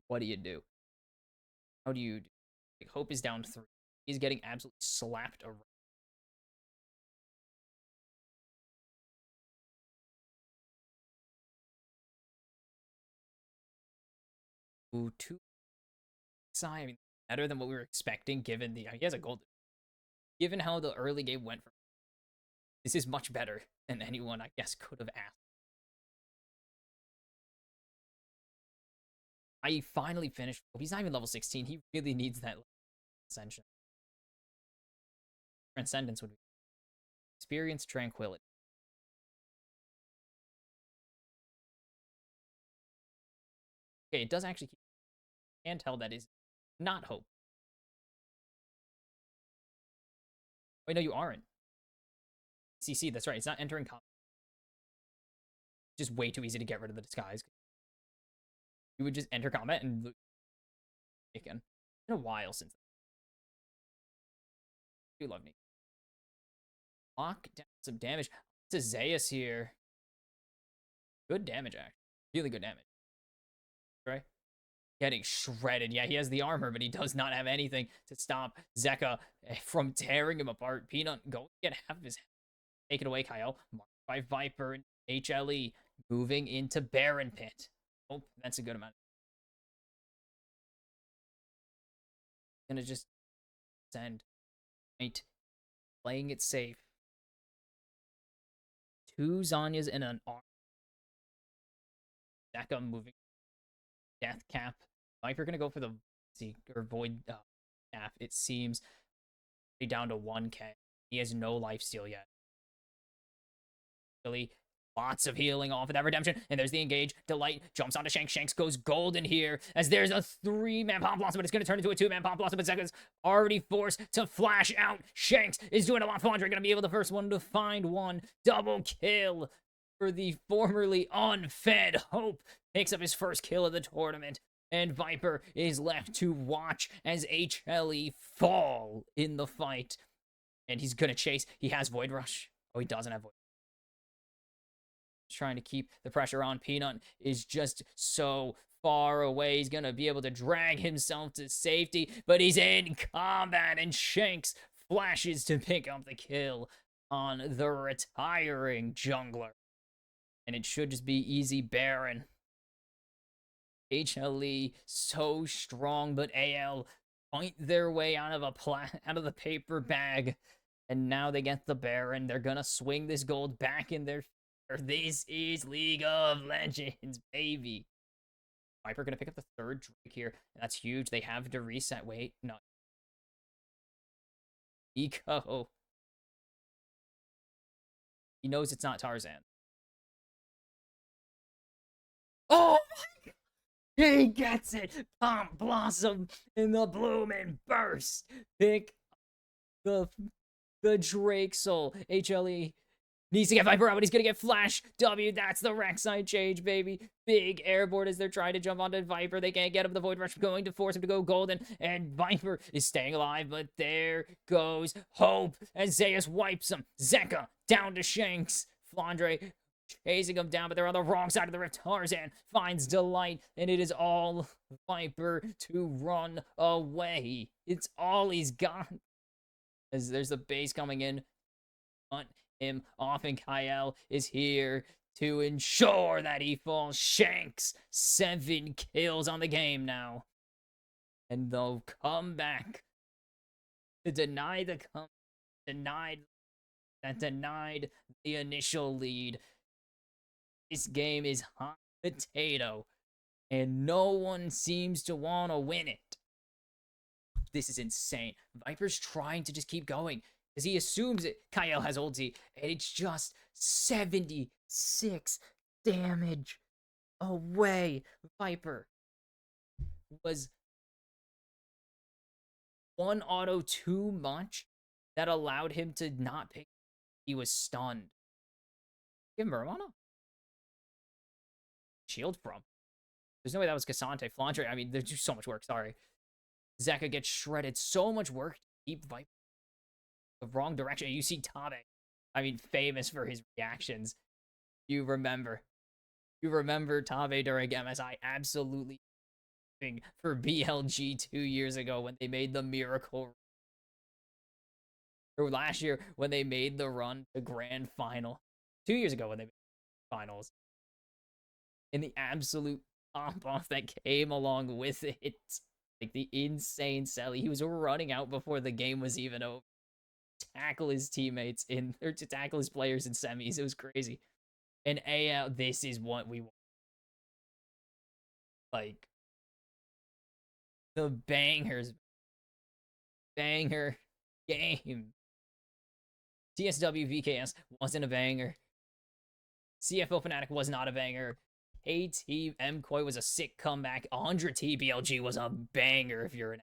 What do you do? How do you do? Like, Hope is down 3. He's getting absolutely slapped around. Ooh, 2. I mean, better than what we were expecting given the. He has a gold. Given how the early game went for him, this is much better than anyone, I guess, could have asked. I finally finished. He's not even level 16. He really needs that ascension. Transcendence would be experience tranquility. Okay, it does actually keep. Can tell that is not hope. Wait, no, you aren't. CC, that's right. It's not entering combat. Just way too easy to get rid of the disguise. You would just enter combat and lose. Again. It's been a while since. I do love me. Lock down some damage. It's a Zeus here. Good damage, actually. Really good damage. Right? Getting shredded. Yeah, he has the armor, but he does not have anything to stop Zeka from tearing him apart. Peanut going to get half of his head taken away. Kyle marked by Viper and HLE moving into Baron Pit. Oh, that's a good amount. Gonna just send. Right. Playing it safe. 2 Zanyas and an arm. Zeka moving. Death cap. Viper gonna go for the void cap. It seems down to 1k. He has no lifesteal yet. Really, lots of healing off of that redemption. And there's the engage. Delight jumps onto Shanks. Shanks goes golden here as there's a 3-man Pomp Blossom, but it's going to turn into a 2-man Pomp Blossom. But Zeka's already forced to flash out. Shanks is doing a lot. Flandre going to be able the first one to find one. Double kill for the formerly unfed Hope. Picks up his first kill of the tournament. And Viper is left to watch as HLE fall in the fight. And he's going to chase. He has Void Rush. Oh, he doesn't have Void Rush. Trying to keep the pressure on. Peanut is just so far away. He's going to be able to drag himself to safety, but he's in combat, and Shanks flashes to pick up the kill on the retiring jungler. And it should just be easy Baron. HLE so strong, but AL fight their way out of the paper bag. And now they get the Baron. They're going to swing this gold back in their. This is League of Legends, baby. Viper gonna pick up the 3rd Drake here. That's huge. They have to reset. Wait, no. Eco. He knows it's not Tarzan. Oh my god! He gets it! Pomp Blossom in the Bloomin' Burst. Pick the Drake Soul. HLE needs to get Viper out, but he's going to get Flash. W, that's the Rek'Sai change, baby. Big airboard as they're trying to jump onto Viper. They can't get him. The Void Rush going to force him to go golden. And Viper is staying alive, but there goes Hope as Zeus wipes him. Zeka down to Shanks. Flandre chasing him down, but they're on the wrong side of the rift. Tarzan finds Delight, and it is all Viper to run away. It's all he's got. As there's the base coming in. Hunt him off, and Kyle is here to ensure that he falls. Shanks 7 kills on the game now, and they'll come back to deny denied the initial lead. This game is hot potato, and no one seems to want to win it. This is insane. Viper's trying to just keep going. Because he assumes that Kyle has ulti, and it's just 76 damage away. Viper was 1 auto too much that allowed him to not pick. He was stunned. Give him Murmana? Shield from. There's no way that was Cassante. Flandre, I mean, there's just so much work, sorry. Zeka gets shredded. So much work to keep Viper the wrong direction. You see Tabe, I mean, famous for his reactions. You remember Tabe during MSI absolutely for BLG 2 years ago when they made the miracle, or last year when they made the run to grand final, 2 years ago when they made the finals, and the absolute pop off that came along with it, like the insane Selly. He was running out before the game was even over. Tackle his teammates or to tackle his players in semis. It was crazy. And AL, this is what we want. Like, The bangers. Banger game. TSW VKS wasn't a banger. CFO Fnatic was not a banger. KT MCoy was a sick comeback. 100 TBLG was a banger if you're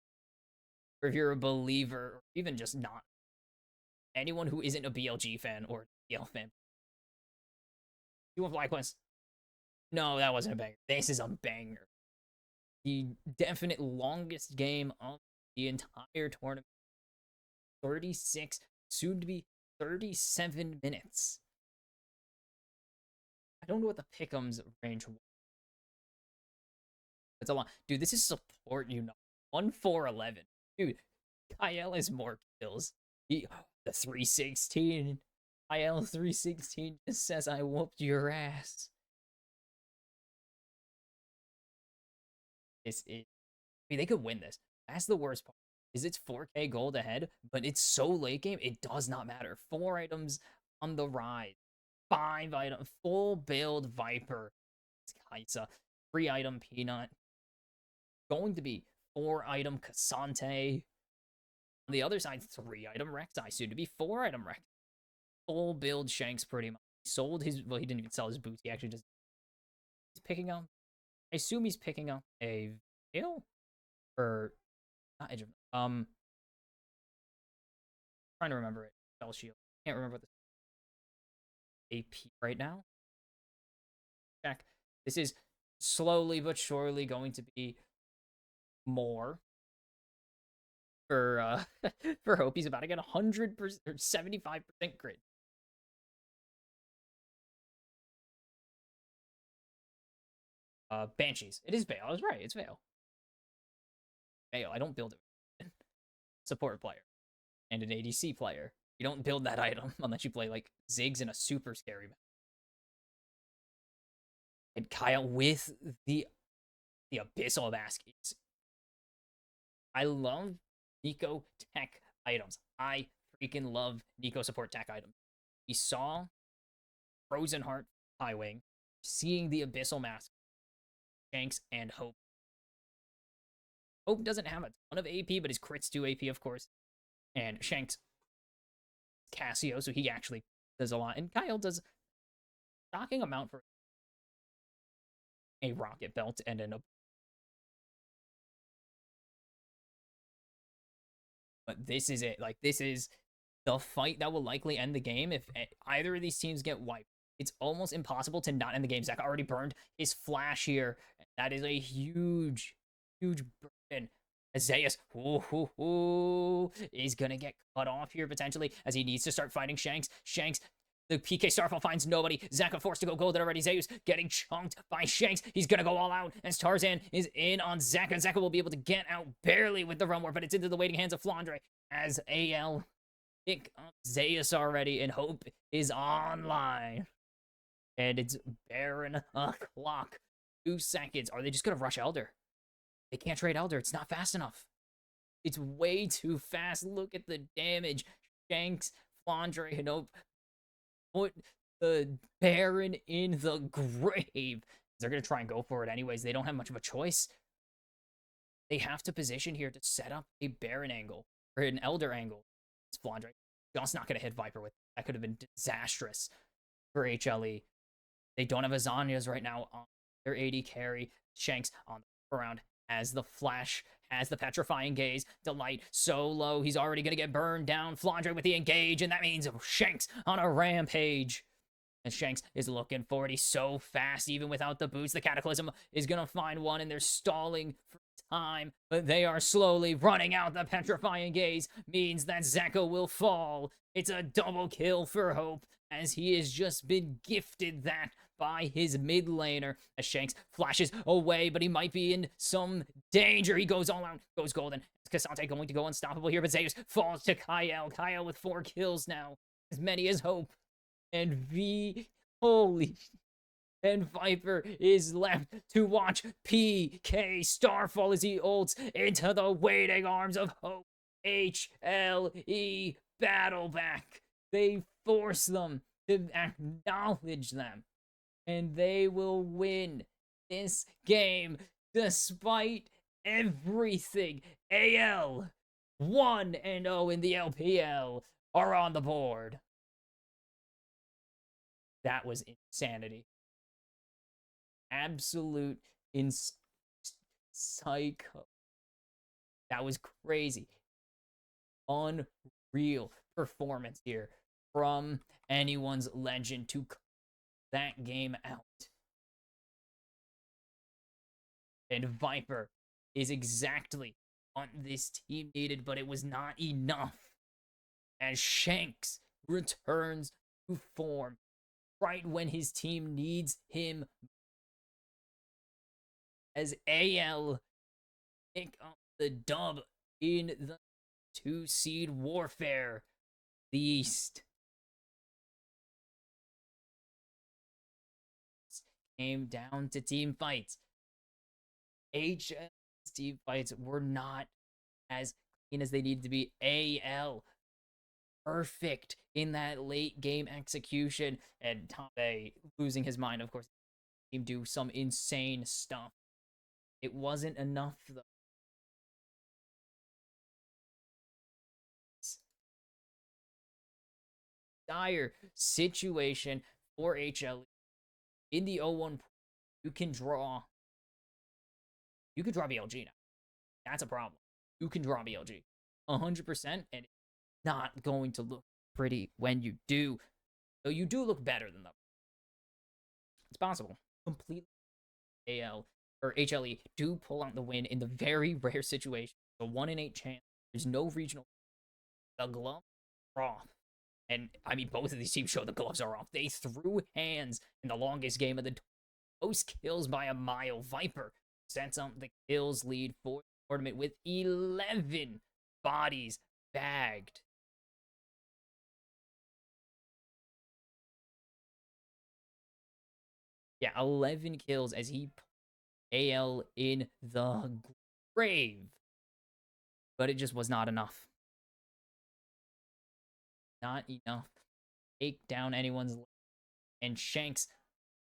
a believer, or even just not. Anyone who isn't a BLG fan or BL fan. You want FlyQuest? No, that wasn't a banger. This is a banger. The definite longest game of the entire tournament. 36, soon to be 37 minutes. I don't know what the pick'ems range was. That's a lot. Dude, this is support, 1-4-11. Dude, Kyle has more kills. The 316. Kyle 316 just says, I whooped your ass. They could win this. That's the worst part. Is it's 4K gold ahead, but it's so late game, it does not matter. 4 items on the rise. 5 item, full build Viper. It's Kaisa. 3 item Peanut. Going to be 4 item Cassante. On the other side, 3 item Rek'Sai. Soon to be 4 item Rek'Sai. Full build Shanks pretty much. He sold his, well, he didn't even sell his boots. He actually just, he's picking up, I assume he's picking up a Veil? Or, not Edge of, trying to remember it. Spell Shield. Can't remember what the AP right now. Check. This is slowly but surely going to be more for for Hope. He's about to get 100% or 75% crit. Banshees. It is Veil. I was right. It's Veil. Veil. I don't build it. Support player and an ADC player. You don't build that item unless you play like Ziggs in a super scary map. And Kyle with the Abyssal Mask. I love Nico tech items. I freaking love Nico support tech items. We saw Frozen Heart High Wing, seeing the Abyssal Mask, Shanks, and Hope. Hope doesn't have a ton of AP, but his crits do AP, of course. And Shanks, Cassio, so he actually does a lot. And Kyle does a shocking amount for a rocket belt and an. But this is it. Like, this is the fight that will likely end the game if either of these teams get wiped. It's almost impossible to not end the game. Zach already burned his flash here. That is a huge, huge burden. Zeus is going to get cut off here potentially as he needs to start fighting Shanks. Shanks, the PK Starfall finds nobody. Zaka forced to go golden already. Zeus getting chunked by Shanks. He's going to go all out as Tarzan is in on Zaka. Zaka will be able to get out barely with the run war, but it's into the waiting hands of Flandre as AL pick up Zeus already, and Hope is online. And it's Baron o'clock. 2 seconds. Are they just going to rush Elder? They can't trade Elder. It's not fast enough. It's way too fast. Look at the damage. Shanks, Flandre, and Hope put the Baron in the grave. They're going to try and go for it anyways. They don't have much of a choice. They have to position here to set up a Baron angle, or an Elder angle. It's Flandre. Just not going to hit Viper with. That could have been disastrous for HLE. They don't have Azanias right now on their AD carry. Shanks on the around as the flash, has the petrifying gaze. Delight so low, he's already going to get burned down. Flandre with the engage, and that means Shanks on a rampage. And Shanks is looking for it. He's so fast, even without the boots. The Cataclysm is going to find one, and they're stalling for time. But they are slowly running out. The petrifying gaze means that Zeko will fall. It's a double kill for Hope, as he has just been gifted that by his mid laner. As Shanks flashes away, but he might be in some danger. He goes all out, goes golden. Cassante going to go unstoppable here, but Zeus falls to Kyle. Kyle with 4 kills now, as many as Hope. And holy, and Viper is left to watch PK Starfall as he ults into the waiting arms of Hope. HLE battle back. They force them to acknowledge them, and they will win this game despite everything AL 1-0 in the LPL are on the board. That was insanity. Absolute psycho. That was crazy. Unreal performance here from anyone's legend to close that game out. And Viper is exactly what this team needed, but it was not enough. As Shanks returns to form right when his team needs him. As AL pick up the dub in the 2-seed warfare. The East came down to team fights. HL's team fights were not as clean as they needed to be. AL perfect in that late game execution, and Tabe losing his mind, of course. Team do some insane stuff. It wasn't enough though. Dire situation for HL. In the 0-1, you can draw BLG now. That's a problem. You can draw BLG 100%, and it's not going to look pretty when you do. So you do look better than them. It's possible. Completely AL or HLE do pull out the win in the very rare situation. The 1 in 8 chance. There's no regional. The gloves are off. And I mean, both of these teams show the gloves are off. They threw hands in the longest game of the most kills by a mile. Viper sets up the kills lead for the tournament with 11 bodies bagged. Yeah, 11 kills as he put AL in the grave. But it just was not enough. Not enough. Take down anyone's. And Shanks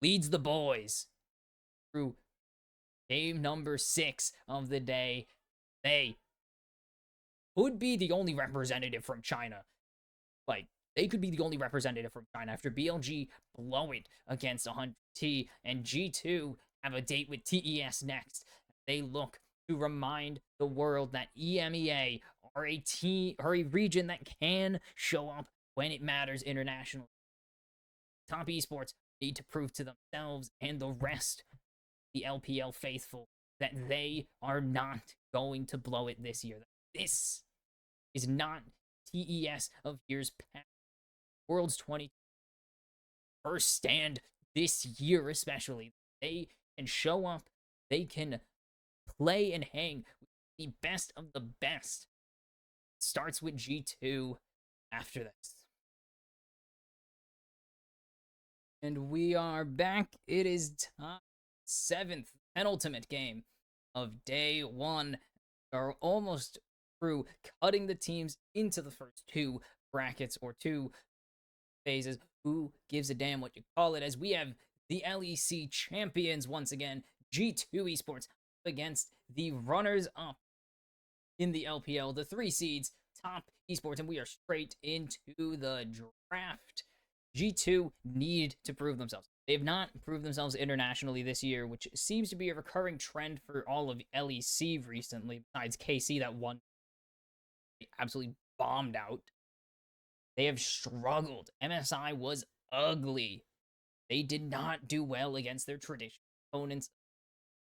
leads the boys through game number 6 of the day. They could be the only representative from China. Like, they could be the only representative from China after BLG blow it against 100T, and G2 have a date with TES next. They look to remind the world that EMEA are a region that can show up when it matters internationally. Top esports need to prove to themselves and the rest, the LPL faithful, that they are not going to blow it this year. This is not TES of years past. Worlds 20 first stand this year especially. They can show up, they can play and hang with the best of the best. Starts with G2 after this. And we are back. It is time. 7th penultimate game of day 1. Are almost through cutting the teams into the first 2 brackets or 2 phases. Who gives a damn what you call it, as we have the LEC champions once again, G2 Esports, against the runners-up in the LPL, the 3 seeds, Top Esports, and we are straight into the draft. G2 need to prove themselves. They have not proved themselves internationally this year, which seems to be a recurring trend for all of LEC recently, besides KC that won. They absolutely bombed out. They have struggled. MSI was ugly. They did not do well against their traditional opponents.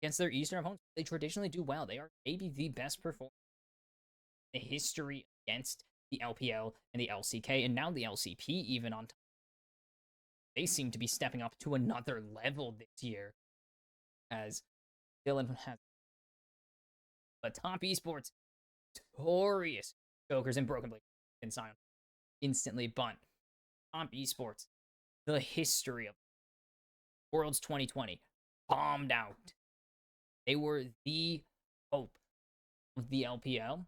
Against their Eastern opponents, they traditionally do well. They are maybe the best performer in the history against the LPL and the LCK, and now the LCP even on top. They seem to be stepping up to another level this year, as Dylan has. But Top Esports, notorious Jokers and Broken Blade can sign instantly. But Top Esports, the history of Worlds 2020, bombed out. They were the hope of the LPL,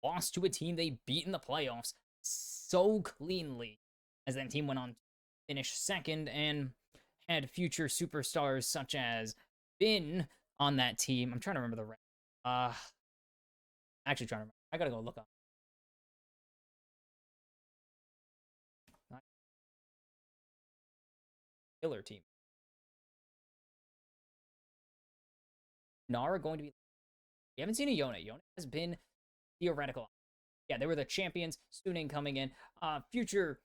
lost to a team they beat in the playoffs so cleanly, as that team went on to finish 2nd and had future superstars such as Finn on that team. I'm trying to remember the rest. Uh, actually trying to remember. I gotta go look up. Not killer team. Nara going to be. We haven't seen a Yona. Yona has been theoretical. Yeah, they were the champions. Suning coming in. Future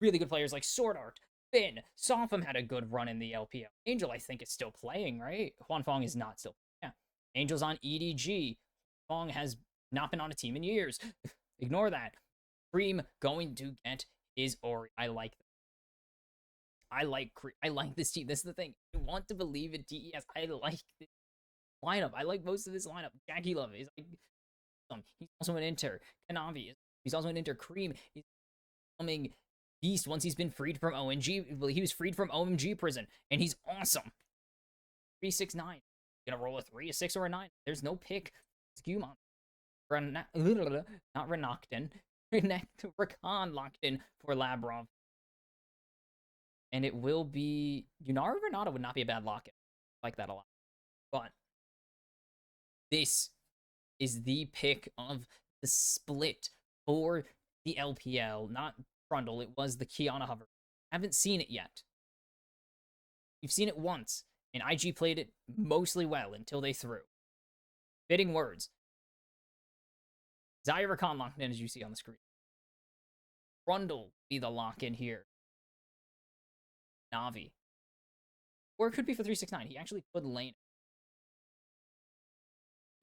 really good players like Sword Art, Finn, Sofum had a good run in the LPL. Angel, I think, is still playing, right? Huan Fong is not still. Yeah. Angel's on EDG. Fong has not been on a team in years. Ignore that. Cream going to get his Ori. I like that. I like this team. This is the thing. I want to believe in DES. I like this lineup. I like most of this lineup. Jackie Love is like he's also an Inter. Kanavi he's also an Inter. Cream is becoming beast once he's been freed from OMG. Well, he was freed from OMG prison, and he's awesome. 369. Gonna roll a 3, a 6, or a 9. There's no pick. Skewmon. Not Renokton. Rakan locked in for Labrov. And it will be Yunara Renata would not be a bad lock-in. I like that a lot. But this is the pick of the split for the LPL, not Trundle. It was the Kiana Hover. Haven't seen it yet. You've seen it once, and IG played it mostly well until they threw. Fitting words. Zaya Rakan locked in, as you see on the screen. Trundle be the lock-in here. Navi. Or it could be for 369. He actually could lane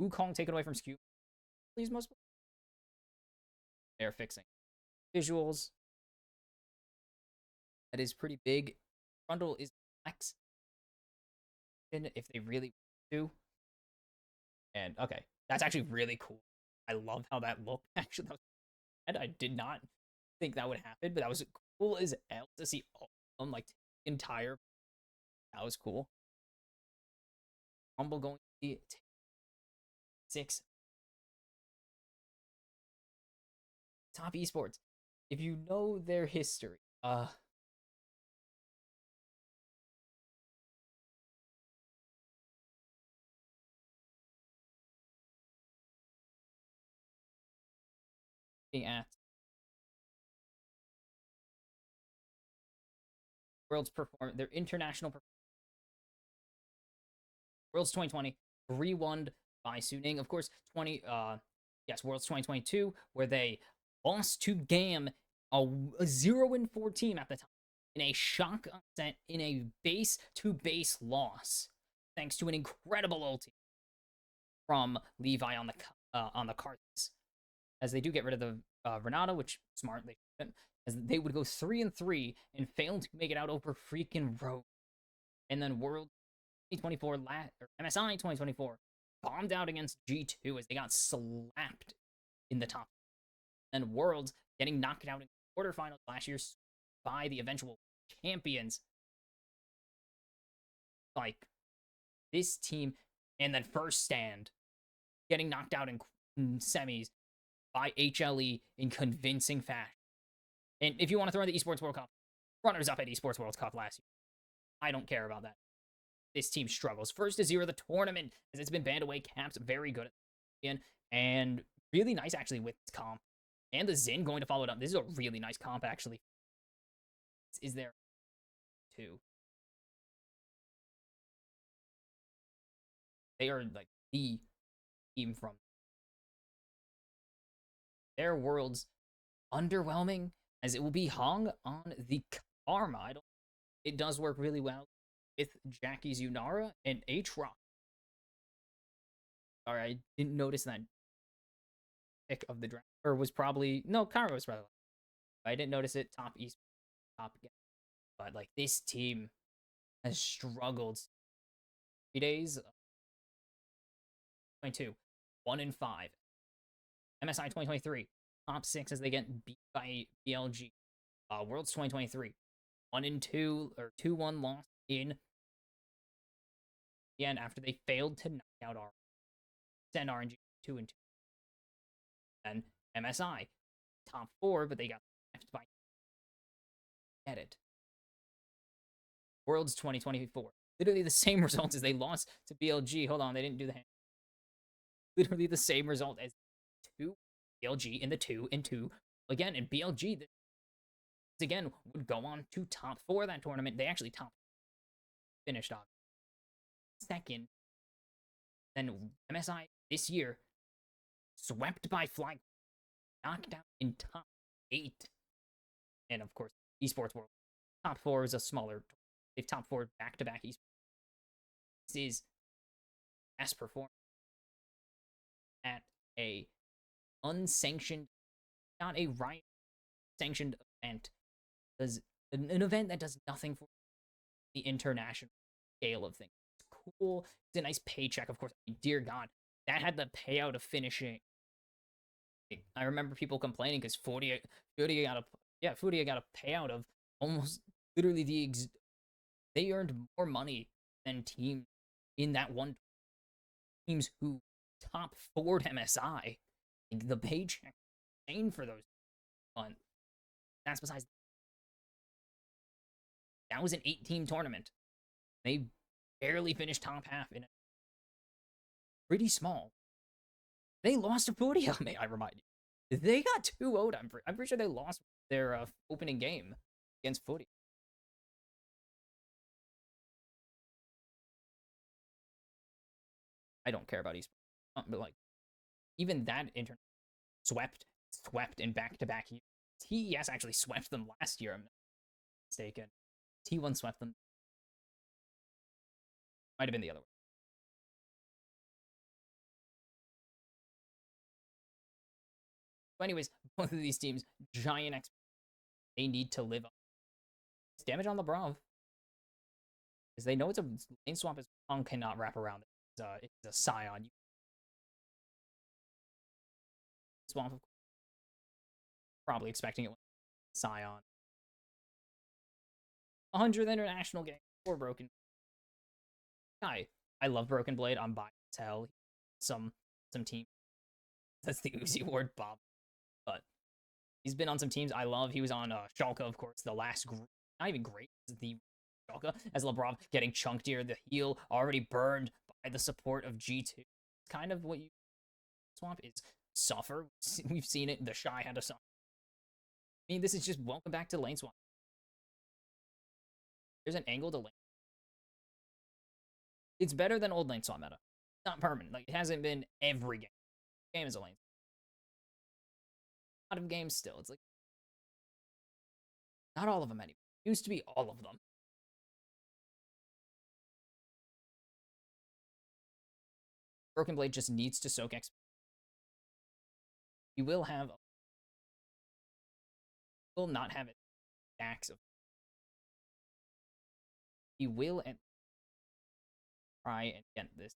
it. Wukong taken away from Skew. Please, most. They're fixing visuals. That is pretty big. Trundle is flex. If they really do. And okay, that's actually really cool. I love how that looked. Actually, that was, and I did not think that would happen, but that was cool as hell to see all of them, like entire. That was cool. Rumble going to be 6. Top esports. If you know their history, at Worlds perform their international Worlds 2020 3-1 by Suning. Of course, Worlds 2022 where they lost to GAM, a 0-4 team at the time, in a shock upset in a base to base loss, thanks to an incredible ulti from Levi on the cards. As they do get rid of the Renata, which smart they shouldn't, as they would go 3-3 and fail to make it out over freaking Rogue. And then World 2024 or MSI 2024 bombed out against G2 as they got slapped in the top. And Worlds getting knocked out in the quarterfinals last year by the eventual champions. Like this team, and then First Stand getting knocked out in semis by HLE in convincing fashion. And if you want to throw in the Esports World Cup, runners up at Esports World Cup last year. I don't care about that. This team struggles. First to 0 the tournament, as it's been banned away. Caps very good at and really nice actually with comp. And the Zin going to follow it up. This is a really nice comp actually. Is there two? They are like the team from their worlds. Underwhelming as it will be hung on the Karma. It does work really well with Jackie's Yunara and H-Rock. Alright, I didn't notice that pick of the draft. Or was probably... No, Karma was probably... I didn't notice it. Top East. Top again. But, like, this team has struggled. 3 days. 22. 1-5. MSI 2023. Top 6 as they get beat by BLG. Worlds 2023. 1-2 or 2-1 loss in again after they failed to knock out our send RNG 2-2. Then MSI top 4, but they got left by get it. Worlds 2024. Literally the same results as they lost to BLG. Hold on, they didn't do the hand. literally the same result as two BLG in the 2 and 2 again. And BLG, this again, would go on to top 4 that tournament. They actually top finished off second. Then MSI this year swept by Fly, knocked out in top 8. And of course, esports world top 4 is a smaller. They've top 4 back-to-back esports. This is best performance at a unsanctioned, not a riot sanctioned event. Does an event that does nothing for the international scale of things. It's cool. It's a nice paycheck, of course. I mean, dear God, that had the payout of finishing. I remember people complaining because Furia got a payout of almost literally they earned more money than teams in that one teams who top 4'd MSI. Like, the paycheck insane for those months. That's besides. That was an 8-team tournament. They barely finished top half in it. Pretty small. They lost to Furia, may I remind you. They got 2-0'd. I'm pretty sure they lost their opening game against Furia. I don't care about esports, but like even that internet swept in back-to-back years. TES actually swept them last year. I'm not mistaken. T1 swept them. Might have been the other way. But anyways, both of these teams, giant XP. They need to live up. It's damage on the Brav. Because they know it's a lane swap as Pong cannot wrap around it. It's a Scion. Swamp, probably expecting it with Scion. 100th international game for Broken. I love Broken Blade. I'm biased as hell. Some team. That's the Uzi word, Bob. But he's been on some teams I love. He was on Schalke, of course, the last not even great. The Schalke as Labrov getting chunked here. The heal already burned by the support of G2. It's kind of what you swamp is suffer. We've seen it. The Shy had to suffer. I mean, this is just welcome back to lane swap. There's an angle to lane. It's better than old lane swap meta. It's not permanent. Like, it hasn't been every game. Game is a lane. A lot of games still. It's like not all of them anymore. It used to be all of them. Broken Blade just needs to soak XP. You will not have it stacks of. He will try and get this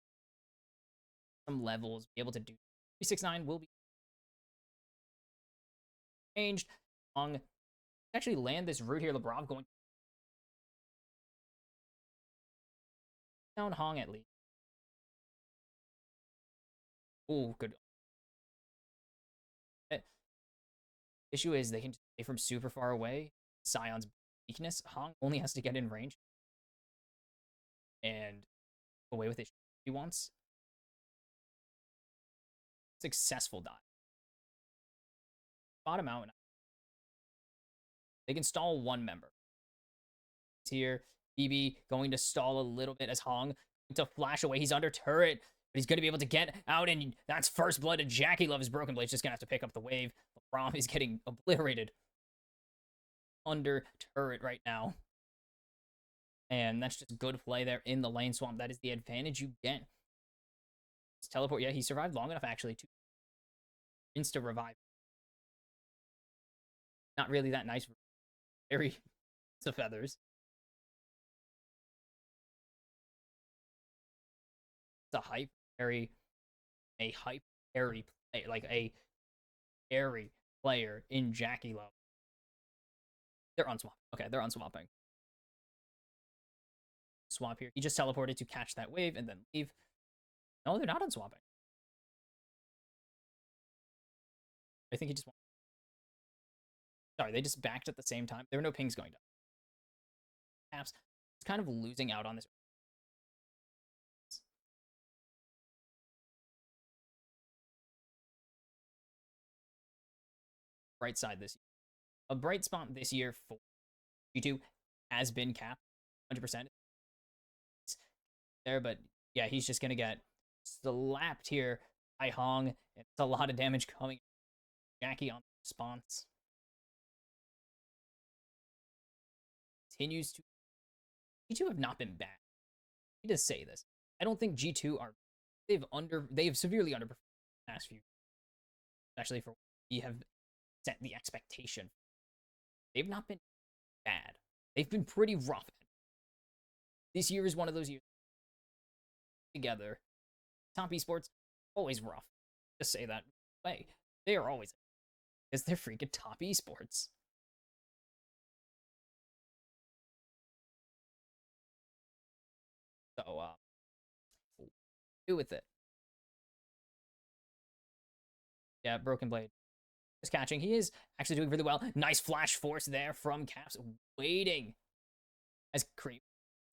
some levels, be able to do 369 will be changed. Hong actually land this route here. Labrov going down Hong at least. Oh, good. Issue is they can stay from super far away. Scion's weakness. Hong only has to get in range and away with it he wants. Successful dive. Bottom out. They can stall one member. Here, BB going to stall a little bit as Hong to flash away. He's under turret, but he's going to be able to get out, and that's first blood. And Jackie Love is Broken Blade's just going to have to pick up the wave. LeBron is getting obliterated under turret right now. And that's just good play there in the lane swamp. That is the advantage you get. His teleport, yeah, he survived long enough actually to insta revive. Not really that nice. Very to feathers. It's a hype carry, a hype carry play, like a carry player in Jackie Love. They're unswapping. Okay, they're unswapping. Swap here. He just teleported to catch that wave and then leave. No, they're not unswapping. I think he just. Sorry, they just backed at the same time. There were no pings going down. Apps. It's kind of losing out on this. bright side this year. A bright spot this year for G2 has been Cap, 100% there, but yeah, he's just gonna get slapped here by Hong. It's a lot of damage coming. Jackie on the response. Continues to. G2 have not been bad. I need to say this. I don't think G2 are. They've severely underperformed the past few, especially for we have set the expectation. They've not been bad. They've been pretty rough. This year is one of those years together. Top esports, always rough. Just say that way. They are always, because they're freaking top esports. So, do with it. Yeah, Broken Blade is catching. He is actually doing really well. Nice flash force there from Caps, waiting as Creep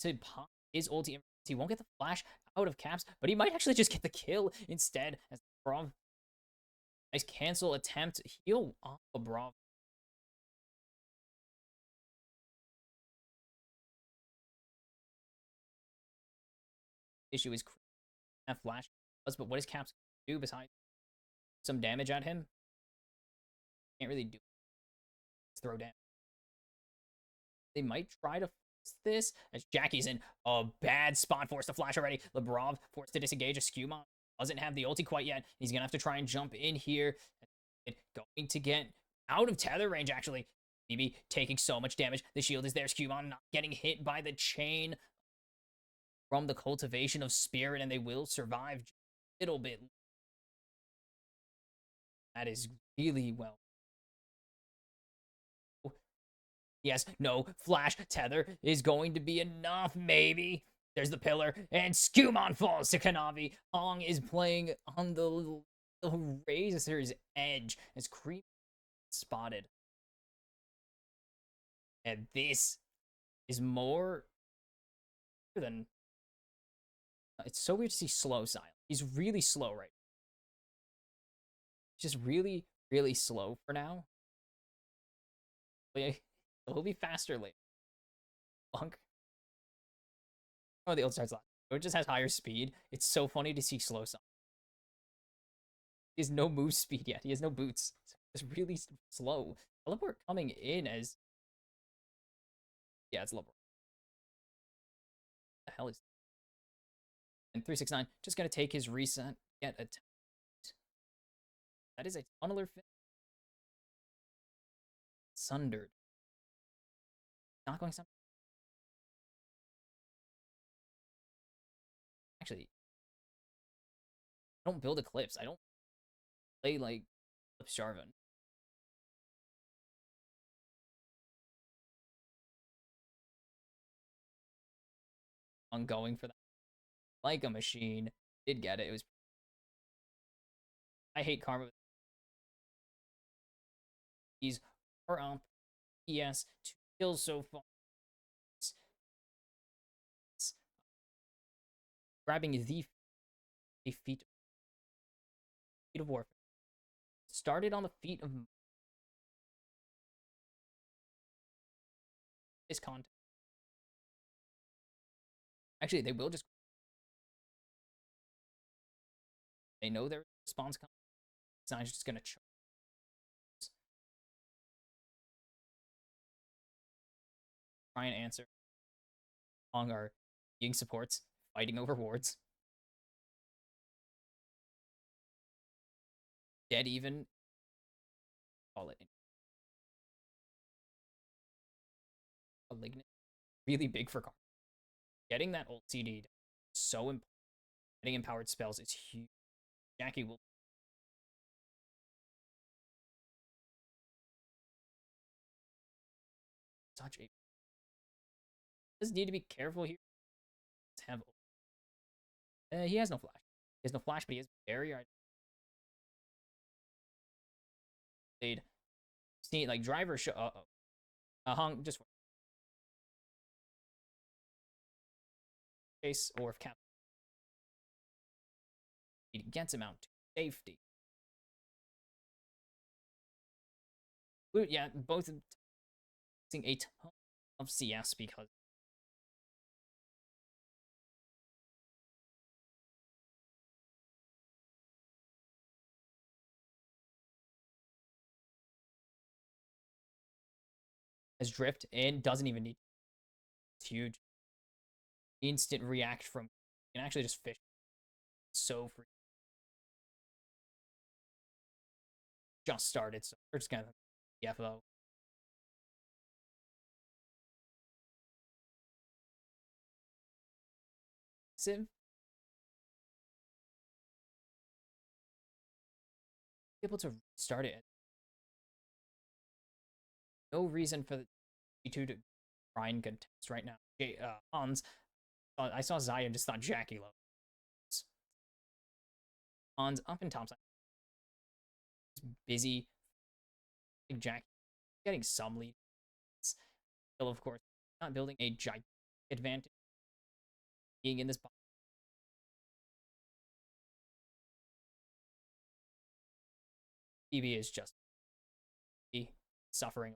to pop his ulti. He won't get the flash out of Caps, but he might actually just get the kill instead. As Brav, nice cancel attempt, heal off of Brav. Issue is that flash, but what does Caps do besides some damage at him? Can't really do. Let's throw down. They might try to force this as Jackie's in a bad spot, forced to flash already. Lebrov forced to disengage. A Skewmon doesn't have the ulti quite yet. He's gonna have to try and jump in here. Going to get out of tether range, actually. BB taking so much damage. The shield is there. Skewmon not getting hit by the chain from the cultivation of spirit, and they will survive a little bit. That is really well. Yes, no, flash tether is going to be enough, maybe. There's the pillar, and Skewmon falls to Kanavi. Hong is playing on the razor's edge as Creep spotted. And this is more than... It's so weird to see slow Silent. He's really slow right now. Just really, really slow for now. He'll be faster later. Lunk. Oh, the ult starts last. It just has higher speed. It's so funny to see slow Silent. He has no move speed yet. He has no boots. It's really slow. Teleport coming in as... Yeah, it's Teleport. What the hell is... And 369, just gonna take his reset. Get a... That is a tunneler fit. Sundered. Not going something. Actually, I don't build Eclipse. I don't play like Eclipse Jarvan. On going for that. Like a machine. Did get it. It was... I hate Karma. He's are on PS 2 kills so far. Grabbing the feet of warfare. Started on the feet of this content. Actually, they will just... They know their response coming. It's not just gonna charge. Try and answer. Hong are being supports, fighting over wards. Dead even. Call it. Malignant. Really big for Car. Getting that ult CD so important. Getting empowered spells is huge. Jackie will... Such a... Does need to be careful here. Let's have... he has no flash. He has no flash, but he has barrier. See, like driver show. Hong just chase, or if Cap he gets him out to safety. Yeah, both using a ton of CS because as drift and doesn't even need it's huge instant react from you can actually just fish so free. Just started, so we're just gonna FO. Able to start it. No reason for the G2 to try and contest right now. Hans, I saw Zaya and just thought Jackie low. Hans up in top side. He's busy. Big Jackie getting some lead. Still, of course, not building a giant advantage. Being in this box. EB is just suffering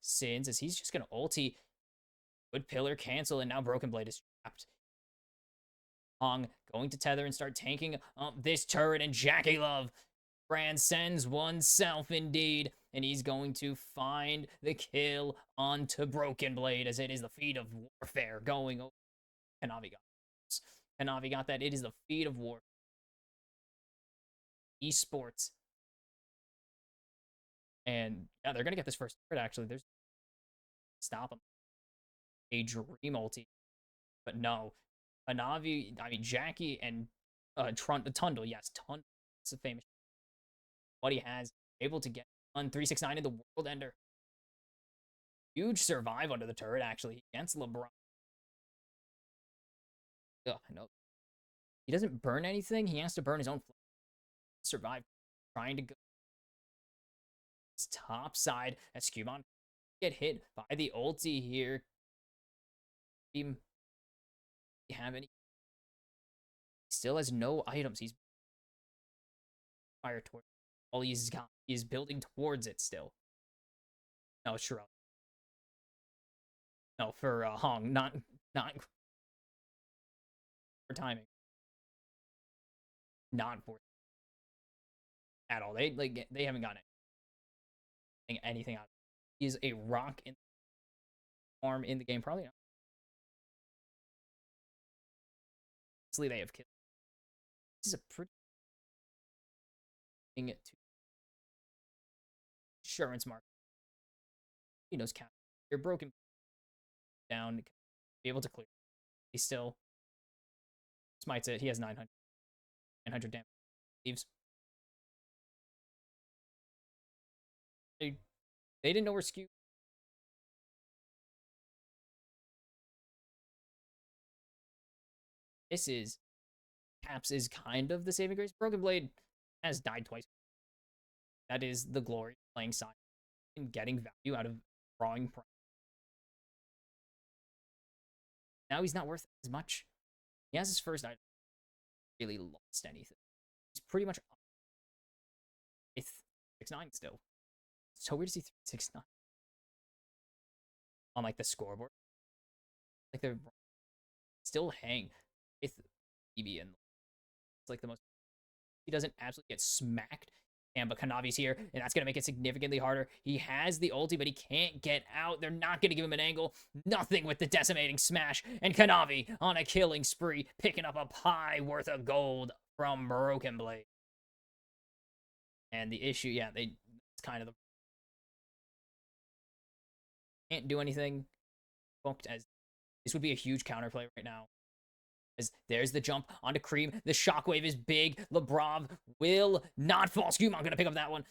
sins as he's just gonna ulti. Good pillar cancel, and now Broken Blade is trapped. Hong going to tether and start tanking up this turret, and Jackie Love transcends oneself indeed, and he's going to find the kill onto Broken Blade as it is the feat of warfare going over. Kanavi got that. It is the feat of war. Esports. And yeah, they're gonna get this first turret actually. There's stop them. A dream ulti. But no. Kanavi, I mean Jackie and Tundle, yes, Tundle. It's a famous what he has, able to get on 369 in the world ender. Huge survive under the turret, actually, against LeBron. Ugh, I know. He doesn't burn anything. He has to burn his own survive. Trying to go his top side as Cubon get hit by the ulti here. He have any? He still has no items. He's fire towards all he's got. He's building towards it still. No, sure. No, for Hong, not for timing. Not for at all. They haven't gotten anything out. He is a rock in arm in the game, probably not. Obviously, they have killed. This is a pretty thing to insurance market. He knows count. You're broken down, be able to clear. He still smites it. He has 900 damage. Leaves. They didn't know where skew. This is Caps is kind of the saving grace. Broken Blade has died twice. That is the glory of playing side and getting value out of drawing price. Now he's not worth as much. He has his first item. Really lost anything. He's pretty much it's 6-9 still. So weird to see 3-6-9 on like the scoreboard. Like they're still hang with EB and it's like the most. He doesn't absolutely get smacked. And but Kanavi's here, and that's going to make it significantly harder. He has the ulti, but he can't get out. They're not going to give him an angle. Nothing with the decimating smash. And Kanavi on a killing spree, picking up a pie worth of gold from Broken Blade. And the issue, yeah, it's kind of the can't do anything. Booked as this would be a huge counterplay right now. As there's the jump onto Cream. The shockwave is big. Lebrov will not fall. Skewmon gonna pick up that one.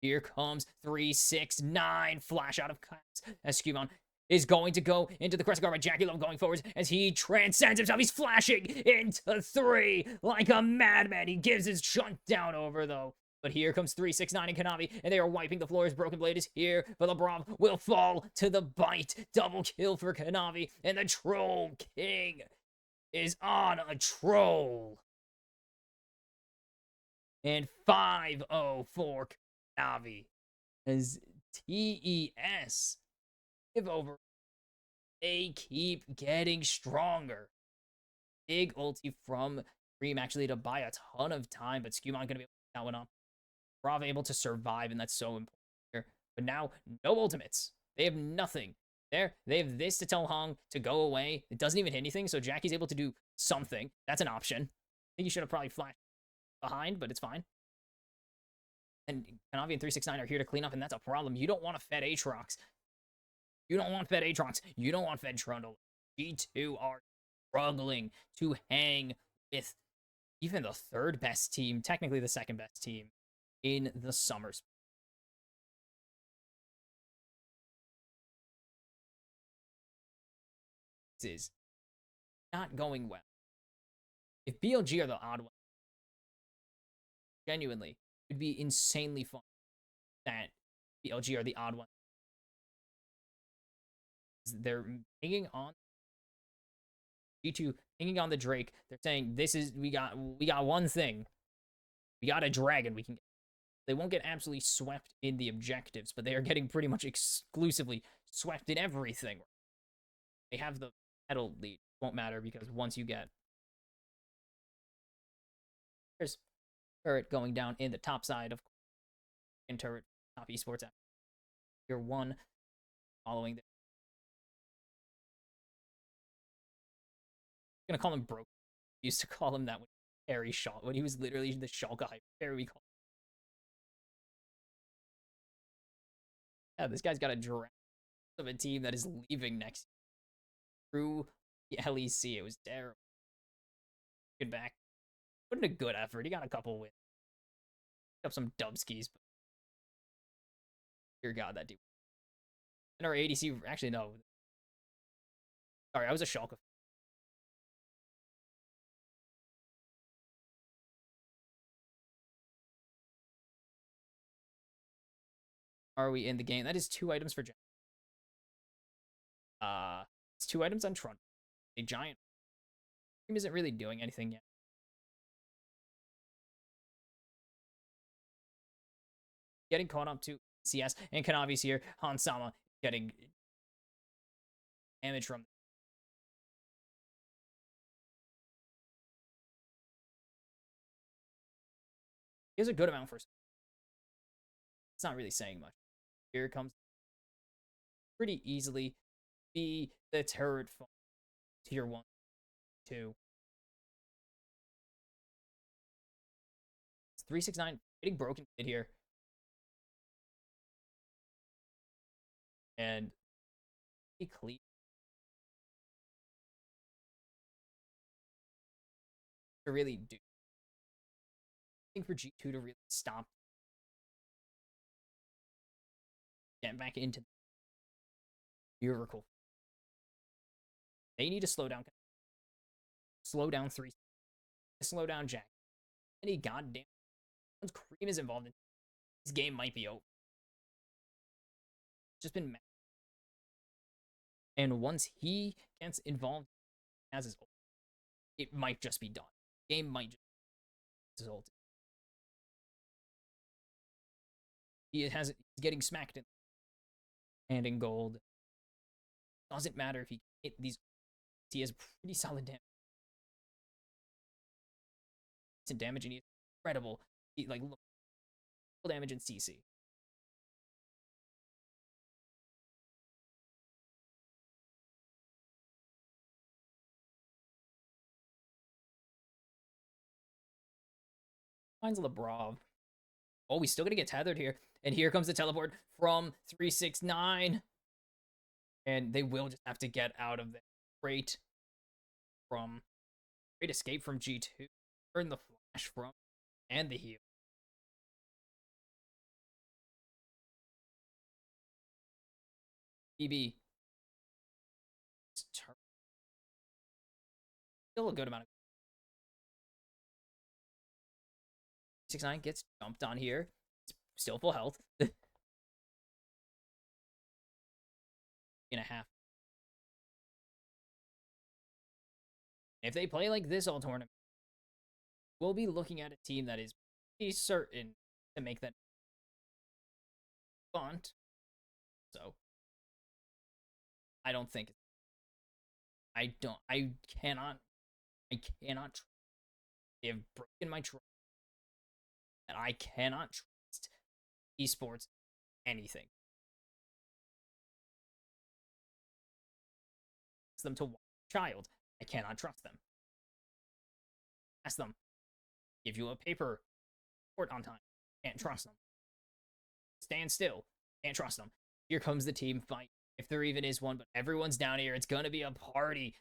Here comes 3-6-9. Flash out of Caps as Skewmon is going to go into the crest guard by Jackie Love going forwards as he transcends himself. He's flashing into 3 like a madman. He gives his shunt down over though. But here comes 3-6-9 and Kanavi, and they are wiping the floors. Broken Blade is here, but Lebrov will fall to the bite. Double kill for Kanavi, and the Troll King is on a troll. And 5-0 for Kanavi. as TES give over. They keep getting stronger. Big ulti from Dream actually to buy a ton of time, but Skewmon gonna be able to pick that one up. Brav able to survive, and that's so important here. But now, no ultimates. They have nothing. They have this to tell Hong to go away. It doesn't even hit anything, so Jackie's able to do something. That's an option. I think he should have probably flashed behind, but it's fine. And Kanavi and 369 are here to clean up, and that's a problem. You don't want to fed Aatrox. You don't want fed Aatrox. You don't want fed Trundle. G2 are struggling to hang with even the third best team, technically the second best team in the summer. This is not going well. If BLG are the odd one, genuinely, it would be insanely fun that BLG are the odd one. They're hanging on G2, hanging on the Drake. They're saying this is we got one thing. We got a dragon we can get. They won't get absolutely swept in the objectives, but they are getting pretty much exclusively swept in everything. They have the medal lead. Won't matter because once you get there's turret going down in the top side of in turret top esports after year one following the I'm gonna call him broke. We used to call him that when Harry Shaw when he was literally the Shaw guy. Harry we call yeah, this guy's got a draft of a team that is leaving next through the LEC. It was terrible. Good back. Put in a good effort. He got a couple wins. Up some dubskis, but dear God, that dude. And our ADC, actually, no. Sorry, I was a Schalke. Are we in the game? That is 2 items for Jack. It's 2 items on Trundle. A giant team isn't really doing anything yet. Getting caught up to CS, and Kanavi's here. Hansama getting damage from. He has a good amount for. It's not really saying much. Here comes pretty easily be the turret from tier 1, 2. It's 369 getting broken here. And he clean. To really do. I think for G2 to really stop getting back into Miracle. They need to slow down. Slow down 3. Slow down Jack. Any goddamn. Once Cream is involved in this game might be over. It's just been mad. And once he gets involved as his ult, it might just be done. Game might just be his ult. He's getting smacked in and in gold. Doesn't matter if he hit these. He has pretty solid damage. Decent damage and he's incredible. He, like look, damage in CC. Finds Lebrov. Oh, we still gonna get tethered here. And here comes the teleport from 369. And they will just have to get out of there. Great escape from G2. Earn the flash from and the heal. BB. Still a good amount of 69 gets dumped on here. It's still full health. And a half. If they play like this all tournament, we'll be looking at a team that is pretty certain to make that. But so I don't think I don't I cannot they have broken my trust that I cannot trust esports anything. Ask them to watch a child. I cannot trust them. Ask them, give you a paper report on time. Can't trust them. Stand still. Can't trust them. Here comes the team fight. If there even is one, but everyone's down here. It's gonna be a party.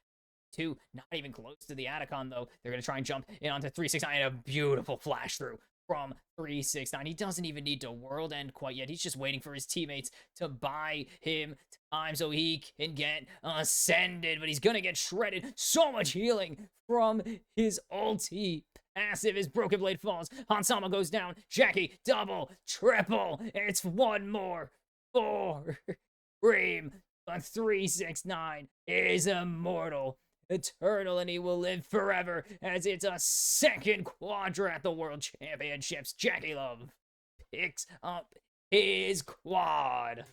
Two, not even close to the Atacon though. They're gonna try and jump in onto 369. A beautiful flash through from 369. He doesn't even need to world end quite yet. He's just waiting for his teammates to buy him time so he can get ascended. But he's gonna get shredded. So much healing from his ulti. Massive as Broken Blade falls. Hansama goes down. Jackie, double, triple. It's one more. Four. Reem, but 369 is immortal, eternal, and he will live forever as it's a second quadra at the World Championships. Jackie Love picks up his quad.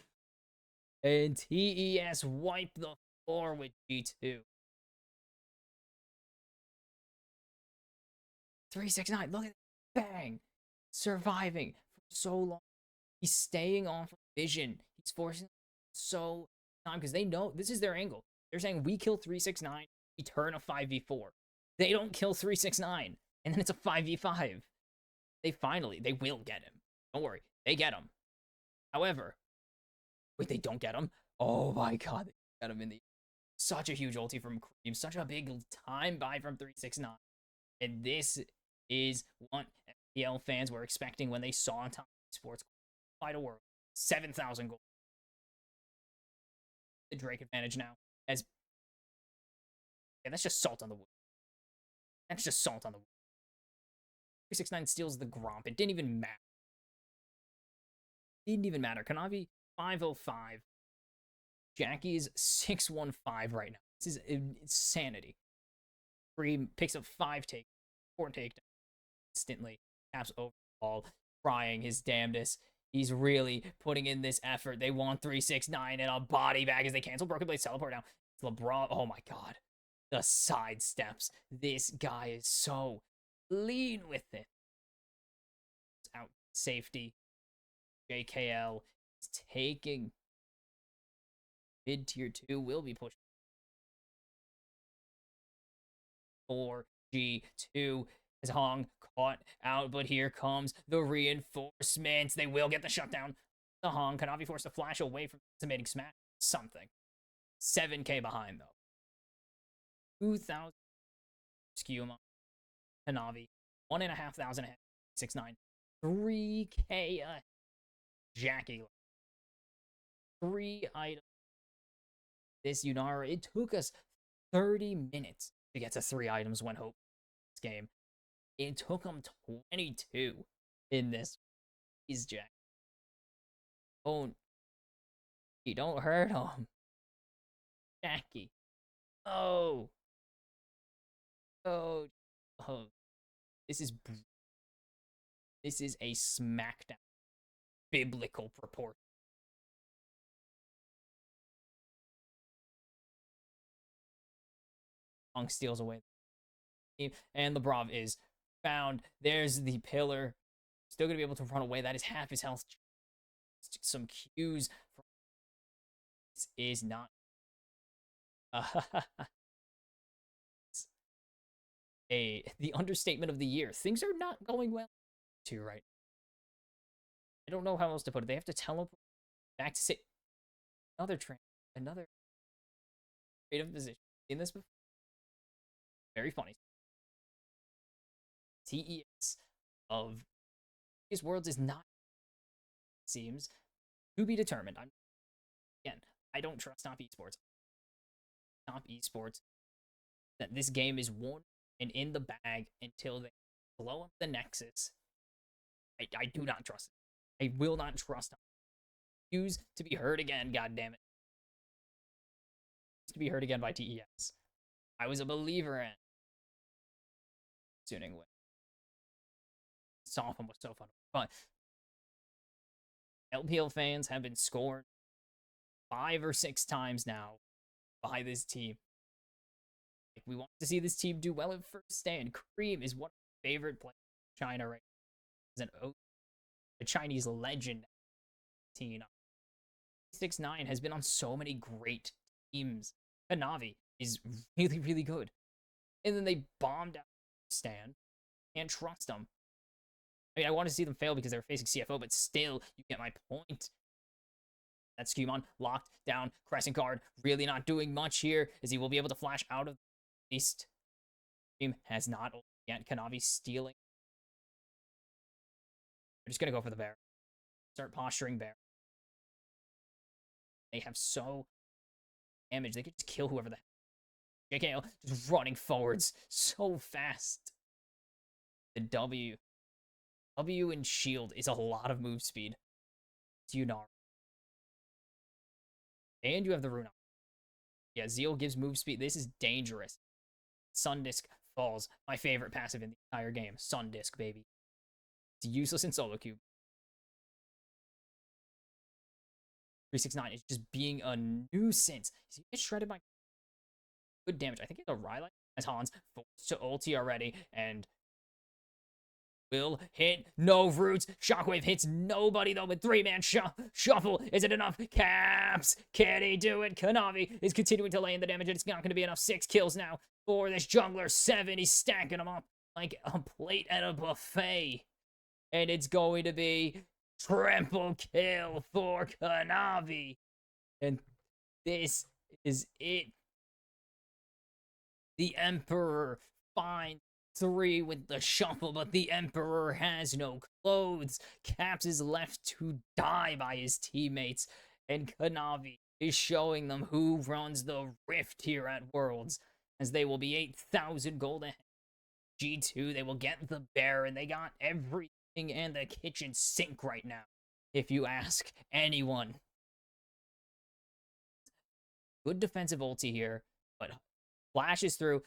And TES wipe the floor with G2. 369, look at that. Bang. Surviving for so long. He's staying on for vision. He's forcing so time because they know this is their angle. They're saying we kill 369, we turn a 5v4. They don't kill 369, and then it's a 5v5. They will get him. Don't worry, they get him. However, wait, they don't get him? Oh my god, they got him in the such a huge ulti from Cream, such a big time buy from 369. And this is what FPL fans were expecting when they saw Top Sports fight a world. 7,000 gold. The Drake advantage now. As yeah, that's just salt on the wood. That's just salt on the wood. 369 steals the Gromp. It didn't even matter. Didn't even matter. Kanavi 505. Jackie is 615 right now. This is insanity. Free picks up 5 take, 4 takedowns instantly. Taps over the ball, trying his damnedest. He's really putting in this effort. They want 369 and a body bag as they cancel Broken Blade teleport now. It's LeBron. Oh my god. The side steps. This guy is so lean with it. It's out safety. JKL is taking mid tier 2. Will be pushed. 4G2 is Hong caught out, but here comes the reinforcements. They will get the shutdown. The Hong cannot be forced to flash away from the estimating smash. Something. 7k behind, though. 2,000 Skuma. Hanavi. 1,500 ahead. 6-9. 3k Jackie. 3 items. This Yunara, it took us 30 minutes to get to 3 items when Hope this game. It took him 22 in this. He's Jack. Oh, you don't hurt him. Jackie. Oh. Oh. Oh. This is a smackdown. Biblical proportion. Hong steals away. And Lebrov is found. There's the pillar. Still going to be able to run away. That is half his health. Some cues. This is not. The understatement of the year. Things are not going well too right. I don't know how else to put it. They have to teleport back to say another creative position. Seen this before? Very funny. TES of these worlds is not, seems, to be determined. I don't trust Top Esports. Top Esports, that this game is won and in the bag until they blow up the Nexus. I do not trust it. I will not trust them. Refuse to be heard again, goddammit. To be heard again by TES. I was a believer in tuning with. Sophomore was so fun. But LPL fans have been scorned 5 or 6 times now by this team. Like, we want to see this team do well at first stand. Cream is one of my favorite players in China right now. He's a Chinese legend. 6ix9ine has been on so many great teams. Hanavi is really, really good. And then they bombed out stand. Can't trust them. I mean, I want to see them fail because they're facing CFO, but still, you get my point. That Skewmon locked down. Crescent Guard really not doing much here, as he will be able to flash out of the east. Team has not yet. Kanavi stealing. They're just going to go for the bear. Start posturing bear. They have so damage. They could just kill whoever the heck. JKL just running forwards so fast. The W and shield is a lot of move speed. It's Yunar. And you have the Runa. Yeah, Zeal gives move speed. This is dangerous. Sun Disc falls. My favorite passive in the entire game. Sun Disc, baby. It's useless in solo queue. 369 is just being a nuisance. He gets shredded by good damage. I think he has a Rylite as Hans forced to ulti already, and will hit no roots. Shockwave hits nobody though with 3-man shuffle. Is it enough? Caps. Can he do it? Kanavi is continuing to lay in the damage, and it's not going to be enough. 6 kills now for this jungler. 7. He's stacking them up like a plate at a buffet. And it's going to be triple kill for Kanavi. And this is it. The Emperor finds 3 with the shuffle, but the Emperor has no clothes. Caps is left to die by his teammates, and Kanavi is showing them who runs the Rift here at Worlds, as they will be 8,000 gold ahead. G2, they will get the bear, and they got everything and the kitchen sink right now, if you ask anyone. Good defensive ulti here, but flashes through.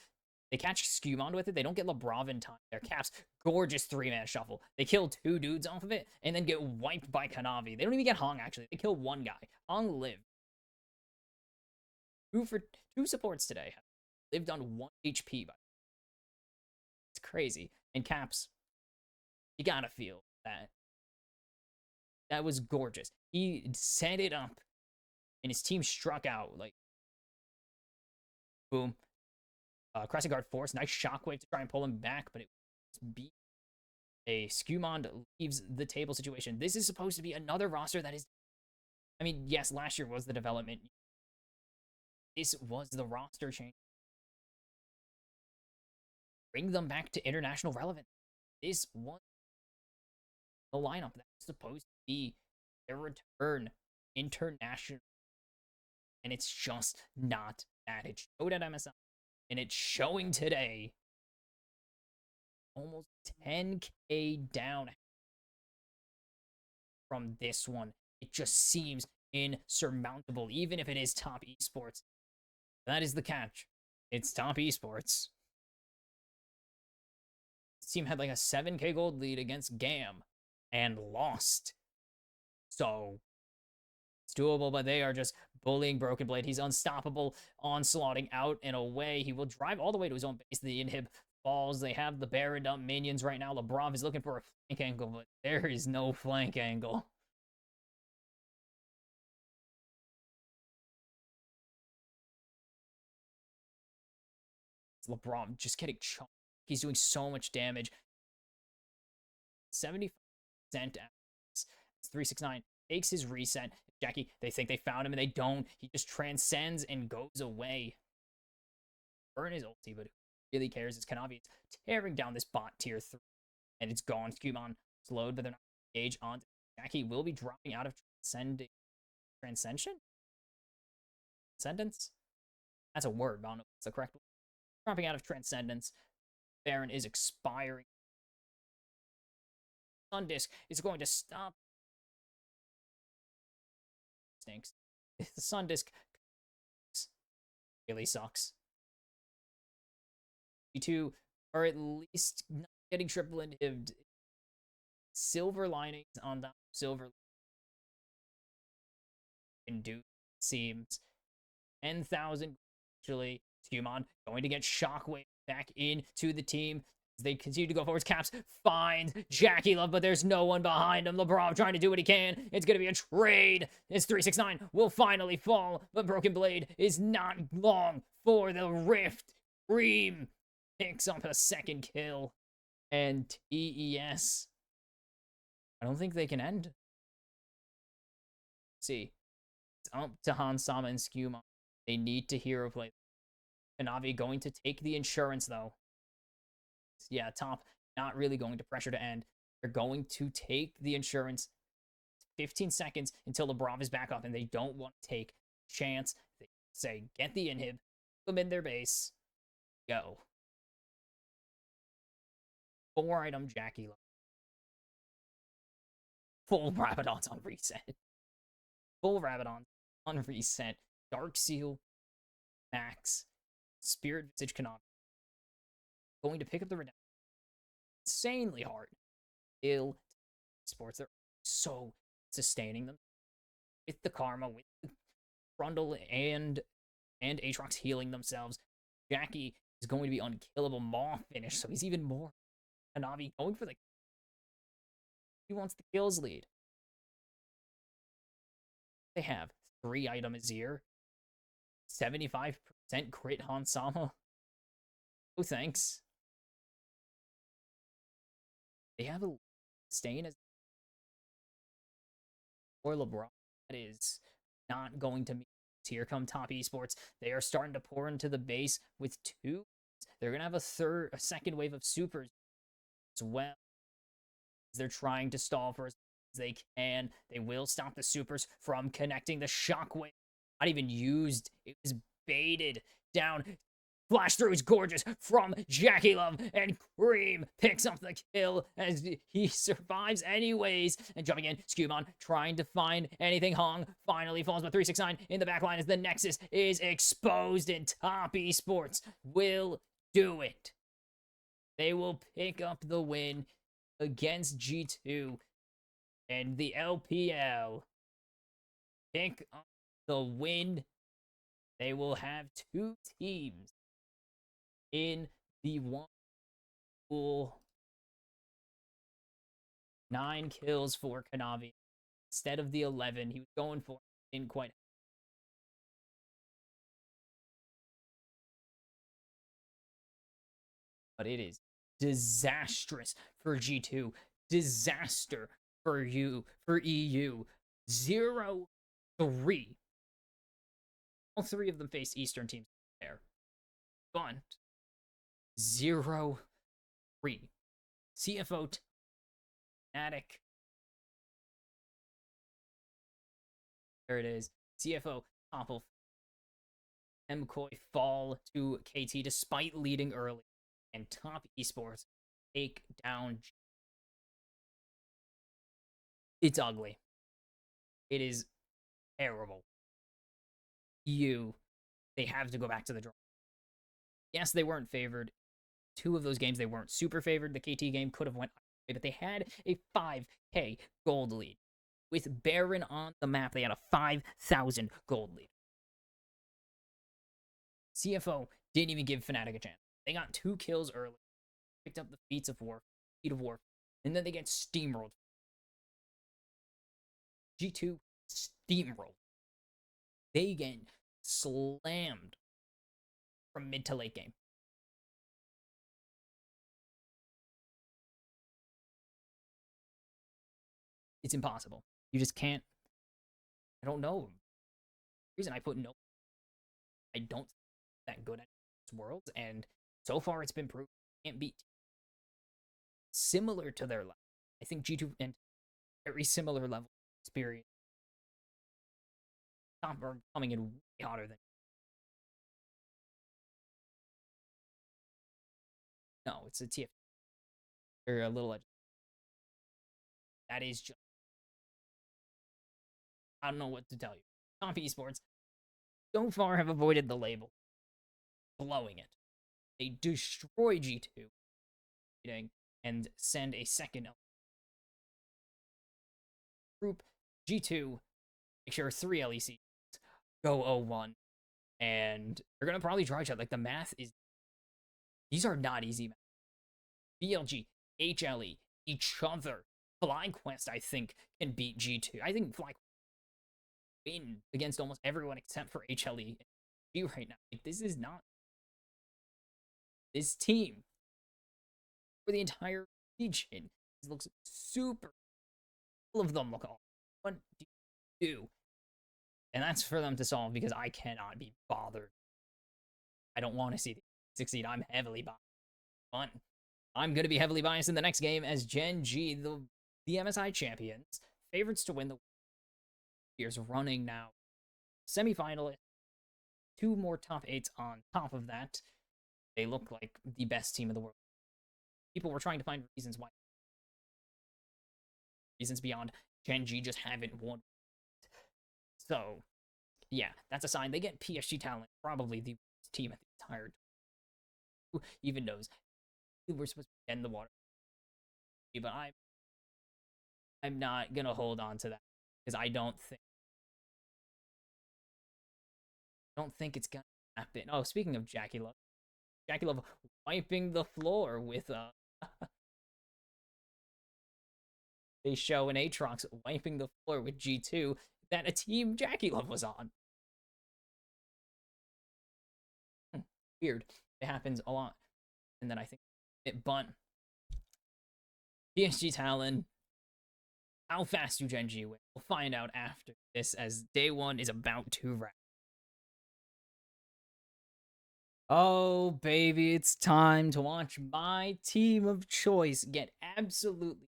They catch Skewmon with it. They don't get LeBron in time. Their Caps, gorgeous 3-man shuffle. They kill 2 dudes off of it, and then get wiped by Kanavi. They don't even get Hong, actually. They kill 1 guy. Hong lived. 2 supports today have lived on 1 HP. It's crazy. And Caps, you gotta feel that. That was gorgeous. He set it up, and his team struck out. Like, boom. Crescent Guard force. Nice shockwave to try and pull him back, but it was beat. A Skewmon leaves the table situation. This is supposed to be another roster that is... I mean, yes, last year was the development. This was the roster change. Bring them back to international relevance. This was the lineup that was supposed to be their return international. And it's just not that. It showed at MSI. And it's showing today. Almost 10k down from this one. It just seems insurmountable, even if it is top esports. That is the catch. It's top esports. This team had like a 7k gold lead against GAM and lost. So it's doable, but they are just bullying Broken Blade. He's unstoppable, onslaughting out and away. He will drive all the way to his own base. The inhib falls. They have the Baron up minions right now. LeBron is looking for a flank angle, but there is no flank angle. It's LeBron just getting chunked. He's doing so much damage. 70% it's 369. Takes his reset. Jackie, they think they found him and they don't. He just transcends and goes away. Burn his ulti, but who really cares? It's Kanavi. It's tearing down this bot tier 3. And it's gone. Skewmon slowed, but they're not engaged on. Jackie will be dropping out of Transcension? Transcendence? That's a word, but I don't know if it's the correct one. Dropping out of Transcendence. Baron is expiring. Sun Disc is going to stop. Stinks. The Sun Disc really sucks. G2 are at least not getting triple inhibited. Silver linings on that silver. can do, seems. 10,000 actually. Skumon going to get Shockwave back into the team. As they continue to go forwards. Caps finds Jackie Love, but there's no one behind him. LeBron trying to do what he can. It's going to be a trade. His 369 will finally fall, but Broken Blade is not long for the Rift. Reem picks up a second kill. And TES, I don't think they can end. See, it's up to Hansama and Skuma. They need to hero play. Kanavi going to take the insurance, though. Yeah, top, not really going to pressure to end. They're going to take the insurance. 15 seconds until the Brav is back up, and they don't want to take a chance. They say, get the inhib, put them in their base, go. 4-item Jackie Love. Full Rabadons on reset. Full Rabadons on reset. Dark Seal, Max, Spirit Visage Kanavi. Going to pick up the redemption. Insanely hard. Ill sports. They're so sustaining them. With the Karma, with the Brundle and Aatrox healing themselves. Jackie is going to be unkillable Maw finish, so he's even more. Kanavi going for the... He wants the kills lead. They have 3-item Azir. 75% crit Hansama. Oh, thanks. They have a stain as or LeBron. That is not going to meet. Here come Top Esports. They are starting to pour into the base with 2. They're gonna have a second wave of supers as well. They're trying to stall for as they can. They will stop the supers from connecting. The Shockwave, not even used. It was baited down. Flash through is gorgeous from Jackie Love, and Cream picks up the kill as he survives anyways. And jumping in, Skumon trying to find anything. Hong finally falls, but 369 in the back line as the Nexus is exposed, and Top Esports will do it. They will pick up the win against G2, and the LPL pick up the win. They will have 2 teams in the one pool. 9 kills for Kanavi instead of the 11 he was going for. Didn't quite. But it is disastrous for G2. Disaster for EU. 0-3. All 3 of them face Eastern teams there. But 0-3. CFO Fnatic. There it is. CFO topple. MCoy fall to KT despite leading early. And Top Esports take down. It's ugly. It is terrible. They have to go back to the draw. Yes, they weren't favored. 2 of those games, they weren't super favored. The KT game could have went away, but they had a 5k gold lead. With Baron on the map, they had a 5,000 gold lead. CFO didn't even give Fnatic a chance. They got 2 kills early, picked up the feat of war, and then they get steamrolled. G2 steamrolled. They get slammed from mid to late game. It's impossible. You just can't. I don't know. The reason I put no. I don't that good at Worlds, and so far it's been proved can't beat. Similar to their level. I think G2 and very similar level experience. Top are coming in way hotter than. No, it's a TF. They're a little edge. That is just. I don't know what to tell you. Top Esports so far have avoided the label. Blowing it. They destroy G2 and send a second group. G2 make sure 3 LEC go 0-1, and they're gonna probably draw each other. Like, the math is, these are not easy math. BLG, HLE, each other. FlyQuest, I think, can beat G2. I think FlyQuest win against almost everyone except for HLE and G right now. Like, this is not this team for the entire region. This looks super. All of them look off. What do you do? And that's for them to solve, because I cannot be bothered. I don't want to see them succeed. I'm heavily biased. But I'm going to be heavily biased in the next game as Gen G, the MSI champions, favorites to win the years running now. Semifinalist, 2 more top 8s on top of that. They look like the best team in the world. People were trying to find reasons why. Reasons beyond Gen G just haven't won. So, yeah, that's a sign. They get PSG talent, probably the worst team at the entire. Who even knows? We're supposed to end the water, but I'm not gonna hold on to that, because I don't think it's gonna happen. Oh, speaking of Jackie Love wiping the floor with they show an Aatrox wiping the floor with G2 that a team Jackie Love was on. Weird. It happens a lot. And then I think it bunt. PSG Talon. How fast do Gen G win? We'll find out after this, as day 1 is about to wrap. Oh, baby, it's time to watch my team of choice get absolutely.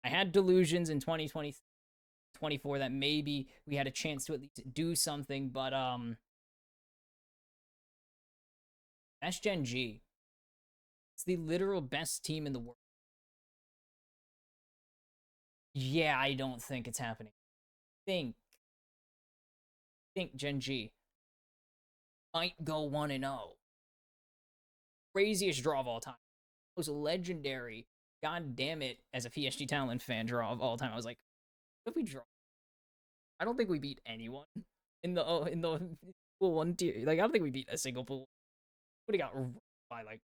I had delusions in 2024 that maybe we had a chance to at least do something, but that's Gen G. It's the literal best team in the world. Yeah, I don't think it's happening. Think Gen G might go 1-0. Craziest draw of all time. Most legendary, god damn it, as a PSG Talent fan, draw of all time. I was like, what if we draw? I don't think we beat anyone in the pool 1 tier. Like, I don't think we beat a single pool. Would have got by like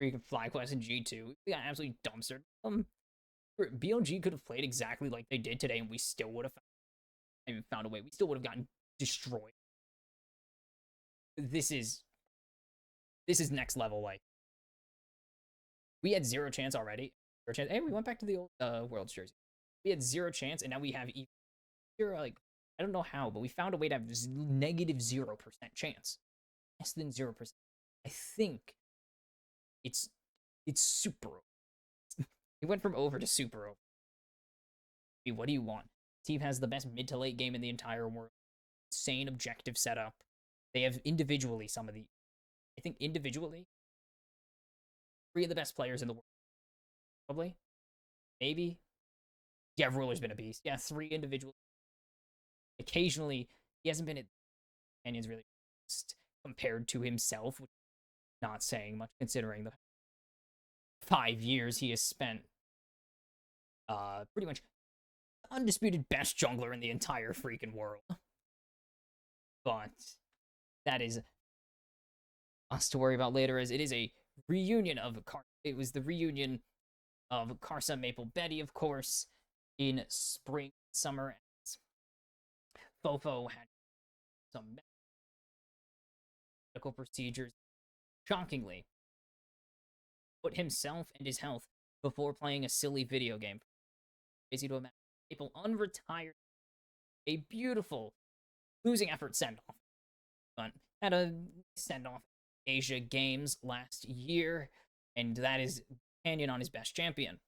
freaking FlyQuest and G2. We got absolutely dumpstered. BLG could have played exactly like they did today, and we still would have found a way. We still would have gotten destroyed. This is next level. Like, we had 0 chance already. 0 chance. Hey, we went back to the old World's jersey. We had 0 chance, and now we have zero. Like, I don't know how, but we found a way to have this negative 0% chance. Less than 0%. I think it's super. It went from over to super over. What do you want? Team has the best mid to late game in the entire world. Insane objective setup. They have individually some of the. I think individually, 3 of the best players in the world. Probably. Maybe. Yeah, Ruler's been a beast. Yeah, 3 individually. Occasionally, he hasn't been at Canyons really compared to himself, which is not saying much considering the 5 years he has spent pretty much undisputed best jungler in the entire freaking world. But that is us to worry about later, as it is a reunion of it was the reunion of Karsa, Maple, Betty, of course, in spring, summer. Fofo had some medical procedures, shockingly, put himself and his health before playing a silly video game. Crazy to imagine. Maple unretired. A beautiful losing effort send-off. But had a send-off Asia Games last year, and that is Canyon on his best champion.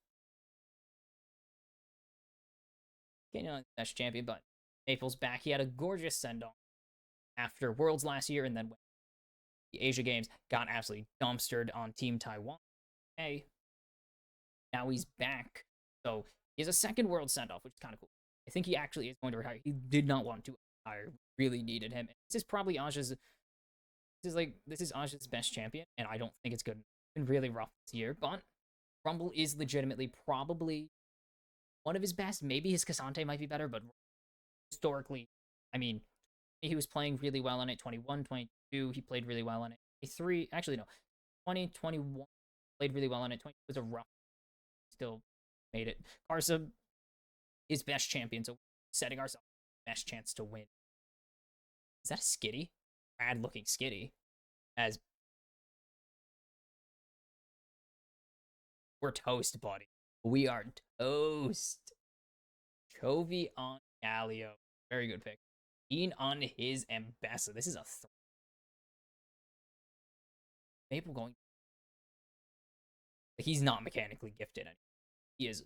Canyon on his best champion, but Maple's back. He had a gorgeous send-off after Worlds last year, and then when the Asia Games got absolutely dumpstered on Team Taiwan. Hey, now he's back. So he has a second World send-off, which is kind of cool. I think he actually is going to retire. He did not want to retire. Really needed him. This is probably Aja's. This is Aja's best champion, and I don't think it's good. It's been really rough this year, but Rumble is legitimately probably one of his best. Maybe his Cassante might be better, but historically, I mean, he was playing really well on it. 21, 22, he played really well on it. 23, actually, no, 20, 21, played really well on it. 20 was a rough, still made it. Karsa is best champion, so setting ourselves best chance to win. Is that a skitty? Bad looking skitty. As we're toast, buddy. We are toast. Chovy on Galio. Very good pick. Ian on his Ambessa. This is a Maple going. He's not mechanically gifted anymore. He is.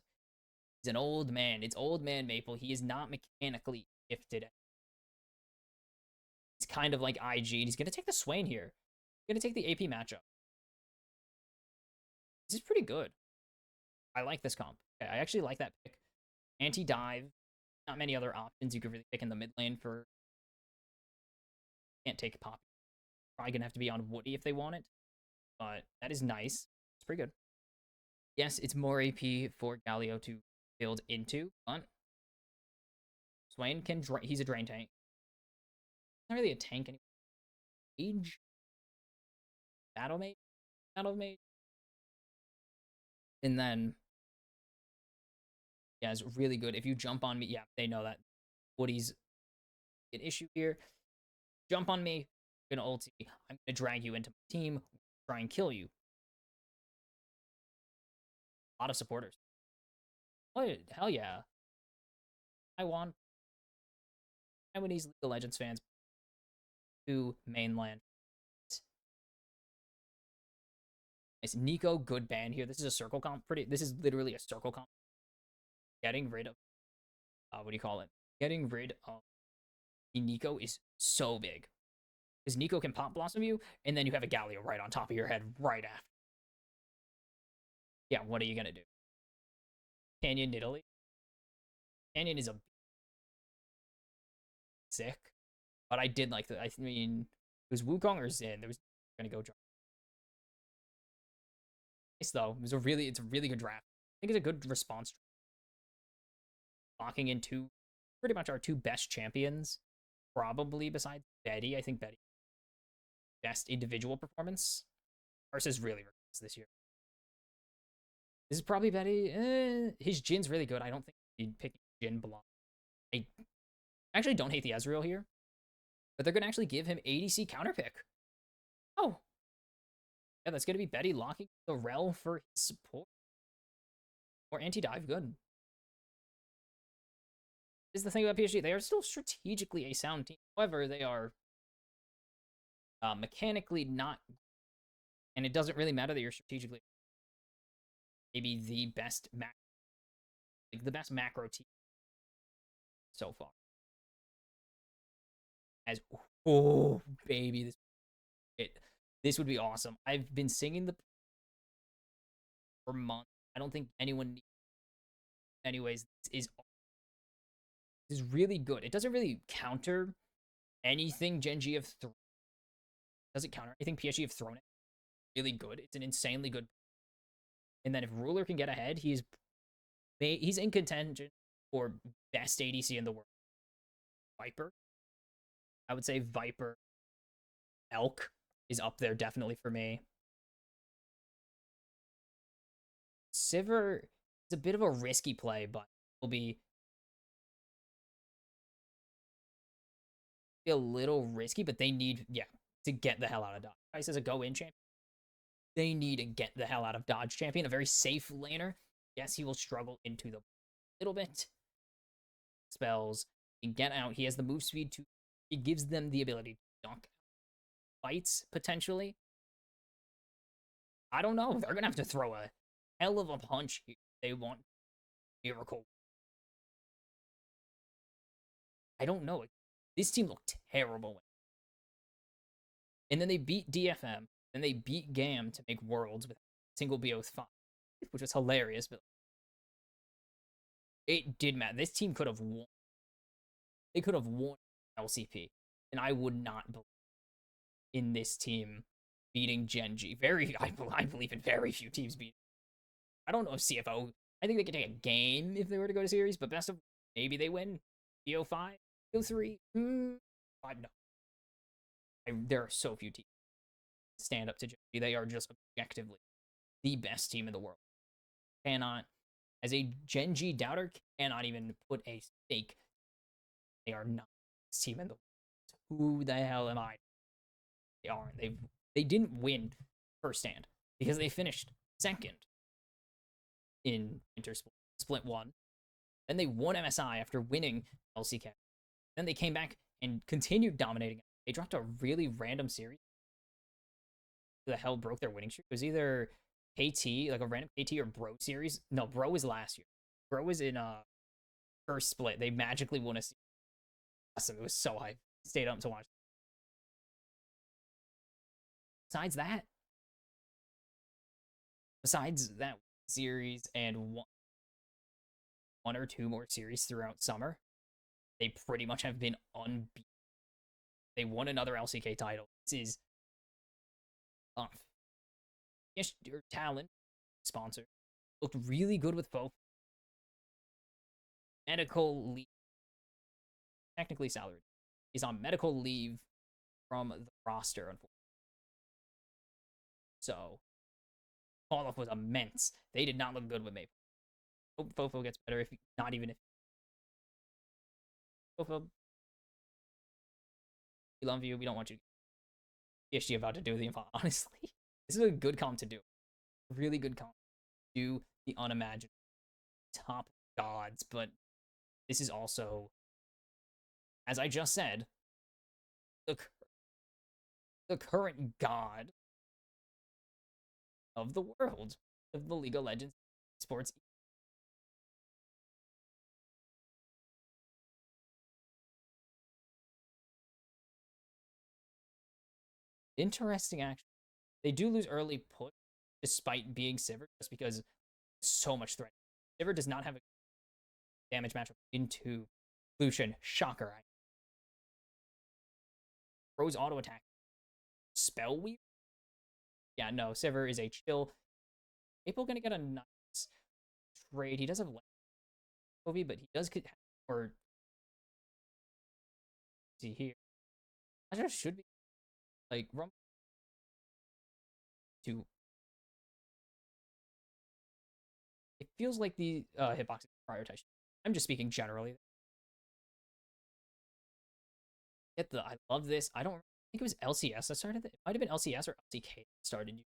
He's an old man. It's old man Maple. He is not mechanically gifted. It's kind of like IG. And he's going to take the Swain here. He's going to take the AP matchup. This is pretty good. I like this comp. I actually like that pick. Anti-dive. Not many other options you could really pick in the mid lane for. Can't take a Poppy. Probably going to have to be on Woody if they want it. But that is nice. It's pretty good. Yes, it's more AP for Galio to build into, but Swain can he's a drain tank. Not really a tank anymore. Age? Battle mage? And then yeah, it's really good. If you jump on me, yeah, they know that Woody's an issue here. Jump on me, I'm gonna ulti. I'm gonna drag you into my team, try and kill you. A lot of supporters. What? Hell yeah. I want Taiwanese League of Legends fans to mainland. Nice. Nico, good ban here. This is a circle comp. This is literally a circle comp. Getting rid of, what do you call it? Getting rid of Nico is so big. Because Nico can pop blossom you, and then you have a Galio right on top of your head right after. Yeah, what are you gonna do? Canyon Italy? Canyon is a sick. But I did like that. I mean, it was Wukong or Xin. There was gonna go draft. Nice though. It's a really good draft. I think it's a good response. Locking in pretty much our two best champions, probably besides Betty. I think Betty best individual performance. Versus really regrets this year. This is probably Betty. His Jin's really good. I don't think he'd pick Jin block. I actually don't hate the Ezreal here. But they're going to actually give him ADC counterpick. Oh. Yeah, that's going to be Betty locking the Rel for his support. Or anti-dive, good. This is the thing about PSG. They are still strategically a sound team. However, they are mechanically not. And it doesn't really matter that you're strategically maybe the best macro team so far. As oh baby, this would be awesome. I've been singing the for months. I don't think anyone needs. Anyways, this is really good. It doesn't really counter anything Genji have thrown. Doesn't counter anything PSG have thrown it. Really good. It's an insanely good. And then if Ruler can get ahead, he's in contention for best ADC in the world. Viper. I would say Viper. Elk is up there definitely for me. Sivir is a bit of a risky play, but will be a little risky, but they need, to get the hell out of Dodge. Price as a go-in champion. They need to get the hell out of Dodge champion. A very safe laner. Yes, he will struggle into the little bit. Spells. He can get out. He has the move speed to. It gives them the ability to knock fights, potentially. I don't know. They're going to have to throw a hell of a punch here. They want Miracle. I don't know. This team looked terrible. And then they beat DFM. Then they beat GAM to make Worlds with single BO5, which was hilarious. But it did matter. This team could have won. They could have won LCP. And I would not believe in this team beating Genji. I believe in very few teams beating. I don't know if CFO. I think they could take a game if they were to go to series, but best of maybe they win BO5. 3. I no. There are so few teams that stand up to Genji. They are just objectively the best team in the world. Cannot, as a Genji doubter, cannot even put a stake. They are not the best team in the world. Who the hell am I? They aren't. They didn't win first stand because they finished second in Split 1. Then they won MSI after winning LCK. Then they came back and continued dominating. They dropped a really random series. Who the hell broke their winning streak? It was either KT, like a random KT, or Bro series. No, Bro was last year. Bro was in first split. They magically won a series. Awesome. It was so hype. Stayed up to watch. Besides that series and one or two more series throughout summer, they pretty much have been unbeaten. They won another LCK title. This is your talent sponsor looked really good with both. Medical leave, technically salaried. He's on medical leave from the roster, unfortunately. So, fall off was immense. They did not look good with Maple. Hope Fofo gets better, if not even if. Fofo, we love you. We don't want you. PSG about to do the honestly. This is a good comp to do. Really good comp. Do the unimaginable. Top gods, but this is also, as I just said, the current god of the world of the League of Legends sports. Interesting, actually. They do lose early push despite being Sivir, just because so much threat. Sivir does not have a damage matchup into Lucian. Shocker. Rose auto attack. Spell Weave? Yeah, no, Sivir is a chill. Maple gonna get a nice trade. He does have Kobe, but he does or see here. I just should be like Rumble to. It feels like the hitbox is prioritized. I'm just speaking generally. I love this. I don't think it was LCS that started it. It might have been LCS or LCK that started you.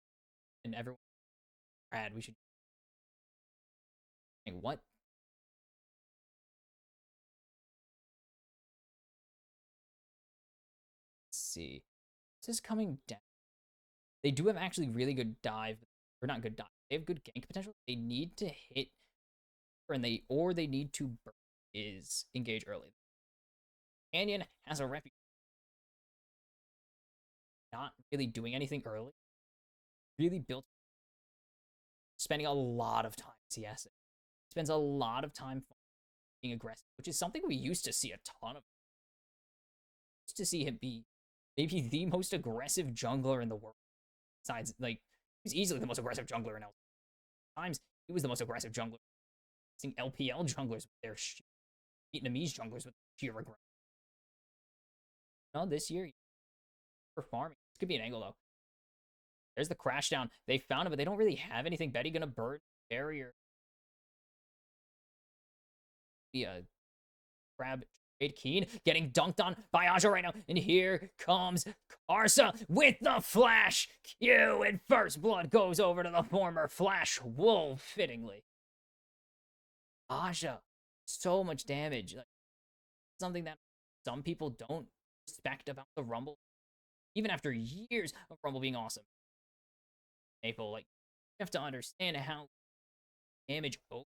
And everyone, Brad, we should. What? Let's see. This is coming down. They do have actually really good dive, or not good dive. They have good gank potential. They need to hit, or they need to is engage early. Canyon has a reputation not really doing anything early. Really built, spending a lot of time CS. Spends a lot of time being aggressive, which is something we used to see a ton of. Used to see him be maybe the most aggressive jungler in the world. Besides, like, he's easily the most aggressive jungler in LCS. Times he was the most aggressive jungler. Seeing LPL junglers with their Vietnamese junglers with sheer aggression. No, this year for farming, this could be an angle though. There's the crash down. They found him, but they don't really have anything. Betty gonna burn barrier. Be a grab trade. Keen getting dunked on by Aja right now. And here comes Karsa with the flash. Q and first blood goes over to the former Flash Wolf, fittingly. Aja, so much damage. Like, something that some people don't respect about the Rumble. Even after years of Rumble being awesome. Maple, like, you have to understand how damage goes.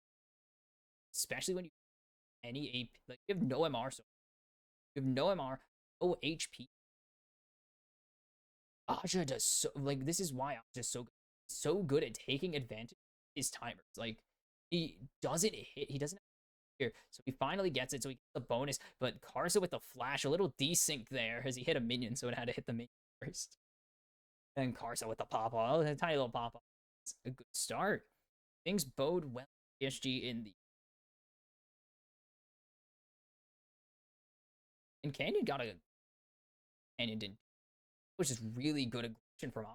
Especially when you any AP, like, you have no MR, so you have no MR, no HP. Aja does so, like, this is why Aja's so good at taking advantage of his timers. Like, he doesn't here, so he finally gets it, so he gets the bonus, but Karsa with the flash, a little desync there as he hit a minion, so it had to hit the minion first. And Karsa with the pop-off, a tiny little pop-off. It's a good start. Things bode well for PSG in the And Canyon didn't, which is really good aggression from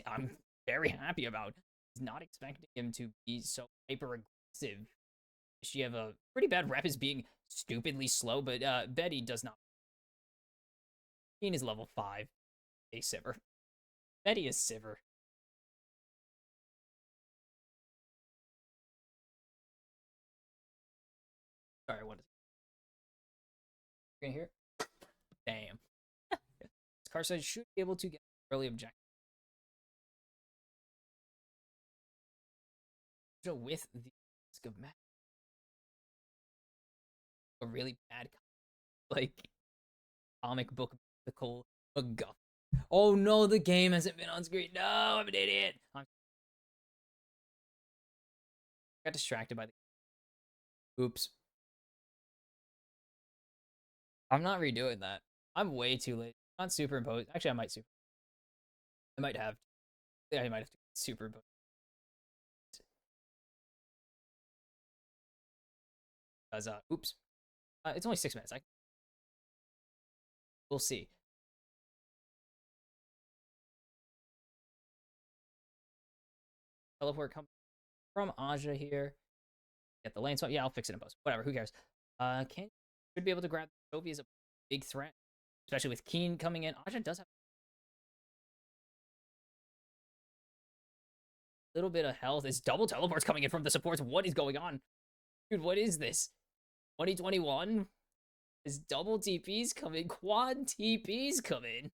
I'm very happy about. He's not expecting him to be so hyper aggressive. She have a pretty bad rep as being stupidly slow, but Betty does not. Keen is level 5. A Sivir. Betty is Sivir. Sorry, what is it? Gonna hear? Damn. Carson should be able to get early objective with the risk of a really bad like comic book mythical MacGuffin. Oh no, the game hasn't been on screen. No, I'm an idiot. I got distracted by the. Oops. I'm not redoing that. I'm way too late. Not superimpose. Actually, I might super. I might have. Yeah, I might have to superimpose. Because oops. It's only 6 minutes. We'll see. Teleport comes from Aja here. Get the lane swap. Yeah, I'll fix it in post. Whatever. Who cares? Can should be able to grab Toby as a big threat, especially with Keen coming in. Aja does have a little bit of health. It's double teleports coming in from the supports. What is going on? Dude, what is this? 2021? Is double TPs coming? Quad TPs coming?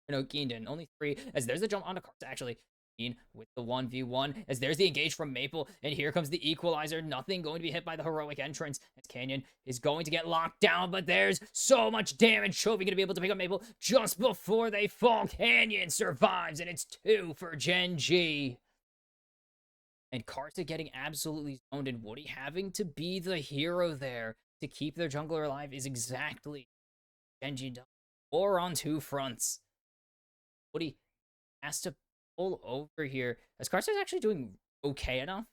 No, Keen didn't. Only 3. As there's the jump onto cards, actually. Keen with the 1v1. As there's the engage from Maple. And here comes the equalizer. Nothing going to be hit by the heroic entrance. As Canyon is going to get locked down. But there's so much damage. Chovy going to be able to pick up Maple just before they fall. Canyon survives. And it's 2 for Gen G. And Karsa getting absolutely zoned. And Woody having to be the hero there to keep their jungler alive is exactly Genji does. Or on 2 fronts. Woody has to pull over here. As Karsa's actually doing okay enough.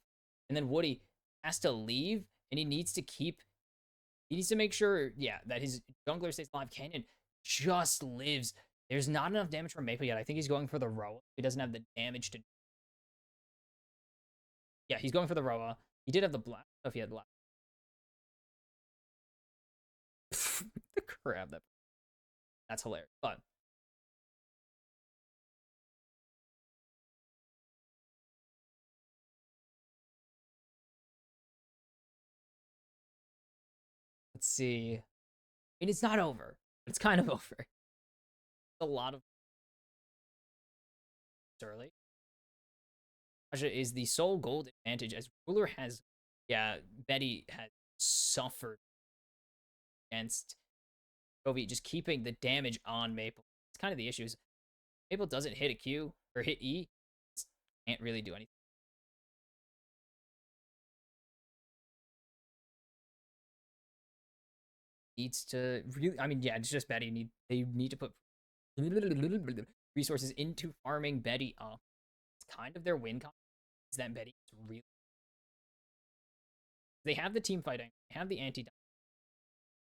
And then Woody has to leave. And he needs to make sure, yeah, that his jungler stays alive. Canyon just lives. There's not enough damage from Maple yet. I think he's going for the Roa. He doesn't have the damage to. Yeah, he's going for the Roa. He did have the blast. Oh, if he had blast. The crap. That's hilarious. But let's see. I mean, it's not over. It's kind of over. A lot of early. Aja is the sole gold advantage as Ruler has, yeah, Betty has suffered against Chovy, just keeping the damage on Maple. It's kind of the issue. Maple doesn't hit a Q or hit E, can't really do anything. Needs to really, I mean, yeah, it's just Betty. They need to put resources into farming Betty up. It's kind of their win con is that Betty is really. They have the team fighting, they have the anti.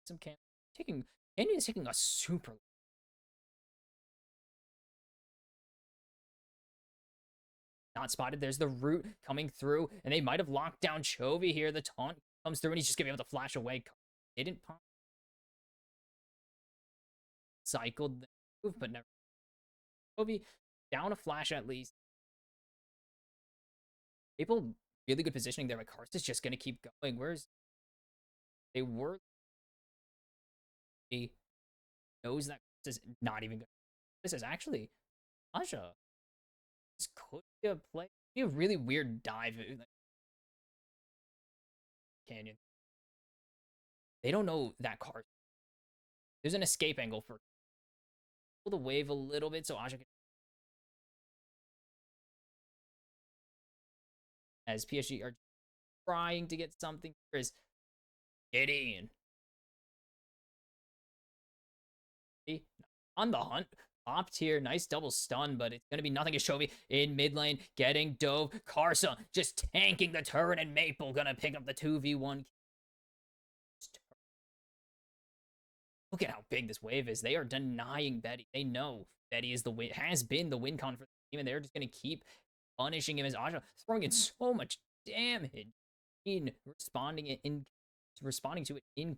Some Canyon is taking a super. Not spotted. There's the root coming through, and they might have locked down Chovy here. The taunt comes through, and he's just gonna be able to flash away. Didn't pop. Cycled the move, but never. Chovy down a flash at least. People really good positioning there, but Karst is just gonna keep going. Where's they were? He knows that this is not even good. This is actually Aja. This could be a play. Be a really weird dive. Canyon. They don't know that card. There's an escape angle for pull the wave a little bit so Aja can. As PSG are trying to get something. Chris, get in. On the hunt. Opt here. Nice double stun, but it's going to be nothing as Chovy in mid lane. Getting dove. Karsa just tanking the turret, and Maple going to pick up the 2v1. look at how big this wave is. They are denying Betty. They know Betty is the win, has been the win con for the team, and they're just going to keep punishing him as Aja, throwing in so much damage in responding to it in.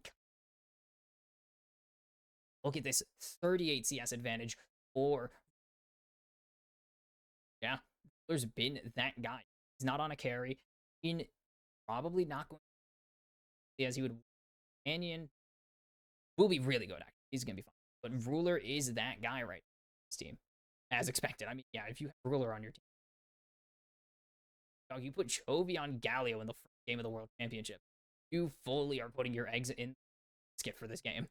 Look at this 38 CS advantage for. Yeah, there's been that guy. He's not on a carry. In probably not going to as he would. Canyon will be really good, actually. He's going to be fine. But Ruler is that guy right now, this team. As expected. I mean, yeah, if you have Ruler on your team. Dog, you put Chovy on Galio in the first game of the World Championship. You fully are putting your eggs in skip for this game.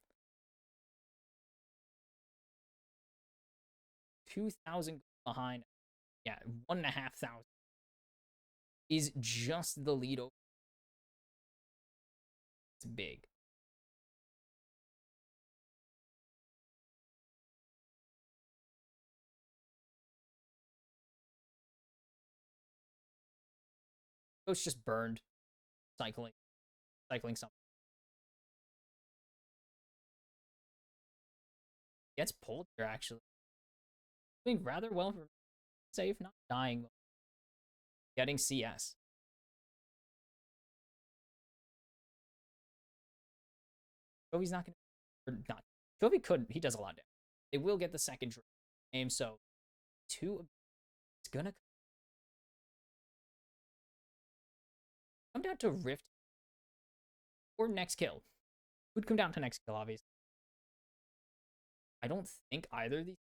2,000 behind. Yeah, 1,500 is just the lead over. It's big. Coach just burned cycling something. Gets pulled here, actually. Doing rather well for safe, not dying. Getting CS. Jovi's not gonna, or not. Jovi couldn't. He does a lot of damage. They will get the second game, so it's gonna come down to Rift or next kill. Would come down to next kill, obviously. I don't think either of these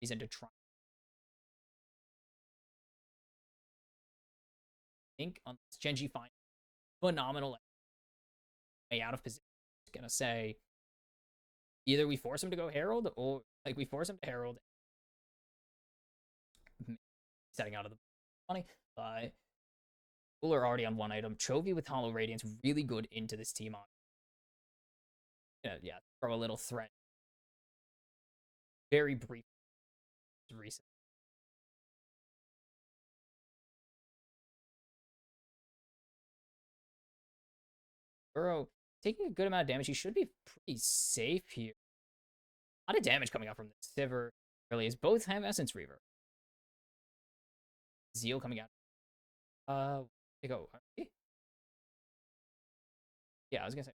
reason to try. I think unless Genji finds phenomenal way out of position, it's gonna say either we force him to go Herald or like we force him to Herald. Setting out of the money, but Cooler already on one item. Chovy with Hollow Radiance really good into this team on. Yeah, throw a little threat. Very brief. Recent. Burrow taking a good amount of damage. He should be pretty safe here. A lot of damage coming out from this. Sivir really is. Both have Essence Reaver. Zeal coming out. They go. Yeah, I was gonna say.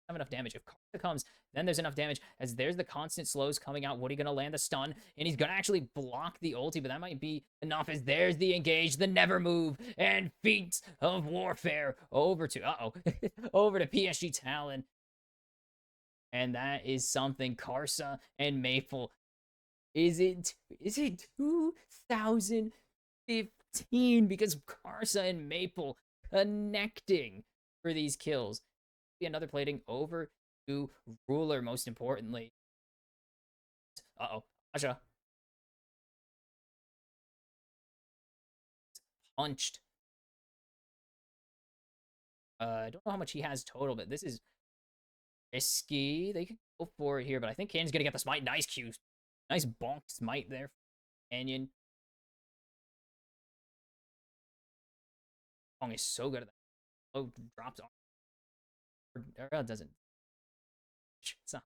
Have enough damage. If Karsa comes, then there's enough damage. As there's the constant slows coming out. Woody gonna land the stun, and he's gonna actually block the ulti, but that might be enough. As there's the engage, the never move, and feats of warfare over to over to PSG Talon, and that is something. Karsa and Maple. Is it 2015? Because Karsa and Maple connecting for these kills. Another plating over to Ruler, most importantly. Aja. Punched. I don't know how much he has total, but this is risky. They could go for it here, but I think Canyon's gonna get the smite. Nice Q. Nice bonk smite there. Canyon. Kong is so good at that. Oh, drops on. Or doesn't. It's not.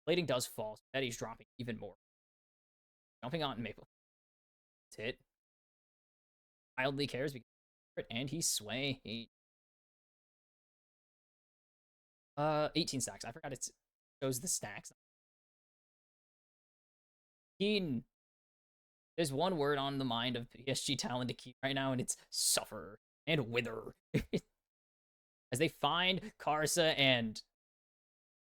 Plating does fall, so Betty's dropping even more. Jumping on Maple. It's hit. Wildly cares because and he's swaying. 18 stacks. I forgot it shows the stacks. There's one word on the mind of PSG Talon to keep right now, and it's suffer and wither. As they find Karsa and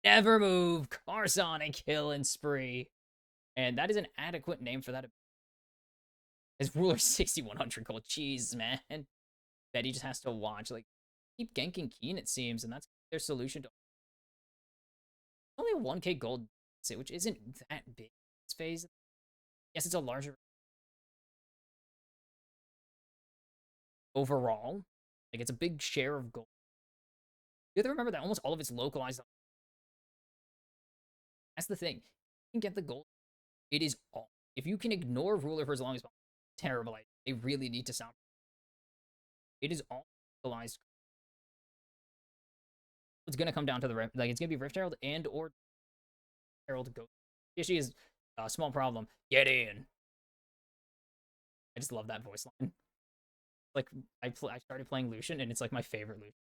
never move Karsa on a kill and spree. And that is an adequate name for that. As Ruler 6,100 gold. Jeez, man. Betty just has to watch. Like, keep ganking Keen, it seems, and that's their solution to. Only a 1k gold, which isn't that big this phase. Yes, it's a larger. Overall, like, it's a big share of gold. You have to remember that almost all of it's localized. That's the thing. You can get the gold. It is all. If you can ignore Ruler for as long as possible, terrible idea. They really need to stop. It is all localized. It's gonna come down to the Rift. Like, it's gonna be Rift Herald and or Herald Ghost. PSG is a small problem. Get in. I just love that voice line. Like, I started playing Lucian, and it's like my favorite Lucian.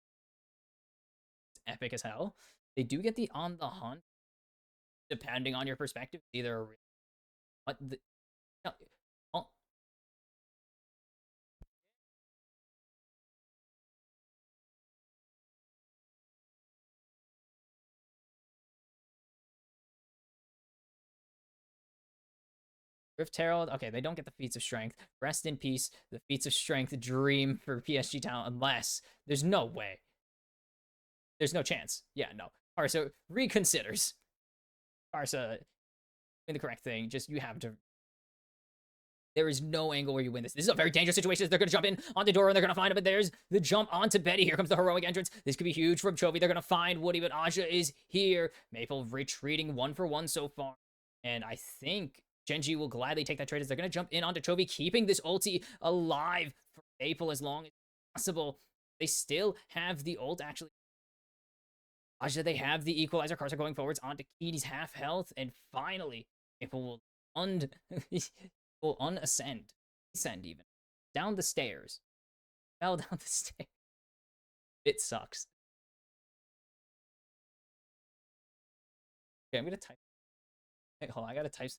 It's epic as hell. They do get the on the hunt, depending on your perspective. Either what the oh, Rift Herald. Okay, they don't get the feats of strength. Rest in peace. The feats of strength dream for PSG talent, unless there's no way. There's no chance. Yeah, no. Karsa reconsiders. Karsa doing the correct thing. Just you have to. There is no angle where you win this. This is a very dangerous situation. They're going to jump in on the door and they're going to find him. But there's the jump onto Betty. Here comes the heroic entrance. This could be huge from Chovy. They're going to find Woody, but Aja is here. Maple retreating 1-for-1 so far. And I think Genji will gladly take that trade as they're going to jump in onto Chovy, keeping this ulti alive for Maple as long as possible. They still have the ult, actually. Aja, they have the equalizer. Cars are going forwards onto Keen. He's half health. And finally, Maple will will unascend, descend even, down the stairs, fell down the stairs. It sucks. Okay, I'm gonna type. Wait, hold on, I gotta type.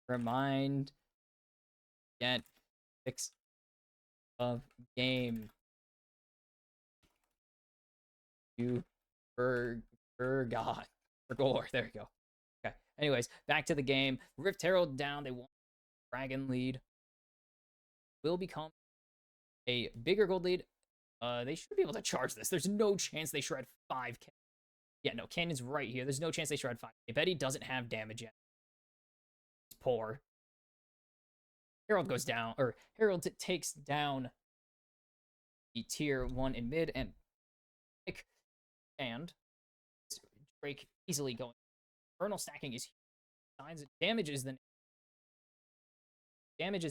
Remind, get, fix of game. You forgot. Forgore. There we go. Okay. Anyways, back to the game. Rift Herald down. They won. Dragon lead will become a bigger gold lead. They should be able to charge this. There's no chance they shred 5k. Yeah, no, Cannon's right here. There's no chance they shred 5k. Betty doesn't have damage yet. He's poor. Herald goes down, or Herald takes down the tier 1 in mid, and Drake easily going. Infernal stacking is huge. Damage is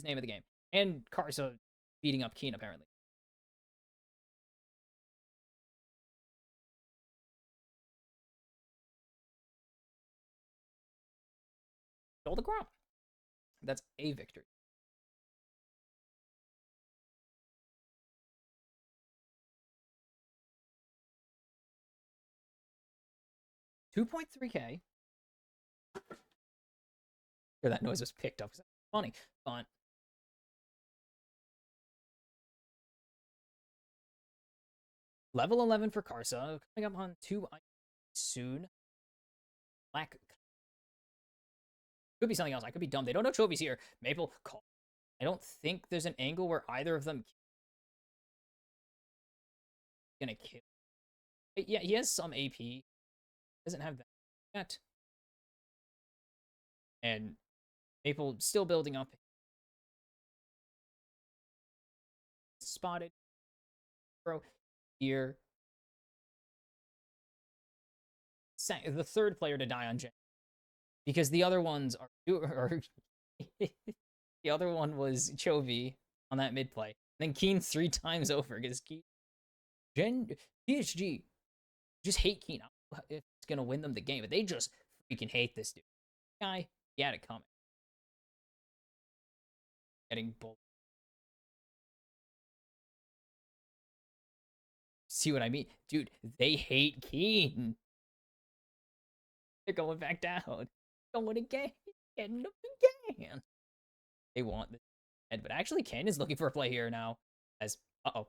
name of the game. And Karsa beating up Keen, apparently. Stole the crown. That's a victory. $2.3k. Sure, that noise was picked up. Funny. Fun. Level 11 for Karsa. Coming up on 2 soon. Black. Could be something else. I could be dumb. They don't know Chovy's here. Maple call. I don't think there's an angle where either of them gonna kill. Yeah, he has some AP. Doesn't have that yet. And Maple still building up. Spotted. Bro, here. The third player to die on Gen. Because the other ones are the other one was Chovy on that mid play. Then Keen 3 times over because Keen PSG just hate Keen. If it's gonna win them the game, but they just freaking hate this dude. Guy, he had it coming. Getting bull. See what I mean? Dude, they hate Keen. They're going back down. Going again. Getting up again. They want this head, but actually Ken is looking for a play here now. As oh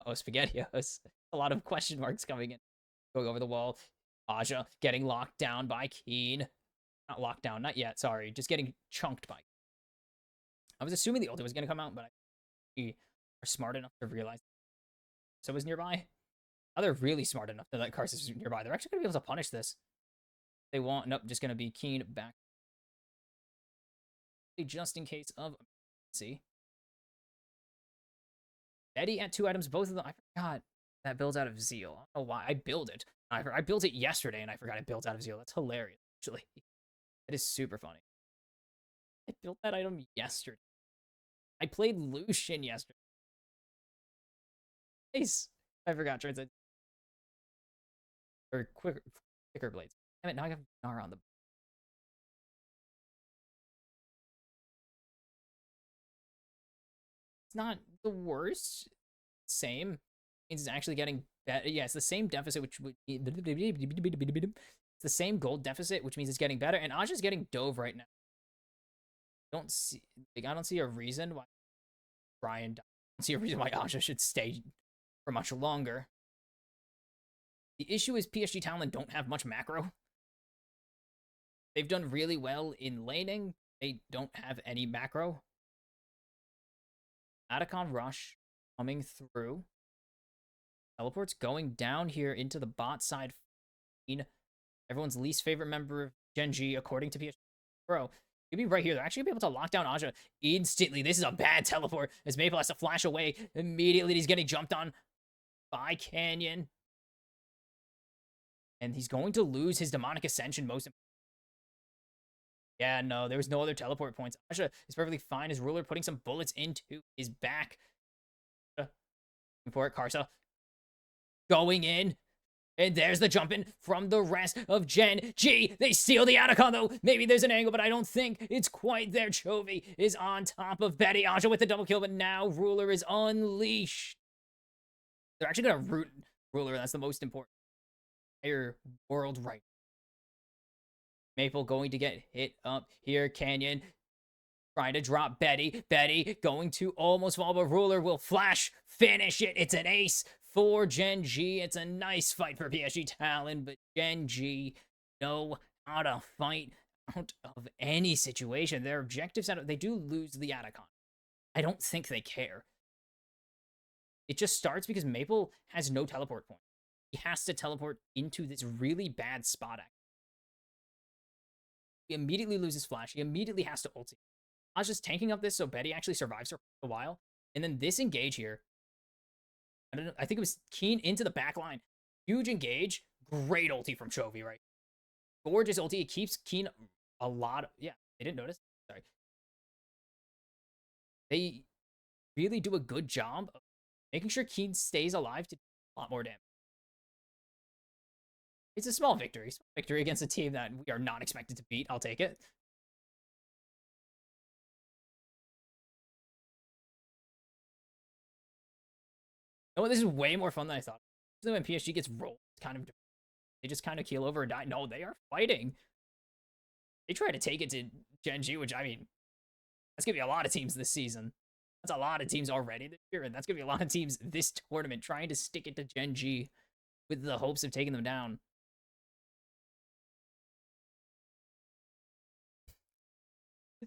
SpaghettiOs. A lot of question marks coming in. Going over the wall. Aja getting locked down by Keen. Not locked down, not yet, sorry. Just getting chunked by. I was assuming the ulti was gonna come out, but we are smart enough to realize so was nearby. Now they're really smart enough that Karsa is nearby. They're actually gonna be able to punish this. They want nope, just gonna be Keen back. Just in case of emergency. Betty at 2 items, both of them. I forgot that builds out of Zeal. I don't know why. I built it. I built it yesterday and I forgot it built out of Zeal. That's hilarious, actually. It is super funny. I built that item yesterday. I played Lucian yesterday. Nice. I forgot translate. Or quicker blades. Damn it, now I have Nara on the. It's not the worst. Same. Means it's actually getting better. Yeah, it's the same deficit, which would be. It's the same gold deficit, which means it's getting better. And Aja's getting dove right now. I don't see a reason why Brian died. I don't see a reason why Aja should stay for much longer. The issue is PSG Talon don't have much macro. They've done really well in laning. They don't have any macro. Atacon Rush coming through. Teleport's going down here into the bot side. Everyone's least favorite member of Genji, according to PSG. Bro, you'll be right here. They're actually going to be able to lock down Aja instantly. This is a bad teleport as Maple has to flash away immediately. He's getting jumped on by Canyon. And he's going to lose his Demonic Ascension most. Yeah, no, there was no other teleport points. Aja is perfectly fine. His ruler putting some bullets into his back. For it, Karsa. Going in. And there's the jumping from the rest of Gen G. They steal the Atacon, though. Maybe there's an angle, but I don't think it's quite there. Chovy is on top of Betty. Aja with the double kill, but now Ruler is unleashed. They're actually going to root Ruler. That's the most important entire world right. Maple going to get hit up here. Canyon trying to drop Betty. Betty going to almost fall, but Ruler will flash, finish it. It's an ace for Gen G. It's a nice fight for PSG Talon, but Gen G know how to fight out of any situation. Their objectives, they do lose the Atacon. I don't think they care. It just starts because Maple has no teleport point. He has to teleport into this really bad spot. He immediately loses flash. He immediately has to ulti. I was just tanking up this so Betty actually survives for a while. And then this engage here. I don't know. I think it was Keen into the back line. Huge engage. Great ulti from Chovy, right? Gorgeous ulti. It keeps Keen a lot of... Yeah, they didn't notice. Sorry. They really do a good job of making sure Keen stays alive to do a lot more damage. It's a small victory. Small victory against a team that we are not expected to beat. I'll take it. Oh, this is way more fun than I thought. So when PSG gets rolled, kind of, they just kind of keel over and die. No, they are fighting. They try to take it to Gen G, which, I mean, that's going to be a lot of teams this season. That's a lot of teams already this year, and that's going to be a lot of teams this tournament trying to stick it to Gen G with the hopes of taking them down.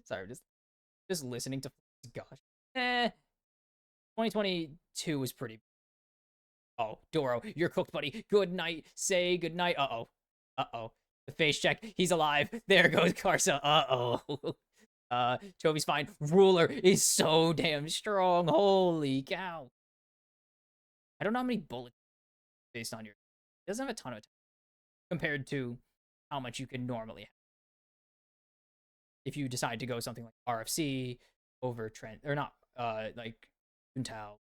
Sorry, just listening to... Gosh. 2022 was pretty... Oh, Doro, you're cooked, buddy. Good night. Say good night. Uh-oh. Uh-oh. The face check. He's alive. There goes Karsa. Uh-oh. Chovy's fine. Ruler is so damn strong. Holy cow. I don't know how many bullets based on your... It doesn't have a ton of attack compared to how much you can normally have. If you decide to go something like RFC over Trent, or not, like Kuntao.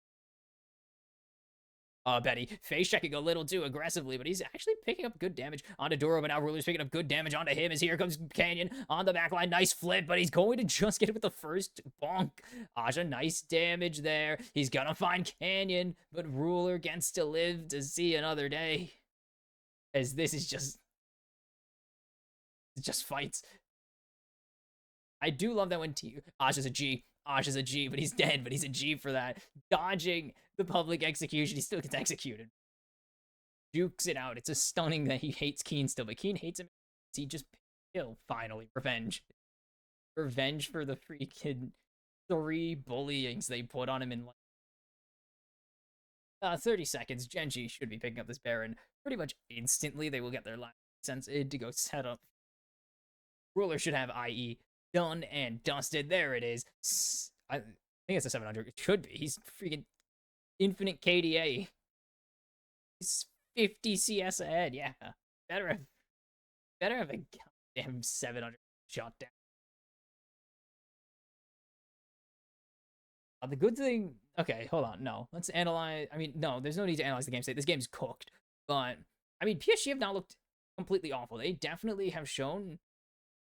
Betty face checking a little too aggressively, but he's actually picking up good damage onto Duro, but now Ruler's picking up good damage onto him as here comes Canyon on the backline. Nice flip, but he's going to just get it with the first bonk. Aja, nice damage there. He's gonna find Canyon, but Ruler gets to live to see another day. As this is just... It's just fights. I do love that when Aja's a G. Aja's a G, but he's dead, but he's a G for that. Dodging the public execution, he still gets executed. Jukes it out. It's a stunning that he hates Keen still, but Keen hates him. He just kill, finally. Revenge. Revenge for the freaking 3 bullyings they put on him in 30 seconds. Gen G should be picking up this Baron pretty much instantly. They will get their last sense to go set up. Ruler should have IE done and dusted. There it is. I think it's a 700. It should be. He's freaking infinite KDA. He's 50 CS ahead. Yeah. Better have a goddamn 700 shot down. The good thing Okay, hold on. No, let's analyze. I mean, no, there's no need to analyze the game state. This game's cooked. But I mean, PSG have not looked completely awful. They definitely have shown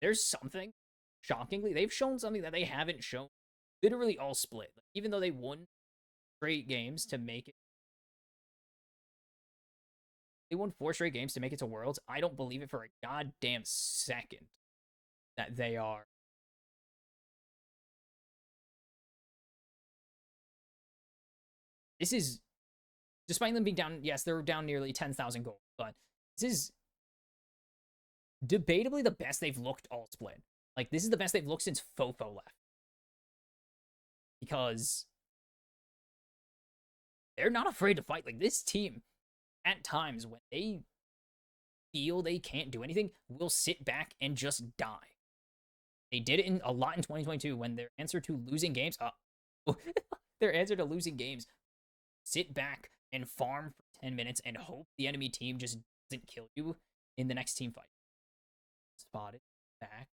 there's something. Shockingly, they've shown something that they haven't shown. Literally all split. Like, even though they won straight games to make it, they won 4 straight games to make it to Worlds. I don't believe it for a goddamn second that they are. This is, despite them being down, yes, they're down nearly 10,000 gold, but this is debatably the best they've looked all split. Like, this is the best they've looked since Fofo left. Because they're not afraid to fight. Like, this team, at times, when they feel they can't do anything, will sit back and just die. They did it a lot in 2022 when their answer to losing games, their answer to losing games, sit back and farm for 10 minutes and hope the enemy team just doesn't kill you in the next team fight. Spotted back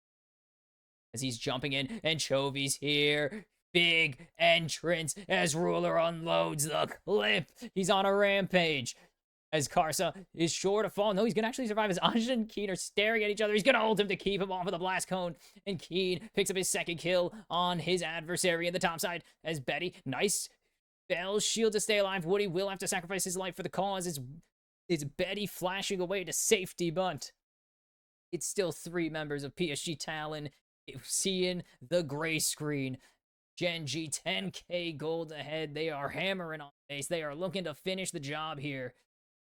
as he's jumping in, and Chovy's here. Big entrance as Ruler unloads the clip. He's on a rampage. As Karsa is sure to fall. No, he's going to actually survive as Aja and Keen are staring at each other. He's going to ult him to keep him off of the blast cone. And Keen picks up his second kill on his adversary in the top side. As Betty, nice Bell's shield to stay alive. Woody will have to sacrifice his life for the cause. It's Betty flashing away to safety, but it's still 3 members of PSG Talon seeing the gray screen. Genji, 10k gold ahead. They are hammering on base. They are looking to finish the job here,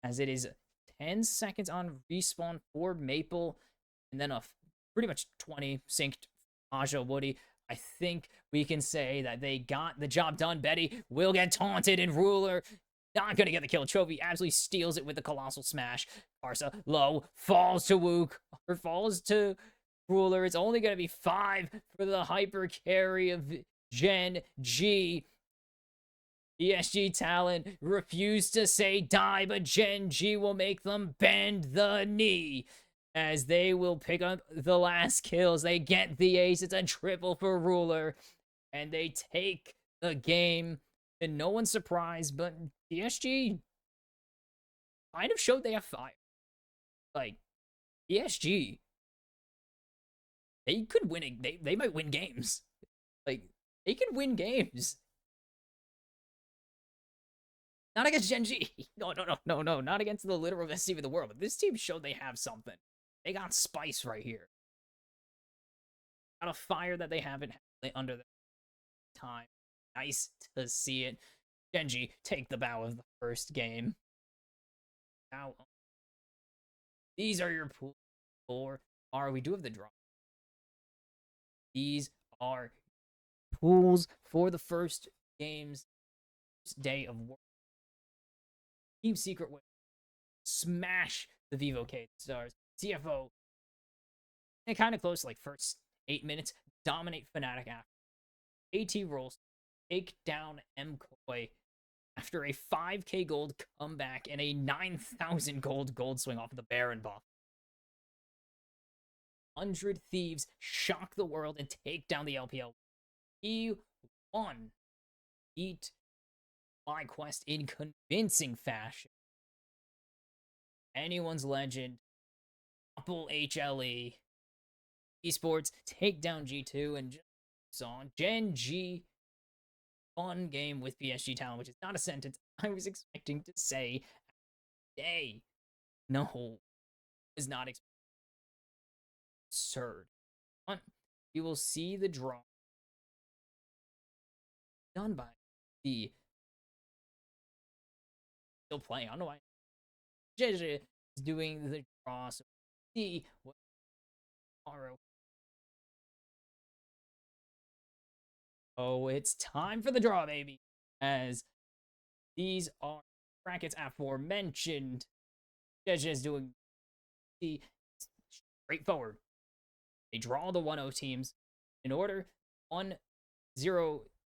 as it is 10 seconds on respawn for Maple, and then a pretty much 20 synced Aja Woody. I think we can say that they got the job done. Betty will get taunted, and Ruler not going to get the kill. Chovy absolutely steals it with the Colossal Smash. Karsa, low, falls to Wook, or falls to Ruler. It's only going to be 5 for the hyper carry of Gen G. PSG Talon refused to say die, but Gen G will make them bend the knee as they will pick up the last kills. They get the ace. It's a triple for Ruler, and they take the game. And no one's surprised, but PSG kind of showed they have fire. Like, PSG, they could win. They might win games. Like, they can win games. Not against Gen G. No, not against the literal best team in the world. But this team showed they have something. They got spice right here. Got a fire that they haven't had under the time. Nice to see it. Genji, take the bow of the first game. Now, these are your pool 4. We do have the draw. These are pools for the first games, first day of work. Team Secret win. Smash the Vivo K stars. CFO. And kind of close, like first 8 minutes. Dominate Fnatic after. AT rolls. Take down MKoy after a 5k gold comeback and a 9,000 gold swing off of the Baron buff. 100 Thieves shock the world and take down the LPL. He won. Beat FlyQuest in convincing fashion. Anyone's legend. Apple HLE. Esports take down G2 and just on Gen G. Fun game with PSG Talon, which is not a sentence I was expecting to say today. No, is not absurd. You will see the draw done by the still playing. I don't know why JJ is doing the draw. So see what tomorrow. Oh, it's time for the draw, baby. As these are brackets aforementioned. JJ is doing the straightforward. They draw the 1-0 teams in order. 1-0.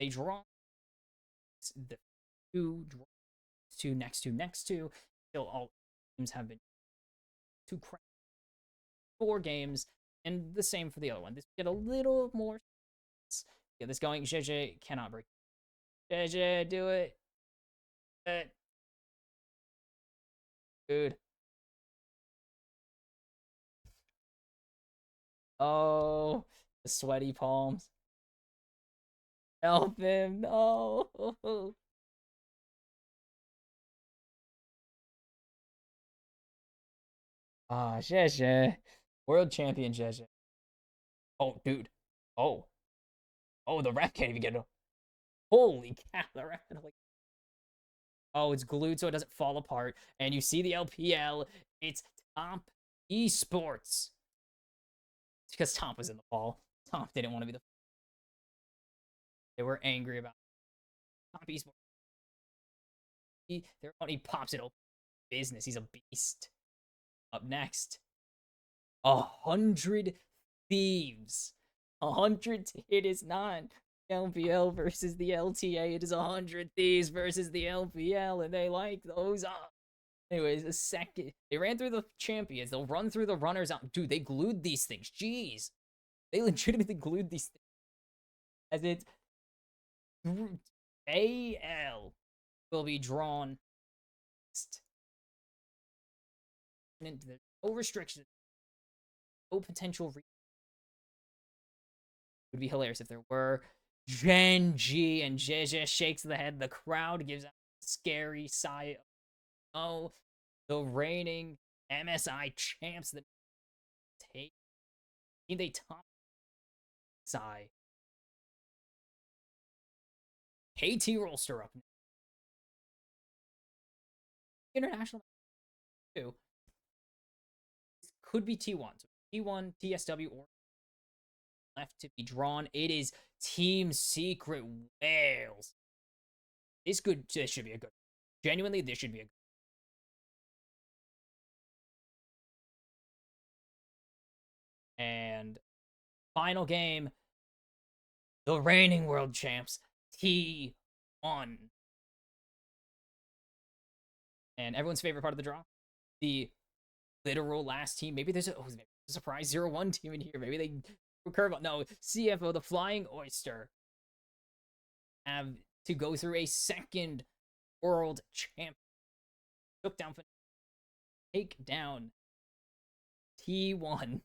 They draw the 2 draw 2 next to. Still, all teams have been 2 crack 4 games, and the same for the other one. This get a little more. Get this going. JJ cannot break. JJ, do it. Dude. Oh, the sweaty palms. Help him. No. Ah, JJ. World champion JJ. Oh, dude. Oh. Oh, the ref can't even get it. Holy cow, the ref. Like, oh, it's glued so it doesn't fall apart. And you see the LPL. It's Top Esports. It's because Top was in the fall. Top didn't want to be the. They were angry about Top Esports. He pops it open. Business. He's a beast. Up next, 100 Thieves. 100. It is not LPL versus the LTA. It is 100 Thieves versus the LPL, and they like those up. Anyways, a second. They ran through the champions. They'll run through the runners out. Dude, they glued these things. Jeez. They legitimately glued these things. As it's AL will be drawn next. And there's no restrictions. No potential. Would be hilarious if there were. Genji and Jeje shakes the head. The crowd gives a scary sigh. Oh, the reigning MSI champs that take. They top sigh. KT roster up. International too. This could be T1. So T1, TSW, or left to be drawn. It is Team Secret Wales. This should be a good. Genuinely, this should be a good. And final game, the reigning world champs, T1. And everyone's favorite part of the draw, the literal last team. Maybe there's a surprise 0-1 team in here. Maybe they curve. No, CFO, the Flying Oyster, have to go through a second world champ. Take down T1.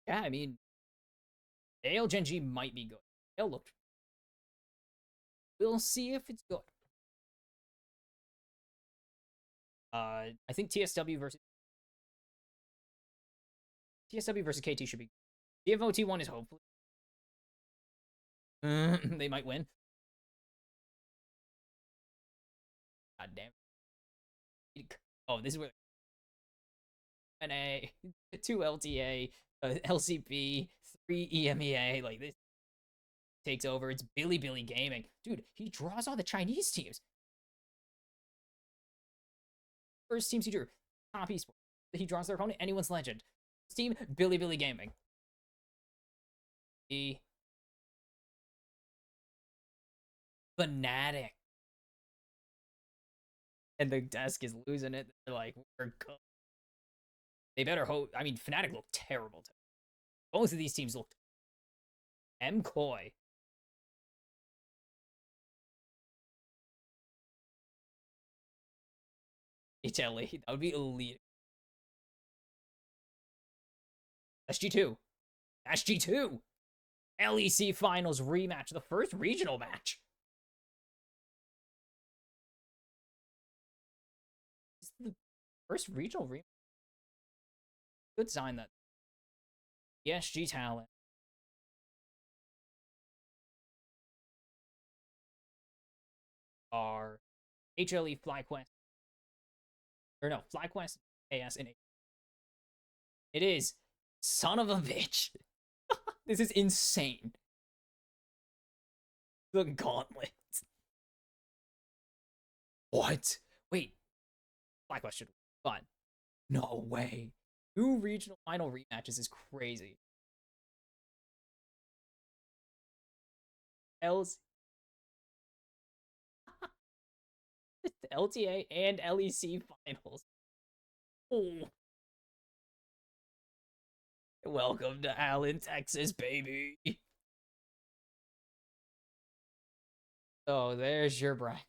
Yeah, I mean, AL Genji might be good. They'll look. We'll see if it's good. I think TSW versus KT should be. CFO T1 is hopefully. They might win. God damn. Oh, this is where NA, 2 LTA, LCP, 3 EMEA. Like, this takes over. It's Billy Gaming. Dude, he draws all the Chinese teams. First teams he drew, Top Esports. He draws their opponent, anyone's legend. This team, Billy Gaming. The Fnatic. And the desk is losing it. They're like, we're good. They better hope. I mean, Fnatic looked terrible. Both of these teams looked. MCoy. HLE. That would be elite. SG2. SG2. LEC Finals rematch. The first regional match. It's the first regional rematch. Good sign that. ESG talent. Are HLE FlyQuest. Or no, FlyQuest AS and it is. Son of a bitch. This is insane. The gauntlet. What? Wait. FlyQuest should win. Fun. No way. 2 regional final rematches is crazy. L's LTA and LEC finals. Oh. Welcome to Allen, Texas, baby. Oh, there's your bracket.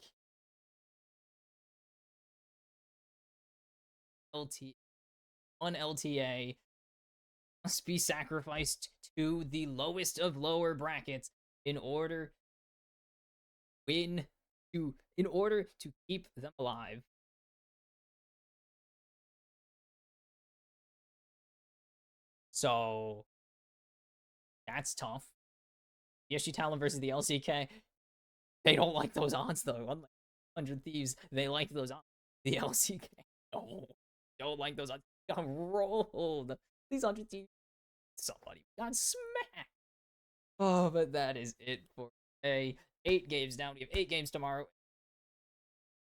LT, one LTA must be sacrificed to the lowest of lower brackets in order win in order to keep them alive. So that's tough. Yoshi Talon versus the LCK. They don't like those odds though. Unlike 100 Thieves, they like those odds. The LCK, no, don't like those odds. Got rolled. These 100 Thieves, somebody got smacked. Oh, but that is it for today. 8 games down. We have 8 games tomorrow.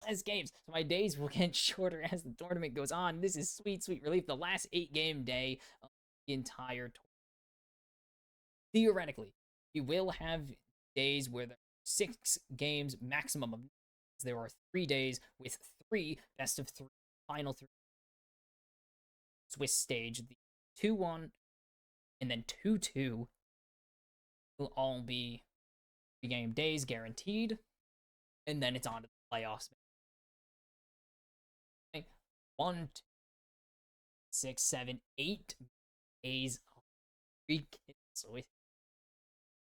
Less games. So my days will get shorter as the tournament goes on. This is sweet, sweet relief. The last 8 game day of the entire tournament. Theoretically, we will have days where there are 6 games maximum of. There are 3 days with 3 best of 3 final 3 Swiss stage. The 2-1 and then 2-2 will all be 3 game days guaranteed, and then it's on to the playoffs. 1, 2, 6, 7, 8 days of freaking Swiss.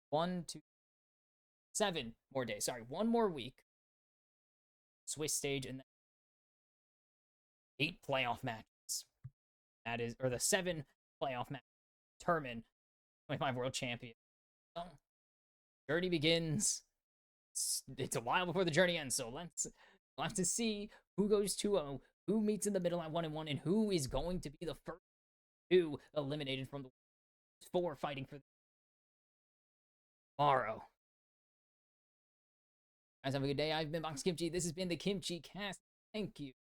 1, 2, 7 more days. Sorry, 1 more week. Swiss stage and then 8 playoff matches. That is, or the 7 playoff matches determine 25 world champion. So, journey begins. It's a while before the journey ends, so we'll have to see who goes 2-0, who meets in the middle at 1-1, and who is going to be the first 2 eliminated from the 4 fighting for tomorrow. Guys, have a good day. I've been Box Kimchi. This has been the Kimchi Cast. Thank you.